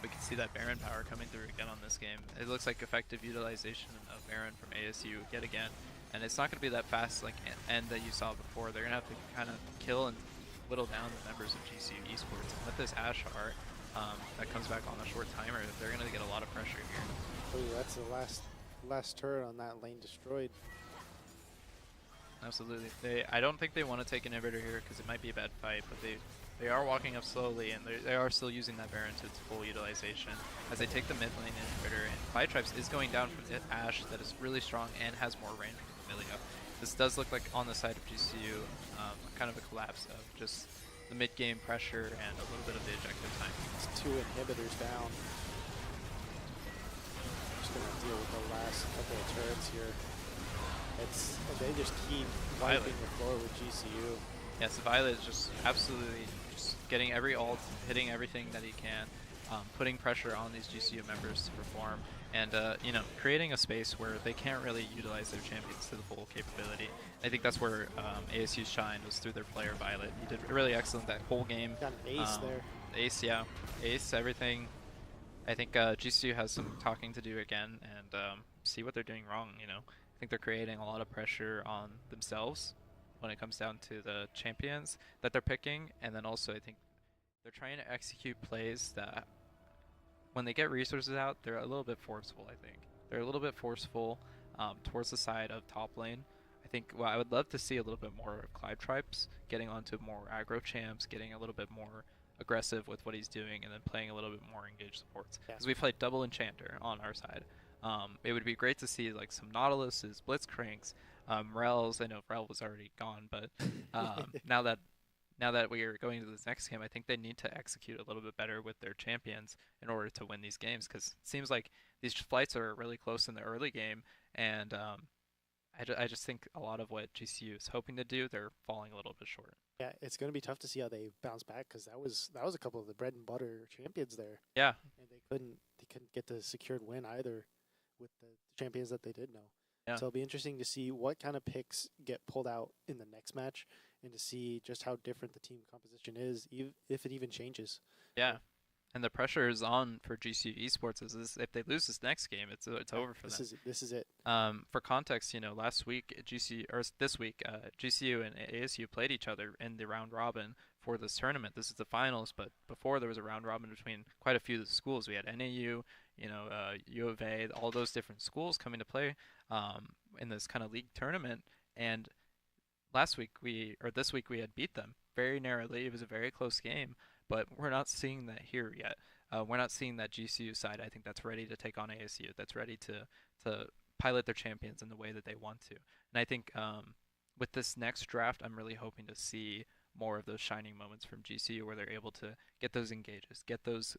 We can see that Baron power coming through again on this game. It looks like effective utilization of Baron from ASU yet again. And it's not going to be that fast like end that you saw before. They're going to have to kind of kill and whittle down the members of GCU Esports. And with this Ashe Heart that comes back on a short timer, they're going to get a lot of pressure here. Oh, that's the last turret on that lane destroyed. Absolutely. I don't think they want to take an inhibitor here because it might be a bad fight, but they are walking up slowly, and they are still using that Baron to its full utilization as they take the mid lane inhibitor. And Clytribes is going down from the Ashe that is really strong and has more range than Milio. This does look like on the side of GCU, kind of a collapse of just the mid game pressure and a little bit of the ejective time. It's 2 inhibitors down. Just going to deal with the last couple of turrets here. They just keep Violet. wiping the floor with GCU. Yes, Violet is just absolutely just getting every ult, hitting everything that he can, putting pressure on these GCU members to perform, and you know, creating a space where they can't really utilize their champions to the full capability. I think that's where ASU's shine was through their player Violet. He did really excellent that whole game. Got an ace there. Ace, yeah, ace everything. I think GCU has some talking to do again and see what they're doing wrong. You know, I think they're creating a lot of pressure on themselves when it comes down to the champions that they're picking, and then also I think they're trying to execute plays that when they get resources out, they're a little bit forceful. I think they're a little bit forceful towards the side of top lane. I think I would love to see a little bit more of Clyde Tripes getting onto more aggro champs, getting a little bit more aggressive with what he's doing, and then playing a little bit more engaged supports. Because we played double Enchanter on our side. It would be great to see like some Nautiluses, Blitzcranks, Rels. I know Rel was already gone, but now that we are going to this next game, I think they need to execute a little bit better with their champions in order to win these games. Because it seems like these flights are really close in the early game, and I just think a lot of what GCU is hoping to do, they're falling a little bit short. Yeah, it's going to be tough to see how they bounce back because that was a couple of the bread and butter champions there. Yeah, and they couldn't get the secured win either with the champions that they did know. Yeah. So it'll be interesting to see what kind of picks get pulled out in the next match and to see just how different the team composition is, if it even changes. Yeah. And the pressure is on for GCU Esports is if they lose this next game, it's over for them. This is it. For context, you know, this week GCU and ASU played each other in the round robin for this tournament. This is the finals, but before there was a round robin between quite a few of the schools. We had NAU, you know, U of A, all those different schools coming to play in this kind of league tournament. And this week we had beat them very narrowly. It was a very close game. But we're not seeing that here yet. We're not seeing that GCU side, I think, that's ready to take on ASU, that's ready to pilot their champions in the way that they want to. And I think with this next draft, I'm really hoping to see more of those shining moments from GCU where they're able to get those engages, get those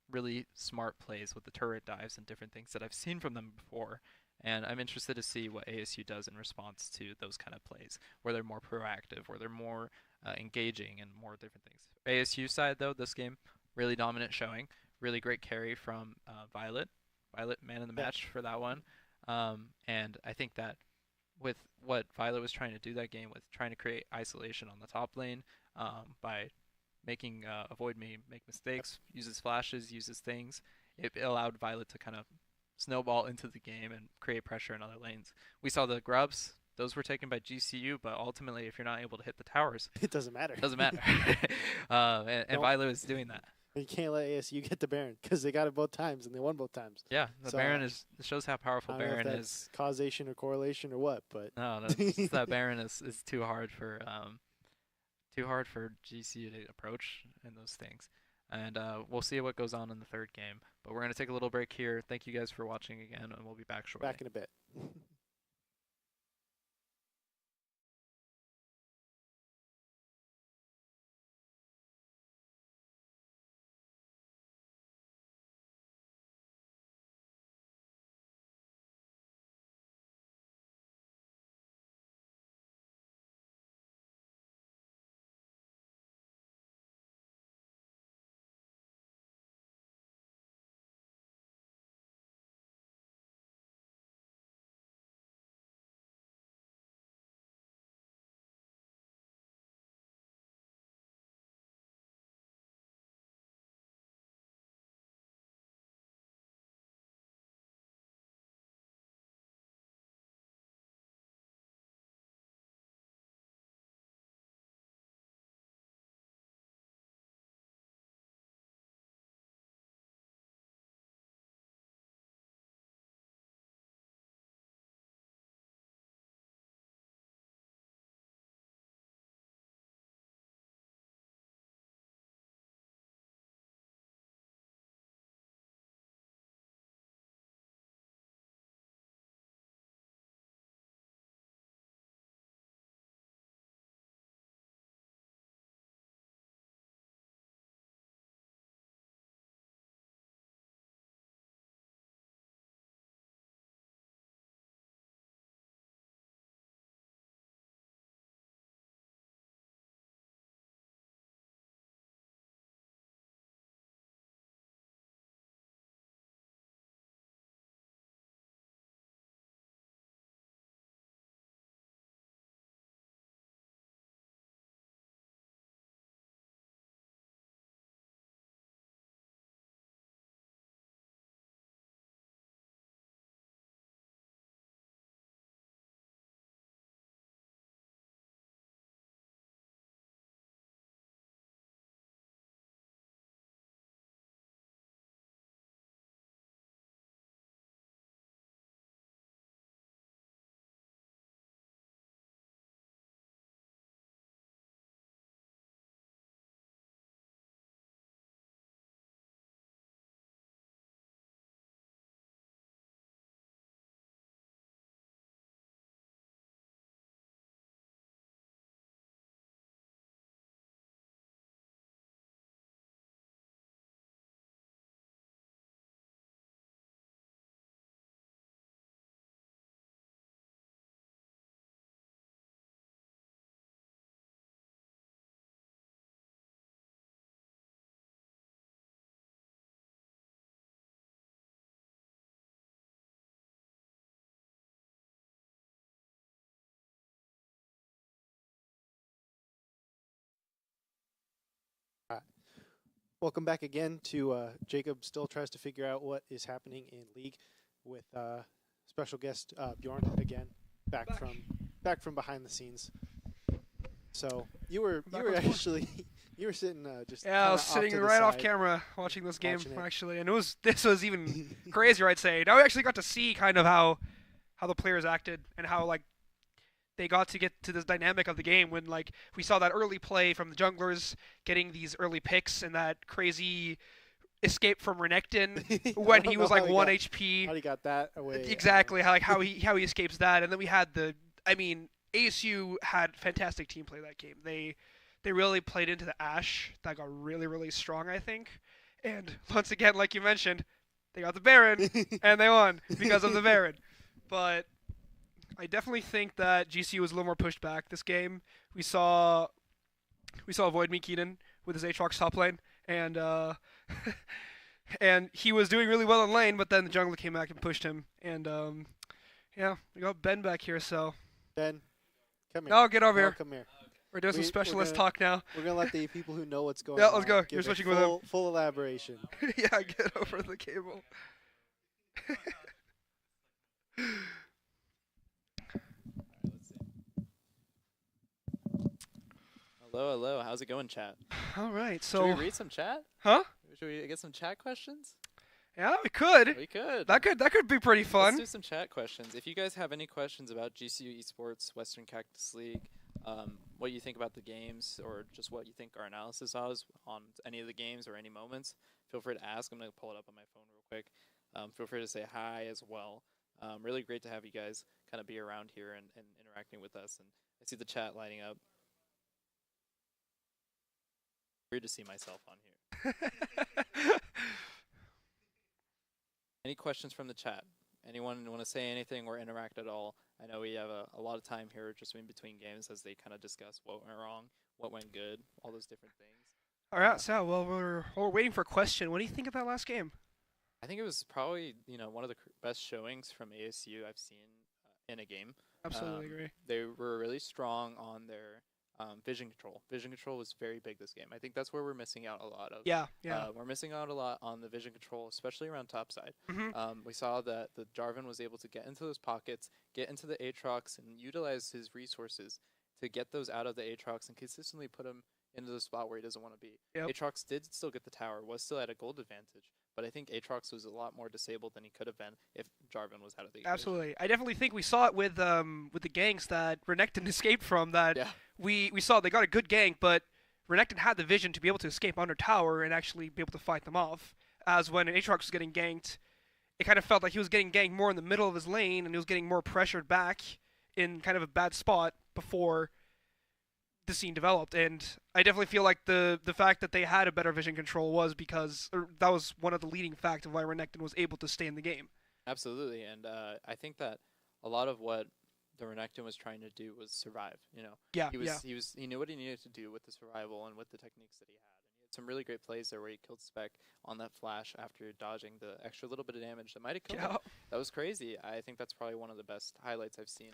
really smart plays with the turret dives and different things that I've seen from them before. And I'm interested to see what ASU does in response to those kind of plays, where they're more proactive, where they're more engaging and more different things. ASU side, though, this game, really dominant showing. Really great carry from Violet. Violet, man in the match for that one. And I think that with what Violet was trying to do that game, with trying to create isolation on the top lane by making Avoid Me make mistakes, uses flashes, uses things, it allowed Violet to kind of snowball into the game and create pressure in other lanes. We saw the grubs. Those were taken by GCU, but ultimately, if you're not able to hit the towers, it doesn't matter. It doesn't matter. and Violet is doing that. You can't let ASU get the Baron because they got it both times and they won both times. Yeah, the Baron shows how powerful Baron is. Causation or correlation or what, but no, that Baron is too hard for GCU to approach in those things. And we'll see what goes on in the third game. But we're going to take a little break here. Thank you guys for watching again, and we'll be back shortly. Back in a bit. Welcome back again to Jacob still tries to figure out what is happening in League with special guest Bjorn again back from behind the scenes. So you were actually you were sitting just Yeah, I was sitting right off camera watching this game actually, and this was even crazier, I'd say. Now we actually got to see kind of how the players acted and how like they got to get to this dynamic of the game when like we saw that early play from the junglers getting these early picks and that crazy escape from Renekton when he was like 1 HP. How he got that away? Exactly, how he escapes that, and then we had ASU had fantastic team play that game. They really played into the Ashe that got really strong, I think. And once again, like you mentioned, they got the Baron and they won because of the Baron. But I definitely think that GCU was a little more pushed back this game. We saw Avoid Me Keaton with his Aatrox top lane, and and he was doing really well in lane, but then the jungler came back and pushed him. And yeah, we got Ben back here, so Ben, come here. Oh, get over here. Come here. We're doing some specialist talk now. We're gonna let the people who know what's going on. Yeah, let's go. You're switching with him. Full elaboration. Yeah, get over the cable. Hello. How's it going, chat? All right, so should we read some chat? Huh? Should we get some chat questions? Yeah, we could. We could. That could be pretty fun. Let's do some chat questions. If you guys have any questions about GCU Esports, Western Cactus League, what you think about the games, or just what you think our analysis was on any of the games or any moments, feel free to ask. I'm going to pull it up on my phone real quick. Feel free to say hi as well. Really great to have you guys kind of be around here and interacting with us. And I see the chat lighting up. Weird to see myself on here. Any questions from the chat? Anyone want to say anything or interact at all? I know we have a lot of time here just in between games as they kind of discuss what went wrong, what went good, all those different things. All right, so we're waiting for a question. What do you think of that last game? I think it was probably one of the best showings from ASU I've seen in a game. Absolutely agree. They were really strong on their vision control. Vision control was very big this game. I think that's where we're missing out a lot of. Yeah. We're missing out a lot on the vision control, especially around top side. Mm-hmm. We saw that the Jarvan was able to get into those pockets, get into the Aatrox, and utilize his resources to get those out of the Aatrox and consistently put him into the spot where he doesn't want to be. Yep. Aatrox did still get the tower, was still at a gold advantage, but I think Aatrox was a lot more disabled than he could have been if Jarvan was out of the equation. Absolutely. I definitely think we saw it with the ganks that Renekton escaped from. That we saw they got a good gank, but Renekton had the vision to be able to escape under tower and actually be able to fight them off. As when Aatrox was getting ganked, it kind of felt like he was getting ganked more in the middle of his lane, and he was getting more pressured back in kind of a bad spot before the scene developed. And I definitely feel like the fact that they had a better vision control was because that was one of the leading factors of why Renekton was able to stay in the game. Absolutely, and I think that a lot of what the Renekton was trying to do was survive. Yeah, he knew what he needed to do with the survival and with the techniques that he had. And he had some really great plays there where he killed Spec on that flash after dodging the extra little bit of damage that might have killed him. That was crazy. I think that's probably one of the best highlights I've seen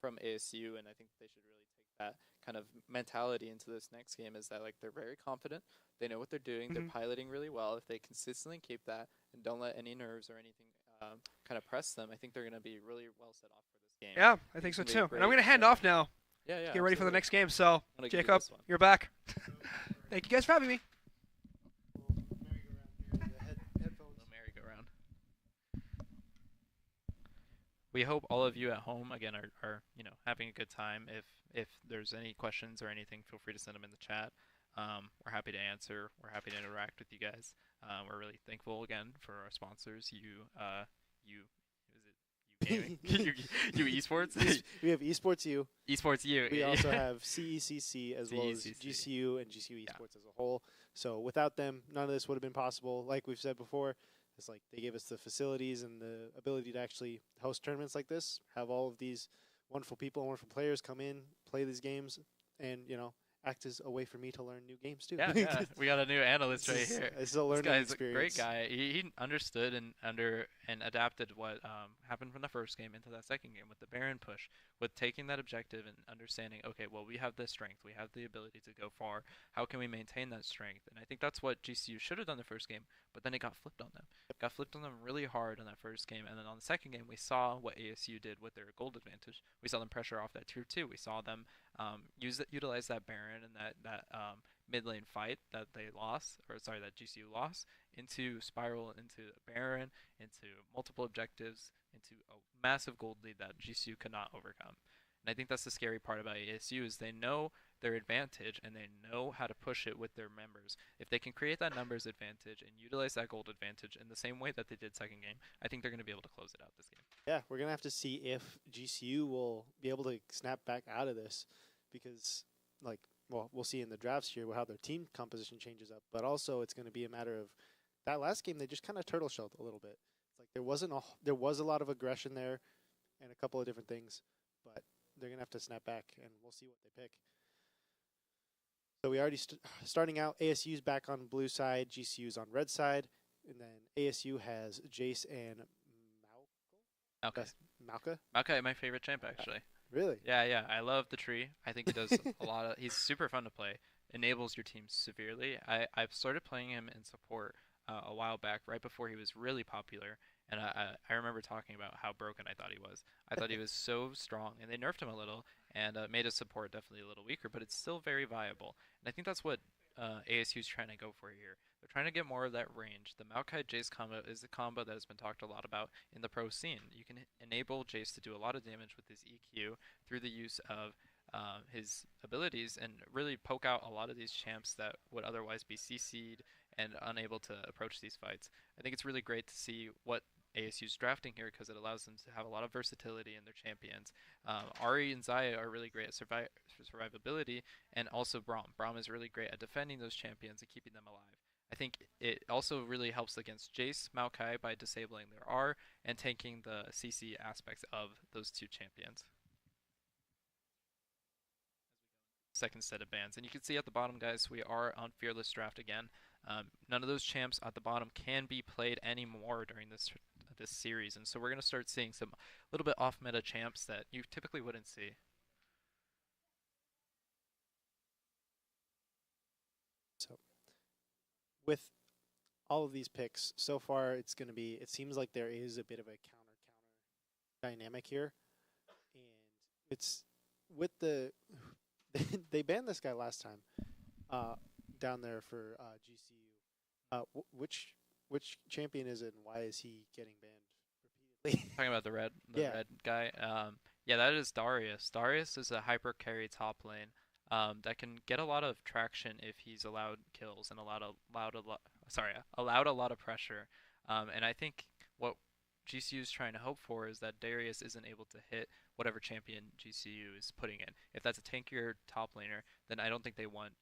from ASU, and I think they should really take that kind of mentality into this next game. Is that like they're very confident, they know what they're doing, they're piloting really well. If they consistently keep that and don't let any nerves or anything kind of press them, I think they're going to be really well set off for this game. Yeah, I think so too. And I'm going to hand off now. Yeah. Get ready for the next game. So, Jacob, you're back. Thank you guys for having me. Merry-go-round. We hope all of you at home again are having a good time. If there's any questions or anything, feel free to send them in the chat. We're happy to answer. We're happy to interact with you guys. We're really thankful again for our sponsors. You Esports? We have Esports U. Esports U. We also have CECC as well as GCU and GCU Esports as a whole. So without them, none of this would have been possible. Like we've said before, it's like they gave us the facilities and the ability to actually host tournaments like this, have all of these wonderful people and wonderful players come in, play these games, and acts as a way for me to learn new games too. Yeah, yeah. We got a new analyst right here. It's a This learning guy's experience. a great guy. He understood and adapted what happened from the first game into that second game with the Baron push, with taking that objective and understanding, okay, well, we have this strength, we have the ability to go far. How can we maintain that strength? And I think that's what GCU should have done the first game, but then it got flipped on them. It got flipped on them really hard on that first game, and then on the second game, we saw what ASU did with their gold advantage. We saw them pressure off that tier 2. We saw them utilize that Baron and that mid lane fight that they lost, or sorry, that GCU lost, into spiral into Baron, into multiple objectives, into a massive gold lead that GCU could not overcome. And I think that's the scary part about ASU is they know their advantage and they know how to push it with their members. If they can create that numbers advantage and utilize that gold advantage in the same way that they did second game, I think they're going to be able to close it out this game. Yeah, we're going to have to see if GCU will be able to snap back out of this because, like, well, we'll see in the drafts here how their team composition changes up, but also it's going to be a matter of that last game they just kind of turtle shelled a little bit. It's like there was a lot of aggression there and a couple of different things, but they're going to have to snap back and we'll see what they pick. So we already starting out, ASU's back on blue side, GCU's on red side, and then ASU has Jace and Malka. Malka, my favorite champ actually. Really? Yeah. I love the tree. I think he does a lot of. He's super fun to play. Enables your team severely. I've started playing him in support a while back, right before he was really popular, and I remember talking about how broken I thought he was. I thought he was so strong, and they nerfed him a little and made his support definitely a little weaker, but it's still very viable. And I think that's what ASU's trying to go for here. They're trying to get more of that range. The Maokai Jace combo is a combo that has been talked a lot about in the pro scene. You can enable Jace to do a lot of damage with his EQ through the use of his abilities and really poke out a lot of these champs that would otherwise be CC'd and unable to approach these fights. I think it's really great to see what ASU's drafting here because it allows them to have a lot of versatility in their champions. Ari and Zaya are really great at survivability, and also Braum. Braum is really great at defending those champions and keeping them alive. I think it also really helps against Jace, Maokai by disabling their R and tanking the CC aspects of those two champions. Second set of bans. And you can see at the bottom, guys, we are on Fearless Draft again. None of those champs at the bottom can be played anymore during this series, and so we're going to start seeing some little bit off-meta champs that you typically wouldn't see. So, with all of these picks, so far it seems like there is a bit of a counter dynamic here, and it's with they banned this guy last time down there for GCU. Which champion is it, and why is he getting banned repeatedly? Talking about the red guy. Yeah, that is Darius. Darius is a hyper carry top lane that can get a lot of traction if he's allowed kills and allowed a lot of pressure. And I think what GCU is trying to hope for is that Darius isn't able to hit whatever champion GCU is putting in. If that's a tankier top laner, then I don't think they want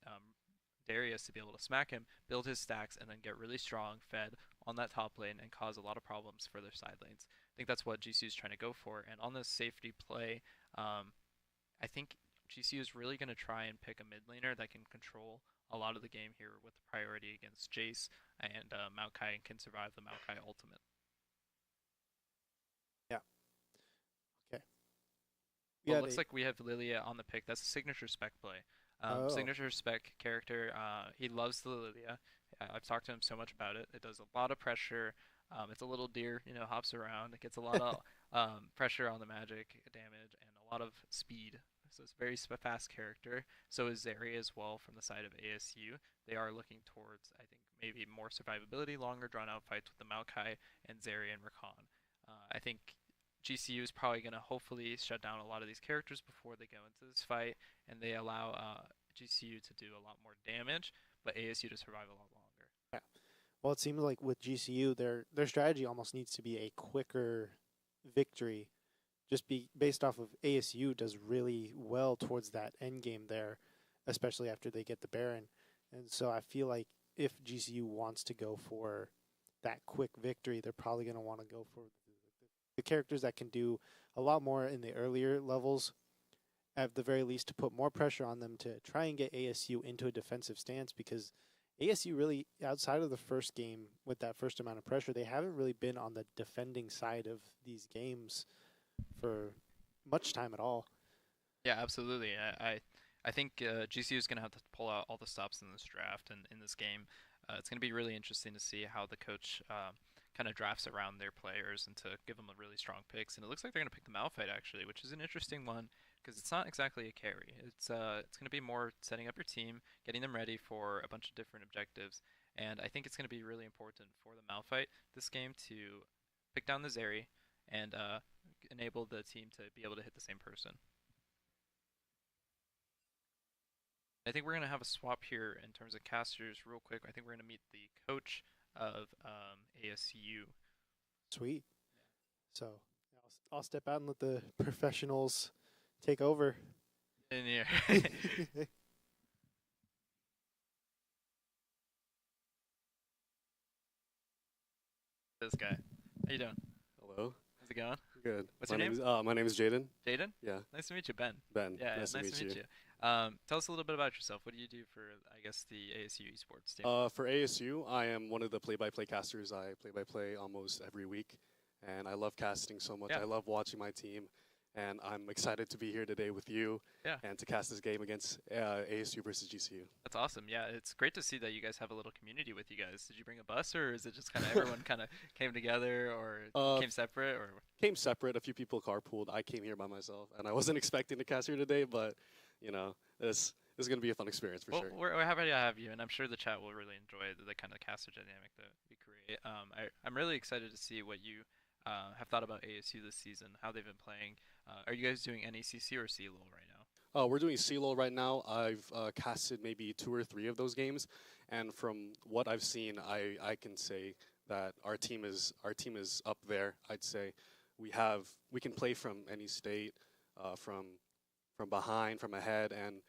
Darius to be able to smack him, build his stacks, and then get really strong, fed on that top lane and cause a lot of problems for their side lanes. I think that's what GCU is trying to go for. And on this safety play, I think GCU is really going to try and pick a mid laner that can control a lot of the game here with the priority against Jace and Maokai and can survive the Maokai ultimate. Yeah. Okay. Well, it looks like we have Lilia on the pick. That's a signature spec play. Signature spec character. He loves the Lilia. I've talked to him so much about it. It does a lot of pressure. It's a little deer, hops around. It gets a lot of pressure on the magic damage and a lot of speed. So it's a very fast character. So is Zeri as well from the side of ASU. They are looking towards, I think, maybe more survivability, longer drawn-out fights with the Maokai and Zeri and Rakan. I think GCU is probably going to hopefully shut down a lot of these characters before they go into this fight, and they allow GCU to do a lot more damage, but ASU to survive a lot longer. Yeah. Well, it seems like with GCU, their strategy almost needs to be a quicker victory, just based off of ASU does really well towards that end game there, especially after they get the Baron. And so I feel like if GCU wants to go for that quick victory, they're probably going to want to go for the characters that can do a lot more in the earlier levels at the very least, to put more pressure on them to try and get ASU into a defensive stance, because ASU really, outside of the first game with that first amount of pressure, they haven't really been on the defending side of these games for much time at all. Yeah, absolutely. I think GCU is going to have to pull out all the stops in this draft and in this game. It's going to be really interesting to see how the coach kind of drafts around their players and to give them a really strong picks. And it looks like they're going to pick the Malphite actually, which is an interesting one because it's not exactly a carry. It's going to be more setting up your team, getting them ready for a bunch of different objectives. And I think it's going to be really important for the Malphite this game to pick down the Zeri and enable the team to be able to hit the same person. I think we're going to have a swap here in terms of casters real quick. I think we're going to meet the coach of ASU. Sweet. So I'll step out and let the professionals take over. In here. This guy. How you doing? Hello. How's it going? Good. What's your name? My name is Jaden. Jaden? Yeah. Nice to meet you, Ben. Ben. Yeah, Nice to meet you. Tell us a little bit about yourself. What do you do for, I guess, the ASU Esports team? For ASU, I am one of the play-by-play casters. I play-by-play almost every week, and I love casting so much. Yeah. I love watching my team, and I'm excited to be here today with you and to cast this game against ASU versus GCU. That's awesome. Yeah, it's great to see that you guys have a little community with you guys. Did you bring a bus, or is it just kind of everyone kind of came together, or came separate, or? Came separate. A few people carpooled. I came here by myself, and I wasn't expecting to cast here today, but you know, this is going to be a fun experience for sure. We're happy to have you, and I'm sure the chat will really enjoy the kind of caster dynamic that we create. I'm really excited to see what you have thought about ASU this season, how they've been playing. Are you guys doing NECC or CLOL right now? We're doing CLOL right now. I've casted maybe 2 or 3 of those games, and from what I've seen, I can say that our team is up there. I'd say we can play from any state, from behind, from ahead, and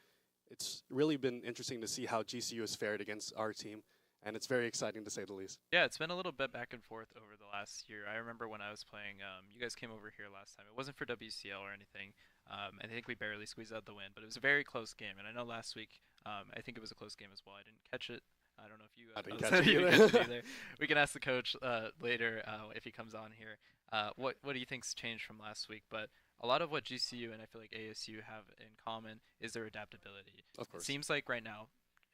it's really been interesting to see how GCU has fared against our team, and it's very exciting to say the least. Yeah, it's been a little bit back and forth over the last year. I remember when I was playing, you guys came over here last time. It wasn't for WCL or anything. I think we barely squeezed out the win, but it was a very close game. And I know last week, I think it was a close game as well. I didn't catch it. I don't know if you. I didn't catch it you either. didn't catch it either. We can ask the coach later if he comes on here. What do you think's changed from last week? But a lot of what GCU and I feel like ASU have in common is their adaptability. Of course. It seems like right now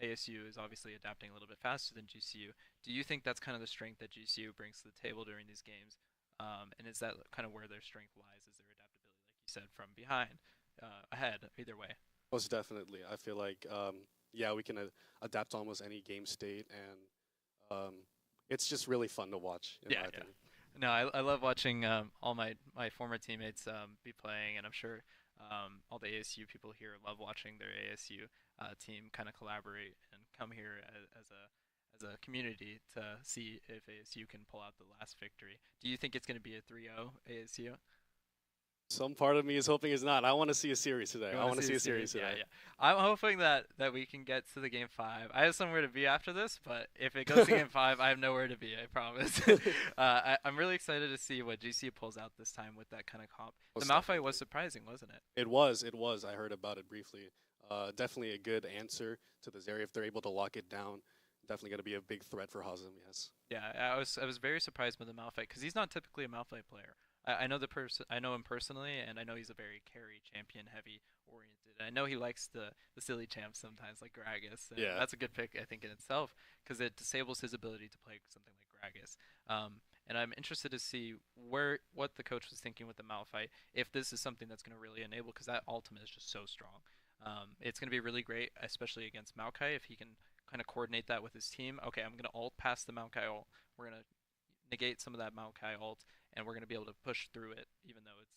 ASU is obviously adapting a little bit faster than GCU. Do you think that's kind of the strength that GCU brings to the table during these games? And is that kind of where their strength lies, is their adaptability, like you said, from behind, ahead, either way? Most definitely. I feel like, we can adapt to almost any game state, and it's just really fun to watch, in my opinion. No, I love watching all my former teammates be playing, and I'm sure all the ASU people here love watching their ASU team kind of collaborate and come here as a community to see if ASU can pull out the last victory. Do you think it's going to be a 3-0 ASU? Some part of me is hoping it's not. I want to see a series today. I want to see a series today. Yeah. I'm hoping that we can get to the game 5. I have somewhere to be after this, but if it goes to game 5, I have nowhere to be, I promise. I'm really excited to see what GC pulls out this time with that kind of comp. The Malphite was surprising, wasn't it? It was. I heard about it briefly. Definitely a good answer to this area if they're able to lock it down. Definitely going to be a big threat for Hazem, yes. Yeah, I was very surprised with the Malphite because he's not typically a Malphite player. I know him personally, and I know he's a very carry, champion, heavy oriented. I know he likes the silly champs sometimes, like Gragas. Yeah, that's a good pick, I think, in itself, because it disables his ability to play something like Gragas. And I'm interested to see what the coach was thinking with the Malphite, if this is something that's going to really enable, because that ultimate is just so strong. It's going to be really great, especially against Maokai, if he can kind of coordinate that with his team. Okay, I'm going to ult past the Maokai ult. We're going to negate some of that Maokai ult, and we're going to be able to push through it, even though it's,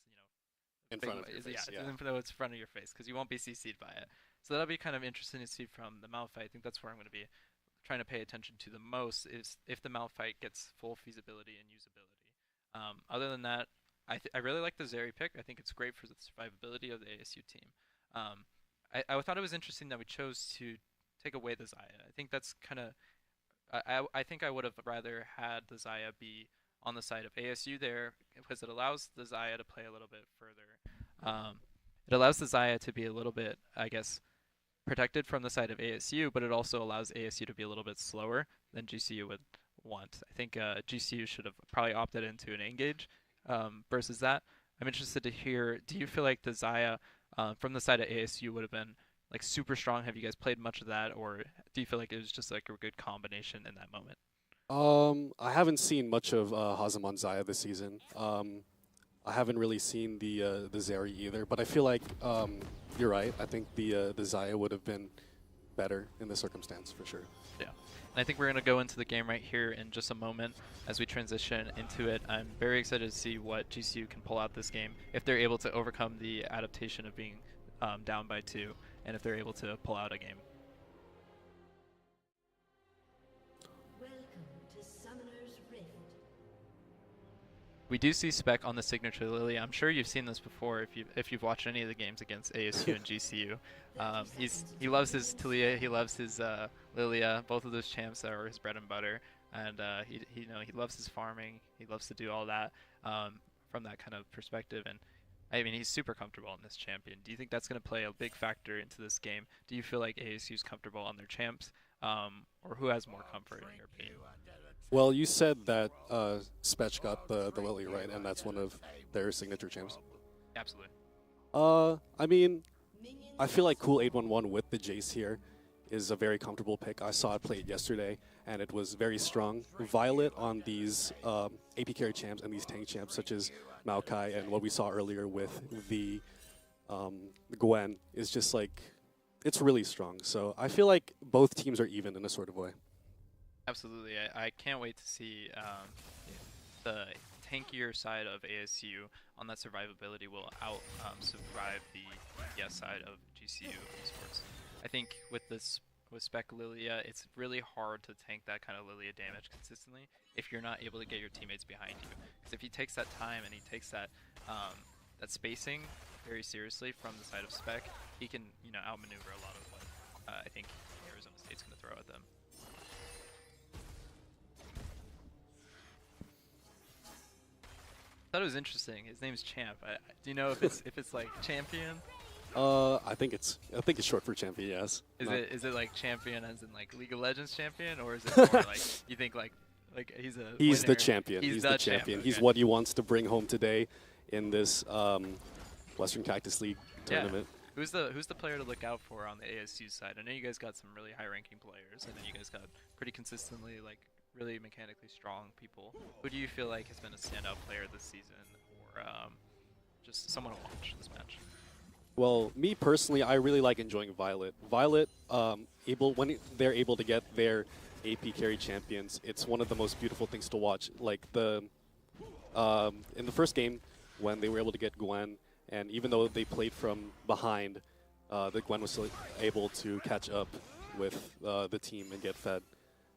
in front of your face. Even though it's in front of your face, because you won't be CC'd by it. So that'll be kind of interesting to see from the Malphite. I think that's where I'm going to be trying to pay attention to the most, is if the Malphite gets full feasibility and usability. Other than that, I really like the Zeri pick. I think it's great for the survivability of the ASU team. I thought it was interesting that we chose to take away the Xayah. I think that's kind of... I think I would have rather had the Xayah be on the side of ASU there, because it allows the Xayah to play a little bit further. it allows the Xayah to be a little bit, I guess, protected from the side of ASU, but it also allows ASU to be a little bit slower than GCU would want. I think GCU should have probably opted into an engage versus that. I'm interested to hear, do you feel like the Xayah from the side of ASU would have been like super strong? Have you guys played much of that, or do you feel like it was just like a good combination in that moment? I haven't seen much of Hazamon Xayah this season. I haven't really seen the Zeri either, but I feel like you're right. I think the Xayah would have been better in this circumstance for sure. Yeah. And I think we're going to go into the game right here in just a moment as we transition into it. I'm very excited to see what GCU can pull out this game, if they're able to overcome the adaptation of being down by 2, and if they're able to pull out a game. We do see Spec on the signature Lily. I'm sure you've seen this before if you've watched any of the games against ASU and GCU. He loves his Talia, he loves his Lilia. Both of those champs are his bread and butter, and he loves his farming. He loves to do all that from that kind of perspective. And I mean, he's super comfortable on this champion. Do you think that's going to play a big factor into this game? Do you feel like ASU's comfortable on their champs, or who has more comfort in your opinion? Well, you said that Spetch got the Lily, right? And that's one of their signature champs. Absolutely. I mean, I feel like Cool 811 with the Jace here is a very comfortable pick. I saw it played yesterday, and it was very strong. Violet on these AP carry champs and these tank champs, such as Maokai and what we saw earlier with the Gwen, is just like, it's really strong. So I feel like both teams are even in a sort of way. Absolutely. I can't wait to see the tankier side of ASU on that survivability will survive the yes side of GCU Esports. I think with Spec Lilia, it's really hard to tank that kind of Lilia damage consistently if you're not able to get your teammates behind you. Because if he takes that time and he takes that that spacing very seriously from the side of Spec, he can outmaneuver a lot of what I think Arizona State's going to throw at them. I thought it was interesting. His name's Champ. Do you know if it's like champion? I think it's short for champion. Yes. Is it like champion as in like League of Legends champion, or is it more like you think like he's the champion. He's the champion. Okay. He's what he wants to bring home today in this Western Cactus League tournament. Yeah. Who's the player to look out for on the ASU side? I know you guys got some really high ranking players. I know you guys got pretty consistently really mechanically strong people. Who do you feel like has been a standout player this season, or just someone to watch this match? Well, me personally, I really like enjoying Violet. Violet, when they're able to get their AP carry champions, it's one of the most beautiful things to watch. Like in the first game, when they were able to get Gwen, and even though they played from behind, the Gwen was still able to catch up with the team and get fed.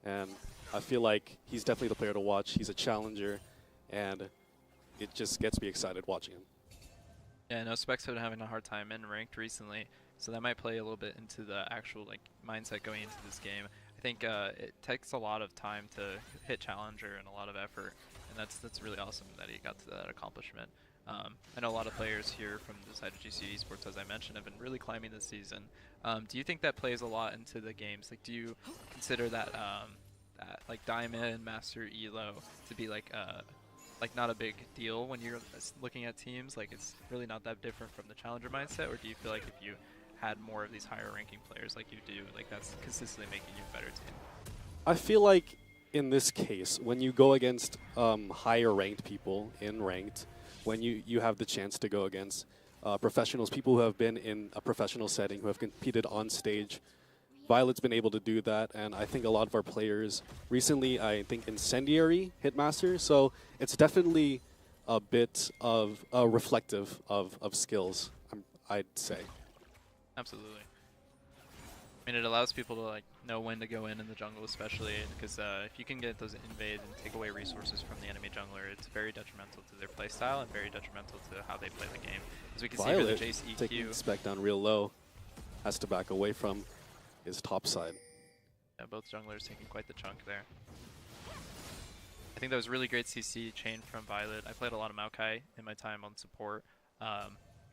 And I feel like he's definitely the player to watch. He's a challenger, and it just gets me excited watching him. Yeah, I know Spec's been having a hard time in ranked recently, so that might play a little bit into the actual mindset going into this game. I think it takes a lot of time to hit challenger and a lot of effort, and that's really awesome that he got to that accomplishment. I know a lot of players here from the side of GCU Esports, as I mentioned, have been really climbing this season. Do you think that plays a lot into the games? Like, do you consider that like Diamond, Master, Elo to be like not a big deal when you're looking at teams? Like, it's really not that different from the challenger mindset, or do you feel like if you had more of these higher ranking players like you do, like that's consistently making you a better team? I feel like in this case, when you go against higher ranked people in ranked, when you have the chance to go against professionals, people who have been in a professional setting, who have competed on stage, Violet's been able to do that, and I think a lot of our players recently, I think Incendiary hit Master, so it's definitely a bit of reflective of skills, I'd say. Absolutely. I mean, it allows people to know when to go in the jungle, especially because if you can get those invade and take away resources from the enemy jungler, it's very detrimental to their playstyle and very detrimental to how they play the game. As we can Violet, see with the Jace EQ, taking Spec down real low, has to back away from his top side. Yeah, both junglers taking quite the chunk there. I think that was really great CC chain from Violet. I played a lot of Maokai in my time on support.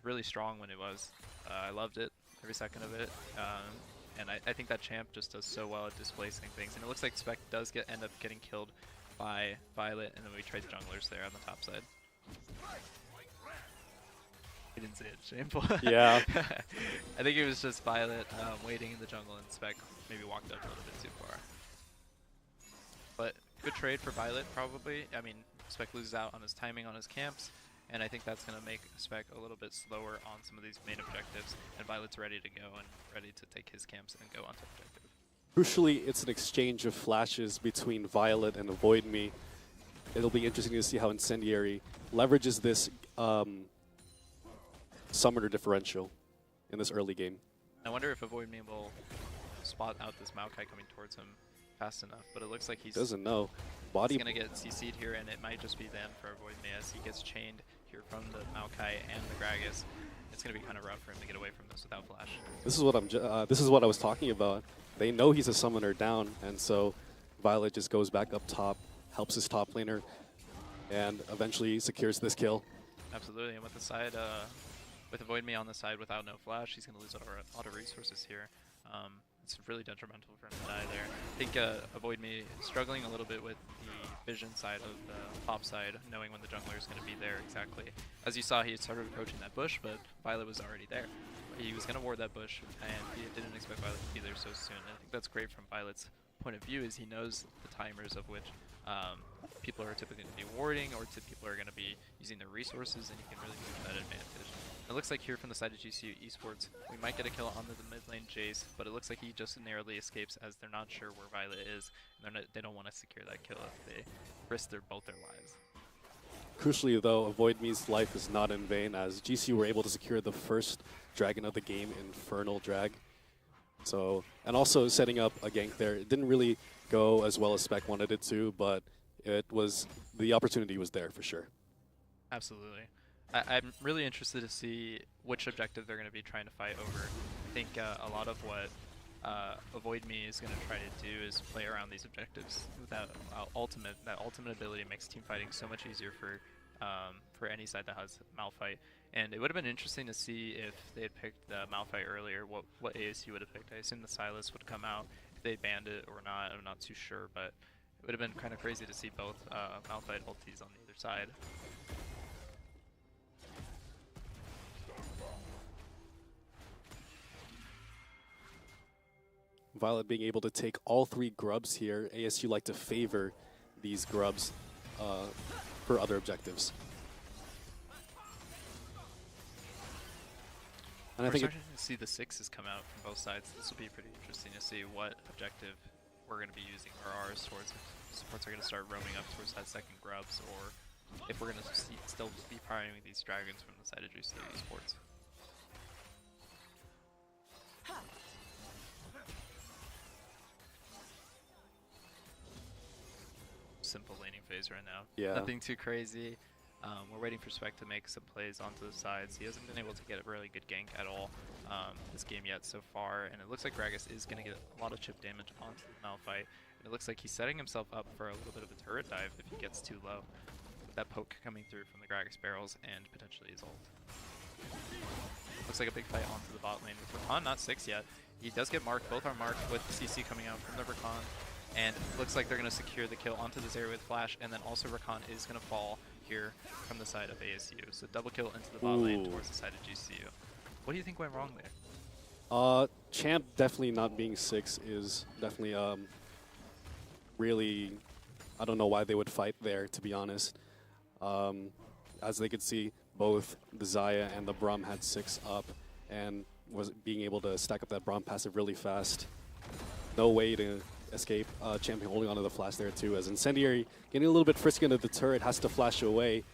really strong when it was. I loved it, every second of it. And I think that champ just does so well at displacing things. And it looks like Spec does end up getting killed by Violet, and then we trade junglers there on the top side. He didn't see it, shameful. Yeah. I think it was just Violet waiting in the jungle, and Spec maybe walked up a little bit too far. But good trade for Violet, probably. I mean, Spec loses out on his timing on his camps, and I think that's going to make Spec a little bit slower on some of these main objectives, and Violet's ready to go and ready to take his camps and go onto objective. Crucially, it's an exchange of flashes between Violet and Avoid Me. It'll be interesting to see how Incendiary leverages this summoner differential in this early game. I wonder if Avoid Me will spot out this Maokai coming towards him fast enough, but it looks like he's Doesn't know. Body he's going to get CC'd here, and it might just be then for Avoid Me as he gets chained here from the Maokai and the Gragas. It's going to be kind of rough for him to get away from this without flash. This is what this is what I was talking about. They know he's a summoner down, and so Violet just goes back up top, helps his top laner, and eventually secures this kill. Absolutely, and with the side, with Avoid Me on the side without no flash, he's going to lose a lot of resources here. It's really detrimental for him to die there. I think Avoid Me struggling a little bit with the vision side of the top side, knowing when the jungler is going to be there exactly. As you saw, he started approaching that bush, but Violet was already there. He was going to ward that bush, and he didn't expect Violet to be there so soon. And I think that's great from Violet's point of view, is he knows the timers of which people are typically going to be warding, or people are going to be using their resources, and he can really use that advantage. It looks like here from the side of GCU Esports, we might get a kill onto the mid lane Jace, but it looks like he just narrowly escapes as they're not sure where Violet is, and they don't want to secure that kill if they risk both their lives. Crucially, though, Avoid Me's life is not in vain, as GCU were able to secure the first dragon of the game, Infernal Drag. So, and also setting up a gank there. It didn't really go as well as Spec wanted it to, but the opportunity was there for sure. Absolutely. I'm really interested to see which objective they're going to be trying to fight over. I think a lot of what Avoid Me is going to try to do is play around these objectives. That ultimate ability makes team fighting so much easier for any side that has Malphite. And it would have been interesting to see if they had picked the Malphite earlier, what ASU would have picked. I assume the Sylas would come out if they banned it or not. I'm not too sure, but it would have been kind of crazy to see both Malphite ultis on the other side. Violet being able to take all three grubs here. ASU like to favor these grubs for other objectives. And We're starting to see the sixes come out from both sides. This will be pretty interesting to see what objective we're going to be using our R's towards. If supports are going to start roaming up towards that second grubs, or if we're going to still be priming these dragons from the side of GCU Esports. Simple laning phase right now. Yeah. Nothing too crazy. We're waiting for Spec to make some plays onto the sides. He hasn't been able to get a really good gank at all this game yet so far, and it looks like Gragas is going to get a lot of chip damage onto the Malphite. And it looks like he's setting himself up for a little bit of a turret dive if he gets too low, with that poke coming through from the Gragas barrels and potentially his ult. Looks like a big fight onto the bot lane with Rakan, not 6 yet. He does get marked, both are marked with the CC coming out from the Rakan. And it looks like they're going to secure the kill onto this area with Flash, and then also Rakan is going to fall here from the side of ASU. So double kill into the bot lane towards the side of GCU. What do you think went wrong there? Champ definitely not being 6 is definitely really, I don't know why they would fight there, to be honest. As they could see, both the Xayah and the Braum had 6 up, and was being able to stack up that Braum passive really fast. No way to escape. Champion holding onto the flash there too, as Incendiary getting a little bit frisky into the turret, has to flash away.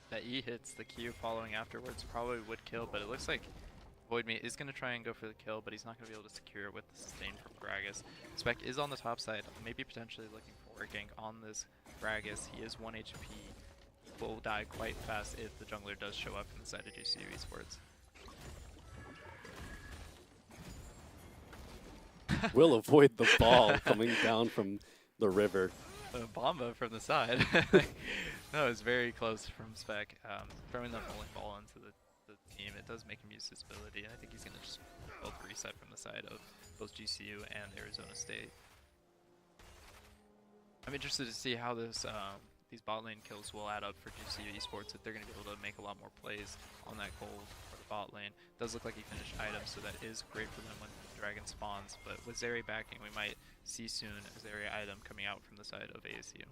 That E hits the Q following afterwards probably would kill, but it looks like Void Me is going to try and go for the kill, but he's not going to be able to secure it with the sustain from Gragas. Spec is on the top side, maybe potentially looking for a gank on this Gragas. He is 1 HP. He will die quite fast if the jungler does show up from the side of GCU Esports. Will avoid the ball coming down from the river. Bomba from the side. No, it's very close from Spec. Throwing the bowling ball into the team. team, it does make him use his ability, and I think he's going to just both reset from the side of both GCU and Arizona State. I'm interested to see how this these bot lane kills will add up for GCU Esports, if they're going to be able to make a lot more plays on that gold for the bot lane. It does look like he finished items, so that is great for them when the dragon spawns, but with Zeri backing, we might see soon a Zeri item coming out from the side of ASU.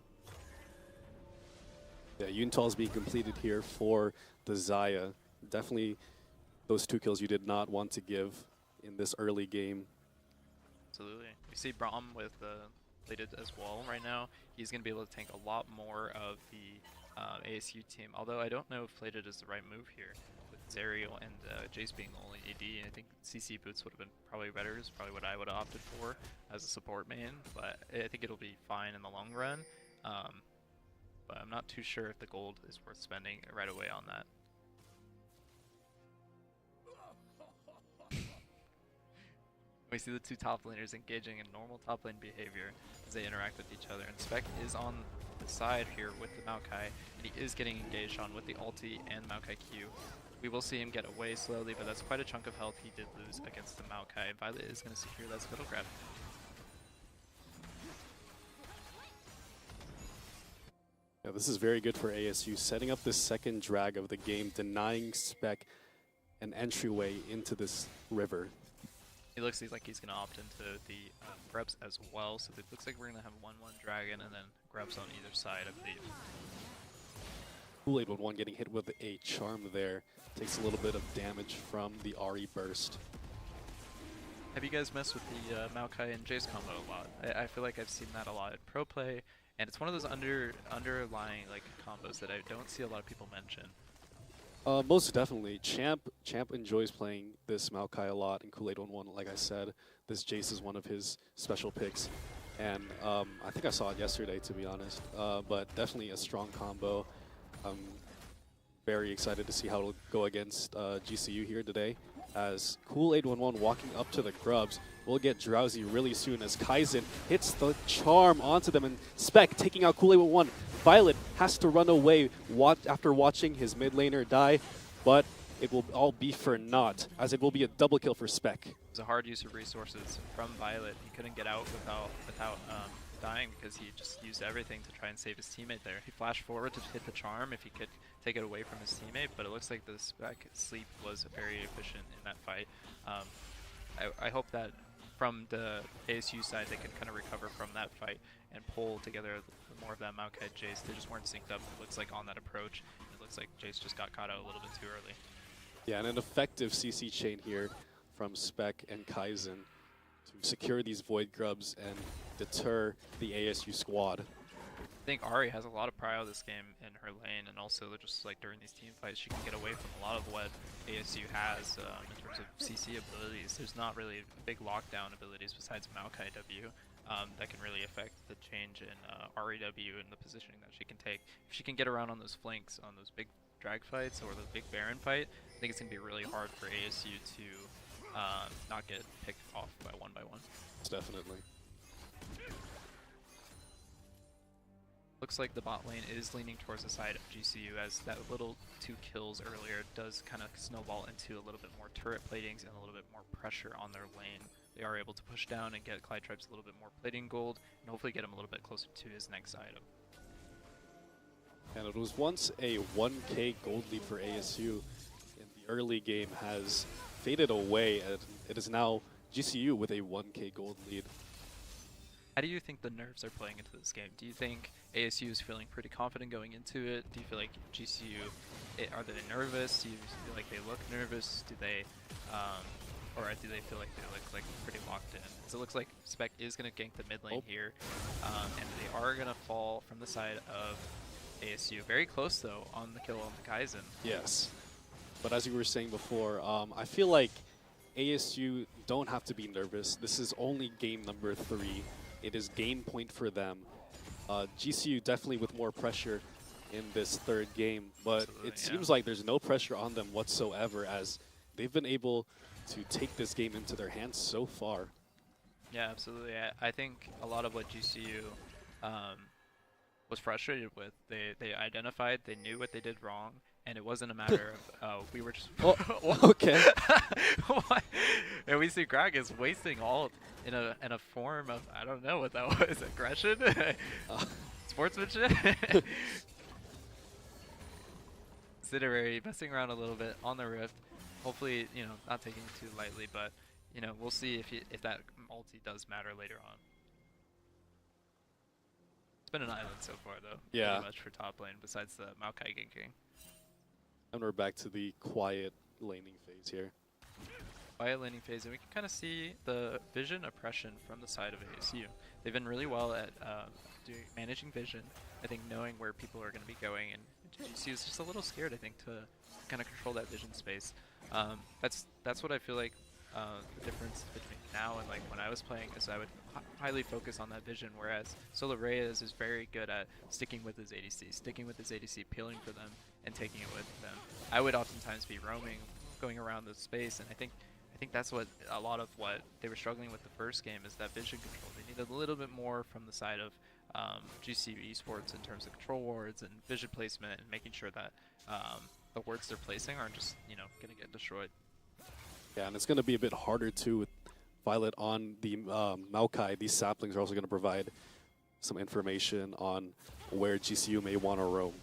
Yeah, Yuntal's being completed here for the Xayah. Definitely those 2 kills you did not want to give in this early game. Absolutely. We see Braum with plated as well right now. He's going to be able to tank a lot more of the ASU team, although I don't know if plated is the right move here. With Zerial and Jace being the only AD, I think CC boots would have been probably better. Is probably what I would have opted for as a support main, but I think it'll be fine in the long run. But I'm not too sure if the gold is worth spending right away on that. We see the 2 top laners engaging in normal top lane behavior as they interact with each other. And Spec is on the side here with the Maokai, and he is getting engaged on with the ulti and Maokai Q. We will see him get away slowly, but that's quite a chunk of health he did lose against the Maokai. Violet is going to secure that scuttle grab. Yeah, this is very good for ASU, setting up the second drag of the game, denying Spec an entryway into this river. It looks like he's going to opt into the Grubs as well, so it looks like we're going to have 1-1 Dragon and then Grubs on either side, I believe. Kool-Aid with one getting hit with a charm there. Takes a little bit of damage from the Ahri burst. Have you guys messed with the Maokai and Jace combo a lot? I feel like I've seen that a lot in pro play, and it's one of those underlying like combos that I don't see a lot of people mention. Most definitely. Champ enjoys playing this Maokai a lot, and Kool-Aid 1-1, like I said. This Jace is one of his special picks. And I think I saw it yesterday, to be honest. But definitely a strong combo. I'm very excited to see how it'll go against GCU here today. As Kool-Aid 1-1 walking up to the Grubs will get drowsy really soon as Kaizen hits the charm onto them, and Spec taking out Kool-Aid 1-1. Violet has to run away after watching his mid laner die, but it will all be for naught, as it will be a double kill for Spec. It was a hard use of resources from Violet. He couldn't get out without dying because he just used everything to try and save his teammate there. He flashed forward to hit the charm if he could take it away from his teammate, but it looks like the Spec sleep was very efficient in that fight. I hope that from the ASU side they can kind of recover from that fight and pull together more of that Maokai Jace. They just weren't synced up, it looks like, on that approach. It looks like Jace just got caught out a little bit too early. Yeah, and an effective CC chain here from Spec and Kaizen to secure these Void Grubs and deter the ASU squad. I think Ahri has a lot of prio this game in her lane, and also just like during these team fights, she can get away from a lot of what ASU has in terms of CC abilities. There's not really big lockdown abilities besides Maokai W that can really affect the change in Ahri W and the positioning that she can take. If she can get around on those flanks, on those big drag fights or the big Baron fight, I think it's going to be really hard for ASU to not get picked off by one. Definitely. Looks like the bot lane is leaning towards the side of GCU, as that little 2 kills earlier does kind of snowball into a little bit more turret platings and a little bit more pressure on their lane. They are able to push down and get Clytribes a little bit more plating gold, and hopefully get him a little bit closer to his next item. And it was once a 1k gold lead for ASU in the early game has faded away, and it is now GCU with a 1k gold lead. How do you think the nerves are playing into this game? Do you think ASU is feeling pretty confident going into it? Do you feel like GCU, are they nervous? Do you feel like they look nervous? Do they, or do they feel like they look like pretty locked in? Because it looks like Spec is going to gank the mid lane here, and they are going to fall from the side of ASU. Very close though on the kill on the Kaizen. Yes, but as you were saying before, I feel like ASU don't have to be nervous. This is only game number 3. It is game point for them. GCU definitely with more pressure in this third game, but Absolutely, it seems like there's no pressure on them whatsoever, as they've been able to take this game into their hands so far. Yeah, absolutely. I think a lot of what GCU was frustrated with, they identified, they knew what they did wrong, and it wasn't a matter of we were just. Oh, okay. What? And we see Greg is wasting ult in a form of, I don't know what that was, aggression, sportsmanship. Considerary messing around a little bit on the Rift. Hopefully, you know, not taking it too lightly, but you know, we'll see if that multi does matter later on. It's been an island so far, though. Yeah. Pretty much for top lane, besides the Maokai ganking. And we're back to the quiet laning phase here. Quiet laning phase, and we can kind of see the vision oppression from the side of ASU. They've been really well at managing vision. I think knowing where people are going to be going, and GCU is just a little scared, I think, to kind of control that vision space. That's what I feel like the difference between now and like when I was playing is I would highly focus on that vision, whereas Solo Reyes is very good at sticking with his ADC, peeling for them, and taking it with them. I would oftentimes be roaming, going around the space, and I think that's what a lot of what they were struggling with the first game is that vision control. They needed a little bit more from the side of GCU Esports in terms of control wards and vision placement and making sure that the wards they're placing aren't just, you know, going to get destroyed. Yeah, and it's going to be a bit harder too with Violet on the Maokai. These saplings are also going to provide some information on where GCU may want to roam.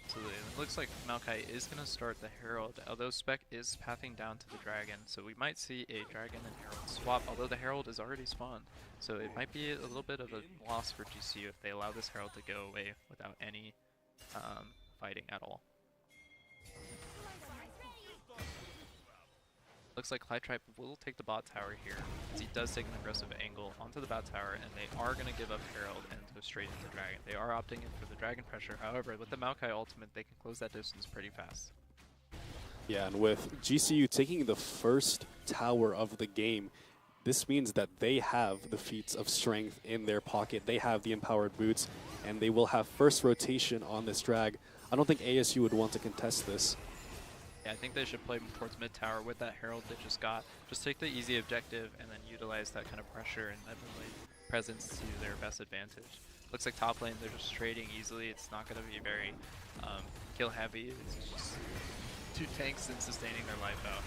Absolutely. It looks like Maokai is going to start the Herald, although Spec is pathing down to the Dragon, so we might see a Dragon and Herald swap, although the Herald is already spawned. So it might be a little bit of a loss for GCU if they allow this Herald to go away without any fighting at all. Looks like Clytripe will take the bot tower here, as he does take an aggressive angle onto the bot tower, and they are going to give up Herald and go straight into Dragon. They are opting in for the Dragon pressure, however, with the Maokai ultimate, they can close that distance pretty fast. Yeah, and with GCU taking the first tower of the game, this means that they have the feats of strength in their pocket. They have the empowered boots, and they will have first rotation on this drag. I don't think ASU would want to contest this. Yeah, I think they should play towards mid tower with that Herald they just got. Just take the easy objective and then utilize that kind of pressure and heavenly presence to their best advantage. Looks like top lane, they're just trading easily. It's not going to be very kill heavy. It's just two tanks and sustaining their life out.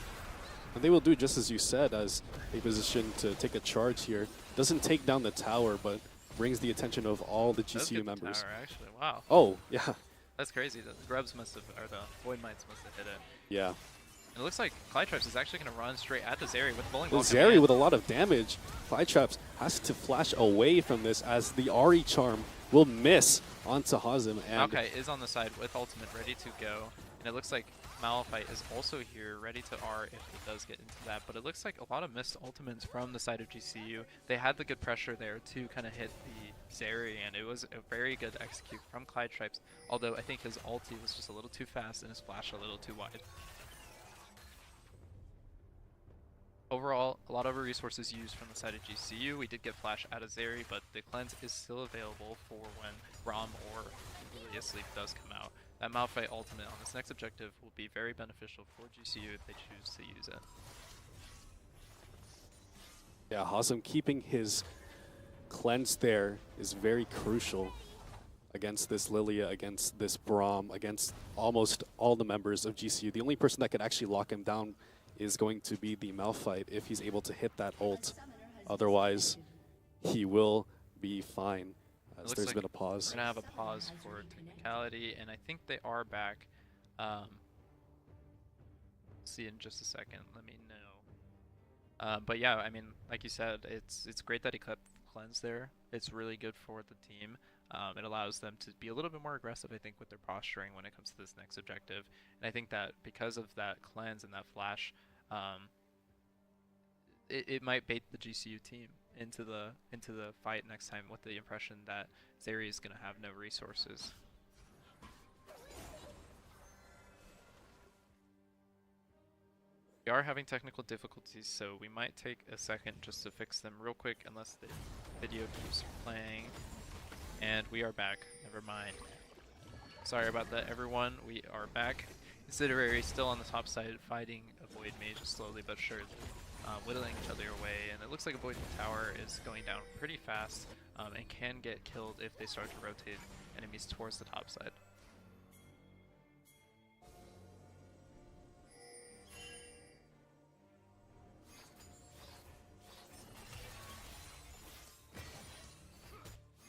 And they will do just as you said, as a position to take a charge here. Doesn't take down the tower, but brings the attention of all the GCU members. The tower, actually. Wow. Oh, yeah. That's crazy. The Grubs must have, or the Void Mites must have hit it. Yeah. And it looks like Clytraps is actually going to run straight at the Zeri with Bowling Ball. Zeri with a lot of damage. Clytraps has to flash away from this as the Ari charm will miss onto Hazem. And Maokai is on the side with ultimate ready to go. And it looks like Malphite is also here ready to R if he does get into that. But it looks like a lot of missed ultimates from the side of GCU. They had the good pressure there to kind of hit the Zeri, and it was a very good execute from Clytripes, although I think his ulti was just a little too fast and his flash a little too wide. Overall, a lot of our resources used from the side of GCU. We did get flash out of Zeri, but the cleanse is still available for when Rom or Lily Asleep does come out. That Malphite ultimate on this next objective will be very beneficial for GCU if they choose to use it. yeah, Hazem keeping his cleanse there is very crucial against this Lilia, against this Braum, against almost all the members of GCU. The only person that could actually lock him down is going to be the Malphite if he's able to hit that ult. Otherwise, he will be fine, as there's been a pause. We're going to have a pause for technicality, and I think they are back. See in just a second. Let me know. But yeah, I mean, like you said, it's great that he kept cleanse there. It's really good for the team. It allows them to be a little bit more aggressive, I think, with their posturing when it comes to this next objective. And I think that because of that cleanse and that flash, it might bait the GCU team into the fight next time with the impression that Zeri is going to have no resources. We are having technical difficulties, so we might take a second just to fix them real quick, unless the video keeps playing. And we are back. Never mind. Sorry about that, everyone. We are back. Considerary still on the top side, fighting a Void Mage slowly but surely, whittling each other away. And it looks like a Void Tower is going down pretty fast and can get killed if they start to rotate enemies towards the top side.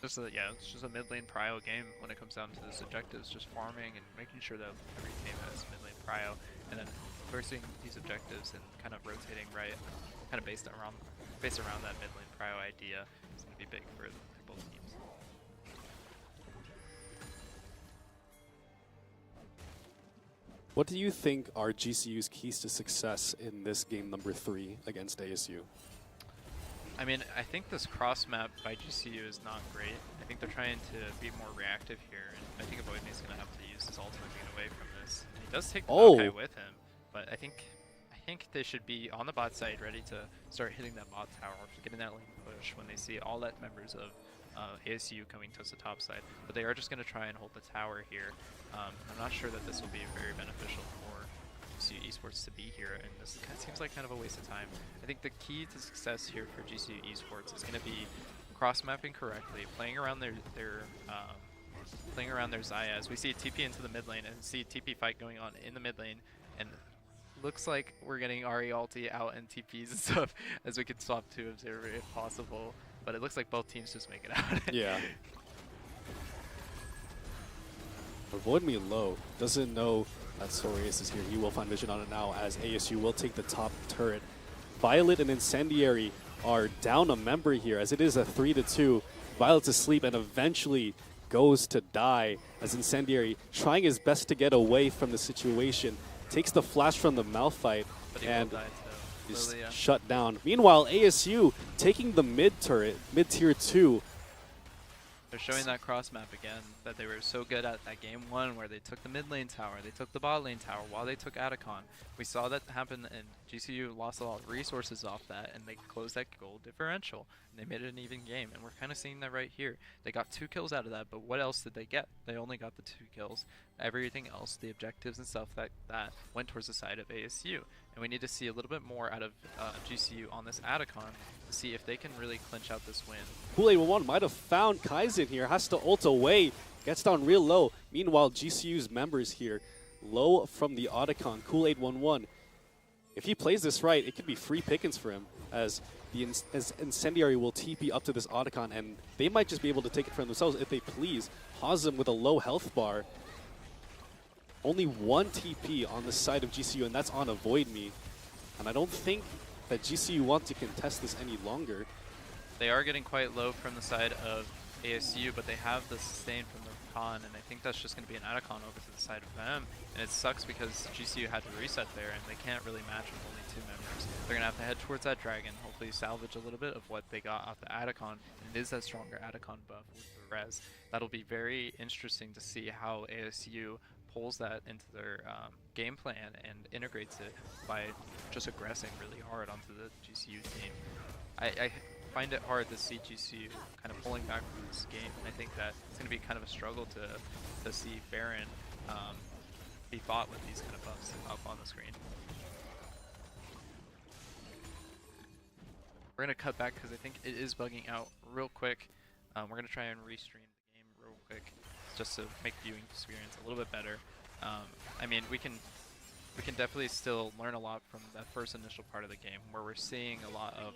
it's just a mid lane prio game when it comes down to this objectives, just farming and making sure that every team has mid lane prio, and then forcing these objectives and kind of rotating right, kind of based around that mid lane prio idea is going to be big for both teams. What do you think are GCU's keys to success in this game number 3 against ASU? I mean, I think this cross map by GCU is not great. I think they're trying to be more reactive here, and I think Avoidme's going to have to use his ultimate to get away from this. And he does take the Maokai with him, but I think they should be on the bot side ready to start hitting that bot tower, getting that lane push when they see all that members of ASU coming to the top side. But they are just going to try and hold the tower here. I'm not sure that this will be very beneficial for GCU Esports to be here, and this seems like kind of a waste of time. I think the key to success here for GCU Esports is going to be cross-mapping correctly, playing around their Zayas. We see TP into the mid lane and see TP fight going on in the mid lane, and looks like we're getting Ahri ulti out and TPs and stuff as we could swap to Observer if possible, but it looks like both teams just make it out. Yeah. Avoid me low. Doesn't know that Soraeus is here. He will find vision on it now as ASU will take the top turret. Violet and Incendiary are down a member here as it is a 3-2. Violet's asleep and eventually goes to die as Incendiary trying his best to get away from the situation. Takes the flash from the Malphite and is shut down. Meanwhile, ASU taking the mid turret, mid tier 2. They're showing that cross map again that they were so good at that game 1 where they took the mid lane tower, they took the bot lane tower while they took Atacon. We saw that happen and GCU lost a lot of resources off that and they closed that goal differential and they made it an even game, and we're kind of seeing that right here. They got 2 kills out of that, but what else did they get? They only got the 2 kills. Everything else, the objectives and stuff that went towards the side of ASU. And we need to see a little bit more out of GCU on this Atacon to see if they can really clinch out this win. Kool-Aid11 might have found Kaizen here, has to ult away, gets down real low. Meanwhile, GCU's members here, low from the Otacon, Kool-Aid11. If he plays this right, it could be free pickings for him as as Incendiary will TP up to this Otacon, and they might just be able to take it for themselves if they please. Pause them with a low health bar. Only 1 TP on the side of GCU, and that's on Avoid Me. And I don't think that GCU want to contest this any longer. They are getting quite low from the side of ASU, but they have the sustain from the Con, and I think that's just going to be an Atacon over to the side of them. And it sucks because GCU had to reset there, and they can't really match with only 2 members. They're going to have to head towards that dragon, hopefully salvage a little bit of what they got off the Atacon. And it is that stronger Atacon buff with the res. That'll be very interesting to see how ASU pulls that into their game plan and integrates it by just aggressing really hard onto the GCU team. I find it hard to see GCU kind of pulling back from this game. I think that it's going to be kind of a struggle to see Baron be fought with these kind of buffs up on the screen. We're going to cut back because I think it is bugging out real quick. We're going to try and restream the game real quick just to make viewing experience a little bit better. I mean, we can definitely still learn a lot from that first initial part of the game where we're seeing a lot of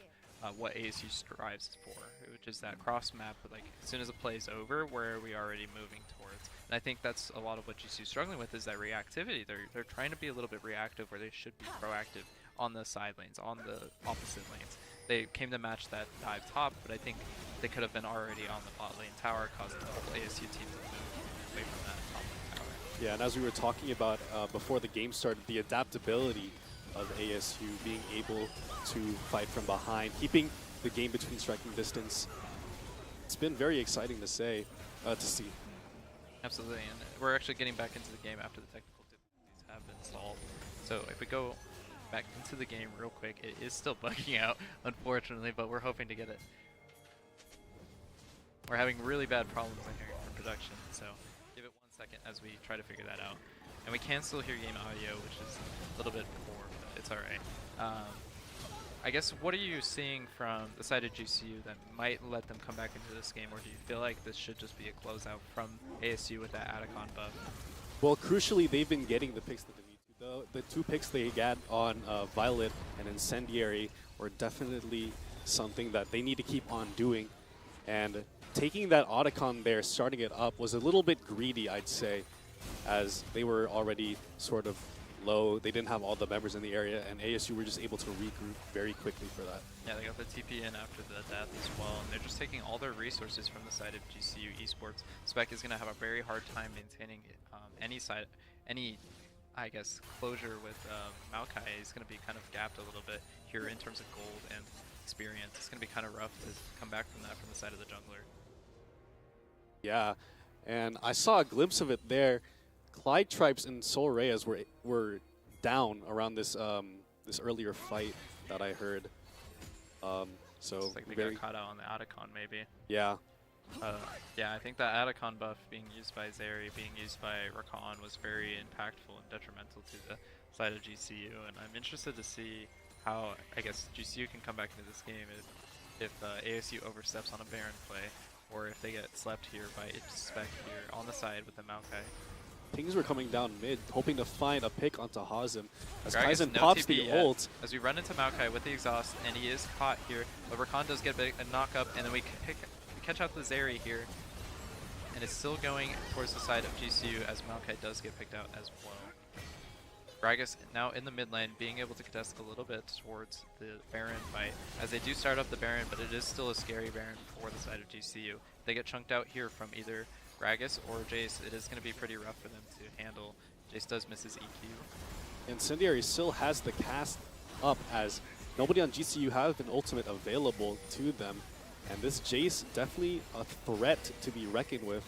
what ASU strives for, which is that cross map, like as soon as a play is over, where are we already moving towards? And I think that's a lot of what GCU is struggling with is that reactivity. They're trying to be a little bit reactive where they should be proactive on the side lanes, on the opposite lanes. They came to match that dive top, but I think they could have been already on the bot lane tower, causing the whole ASU team to move away from that top lane tower. Yeah, and as we were talking about before the game started, the adaptability of ASU being able to fight from behind, keeping the game between striking distance. It's been very exciting to see. Absolutely, and we're actually getting back into the game after the technical difficulties have been solved. So if we go back into the game real quick, it is still bugging out, unfortunately, but we're hoping to get it. We're having really bad problems in here for production, so give it 1 second as we try to figure that out. And we can still hear game audio, which is a little bit poor, but it's alright. I guess, what are you seeing from the side of GCU that might let them come back into this game, or do you feel like this should just be a closeout from ASU with that Atacon buff? Well, crucially, they've been getting the picks that they need to. The 2 picks they got on Violet and Incendiary were definitely something that they need to keep on doing. And taking that Otacon there, starting it up, was a little bit greedy, I'd say, as they were already sort of low. They didn't have all the members in the area, and ASU were just able to regroup very quickly for that. Yeah, they got the TP in after the death as well, and they're just taking all their resources from the side of GCU Esports. Spec is going to have a very hard time maintaining any I guess, closure with Maokai. Is going to be kind of gapped a little bit here in terms of gold and experience. It's going to be kind of rough to come back from that from the side of the jungler. Yeah, and I saw a glimpse of it there. Clyde Tripes and Sol Reyes were down around this this earlier fight that I heard. So it's like they got caught out on the Otacon maybe. Yeah. Yeah, I think that Otacon buff being used by Zeri, being used by Rakan was very impactful and detrimental to the side of GCU, and I'm interested to see how, I guess, GCU can come back into this game if ASU oversteps on a Baron play, or if they get slept here by Spec here on the side with the Maokai. Things were coming down mid, hoping to find a pick onto Hazem. As Gragas, Kaizen no pops TP the yet. ult. As we run into Maokai with the exhaust, and he is caught here, but Rakan does get a knock up, and then we catch out the Zeri here, and it's still going towards the side of GCU as Maokai does get picked out as well. Gragas now in the mid lane, being able to contest a little bit towards the Baron fight, as they do start up the Baron, but it is still a scary Baron for the side of GCU. They get chunked out here from either Gragas or Jace. It is going to be pretty rough for them to handle. Jace does miss his EQ. Incendiary still has the cast up, as nobody on GCU has an ultimate available to them. And this Jace definitely a threat to be reckoned with.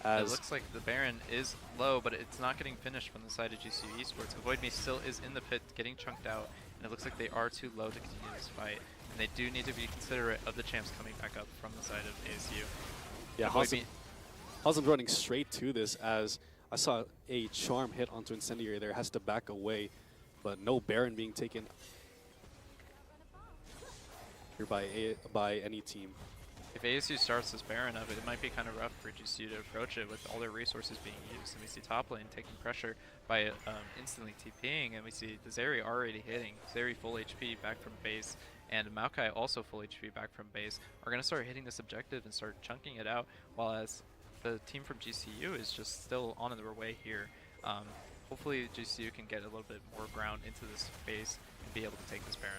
As it looks like the Baron is low, but it's not getting finished from the side of GCU Esports. Avoid Me still is in the pit, getting chunked out, and it looks like they are too low to continue this fight. And they do need to be considerate of the champs coming back up from the side of ASU. Yeah, Hazem's running straight to this, as I saw a charm hit onto Incendiary there, has to back away, but no Baron being taken here by any team. If ASU starts this Baron up, it might be kind of rough for GCU to approach it with all their resources being used. And we see top lane taking pressure by instantly TPing, and we see the Zeri already hitting. Zeri full HP back from base, and Maokai also full HP back from base, are going to start hitting this objective and start chunking it out, while as the team from GCU is just still on their way here. Hopefully GCU can get a little bit more ground into this base and be able to take this Baron.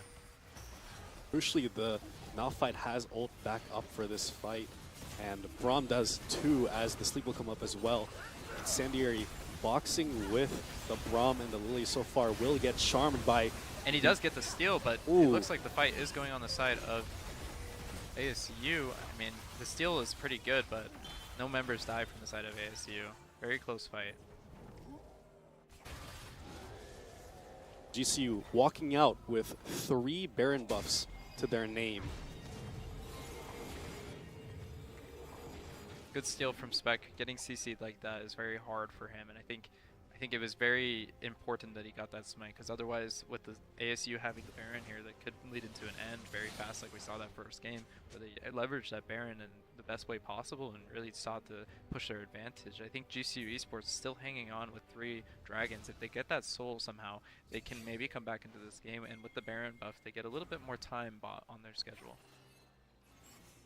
Crucially, the Malphite has ult back up for this fight, and Braum does too, as the sleep will come up as well. Incendiary boxing with the Braum and the Lily so far will get charmed by... And he does get the steal, but it looks like the fight is going on the side of ASU. I mean, the steal is pretty good, but no members die from the side of ASU. Very close fight. GCU walking out with 3 Baron buffs to their name. Good steal from Spec. Getting CC'd like that is very hard for him, and I think it was very important that he got that smite, because otherwise with the ASU having the Baron here, that could lead into an end very fast, like we saw that first game, where they leveraged that Baron in the best way possible and really sought to push their advantage. I think GCU Esports is still hanging on with 3 dragons. If they get that soul somehow, they can maybe come back into this game, and with the Baron buff, they get a little bit more time bought on their schedule.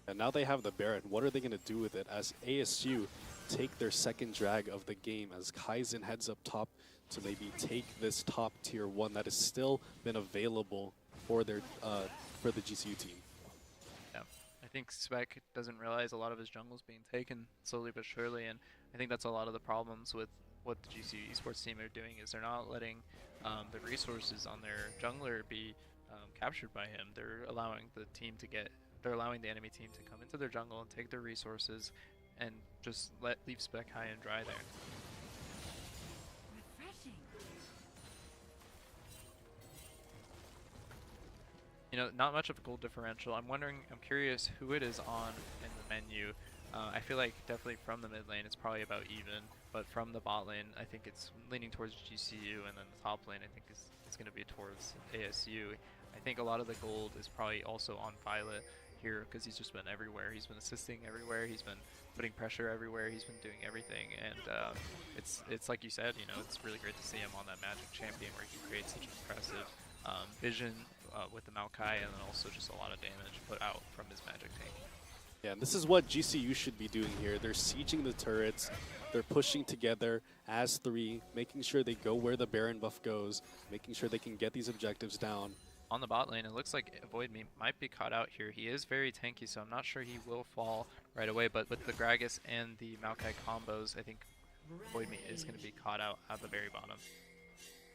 And now they have the Baron. What are they going to do with it, as ASU take their second drag of the game, as Kaizen heads up top to maybe take this top tier 1 that has still been available for their for the GCU team. Yeah, I think Spec doesn't realize a lot of his jungle's being taken slowly but surely, and I think that's a lot of the problems with what the GCU Esports team are doing, is they're not letting the resources on their jungler be captured by him. They're allowing the team to they're allowing the enemy team to come into their jungle and take their resources and just leave Spec high and dry there. Refreshing. You know, not much of a gold differential. I'm curious who it is on in the menu. I feel like definitely from the mid lane it's probably about even, but from the bot lane I think it's leaning towards GCU, and then the top lane I think is going to be towards ASU. I think a lot of the gold is probably also on Violet here, because he's just been everywhere. He's been assisting everywhere. He's been putting pressure everywhere. He's been doing everything, and it's like you said, you know, it's really great to see him on that Magic champion where he creates such impressive vision with the Maokai, and then also just a lot of damage put out from his Magic tank. Yeah, and this is what GCU should be doing here. They're sieging the turrets. They're pushing together as 3, making sure they go where the Baron buff goes, making sure they can get these objectives down. On the bot lane, it looks like Avoid Me might be caught out here. He is very tanky, so I'm not sure he will fall right away, but with the Gragas and the Maokai combos, I think Avoid Me is going to be caught out at the very bottom.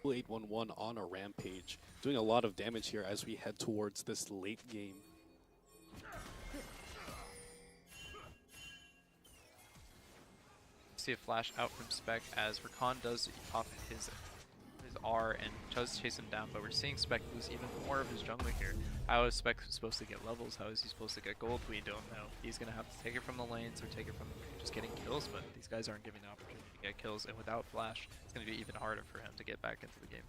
811 on a rampage, doing a lot of damage here as we head towards this late game. See a flash out from Spec as Rakan does off his R and does chase him down, but we're seeing Spec lose even more of his jungler here. How is Spec supposed to get levels? How is he supposed to get gold? We don't know. He's going to have to take it from the lanes or take it from just getting kills, but these guys aren't giving the opportunity to get kills, and without Flash, it's going to be even harder for him to get back into the game.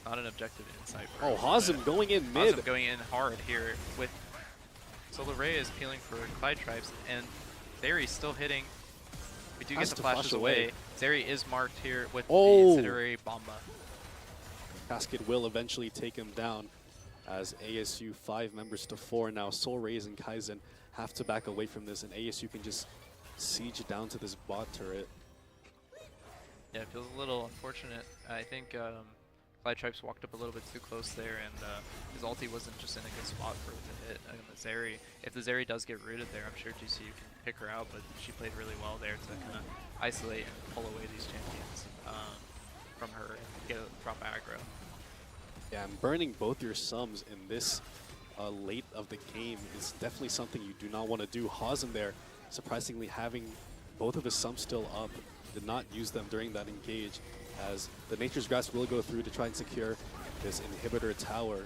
Not an objective insight. Oh, Hazem going in mid. Hazem going in hard here with Solar Ray is peeling for Clyde Tribes, and Zeri's still hitting. We do get the flashes away. Zeri is marked here with the Incendiary Bomba. Cascade will eventually take him down as ASU 5 members to 4 now. Soul Rays and Kaizen have to back away from this, and ASU can just siege down to this bot turret. Yeah, it feels a little unfortunate. I think Clyde Tripes walked up a little bit too close there, and his ulti wasn't just in a good spot for it to hit the Zeri. If the Zeri does get rooted there, I'm sure GCU can pick her out, but she played really well there to kind of isolate and pull away these champions from her and drop aggro. Yeah, and burning both your sums in this late of the game is definitely something you do not want to do. Hazem there, surprisingly having both of his sums still up, did not use them during that engage, as the Nature's Grasp will go through to try and secure this inhibitor tower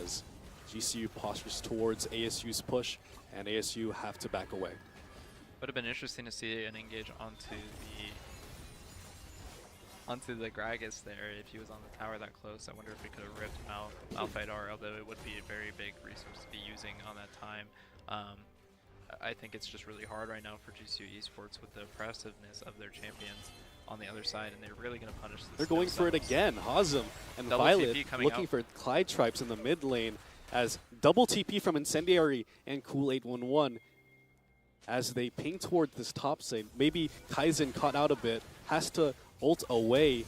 as GCU postures towards ASU's push, and ASU have to back away. Would have been interesting to see an engage onto the Gragas there if he was on the tower that close. I wonder if we could have ripped Malphite R, although it would be a very big resource to be using on that time. I think it's just really hard right now for GCU Esports with the oppressiveness of their champions on the other side, and they're really going to punish this. They're going for it again. Hazem and Violet looking for Clyde Tripes in the mid lane as double TP from Incendiary and Cool 811 as they ping towards this top side. Maybe Kaizen caught out a bit, has to ult away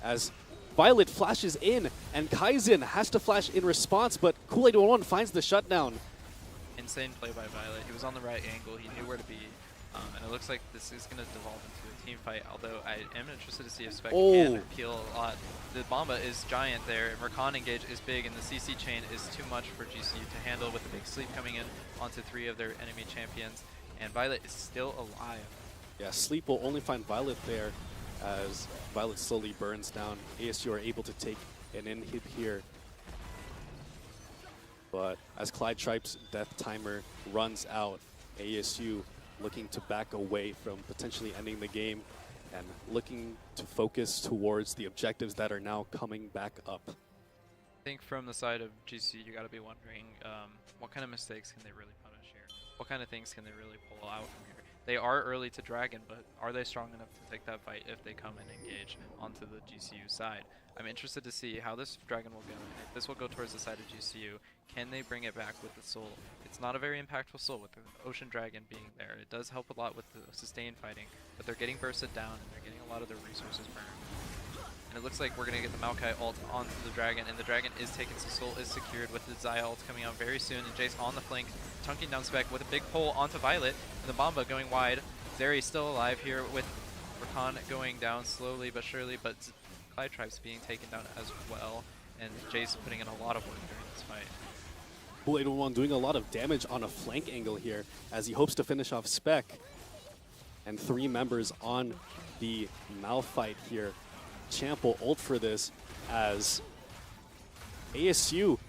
as Violet flashes in, and Kaizen has to flash in response, but Cool 811 finds the shutdown. Insane play by Violet. He was on the right angle. He knew where to be. And it looks like this is going to devolve into a team fight, although I am interested to see if Spec can peel a lot. The Bomba is giant there, and Rakan engage is big, and the CC chain is too much for GCU to handle with the big sleep coming in onto 3 of their enemy champions, and Violet is still alive. Yeah, sleep will only find Violet there as Violet slowly burns down. ASU are able to take an inhib here. But as Clyde Tripes' death timer runs out, ASU looking to back away from potentially ending the game and looking to focus towards the objectives that are now coming back up. I think from the side of GCU, you got to be wondering what kind of mistakes can they really punish here? What kind of things can they really pull out from here? They are early to Dragon, but are they strong enough to take that fight if they come and engage onto the GCU side? I'm interested to see how this Dragon will go. If this will go towards the side of GCU, can they bring it back with the soul? It's not a very impactful soul with the Ocean Dragon being there. It does help a lot with the sustained fighting, but they're getting bursted down and they're getting a lot of their resources burned. And it looks like we're going to get the Maokai ult onto the Dragon, and the Dragon is taken, so soul is secured with the Xayah ult coming out very soon, and Jace on the flank, chunking down Spec with a big pull onto Violet, and the Bomba going wide. Zeri still alive here with Rakan going down slowly but surely, but Clyde Tribes being taken down as well, and Jace putting in a lot of work during this fight. Cool 811 doing a lot of damage on a flank angle here as he hopes to finish off Spec. And 3 members on the Malphite here. Champ will ult for this as ASU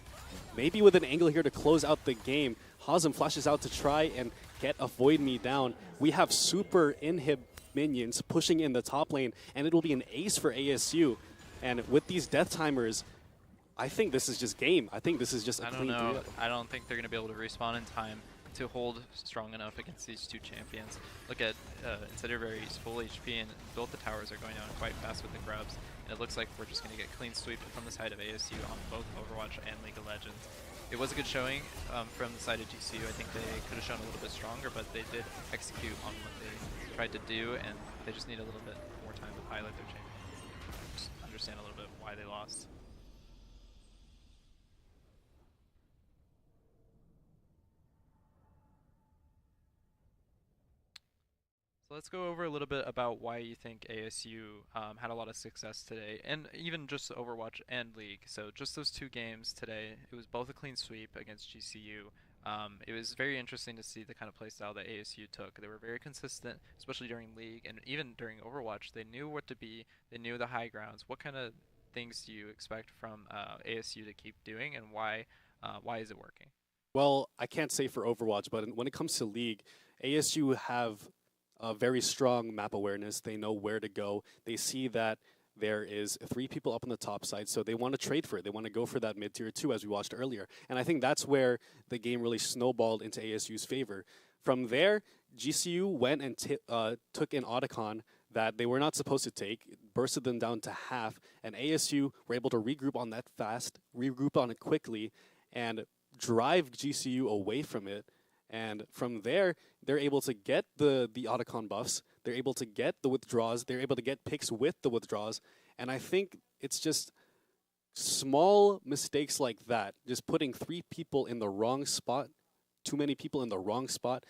maybe with an angle here to close out the game. Hazem flashes out to try and get Avoid Me down. We have super inhib minions pushing in the top lane, and it'll be an ace for ASU. And with these death timers, I think this is just game. I think this is just a clean 3-0. I don't think they're going to be able to respawn in time to hold strong enough against these two champions. Look at Incendiary's full HP, and both the towers are going down quite fast with the grubs. And it looks like we're just going to get clean sweep from the side of ASU on both Overwatch and League of Legends. It was a good showing from the side of GCU. I think they could have shown a little bit stronger, but they did execute on what they tried to do, and they just need a little bit more time to highlight their champion. Just understand a little bit why they lost. So let's go over a little bit about why you think ASU had a lot of success today, and even just Overwatch and League. So just those two games today, it was both a clean sweep against GCU. It was very interesting to see the kind of playstyle that ASU took. They were very consistent, especially during League, and even during Overwatch. They knew what to be, they knew the high grounds. What kind of things do you expect from ASU to keep doing, and why is it working? Well, I can't say for Overwatch, but when it comes to League, ASU have a very strong map awareness. They know where to go. They see that there is 3 people up on the top side, so they want to trade for it. They want to go for that mid-tier 2, as we watched earlier. And I think that's where the game really snowballed into ASU's favor. From there, GCU went and took an Otacon that they were not supposed to take, bursted them down to half, and ASU were able to regroup on that fast, regroup on it quickly, and drive GCU away from it. And from there, they're able to get the Otacon buffs, they're able to get the withdraws, they're able to get picks with the withdraws, and I think it's just small mistakes like that, just putting 3 people in the wrong spot, too many people in the wrong spot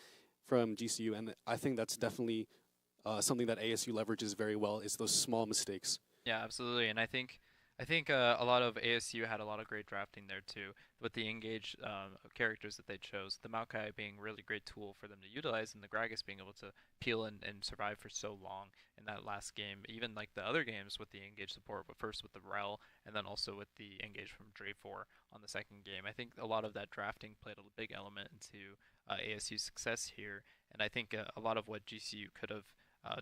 from GCU, and I think that's definitely something that ASU leverages very well, is those small mistakes. Yeah, absolutely, and I think a lot of ASU had a lot of great drafting there too, with the engaged characters that they chose. The Maokai being a really great tool for them to utilize, and the Gragas being able to peel and survive for so long in that last game. Even like the other games with the engaged support, but first with the Rel, and then also with the engage from Dre4 on the second game. I think a lot of that drafting played a big element into ASU's success here, and I think a lot of what GCU could have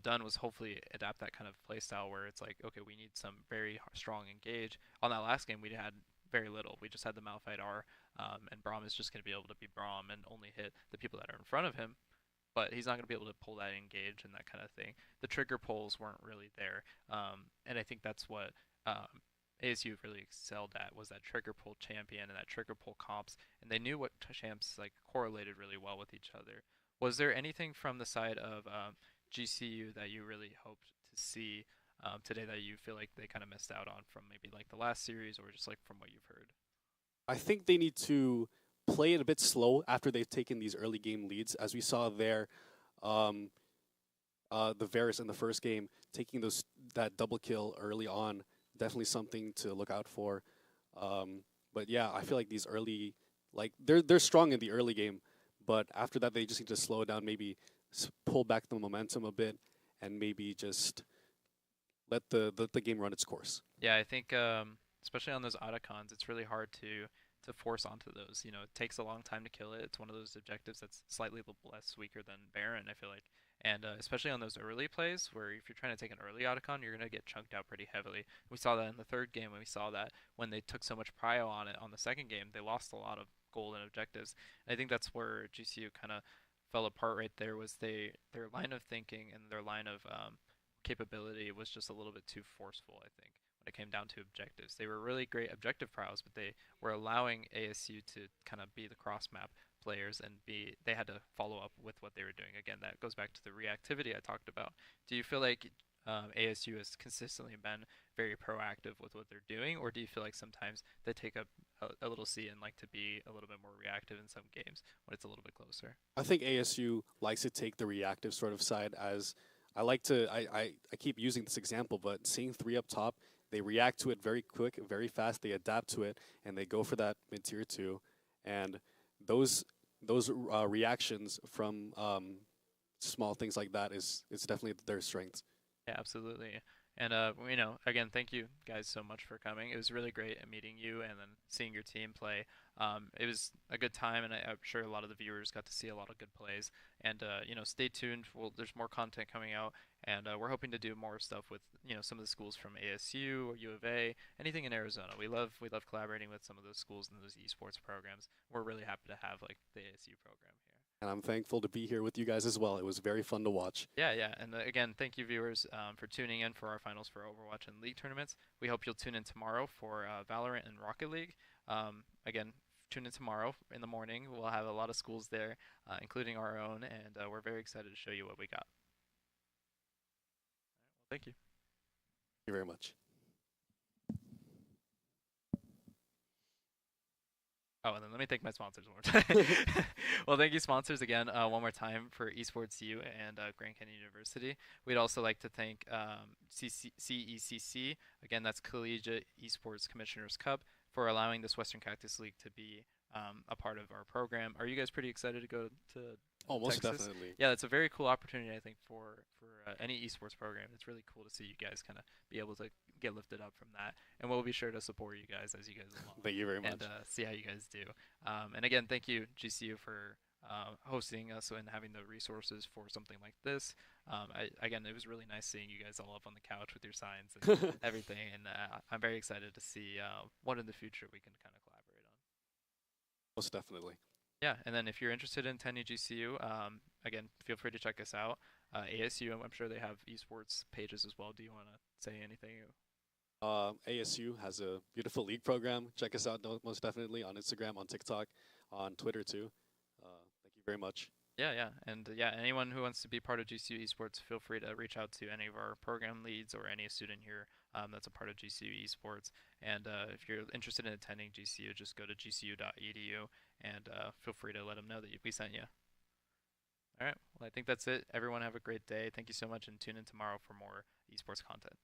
done was hopefully adapt that kind of playstyle where it's like, okay, we need some very strong engage. On that last game, we had very little. We just had the Malphite R, and Braum is just going to be able to be Braum and only hit the people that are in front of him, but he's not going to be able to pull that engage and that kind of thing. The trigger pulls weren't really there, and I think that's what ASU really excelled at, was that trigger pull champion and that trigger pull comps, and they knew what champs like correlated really well with each other. Was there anything from the side of GCU that you really hoped to see today that you feel like they kind of missed out on from maybe like the last series, or just like from what you've heard? I think they need to play it a bit slow after they've taken these early game leads, as we saw there. The Varus in the first game taking that double kill early on, definitely something to look out for. But yeah, I feel like these early, like they're strong in the early game, but after that they just need to slow it down, maybe pull back the momentum a bit, and maybe just let the game run its course. Yeah, I think especially on those Otacons, it's really hard to force onto those. You know, it takes a long time to kill it. It's one of those objectives that's slightly less weaker than Baron, I feel like. And especially on those early plays, where if you're trying to take an early Otacon, you're going to get chunked out pretty heavily. We saw that in the third game, and we saw that when they took so much prio on it on the second game, they lost a lot of gold and objectives. And I think that's where GCU kind of fell apart right there, was their line of thinking and their line of capability was just a little bit too forceful, I think, when it came down to objectives. They were really great objective prowess, but they were allowing ASU to kind of be the cross map players, and they had to follow up with what they were doing. Again, that goes back to the reactivity I talked about. Do you feel like ASU has consistently been very proactive with what they're doing, or do you feel like sometimes they take a little seat and like to be a little bit more reactive in some games when it's a little bit closer? I think ASU likes to take the reactive sort of side, as I keep using this example, but seeing 3 up top, they react to it very quick, very fast, they adapt to it, and they go for that mid-tier 2. And those reactions from small things like that is definitely their strength. Yeah, absolutely. And you know, again, thank you guys so much for coming. It was really great meeting you and then seeing your team play. It was a good time, and I'm sure a lot of the viewers got to see a lot of good plays. And you know, stay tuned. There's more content coming out, and we're hoping to do more stuff with, you know, some of the schools from ASU or U of A, anything in Arizona. We love collaborating with some of those schools and those esports programs. We're really happy to have like the ASU program here. And I'm thankful to be here with you guys as well. It was very fun to watch. Yeah, yeah. And again, thank you, viewers, for tuning in for our finals for Overwatch and League tournaments. We hope you'll tune in tomorrow for Valorant and Rocket League. Again, tune in tomorrow in the morning. We'll have a lot of schools there, including our own, and we're very excited to show you what we got. Well, thank you. Thank you very much. Oh, and then let me thank my sponsors one more time. Well, thank you, sponsors, again, one more time for Esports U and Grand Canyon University. We'd also like to thank CECC, again, that's Collegiate Esports Commissioners Cup, for allowing this Western Cactus League to be a part of our program. Are you guys pretty excited to go to Oh, most Texas? definitely. Yeah, it's a very cool opportunity, I think, for any esports program. It's really cool to see you guys kind of be able to get lifted up from that. And we'll be sure to support you guys as you guys along. Thank you very much. And see how you guys do. And again, thank you, GCU, for hosting us and having the resources for something like this. Again, it was really nice seeing you guys all up on the couch with your signs and everything. And I'm very excited to see what in the future we can kind of collaborate on. Most definitely. Yeah, and then if you're interested in attending GCU, again, feel free to check us out. ASU, I'm sure they have esports pages as well. Do you want to say anything? ASU has a beautiful league program. Check us out most definitely on Instagram, on TikTok, on Twitter too. Thank you very much. Yeah, yeah. And yeah, anyone who wants to be part of GCU Esports, feel free to reach out to any of our program leads or any student here that's a part of GCU Esports. And if you're interested in attending GCU, just go to gcu.edu and feel free to let them know that we sent you. All right. Well, I think that's it. Everyone have a great day. Thank you so much, and tune in tomorrow for more esports content.